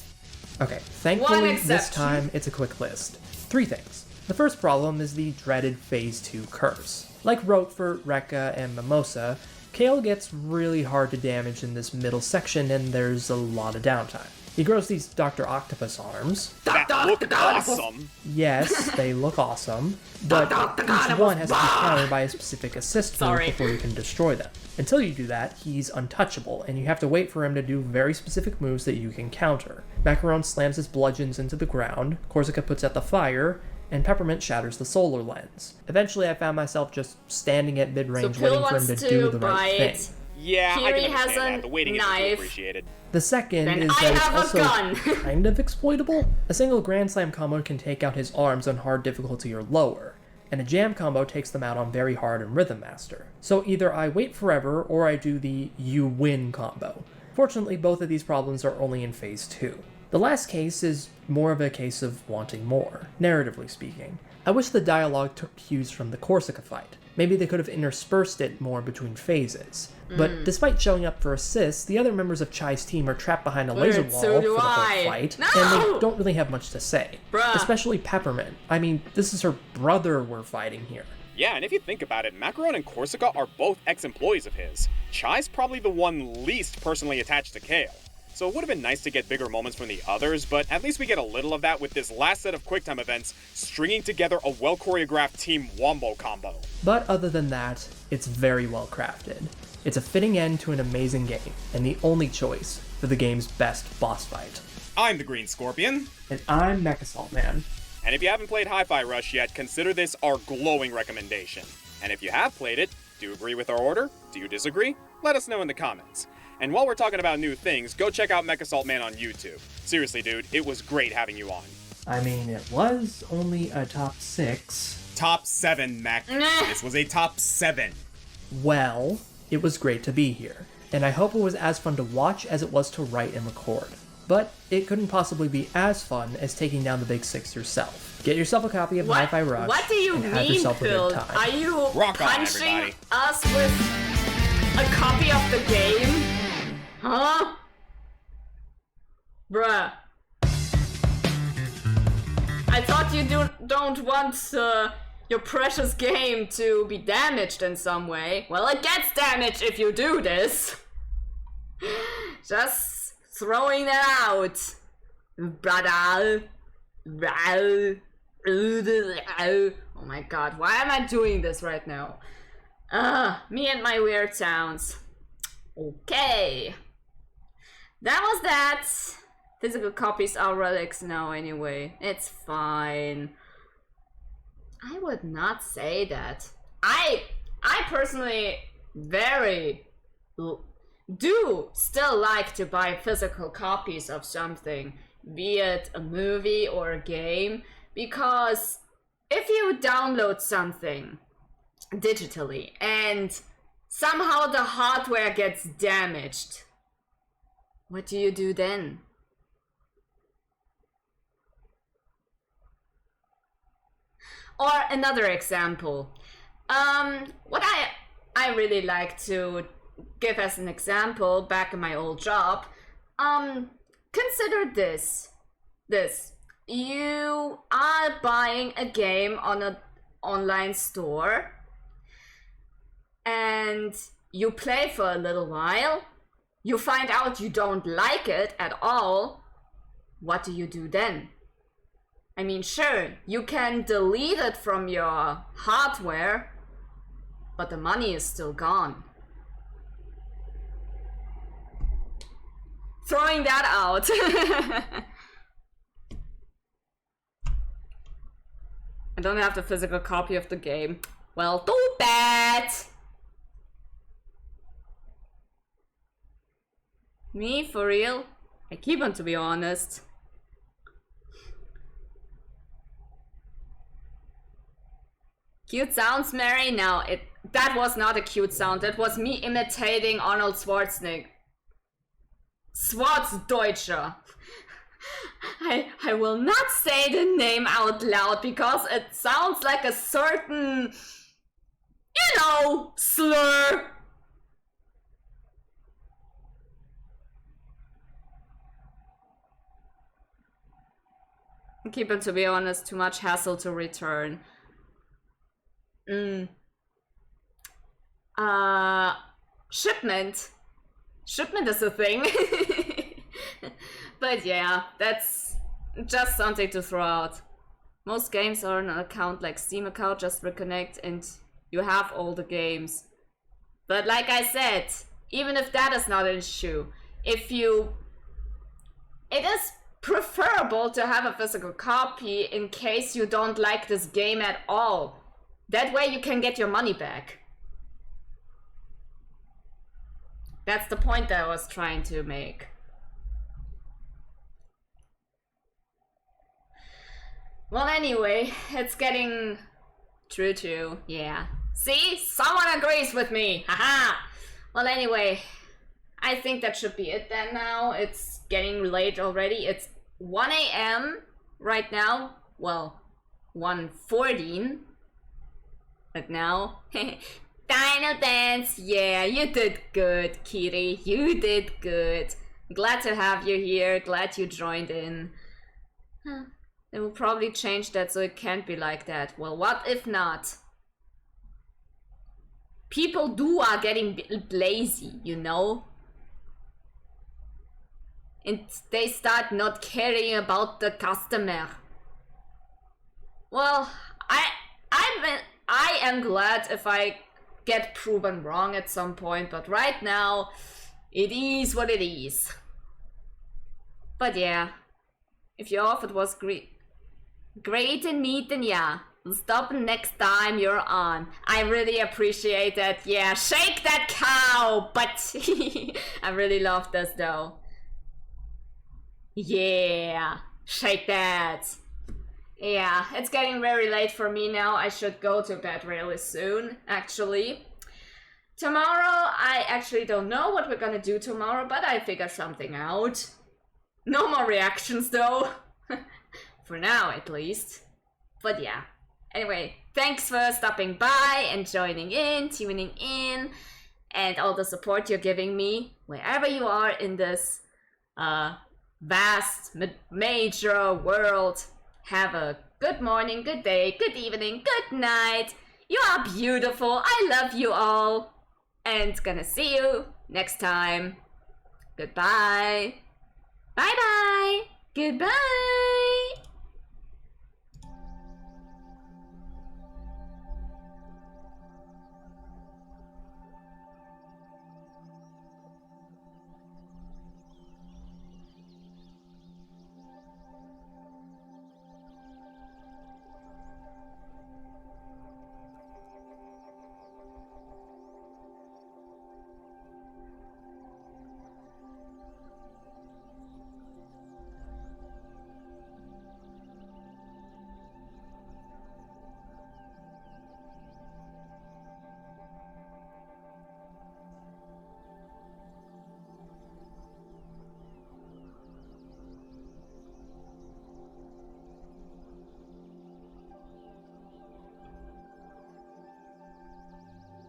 Okay, thankfully this time it's a quick list. 3 things. The first problem is the dreaded Phase 2 curse. Like Roatfort, Rekka, and Mimosa, Kale gets really hard to damage in this middle section and there's a lot of downtime. He grows these Dr. Octopus arms. That look awesome! Yes, they look awesome, but each one has to be countered by a specific assist move before you can destroy them. Until you do that, he's untouchable, and you have to wait for him to do very specific moves that you can counter. Macaron slams his bludgeons into the ground, Corsica puts out the fire, and Peppermint shatters the solar lens. Eventually I found myself just standing at mid-range waiting for him to do the right thing. Yeah, I Kiri can has understand a that. The waiting isn't too appreciated. The second Then is I that have it's a also gun. kind of exploitable. A single Grand Slam combo can take out his arms on hard difficulty or lower, and a jam combo takes them out on very hard and Rhythm Master. So either I wait forever, or I do the you win combo. Fortunately, both of these problems are only in Phase 2. The last case is more of a case of wanting more, narratively speaking. I wish the dialogue took cues from the Corsica fight. Maybe they could have interspersed it more between phases. But despite showing up for assists, the other members of Chai's team are trapped behind a laser wall for the whole fight, and they don't really have much to say. Especially Peppermint. I mean, this is her brother we're fighting here. Yeah, and if you think about it, Macaron and Corsica are both ex-employees of his. Chai's probably the one least personally attached to Kale. So it would have been nice to get bigger moments from the others, but at least we get a little of that with this last set of QuickTime events, stringing together a well-choreographed Team Wombo combo. But other than that, it's very well crafted. It's a fitting end to an amazing game, and the only choice for the game's best boss fight. I'm the Green Scorpion. And I'm Mechasalt Man. And if you haven't played Hi-Fi Rush yet, consider this our glowing recommendation. And if you have played it, do you agree with our order? Do you disagree? Let us know in the comments. And while we're talking about new things, go check out Mechasalt Man on YouTube. Seriously, dude, it was great having you on. I mean, it was only a top 6. Top 7, Mech. This was a top 7. Well, it was great to be here, and I hope it was as fun to watch as it was to write and record. But it couldn't possibly be as fun as taking down the Big 6 yourself. Get yourself a copy of Hi-Fi Rush What do you and have mean, yourself a Phil? good time. Are you Rock on, punching everybody. us with a copy of the game? Huh? Bruh. I thought you don't want your precious game to be damaged in some way. Well, it gets damaged if you do this. Just throwing that out. Brother. Oh my god, why am I doing this right now? Me and my weird sounds. Okay. That was that. Physical copies are relics now anyway. It's fine. I would not say that. I personally do still like to buy physical copies of something, be it a movie or a game, because if you download something digitally and somehow the hardware gets damaged, what do you do then? Or another example, what I really like to give as an example back in my old job, consider this. You are buying a game on an online store and you play for a little while, you find out you don't like it at all. What do you do then? I mean, sure, you can delete it from your hardware, but the money is still gone. Throwing that out. I don't have the physical copy of the game. Well, too bad. Me, for real? I keep on, to be honest. Cute sounds, Mary? Now, that was not a cute sound. That was me imitating Arnold Schwarzenegger. Schwarzdeutscher. I will not say the name out loud because it sounds like a certain, you know, slur. Keep it, to be honest, too much hassle to return. Shipment. Shipment is a thing. But yeah, that's just something to throw out. Most games are on an account like Steam account, just reconnect and you have all the games. But like I said, even if that is not an issue, it is preferable to have a physical copy in case you don't like this game at all. That way you can get your money back. That's the point that I was trying to make. Well, anyway, it's getting true too, yeah. See? Someone agrees with me! Haha! Well, anyway, I think that should be it then now. It's getting late already. It's 1 AM right now. Well, 1:14 right now. Dino Dance, yeah, you did good, Kiri. You did good. Glad to have you here. Glad you joined in. Huh. They will probably change that so it can't be like that. Well, what if not? People are getting lazy, you know? And they start not caring about the customer. Well, I am glad if I get proven wrong at some point, but right now, it is what it is. But yeah, if your offer was great and neat, then yeah, stop next time you're on. I really appreciate that. Yeah, shake that cow, but I really love this though. Yeah, shake that. Yeah, it's getting very late for me now. I should go to bed really soon, actually. Tomorrow, I actually don't know what we're gonna do tomorrow, but I figured something out. No more reactions though. For now, at least. But yeah. Anyway, thanks for stopping by and joining in, tuning in, and all the support you're giving me, wherever you are in this vast, major world. Have a good morning, good day, good evening, good night. You are beautiful. I love you all. And gonna see you next time. Goodbye. Bye-bye. Goodbye.